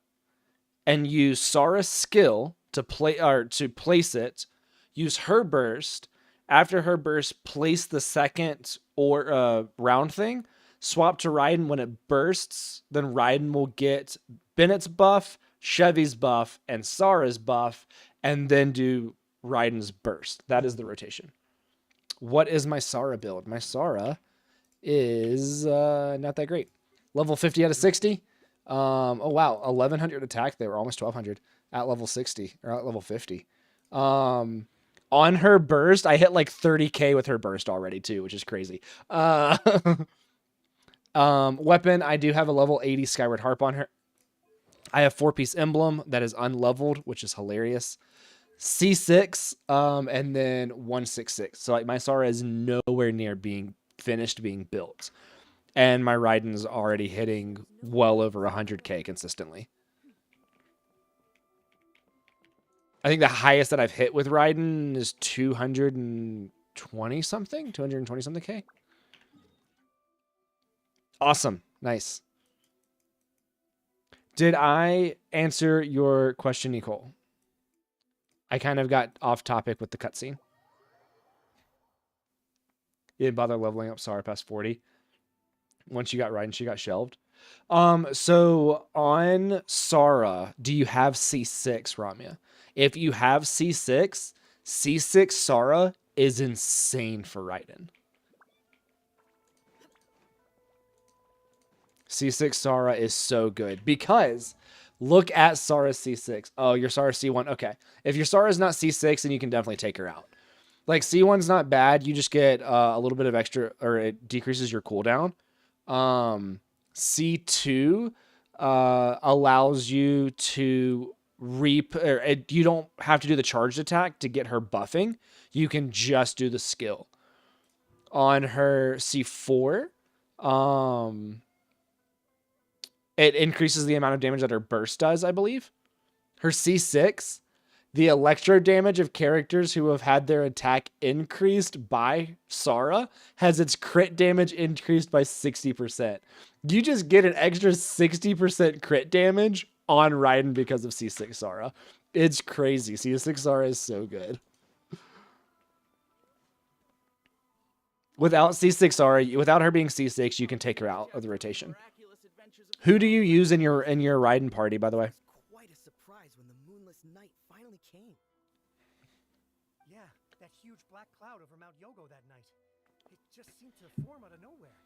and use Sara's skill to place it, use her burst. After her burst, place the second or round thing, swap to Raiden. When it bursts, then Raiden will get Bennett's buff, Chevy's buff, and Sara's buff, and then do Raiden's burst. That is the rotation. What is my Sara build? My Sara is not that great. Level 50 out of 60. Oh wow, 1100 attack. They were almost 1200 at level 60 or at level 50. On her burst, I hit like 30k with her burst already too, which is crazy. Weapon, I do have a level 80 Skyward Harp on her. I have 4-piece emblem that is unleveled, which is hilarious. C6, and then 166. So like my Sara is nowhere near being finished being built. And my Raiden's already hitting well over 100k consistently. I think the highest that I've hit with Raiden is 220 something K. Awesome. Nice. Did I answer your question, Nicole? I kind of got off topic with the cutscene. You didn't bother leveling up Sara past 40. Once you got Raiden, she got shelved. So on Sara, do you have C6, Ramya? If you have C6, C6 Sara is insane for Raiden. C6 Sara is so good because look at Sara C6. Oh, your Sara C1. Okay. If your Sara is not C6, then you can definitely take her out. Like C1's not bad. You just get a little bit of extra, or it decreases your cooldown. C2 allows you to you don't have to do the charged attack to get her buffing. You can just do the skill. On her C4, it increases the amount of damage that her burst does, I believe. Her C6, the electro damage of characters who have had their attack increased by Sara has its crit damage increased by 60%. You just get an extra 60% crit damage on Raiden because of C6 Sara. It's crazy. C6 Sara is so good. Without C6 Sara, without her being C6, you can take her out of the rotation. Who do you use in your Raiden party, by the way? Quite a surprise when the moonless night finally came. Yeah, that huge black cloud over Mount Yogo that night. It just seemed to form out of nowhere.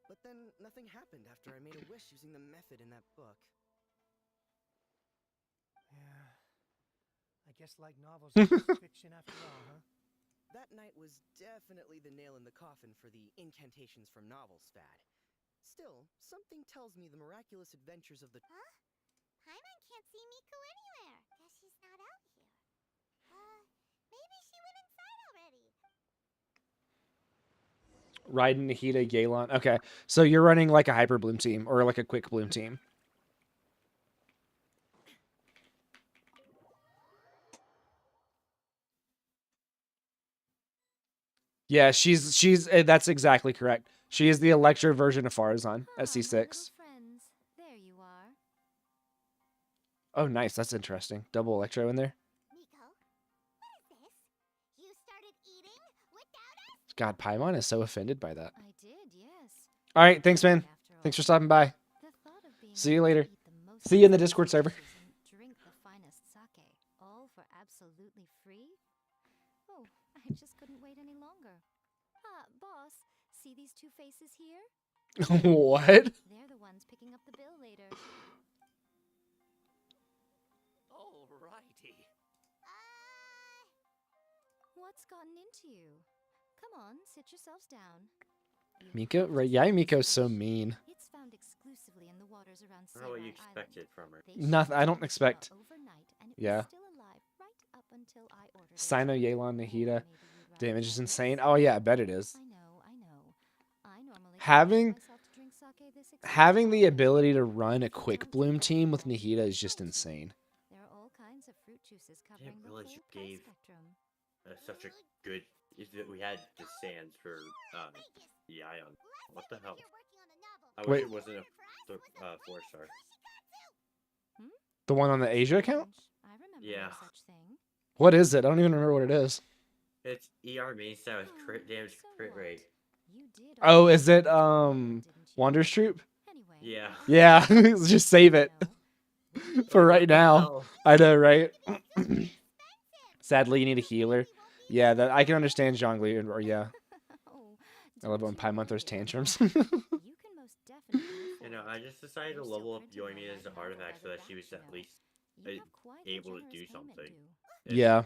But then nothing happened after I made a wish using the method in that book. Yeah. I guess like novels are just fiction after all, huh? That night was definitely the nail in the coffin for the incantations from novels fad. Still, something tells me the miraculous adventures of the... Huh? Paimon can't see Miku anywhere. Guess she's not out here. Maybe she went inside already. Raiden, Nahida, Yelan. Okay, so you're running like a Hyper Bloom team or like a Quick Bloom team. Yeah, she's that's exactly correct. She is the Electro version of Farazan at C6. Friends, there you are. Oh, nice. That's interesting. Double Electro in there. Nico, what is this? You started eating without us? God, Paimon is so offended by that. I did, yes. All right, thanks, man. Thanks for stopping by. See you later. See you in the Discord server. Drink the finest sake, all for absolutely free? Oh, I just couldn't wait any longer. Boss, see these two faces here? What? They're the ones picking up the bill later. Alrighty. What's gotten into you? Come on, sit yourselves down. Miko? Right, yeah, Miko's so mean. It's found exclusively in the waters around I don't know what you expected from her. Nothing. I don't expect. Yeah. Sino, Yelan, Nahida. Damage is insane. Oh yeah, I bet it is. Having the ability to run a Quick Bloom team with Nahida is just insane. There are all kinds of fruit juices I covering didn't the realize whole you price gave spectrum. such a good. We had the sands for the Ion. What the hell? I wish Wait. it wasn't a 4-star. The one on the Asia account? I remember Yeah. no such thing. What is it? I don't even remember what it is. It's ER main stat with crit damage, crit rate. You did Oh, is it Wander's Troop? Anyway, Yeah. Yeah, just save it for right now. hell? I know, right? Sadly, you need a healer. Yeah, that I can understand Zhongli, or yeah. Oh, I love it when don't you Paimon throws worry, tantrums. you can most definitely You know, I just decided to level up Yoimi as an artifact so that she was at least able to do something. Yeah.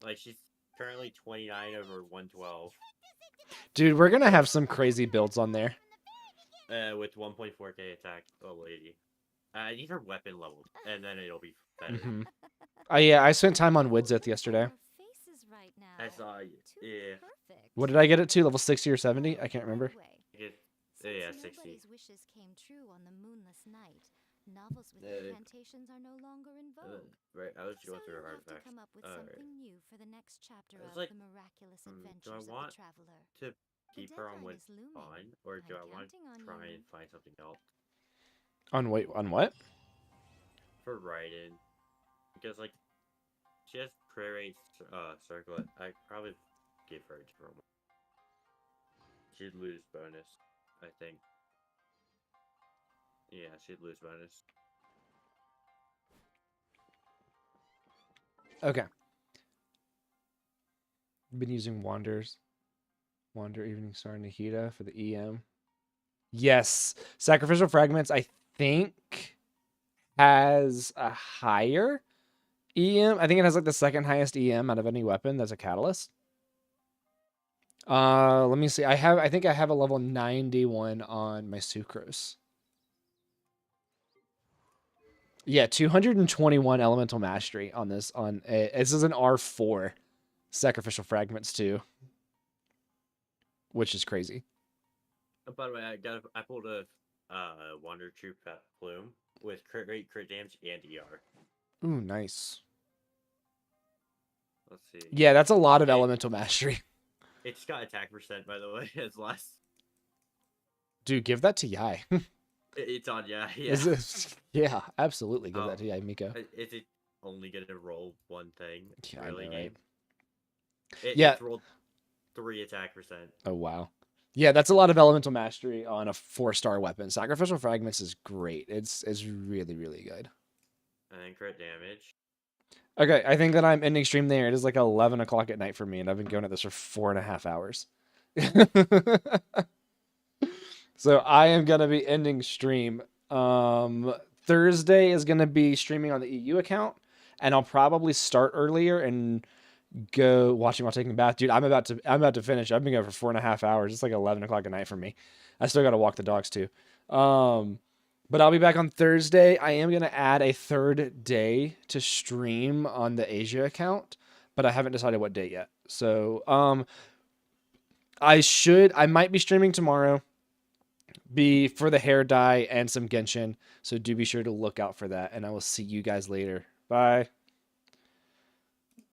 Like, she's currently 29 over 112 Dude, we're gonna have some crazy builds on there. with 1.4k attack. Oh, lady. I need her weapon leveled, and then it'll be better. Mm-hmm. Yeah, I spent time on Widzith yesterday. Right now. I saw you. Yeah. What did I get it to? Level 60 or 70? I can't remember. Yeah, 60. Nobody's wishes came true on the moonless night. Novels with Yeah, incantations are no longer in vogue. Right, I was So going through you'll her have to artifacts. come up with Alright. something new for the next chapter I of was like, the miraculous do I adventures of want the traveler. to keep her on deadline with is looming. fine, or do I I'm want to counting on try you. and find something else? On what? For Raiden. Because, like, she has Prairie Circlet. I'd probably give her a different one. She'd lose bonus, I think. Yeah, she'd lose bonus. Okay. Been using Wander Evening Star Nikita for the EM. Yes. Sacrificial Fragments, I think, has a higher EM. I think it has like the second highest EM out of any weapon that's a catalyst. Let me see. I think I have a level 91 on my Sucrose. Yeah, 221 elemental mastery on this. This is an R4 sacrificial fragments too, which is crazy. By the way, I pulled a Wander Troop Plume with crit rate, crit damage, and ER. Ooh, nice. Let's see. Yeah, that's a lot of elemental mastery. It's got attack percent, by the way, as less. Dude, give that to Yai. It's on, yeah. Is it? Yeah, absolutely. Give that to Yai, Miko. Is it only gonna roll one thing? Yeah, Early I know, game? right? It's rolled 3 attack percent. Oh wow. Yeah, that's a lot of elemental mastery on a 4-star weapon. Sacrificial fragments is great. It's really, really good. And then crit damage. Okay, I think that I'm ending stream there. It is like 11 o'clock at night for me, and I've been going at this for 4.5 hours. So I am gonna be ending stream. Thursday is gonna be streaming on the EU account, and I'll probably start earlier and go watching while taking a bath. Dude, I'm about to finish. I've been going for 4.5 hours. It's like 11 o'clock at night for me. I still gotta walk the dogs too. But I'll be back on Thursday. I am gonna add a third day to stream on the Asia account, but I haven't decided what date yet. So I might be streaming tomorrow. Be for the hair dye and some Genshin. So do be sure to look out for that. And I will see you guys later. Bye.